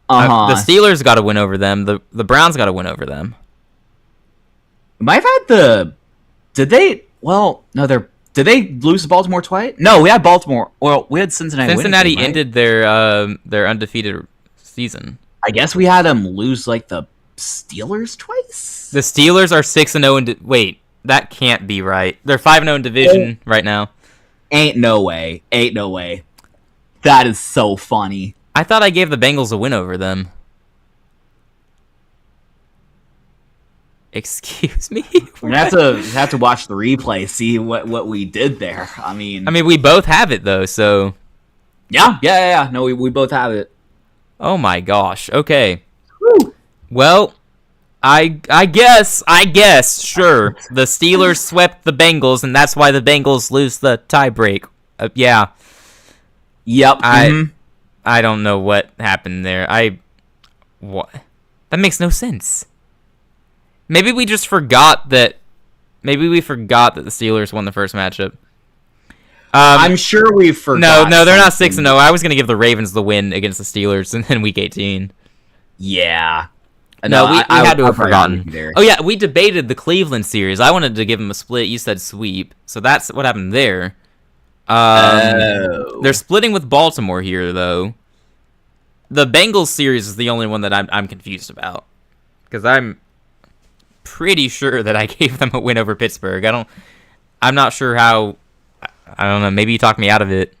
The Steelers got to win over them. The Browns got to win over them. Might have had did they? Well, no, Did they lose to Baltimore twice? No, we had Baltimore. Well, we had Cincinnati. Cincinnati right? ended their undefeated season. I guess we had them lose like the Steelers twice. The Steelers are 6-0 wait, that can't be right. They're 5-0 in division right now. Ain't no way. That is so funny. I thought I gave the Bengals a win over them. Excuse me? We're gonna have to watch the replay, see what we did there. I mean, we both have it though, so yeah. No, we both have it. oh my gosh. Okay. Woo. Well, I guess sure. The Steelers swept the Bengals, and that's why the Bengals lose the tiebreak. Yeah. Yep. I don't know what happened there. What? That makes no sense. Maybe we just forgot that. Maybe we forgot that the Steelers won the first matchup. I'm sure we forgot. No, they're not 6-0. I was gonna give the Ravens the win against the Steelers in Week 18. Yeah. No, we had to have forgotten. Oh yeah, we debated the Cleveland series. I wanted to give them a split. You said sweep, so that's what happened there. They're splitting with Baltimore here, though. The Bengals series is the only one that I'm confused about, because I'm pretty sure that I gave them a win over Pittsburgh. I'm not sure how. I don't know. Maybe you talked me out of it.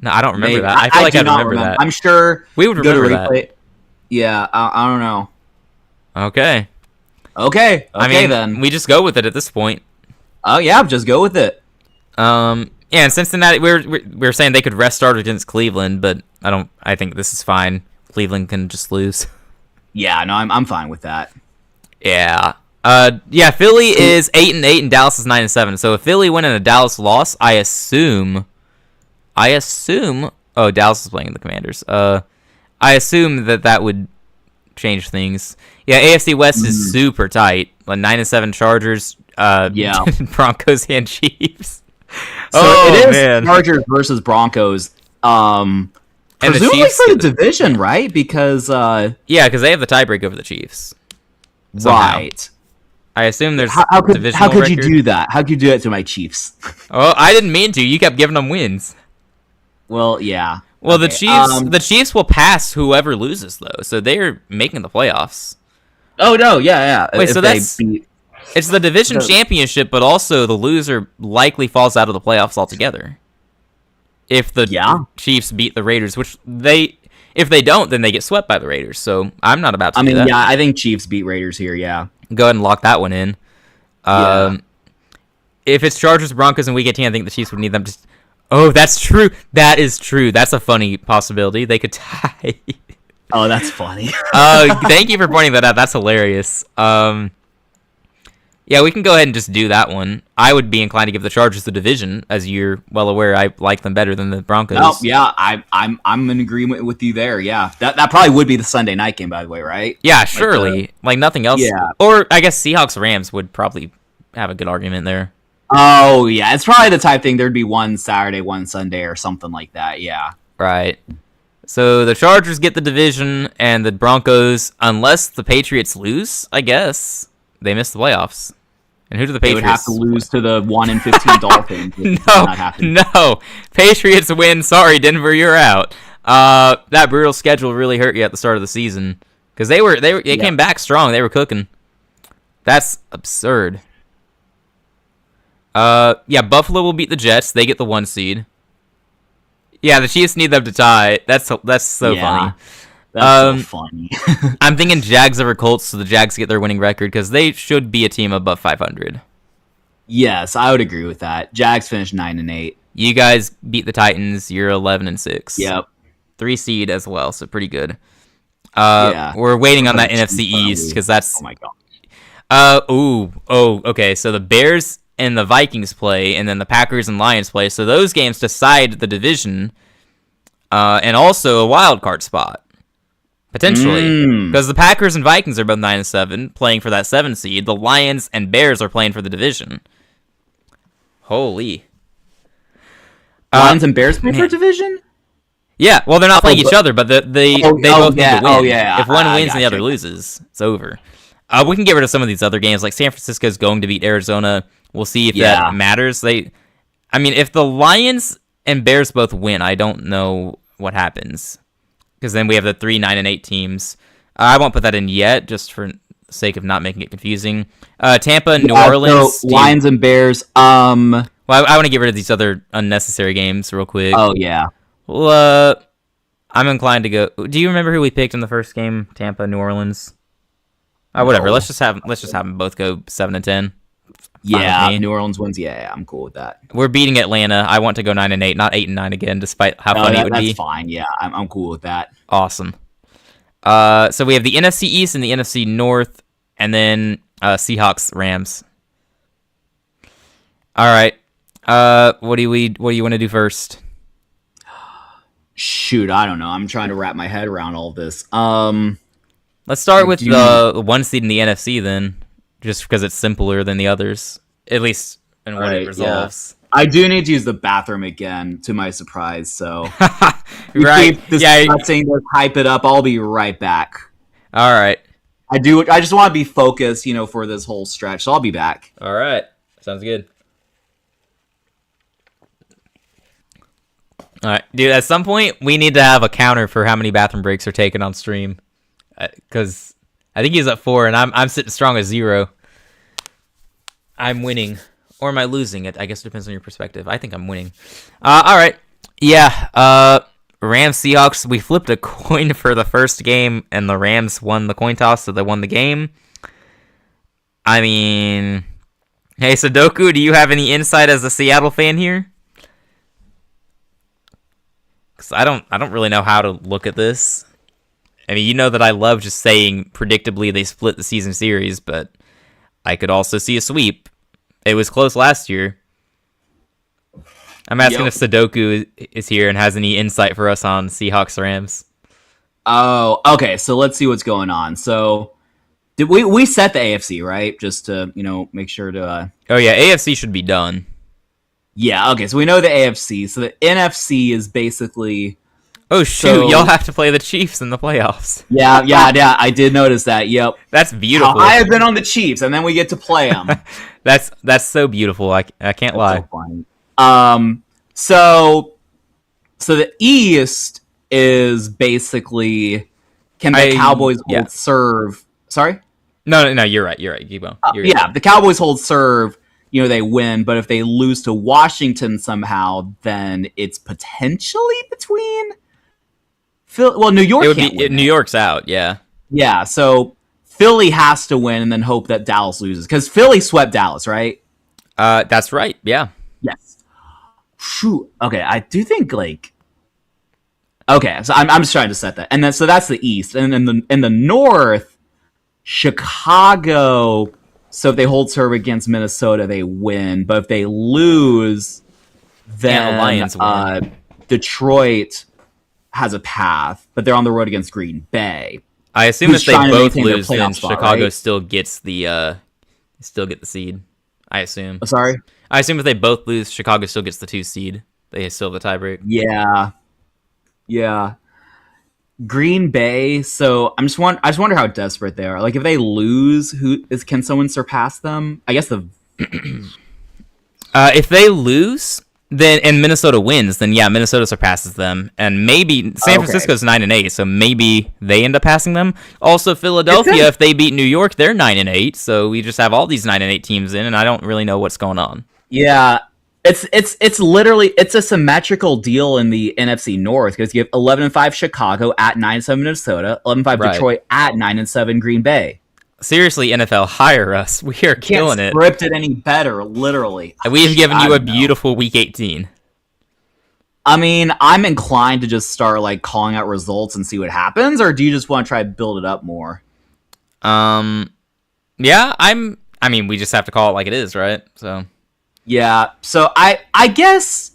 No, I don't remember that. I feel like I remember that. I'm sure we would remember that. Yeah, I don't know. Okay. Then we just go with it at this point. Oh yeah, just go with it. Yeah, and Cincinnati, we're saying they could rest start against Cleveland, but I think this is fine. Cleveland can just lose. Yeah, no, I'm fine with that. Yeah. Philly is 8-8 and Dallas is 9-7. So if Philly win and a Dallas loss, I assume. Oh, Dallas is playing the Commanders. I assume that would change things. Yeah, AFC West is super tight. Like 9-7 Chargers. Broncos and Chiefs. So it is Chargers versus Broncos. Presumably for the division, right? Because because they have the tiebreak over the Chiefs. Somehow. Right. I assume there's how could you do that? How could you do that to my Chiefs? Oh, I didn't mean to. You kept giving them wins. Well, yeah. Well, okay. The Chiefs will pass whoever loses though, so they're making the playoffs. Oh no, yeah. Wait, so it's the division championship, but also the loser likely falls out of the playoffs altogether. If the Chiefs beat the Raiders, if they don't, then they get swept by the Raiders. So I'm not about to do that. Yeah, I think Chiefs beat Raiders here, yeah. Go ahead and lock that one in. If it's Chargers Broncos in Week 18, I think the Chiefs would need them to... Oh, that's true. That is true. That's a funny possibility. They could tie. Oh, that's funny. Thank you for pointing that out. That's hilarious. Yeah, we can go ahead and just do that one. I would be inclined to give the Chargers the division, as you're well aware. I like them better than the Broncos. Oh, yeah, I'm in agreement with you there. Yeah, that probably would be the Sunday night game, by the way, right? Yeah, surely. Like nothing else. Yeah. Or I guess Seahawks Rams would probably have a good argument there. Oh yeah, it's probably the type thing. There'd be one Saturday, one Sunday, or something like that. Yeah. Right. So the Chargers get the division, and the Broncos, unless the Patriots lose, I guess they miss the playoffs. And who do the Patriots? They would have to lose to the 1-15 Dolphins. No. Patriots win. Sorry, Denver, you're out. That brutal schedule really hurt you at the start of the season because they came back strong. They were cooking. That's absurd. Buffalo will beat the Jets. They get the 1 seed. Yeah, the Chiefs need them to tie. That's so funny. That's so funny. I'm thinking Jags over Colts, so the Jags get their winning record because they should be a team above 500. Yes, I would agree with that. Jags finished 9-8. You guys beat the Titans. You're 11-6. Yep. 3 seed as well, so pretty good. We're waiting on that NFC East because that's. Oh my god. Okay. So the Bears and the Vikings play, and then the Packers and Lions play. So those games decide the division, and also a wild card spot. Potentially. Because the Packers and Vikings are both 9-7, playing for that 7 seed. The Lions and Bears are playing for the division. Holy. Lions and Bears play for division? Yeah, well, they're not playing each other, but they both need to win. Oh, yeah. If one wins and the other loses, it's over. We can get rid of some of these other games, like San Francisco's going to beat Arizona. We'll see if that matters. I mean, if the Lions and Bears both win, I don't know what happens. Because then we have the 3, 9, and 8 teams. I won't put that in yet, just for sake of not making it confusing. Tampa, New Orleans. So Lions and Bears. Well, I want to get rid of these other unnecessary games real quick. Oh, yeah. Well, I'm inclined to go. Do you remember who we picked in the first game? Tampa, New Orleans. Whatever. No. Let's just have them both go 7-10. Yeah, New Orleans wins. Yeah, I'm cool with that. We're beating Atlanta. I want to go 9-8, not 8-9 again, despite how funny it would be. That's fine. Yeah, I'm cool with that. Awesome. So we have the NFC East and the NFC North, and then Seahawks, Rams. All right. What do you want to do first? Shoot, I don't know. I'm trying to wrap my head around all this. Let's start with the 1 seed in the NFC then, just because it's simpler than the others, at least in what it resolves. Yeah. I do need to use the bathroom again, to my surprise. So, right? Keep discussing this, hype it up. I'll be right back. All right. I just want to be focused, for this whole stretch. So I'll be back. All right. Sounds good. All right, dude. At some point, we need to have a counter for how many bathroom breaks are taken on stream, because I think he's at 4, and I'm sitting strong at 0. I'm winning, or am I losing? It I guess it depends on your perspective. I think I'm winning. All right, yeah. Rams Seahawks. We flipped a coin for the first game, and the Rams won the coin toss, so they won the game. I mean, hey Sudoku, do you have any insight as a Seattle fan here? Because I don't really know how to look at this. I mean, you know that I love just saying predictably they split the season series, but I could also see a sweep. It was close last year. I'm asking if Sudoku is here and has any insight for us on Seahawks Rams. Oh, okay. So let's see what's going on. So did we set the AFC, right? Just to make sure to. Oh yeah, AFC should be done. Yeah, okay, so we know the AFC. So the NFC is basically... Oh, shoot, y'all have to play the Chiefs in the playoffs. Yeah, I did notice that, yep. That's beautiful. I have been on the Chiefs, and then we get to play them. That's so beautiful, I can't lie. So the East is basically... Can the Cowboys hold serve... Sorry? No, you're right, Keep going. The Cowboys hold serve... they win, but if they lose to Washington somehow, then it's potentially between New York can't win. New York's out, yeah. Yeah, so Philly has to win and then hope that Dallas loses. Because Philly swept Dallas, right? That's right, yeah. Yes. Shoot. Okay, I do think, Okay, so I'm just trying to set that. And then, so that's the East. And then in the North, Chicago... So if they hold serve against Minnesota, they win. But if they lose, then the Lions win. Detroit has a path, but they're on the road against Green Bay. I assume if they both lose, then Chicago still gets the seed. I assume. Sorry? I assume if they both lose, Chicago still gets the 2 seed. They still have the tiebreak. Yeah. Green Bay, so I just wonder how desperate they are. Like, if they lose, can someone surpass them? I guess if they lose, then and Minnesota wins, then yeah, Minnesota surpasses them, and maybe San Francisco's 9-8, so maybe they end up passing them. Also, Philadelphia, if they beat New York, they're 9-8, so we just have all these 9-8 teams in, and I don't really know what's going on. Yeah. It's literally a symmetrical deal in the NFC North because you have 11-5 Chicago at 9-7 Minnesota, 11-5 Detroit at 9-7 Green Bay. Seriously, NFL, hire us. We are killing it. Can't script it any better, literally. We've given you a beautiful Week 18. I mean, I'm inclined to just start calling out results and see what happens, or do you just want to try to build it up more? Yeah, I mean, we just have to call it like it is, right? So. Yeah, so I guess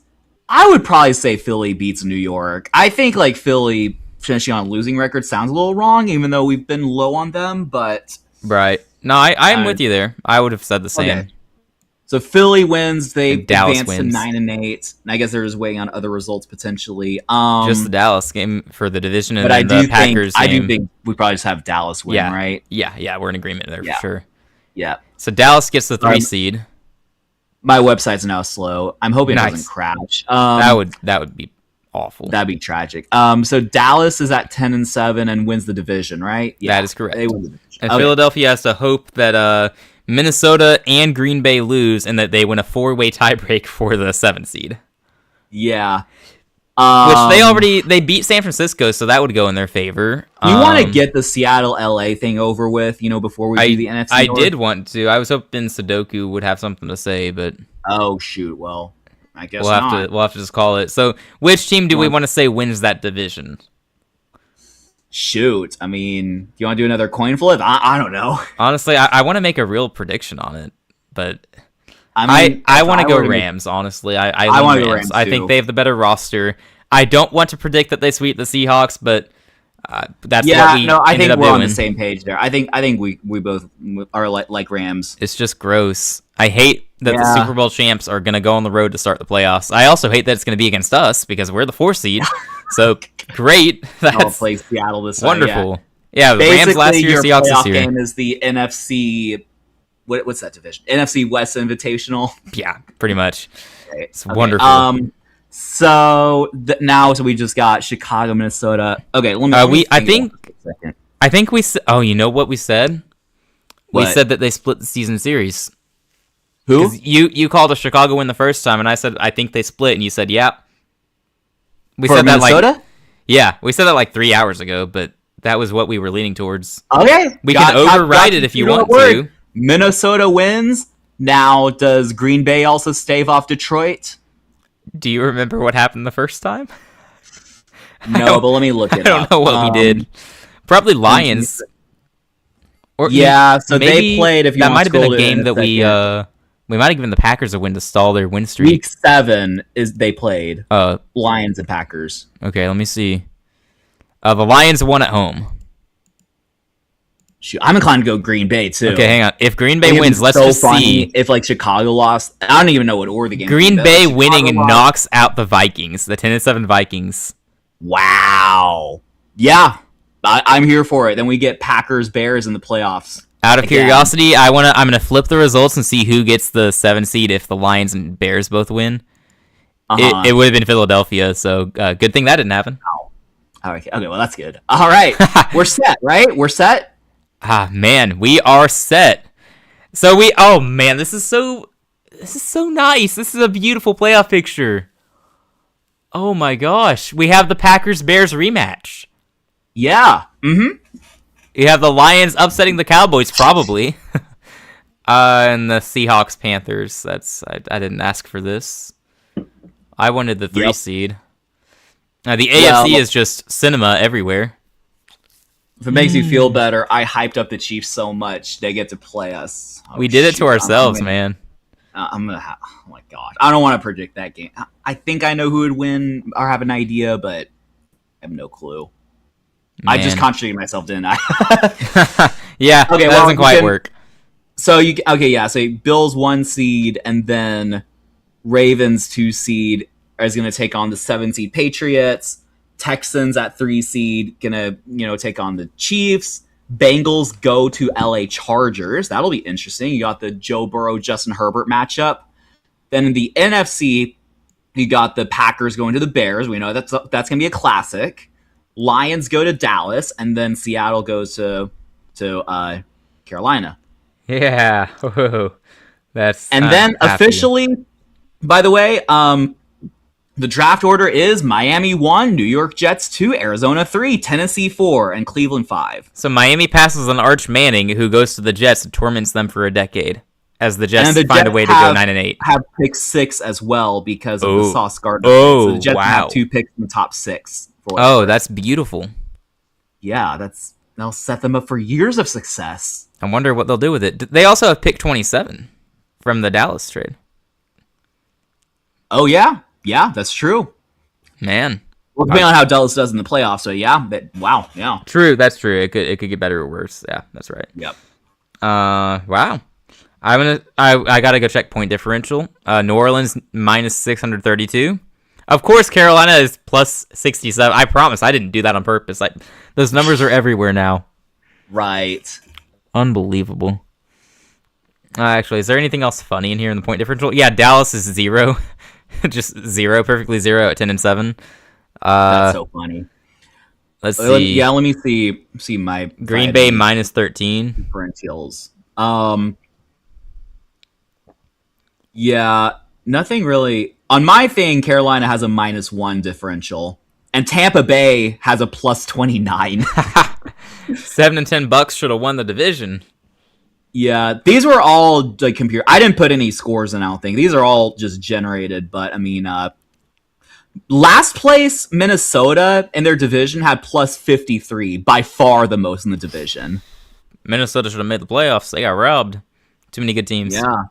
I would probably say Philly beats New York. I think Philly finishing on a losing record sounds a little wrong, even though we've been low on them, but... Right. No, I'm with you there. I would have said the same. Okay. So Philly wins, they advance to 9-8, and I guess they're just waiting on other results potentially. Just the Dallas game for the division and then the Packers game. I do think we probably just have Dallas win, right? Yeah, we're in agreement there for sure. Yeah. So Dallas gets the 3 seed. My website's now slow. I'm hoping it doesn't crash. That would be awful. That'd be tragic. So Dallas is at 10-7 and wins the division, right? Yeah, that is correct. They win the division. And Philadelphia has to hope that Minnesota and Green Bay lose and that they win a 4-way tiebreak for the 7th seed. Yeah. Which they beat San Francisco, so that would go in their favor. You want to get the Seattle LA thing over with, before we do the NFC I North? did want to. I was hoping Sudoku would have something to say, but oh shoot, well, I guess we'll have to just call it. So, which team do we want to say wins that division? Shoot, I mean, do you want to do another coin flip? I don't know. Honestly, I want to make a real prediction on it, but I want to go Rams. Honestly, I want to go Rams. I think they have the better roster. I don't want to predict that they sweep the Seahawks, but that's what we I think we're doing. On the same page there. I think we both are like Rams. It's just gross. I hate that the Super Bowl champs are going to go on the road to start the playoffs. I also hate that it's going to be against us because we're the 4th seed. So great. I'll play Seattle this wonderful. Yeah, the Rams last year, Seahawks this year. Game is the NFC. What's that division? NFC West Invitational. Yeah, pretty much. Okay. It's wonderful. So now we just got Chicago, Minnesota. Okay, let me. I think we. Oh, you know what we said? What? We said that they split the season series. Who? You called a Chicago win the first time, and I said I think they split, and you said yeah. We For said Minnesota? That we said that like 3 hours ago, but that was what we were leaning towards. Okay, we can override it if you want to. Minnesota wins. Now, does Green Bay also stave off Detroit? Do you remember what happened the first time? No, but let me look it up. I don't know what we did. Probably Lions. Or so they played. If you that might have been a game that we might have given the Packers a win to stall their win streak. Week 7 is they played Lions and Packers. Okay, let me see. The Lions won at home. Shoot, I'm inclined to go Green Bay too. Okay, hang on. If Green Bay wins, let's just see. If Chicago lost, I don't even know what order the game. Green Bay winning knocks out the Vikings, the 10-7 Vikings. Wow. Yeah, I'm here for it. Then we get Packers Bears in the playoffs. Out of curiosity, I'm gonna flip the results and see who gets the 7 seed if the Lions and Bears both win. It would have been Philadelphia, so good thing that didn't happen. Okay, well that's good. All right, we're set, right? We're set. Ah, man, we are set. So this is so nice. This is a beautiful playoff picture. Oh my gosh, we have the Packers-Bears rematch. Yeah. Mm-hmm. You have the Lions upsetting the Cowboys, probably. And the Seahawks-Panthers. I didn't ask for this. I wanted the 3 seed. Now, the AFC is just cinema everywhere. If it makes you feel better, I hyped up the Chiefs so much they get to play us. We did it to ourselves, man. I'm gonna have. Oh my god, I don't want to predict that game. I think I know who would win or have an idea, but I have no clue. Man. I just contradicted myself, didn't I? Yeah. Okay. That doesn't quite work. So So Bills 1 seed, and then Ravens 2 seed is going to take on the 7 seed Patriots. Texans at 3 seed gonna take on the Chiefs. Bengals go to LA Chargers. That'll be interesting. You got the Joe Burrow Justin Herbert matchup. Then in the NFC, you got the Packers going to the Bears. We know that's gonna be a classic. Lions go to Dallas, and then Seattle goes to Carolina. Yeah, that's and then happy. Officially, by the way, the draft order is Miami 1, New York Jets 2, Arizona 3, Tennessee 4, and Cleveland 5. So Miami passes on Arch Manning, who goes to the Jets and torments them for a decade, as the Jets find a way to go 9-8. Have pick 6 as well because of the Sauce Gardner. Oh, so the Jets have 2 picks in the top 6. That's beautiful. Yeah, that'll set them up for years of success. I wonder what they'll do with it. They also have pick 27 from the Dallas trade. Oh, yeah. Yeah, that's true. Man. Well, depending on how Dallas does in the playoffs, so yeah. Wow, yeah. True, that's true. It could get better or worse. Yeah, that's right. Yep. Wow. I gotta go check point differential. New Orleans minus 632. Of course, Carolina is plus 67. I promise, I didn't do that on purpose. Those numbers are everywhere now. Right. Unbelievable. Actually, is there anything else funny in here in the point differential? Yeah, Dallas is 0. Just 0, perfectly 0 at 10 and 7. That's so funny. Let's see. Yeah, let me see my Green Bay minus 13 differentials. Yeah, nothing really. On my thing, Carolina has a -1 differential, and Tampa Bay has a plus 29. 7 and 10 Bucks should have won the division. Yeah, these were all like computer. I didn't put any scores in. I don't think these are all just generated. But I mean, last place Minnesota in their division had plus 53, by far the most in the division. Minnesota should have made the playoffs. They got robbed. Too many good teams. Yeah.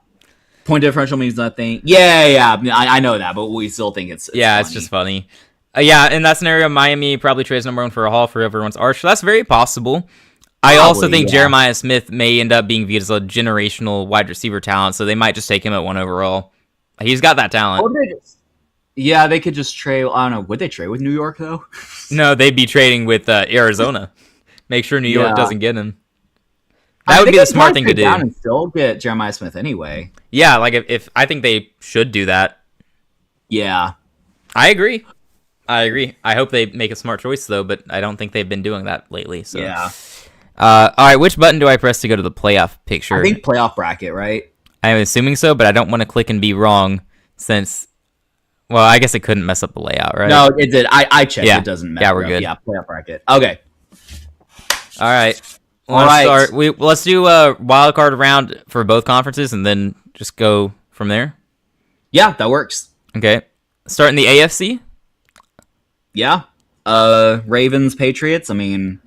Point differential means nothing. Yeah. I know that, but we still think it's yeah, funny. It's just funny. Yeah, in that scenario, Miami probably trades number 1 for a haul for everyone's arch. That's very possible. I also think Jeremiah Smith may end up being viewed as a generational wide receiver talent, so they might just take him at 1 overall. He's got that talent. Yeah, they could just trade. I don't know. Would they trade with New York, though? No, they'd be trading with Arizona. Make sure New York doesn't get him. That would be the smart thing to do. And still get Jeremiah Smith anyway. Yeah, like if I think they should do that. Yeah. I agree. I hope they make a smart choice, though, but I don't think they've been doing that lately. So. Yeah. All right, which button do I press to go to the playoff picture? I think playoff bracket, right? I'm assuming so, but I don't want to click and be wrong since... Well, I guess it couldn't mess up the layout, right? No, it did. I checked. Yeah. It doesn't matter. Yeah, we're good. Yeah, playoff bracket. Okay. All right. Let's do a wild card round for both conferences and then just go from there. Yeah, that works. Okay. Starting the AFC? Yeah. Ravens, Patriots. I mean...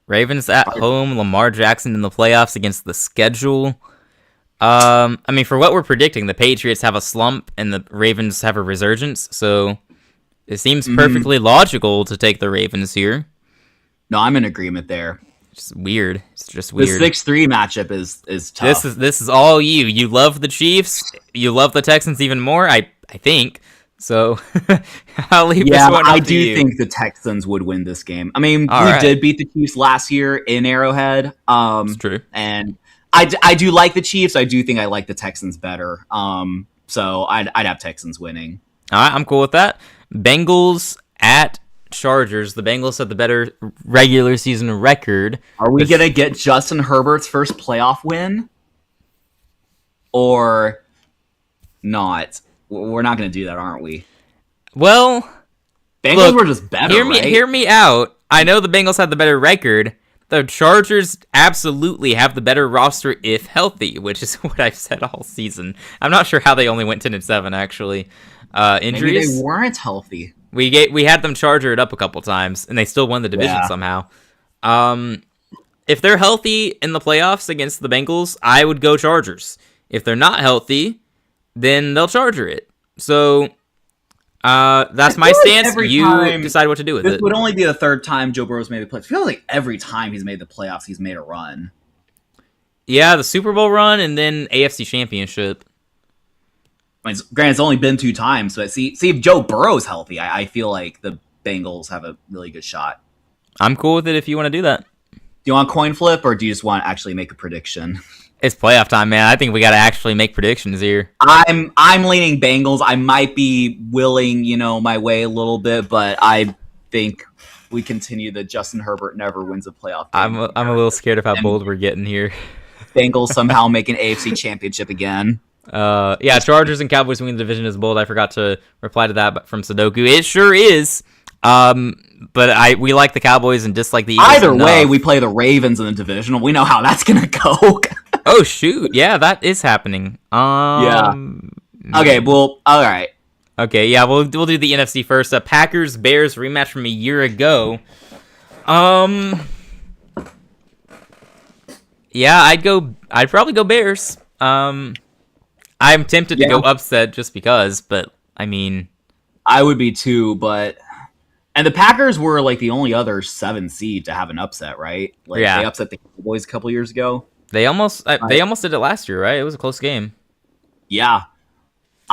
Ravens at home, Lamar Jackson in the playoffs against the schedule. I mean, for what we're predicting, the Patriots have a slump and the Ravens have a resurgence, so it seems perfectly logical to take the Ravens here. No, I'm in agreement there. It's weird. It's just weird. The 6-3 matchup is tough. This is all you. You love the Chiefs. You love the Texans even more, I think. So I'll leave this one up to you. I do think the Texans would win this game. I mean, we did beat the Chiefs last year in Arrowhead. It's true. And I do like the Chiefs. I do think I like the Texans better. So I'd have Texans winning. All right, I'm cool with that. Bengals at Chargers. The Bengals have the better regular season record. Are we going to get Justin Herbert's first playoff win? Or not? We're not going to do that, aren't we? Well, Bengals were just better, Hear me out. I know the Bengals have the better record. The Chargers absolutely have the better roster if healthy, which is what I've said all season. I'm not sure how they only went 10-7, actually. Injuries? Maybe they weren't healthy. We had them charger it up a couple times, and they still won the division somehow. If they're healthy in the playoffs against the Bengals, I would go Chargers. If they're not healthy, then they'll charger it. So that's my stance. You decide what to do with it. This would only be the third time Joe Burrow's made the playoffs. I feel like every time he's made the playoffs, he's made a run. Yeah, the Super Bowl run and then AFC Championship. I mean, granted, it's only been 2 times, but see if Joe Burrow's healthy, I feel like the Bengals have a really good shot. I'm cool with it if you want to do that. Do you want coin flip, or do you just want to actually make a prediction? It's playoff time, man. I think we got to actually make predictions here. I'm leaning Bengals. I might be willing, my way a little bit, but I think we continue that Justin Herbert never wins a playoff game. I'm a little scared of how bold we're getting here. Bengals somehow make an AFC championship again. Yeah, Chargers and Cowboys win the division is bold. I forgot to reply to that from Sudoku. It sure is. But we like the Cowboys and dislike the Eagles. Either way, we play the Ravens in the divisional. We know how that's gonna go. Oh shoot! Yeah, that is happening. Yeah. Okay. Well. All right. Okay. Yeah. We'll do the NFC first. Packers Bears rematch from a year ago. Yeah, I'd probably go Bears. I'm tempted to go upset just because, but I mean, I would be too. And the Packers were like the only other 7 seed to have an upset, right? They upset the Cowboys a couple years ago. They almost did it last year, right? It was a close game. Yeah.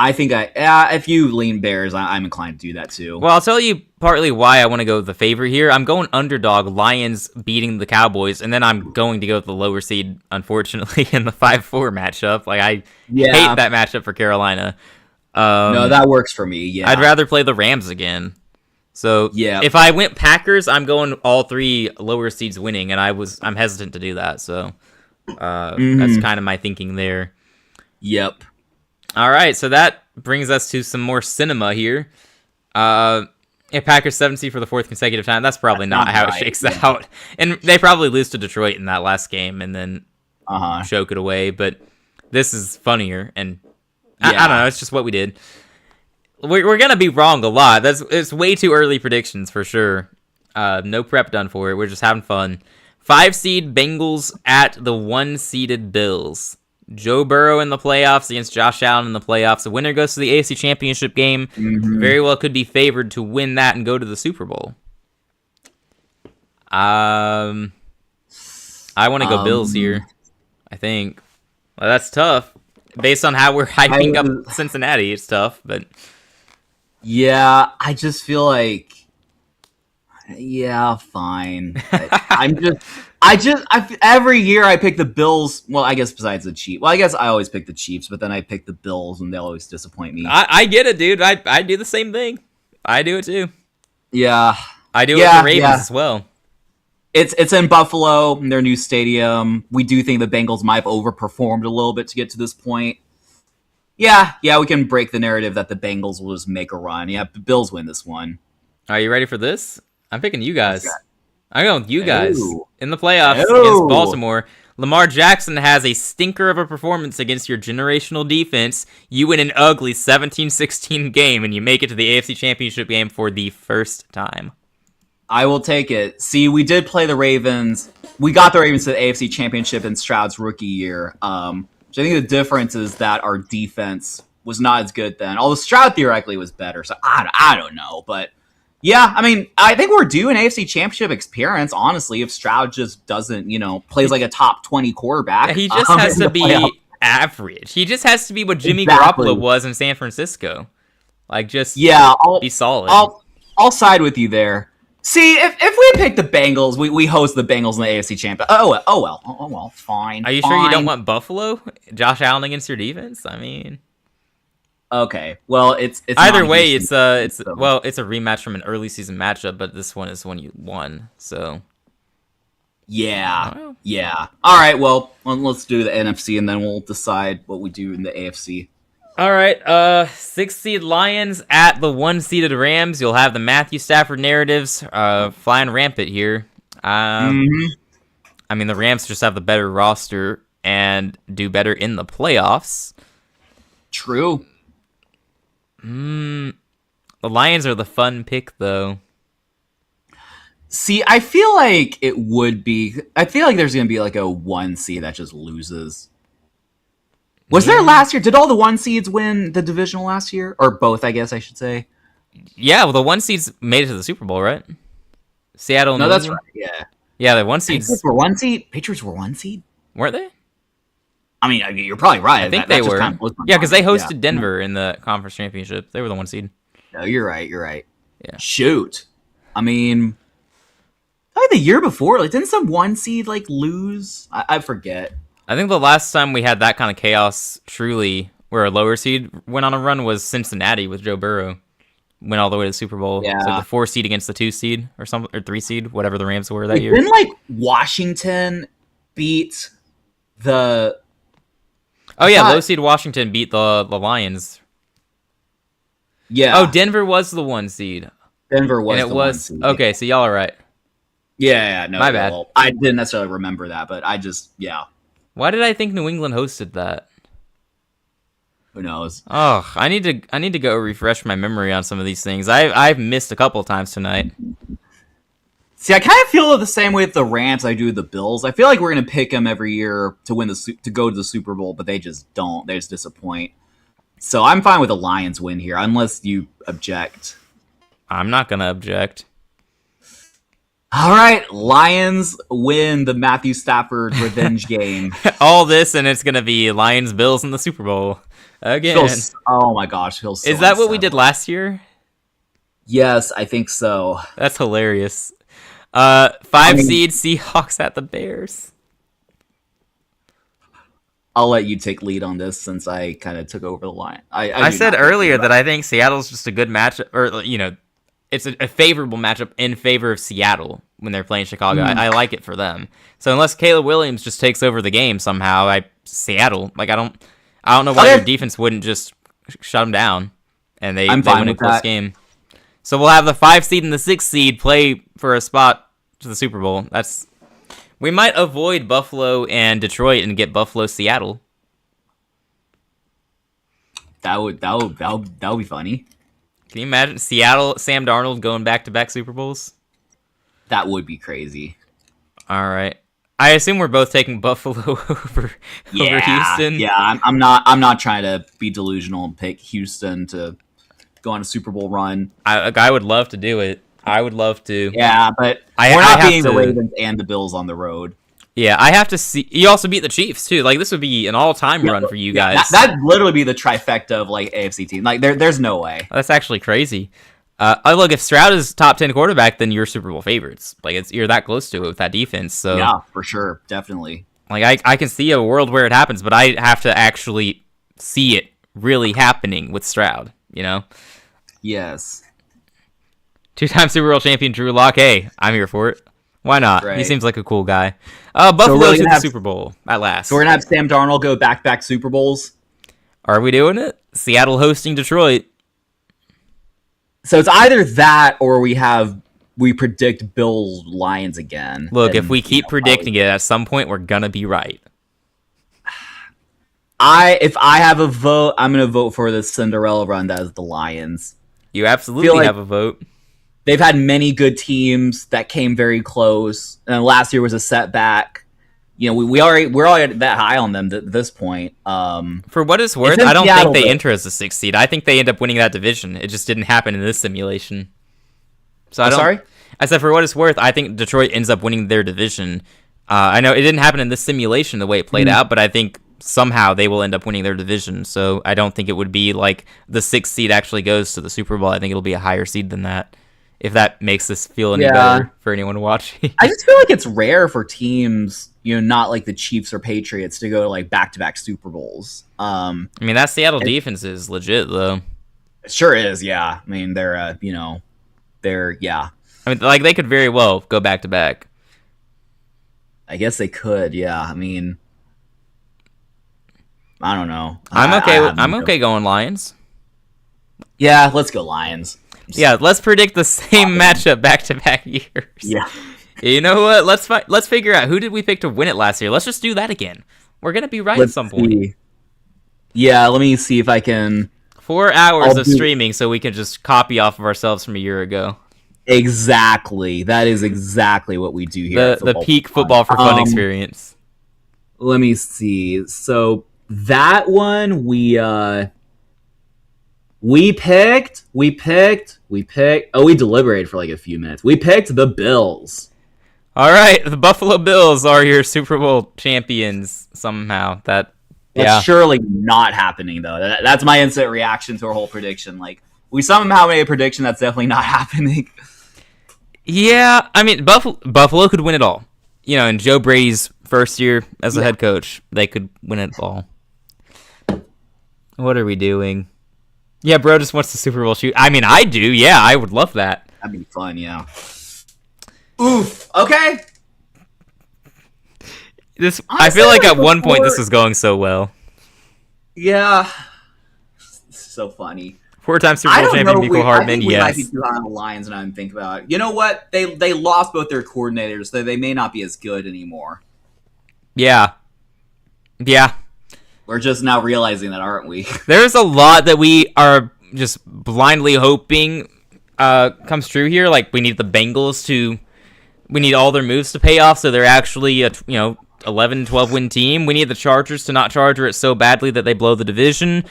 I think if you lean Bears, I'm inclined to do that too. Well, I'll tell you partly why I want to go with the favorite here. I'm going underdog, Lions beating the Cowboys, and then I'm going to go with the lower seed, unfortunately, in the 5-4 matchup. Like, I hate that matchup for Carolina. No, that works for me, yeah. I'd rather play the Rams again. So, if I went Packers, I'm going all 3 lower seeds winning, and I'm hesitant to do that. So, that's kind of my thinking there. Yep. All right, so that brings us to some more cinema here. Packers 7 seed for the 4th consecutive time. That's probably not how it shakes out. And they probably lose to Detroit in that last game and then choke it away. But this is funnier, and I don't know. It's just what we did. We're gonna be wrong a lot. It's way too early predictions for sure. No prep done for it. We're just having fun. 5 seed Bengals at the 1 seeded Bills. Joe Burrow in the playoffs against Josh Allen in the playoffs. The winner goes to the AFC Championship game. Very well could be favored to win that and go to the Super Bowl. I want to go Bills here. I think. Well, that's tough. Based on how we're hyping up Cincinnati, it's tough. But yeah, I just feel like, fine. Every year I pick the Bills. Well, I guess besides the Chiefs. Well, I guess I always pick the Chiefs, but then I pick the Bills, and they always disappoint me. I get it, dude. I do the same thing. I do it too. Yeah, I do it with the Ravens as well. It's in Buffalo, in their new stadium. We do think the Bengals might have overperformed a little bit to get to this point. Yeah, we can break the narrative that the Bengals will just make a run. Yeah, the Bills win this one. Are you ready for this? I'm picking you guys. I'm going with you guys in the playoffs against Baltimore. Lamar Jackson has a stinker of a performance against your generational defense. You win an ugly 17-16 game, and you make it to the AFC Championship game for the first time. I will take it. See, we did play the Ravens. We got the Ravens to the AFC Championship in Stroud's rookie year. Which I think the difference is that our defense was not as good then. Although Stroud theoretically was better, so I don't know, but... Yeah, I mean, I think we're due an AFC Championship experience, honestly, if Stroud just doesn't, plays like a top 20 quarterback. Yeah, he just has to be average. He just has to be what Jimmy Garoppolo was in San Francisco. Like, just be solid. I'll side with you there. See, if we pick the Bengals, we host the Bengals in the AFC Championship. Oh well, fine. Are you sure you don't want Buffalo? Josh Allen against your defense? I mean... Okay, well, it's either way. It's a rematch from an early season matchup, but this one is when you won. So yeah. All right, well, let's do the NFC, and then we'll decide what we do in the AFC. All right, 6 seed Lions at the 1 seeded Rams. You'll have the Matthew Stafford narratives flying rampant here. I mean, the Rams just have the better roster and do better in the playoffs. True. The Lions are the fun pick, though. See, I feel like it would be... I feel like there's going to be like a 1 seed that just loses. Was there last year? Did all the 1 seeds win the divisional last year? Or both, I guess I should say. Yeah, well, the 1 seeds made it to the Super Bowl, right? Seattle and No, that's right, yeah. Yeah, the 1 seeds... Patriots were 1 seed? Patriots were 1 seed? Weren't they? I mean, you're probably right. I think they were. Yeah, because they hosted Denver in the conference championship. They were the 1 seed. No, you're right. Yeah. Shoot. I mean, the year before, like, didn't some 1 seed lose? I forget. I think the last time we had that kind of chaos, truly, where a lower seed went on a run was Cincinnati with Joe Burrow. Went all the way to the Super Bowl. Yeah. So the 4 seed against the 2 seed or 3 seed, whatever the Rams were that year. Didn't Washington beat the? Oh yeah, low seed Washington beat the Lions. Yeah. Oh, Denver was the 1 seed. Denver was. And it was 1 seed. Okay, so y'all are right. Yeah. No, my bad. Well, I didn't necessarily remember that, but I just Why did I think New England hosted that? Who knows? Oh, I need to go refresh my memory on some of these things. I've missed a couple times tonight. See, I kind of feel the same way with the Rams I do with the Bills. I feel like we're gonna pick them every year to win to go to the Super Bowl, but they just don't. They just disappoint. So I'm fine with the Lions win here, unless you object. I'm not gonna object. All right, Lions win the Matthew Stafford revenge game. All this, and it's gonna be Lions Bills in the Super Bowl again. Oh my gosh, feels so Is that what unsettled. we did last year? Yes, I think so. That's hilarious. 5 seed Seahawks at the Bears. I'll let you take lead on this since I kind of took over the line. I said earlier that I think Seattle's just a good matchup, or it's a favorable matchup in favor of Seattle when they're playing Chicago. I like it for them. So unless Caleb Williams just takes over the game somehow, Seattle, I don't know why their defense wouldn't just shut them down and they win a close game. So we'll have the 5 seed and the 6 seed play for a spot to the Super Bowl. We might avoid Buffalo and Detroit and get Buffalo Seattle. That would be funny. Can you imagine Seattle, Sam Darnold going back-to-back Super Bowls? That would be crazy. All right. I assume we're both taking Buffalo over Houston. Yeah, I'm not trying to be delusional and pick Houston to go on a Super Bowl run. I would love to do it. I would love to. Yeah, but we're not beating the Ravens and the Bills on the road. Yeah, I have to see. You also beat the Chiefs too. This would be an all-time run for you guys. That'd literally be the trifecta of AFC team. There's no way. That's actually crazy. Look, if Stroud is top 10 quarterback, then you're Super Bowl favorites. You're that close to it with that defense. So yeah, for sure, definitely. I can see a world where it happens, but I have to actually see it really happening with Stroud. Yes. 2-time Super Bowl champion Drew Lock. Hey, I'm here for it. Why not? Right. He seems like a cool guy. Buffalo to the Super Bowl at last. So we're gonna have Sam Darnold go back-to-back Super Bowls. Are we doing it? Seattle hosting Detroit. So it's either that or we predict Bills Lions again. Look, if we keep predicting it, at some point we're gonna be right. If I have a vote, I'm gonna vote for the Cinderella run that is the Lions. You absolutely have a vote. They've had many good teams that came very close, and last year was a setback. We're already that high on them at this point. For what it's worth, I don't think they enter as a 6th seed. I think they end up winning that division. It just didn't happen in this simulation. So sorry? I said for what it's worth, I think Detroit ends up winning their division. I know it didn't happen in this simulation the way it played out, but I think somehow they will end up winning their division. So I don't think it would be the 6th seed actually goes to the Super Bowl. I think it'll be a higher seed than that. If that makes this feel any better for anyone watching. I just feel like it's rare for teams, not like the Chiefs or Patriots, to go to back-to-back Super Bowls. That Seattle defense is legit, though. It sure is, yeah. They're, yeah. They could very well go back-to-back. I guess they could, yeah. I don't know. I'm okay going Lions. Yeah, let's go Lions. Yeah, let's predict the same matchup back-to-back years. Yeah. You know what? Let's figure out who did we pick to win it last year. Let's just do that again. We're gonna be right at some point. Yeah, let me see if I can. 4 hours of streaming, so we can just copy off of ourselves from a year ago. Exactly. That is exactly what we do here. The peak football for fun experience. Let me see. So that one we picked. Oh, we deliberated for a few minutes. We picked the Bills. All right, the Buffalo Bills are your Super Bowl champions somehow. That's surely not happening, though. That's my instant reaction to our whole prediction. We somehow made a prediction that's definitely not happening. Yeah, Buffalo could win it all. In Joe Brady's first year as a head coach, they could win it all. What are we doing? Yeah, bro just wants the Super Bowl shoot. I do. Yeah, I would love that. That'd be fun, yeah. Oof. Okay. I feel like at one point this was going so well. Yeah. So funny. 4-time Super Bowl champion Mecole Hardman, yes. I think we might be too high on the Lions, and I'm thinking about it. You know what? They lost both their coordinators, so they may not be as good anymore. Yeah. Yeah. We're just now realizing that, aren't we? There's a lot that we are just blindly hoping comes true here. We need the Bengals we need all their moves to pay off, so they're actually a 11, 12 win team. We need the Chargers to not charger it so badly that they blow the division.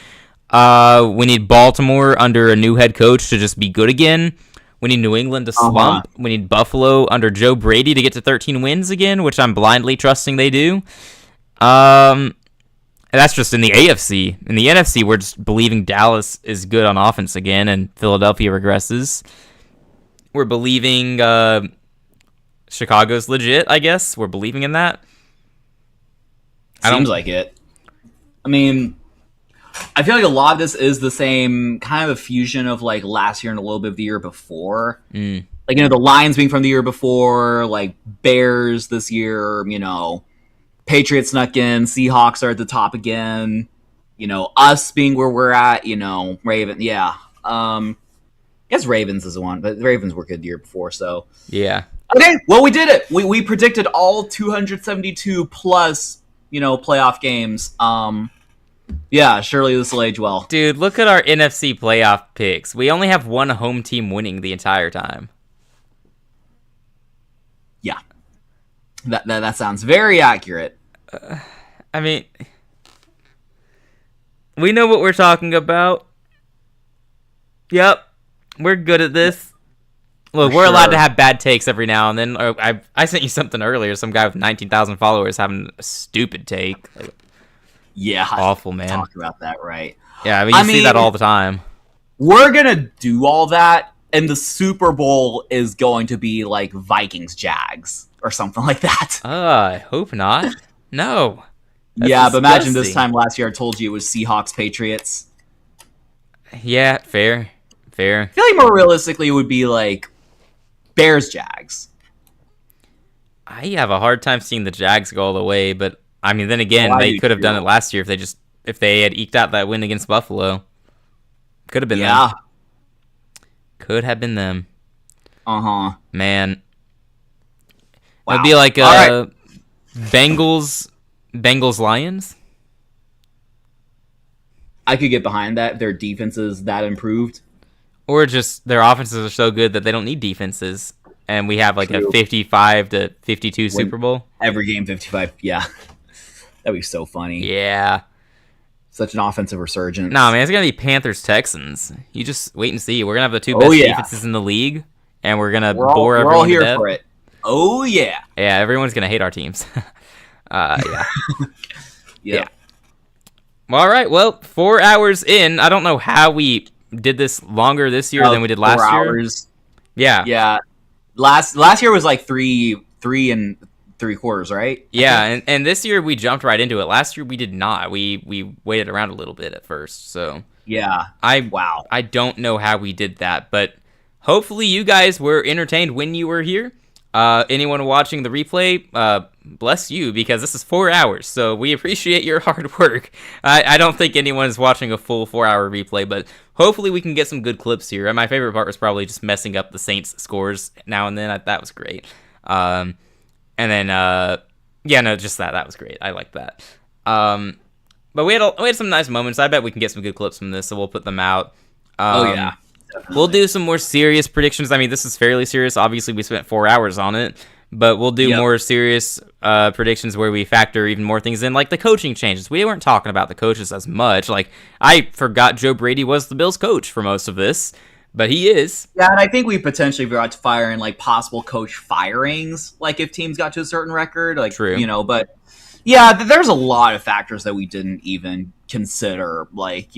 We need Baltimore under a new head coach to just be good again. We need New England to slump. We need Buffalo under Joe Brady to get to 13 wins again, which I'm blindly trusting they do. That's just in the AFC. In the NFC, we're just believing Dallas is good on offense again, and Philadelphia regresses. We're believing Chicago's legit, I guess. We're believing in that. Seems like it. I mean, I feel like a lot of this is the same kind of a fusion of like last year and a little bit of the year before. Like, the Lions being from the year before, like Bears this year, Patriots snuck in, Seahawks are at the top again, us being where we're at, Raven. Yeah. I guess Ravens is the one, but the Ravens were good the year before, so. Yeah. Okay, well, we did it. We predicted all 272 plus, playoff games. Yeah, surely this will age well. Dude, look at our NFC playoff picks. We only have one home team winning the entire time. Yeah. That sounds very accurate. I mean, we know what we're talking about. Yep. We're good at this. Look, we're allowed to have bad takes every now and then. I sent you something earlier. Some guy with 19,000 followers having a stupid take. Yeah. Awful, man. Talk about that, right? Yeah, I mean, see that all the time. We're going to do all that, and the Super Bowl is going to be like Vikings-Jags or something like that. I hope not. No. That's disgusting. But imagine this time last year I told you it was Seahawks-Patriots. Yeah, fair. I feel like more realistically it would be like Bears-Jags. I have a hard time seeing the Jags go all the way, but I mean, then again, they could have done it last year if they had eked out that win against Buffalo. Could have been them. Could have been them. Man. Wow. It'd be like Bengals Lions. I could get behind that. Their defense is that improved. Or just their offenses are so good that they don't need defenses. And we have like a 55-52 Super Bowl. Every game 55, yeah. That'd be so funny. Yeah. Such an offensive resurgence. Nah, man, it's going to be Panthers-Texans. You just wait and see. We're going to have the two best defenses in the league. And we're going to bore everyone We're all here for it. Oh, yeah. Yeah, everyone's going to hate our teams. Yeah. Yeah. Well, all right. Well, 4 hours in. I don't know how we did this longer this year than we did last year. Yeah. Yeah. Last year was like 3 3.75, right? Yeah, and this year we jumped right into it. Last year we did not. We waited around a little bit at first. So yeah. I don't know how we did that, but hopefully you guys were entertained when you were here. Anyone watching the replay, bless you, because this is 4 hours, so we appreciate your hard work. I don't think anyone's watching a full 4-hour replay, but hopefully we can get some good clips here. And my favorite part was probably just messing up the Saints scores now and then. That was great. And then, just that was great. I like that. But we had some nice moments. I bet we can get some good clips from this, so we'll put them out. Yeah. Definitely. We'll do some more serious predictions. I mean, this is fairly serious. Obviously, we spent 4 hours on it, but we'll do more serious predictions where we factor even more things in, like the coaching changes. We weren't talking about the coaches as much. Like, I forgot Joe Brady was the Bills' coach for most of this, but he is. Yeah, and I think we potentially got to fire in like possible coach firings, like if teams got to a certain record. Like, true. But yeah, there's a lot of factors that we didn't even consider. Like,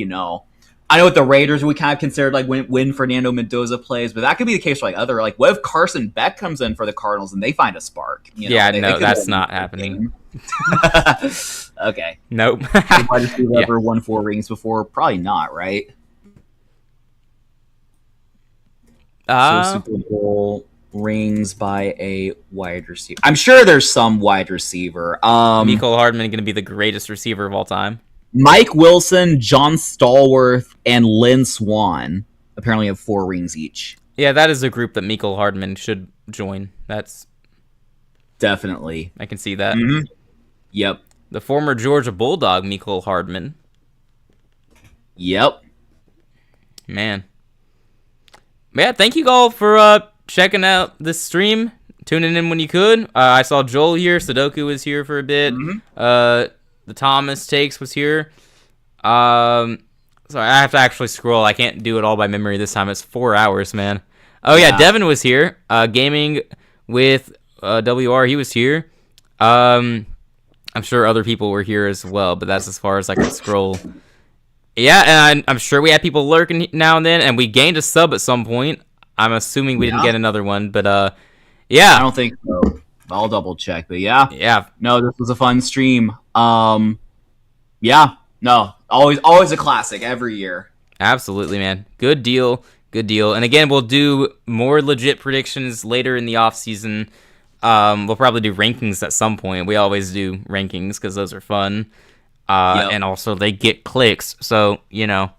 I know with the Raiders, we kind of considered like when Fernando Mendoza plays, but that could be the case for like other, like what if Carson Beck comes in for the Cardinals and they find a spark? That's not happening. Okay. Nope. Wide receiver ever won 4 rings before? Probably not, right? So Super Bowl rings by a wide receiver. I'm sure there's some wide receiver. Mecole Hardman going to be the greatest receiver of all time. Mike Wilson, John Stallworth, and Lynn Swann apparently have 4 rings each. Yeah, that is a group that Mecole Hardman should join. That's definitely. I can see that. Mm-hmm. Yep. The former Georgia Bulldog, Mecole Hardman. Yep. Man. Yeah, thank you all for checking out this stream, tuning in when you could. I saw Joel here. Sudoku was here for a bit. Mm-hmm. The Thomas Takes was here. Sorry, I have to actually scroll. I can't do it all by memory this time. It's 4 hours, man. Oh yeah, Devin was here. Gaming with WR, he was here. I'm sure other people were here as well, but that's as far as I can scroll. Yeah, and I'm sure we had people lurking now and then, and we gained a sub at some point. I'm assuming we didn't get another one, but yeah. I don't think so. I'll double check, but yeah. Yeah. No, this was a fun stream. Yeah. No, always a classic every year. Absolutely, man. Good deal. Good deal. And again, we'll do more legit predictions later in the off season. We'll probably do rankings at some point. We always do rankings because those are fun. And also they get clicks. So, you know,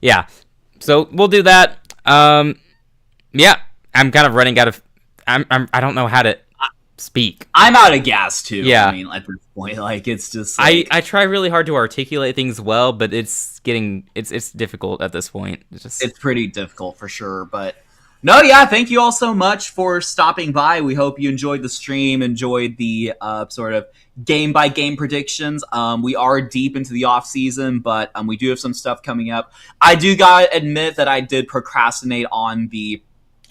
yeah. So we'll do that. Yeah, I'm kind of running out of, I don't know how to speak. I'm out of gas too. Yeah. I mean, at this point, like it's just like, I try really hard to articulate things well, but it's difficult at this point. It's pretty difficult for sure, but no, yeah, thank you all so much for stopping by. We hope you enjoyed the stream, enjoyed the sort of game by game predictions. We are deep into the off season, but we do have some stuff coming up. I do gotta admit that I did procrastinate on the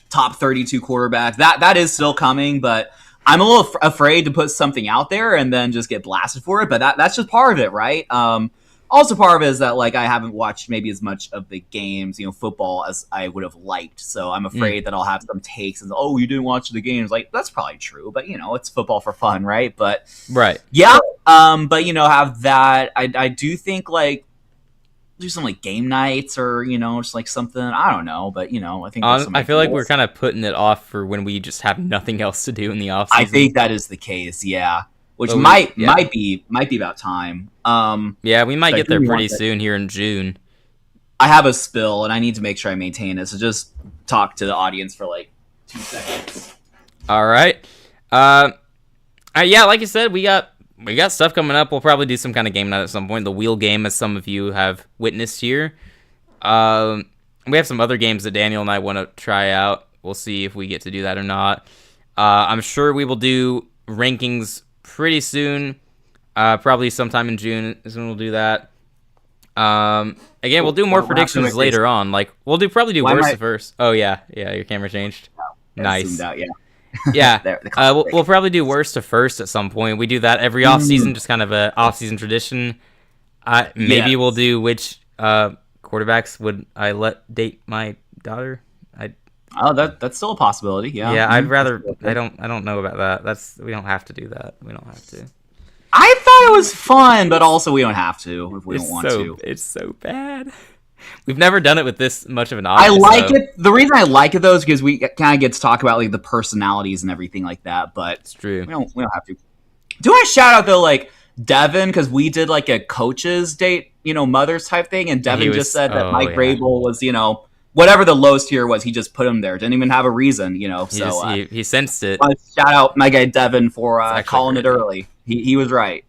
top 32 quarterback. That is still coming, but I'm a little afraid to put something out there and then just get blasted for it. But that's just part of it, right? Also, part of it is that like I haven't watched maybe as much of the games, football as I would have liked. So I'm afraid that I'll have some takes and you didn't watch the games. Like that's probably true, but it's football for fun, right? But yeah. But have that. I do think like do some like game nights or just like something. I don't know, but I think I feel like we're kind of putting it off for when we just have nothing else to do in the off season. I think that is the case. Yeah. Which might be about time. Yeah, we might get there pretty soon here in June. I have a spill and I need to make sure I maintain it. So just talk to the audience for like 2 seconds. All right. Yeah, like you said, we got stuff coming up. We'll probably do some kind of game night at some point. The wheel game, as some of you have witnessed here. We have some other games that Daniel and I want to try out. We'll see if we get to do that or not. I'm sure we will do rankings pretty soon. Probably sometime in June is when we'll do that. Again, we'll do more predictions later on. Like we'll probably do worst to first. Oh yeah, your camera changed. Nice. Out, yeah. We'll probably do worst to first at some point. We do that every off season, just kind of a off season tradition. Maybe we'll do which quarterbacks would I let date my daughter. That's still a possibility. Yeah. Yeah, I'd rather. I don't know about that. We don't have to do that. We don't have to. I thought it was fun, but also we don't have to if we don't want to. It's so bad. We've never done it with this much of an audience. I like it. The reason I like it though is because we kind of get to talk about like the personalities and everything like that. But it's true. We don't have to. Do I shout out though, like Devin, because we did like a coaches date, mothers type thing, and Devin just said that Mike Vrabel was, whatever the lowest tier was, he just put him there. Didn't even have a reason, So he sensed it. Shout out my guy Devin for calling it early. He was right.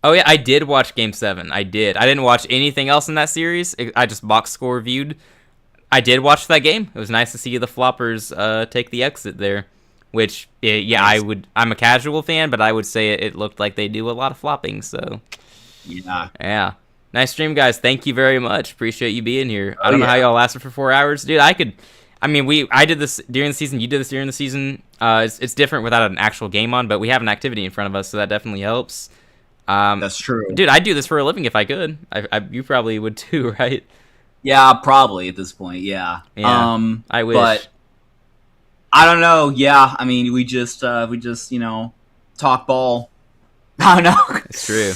Oh yeah, I did watch Game 7. I didn't watch anything else in that series. I just box score reviewed. I did watch that game. It was nice to see the floppers take the exit there. Which, nice. I'm a casual fan, but I would say it looked like they do a lot of flopping. So yeah. Nice stream, guys. Thank you very much. Appreciate you being here. I don't know how y'all lasted for 4 hours, dude. I did this during the season. You did this during the season. It's different without an actual game on, but we have an activity in front of us, so that definitely helps. That's true, dude. I'd do this for a living if I could. You probably would too, right? Yeah, probably at this point. Yeah. I wish. But I don't know. Yeah, I mean, we just talk ball. I don't know. It's true.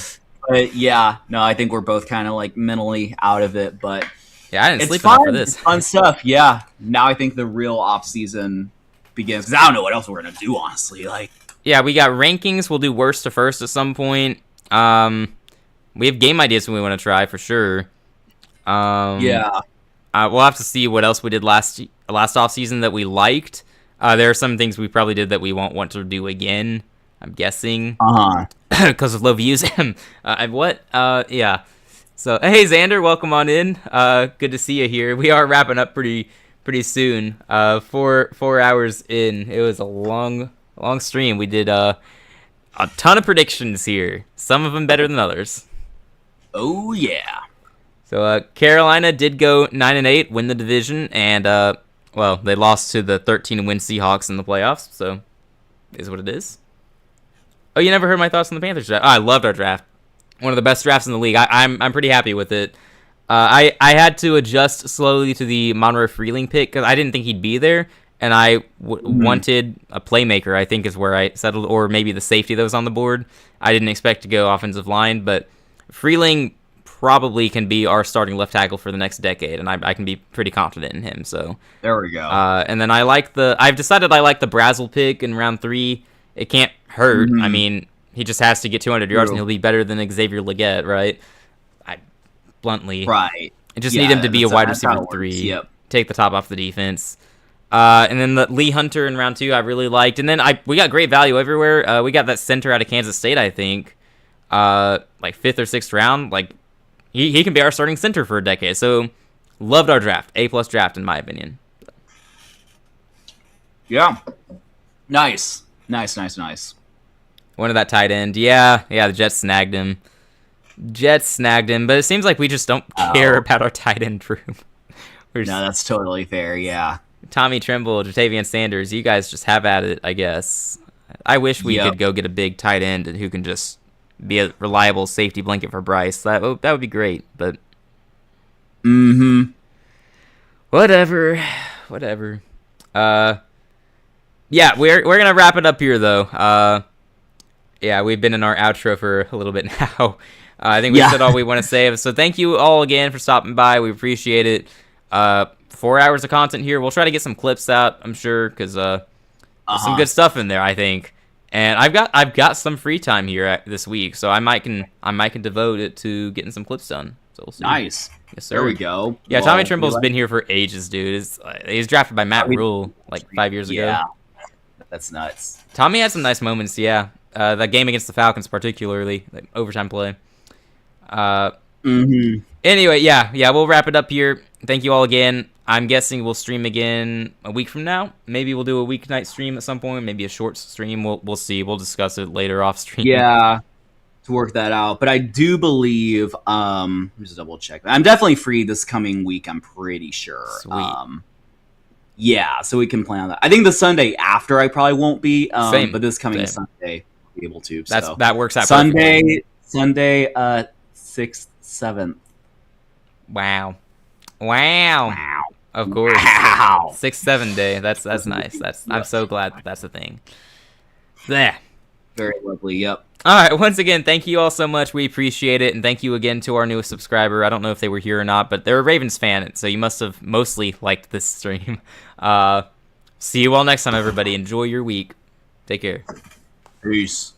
But yeah, no, I think we're both kind of like mentally out of it. But yeah, I didn't sleep enough for this. It's fun stuff. Yeah. Now I think the real off season begins because I don't know what else we're gonna do. Honestly, like. Yeah, we got rankings. We'll do worst to first at some point. We have game ideas we want to try for sure. We'll have to see what else we did last off season that we liked. There are some things we probably did that we won't want to do again. I'm guessing. Because of low views. What? Yeah. So hey Xander, welcome on in. Good to see you here. We are wrapping up pretty soon. 4 hours in. It was a long stream. We did a ton of predictions here. Some of them better than others. Oh yeah. So Carolina did go 9-8, win the division, and well, they lost to the 13-win Seahawks in the playoffs, so is what it is. Oh, you never heard my thoughts on the Panthers draft? Oh, I loved our draft. One of the best drafts in the league. I'm pretty happy with it. I had to adjust slowly to the Monroe Freeling pick because I didn't think he'd be there, and I wanted a playmaker, I think is where I settled, or maybe the safety that was on the board. I didn't expect to go offensive line, but Freeling probably can be our starting left tackle for the next decade, and I can be pretty confident in him. So there we go. And then I've decided I like the Brazel pick in round 3. It can't hurt. I mean, he just has to get 200 yards, and he'll be better than Xavier Legette, right? Bluntly. Right. I just need him to be a wide receiver 3. Yep. Take the top off the defense. And then the Lee Hunter in round 2 I really liked. And then we got great value everywhere. We got that center out of Kansas State, I think. Like 5th or 6th round. Like he can be our starting center for a decade. So loved our draft. A+ draft in my opinion. Yeah. Nice. One of that tight end. Yeah, the Jets snagged him. But it seems like we just don't care about our tight end room. No, that's totally fair, yeah. Tommy Tremble, Jatavian Sanders, you guys just have at it, I guess. I wish we could go get a big tight end and who can just be a reliable safety blanket for Bryce. That would be great, but... Whatever. Yeah, we're gonna wrap it up here, though. Yeah, we've been in our outro for a little bit now. I think we said all we want to say. So thank you all again for stopping by. We appreciate it. 4 hours of content here. We'll try to get some clips out, I'm sure, because some good stuff in there, I think. And I've got some free time here this week, so I might can devote it to getting some clips done. So we'll see. Nice. Yes, sir. There we go. Yeah, Tommy Trimble's been here for ages, dude. He's drafted by Matt Rule like 5 years ago. Yeah, that's nuts. Tommy had some nice moments, yeah. That game against the Falcons, particularly, like overtime play. Anyway, yeah, we'll wrap it up here. Thank you all again. I'm guessing we'll stream again a week from now. Maybe we'll do a weeknight stream at some point. Maybe a short stream. We'll see. We'll discuss it later off stream. Yeah, to work that out. But I do believe. Just double check. I'm definitely free this coming week. I'm pretty sure. Sweet. Yeah, so we can plan on that. I think the Sunday after I probably won't be. Same. But this coming Sunday, I'll be able to. That works out. Sunday, 6th, 7th. Wow. Of course. Wow. 6-7 day. That's nice. I'm so glad that's a thing. Yeah. Very lovely. Yep. All right. Once again, thank you all so much. We appreciate it, and thank you again to our newest subscriber. I don't know if they were here or not, but they're a Ravens fan, so you must have mostly liked this stream. See you all next time, everybody. Enjoy your week. Take care. Peace.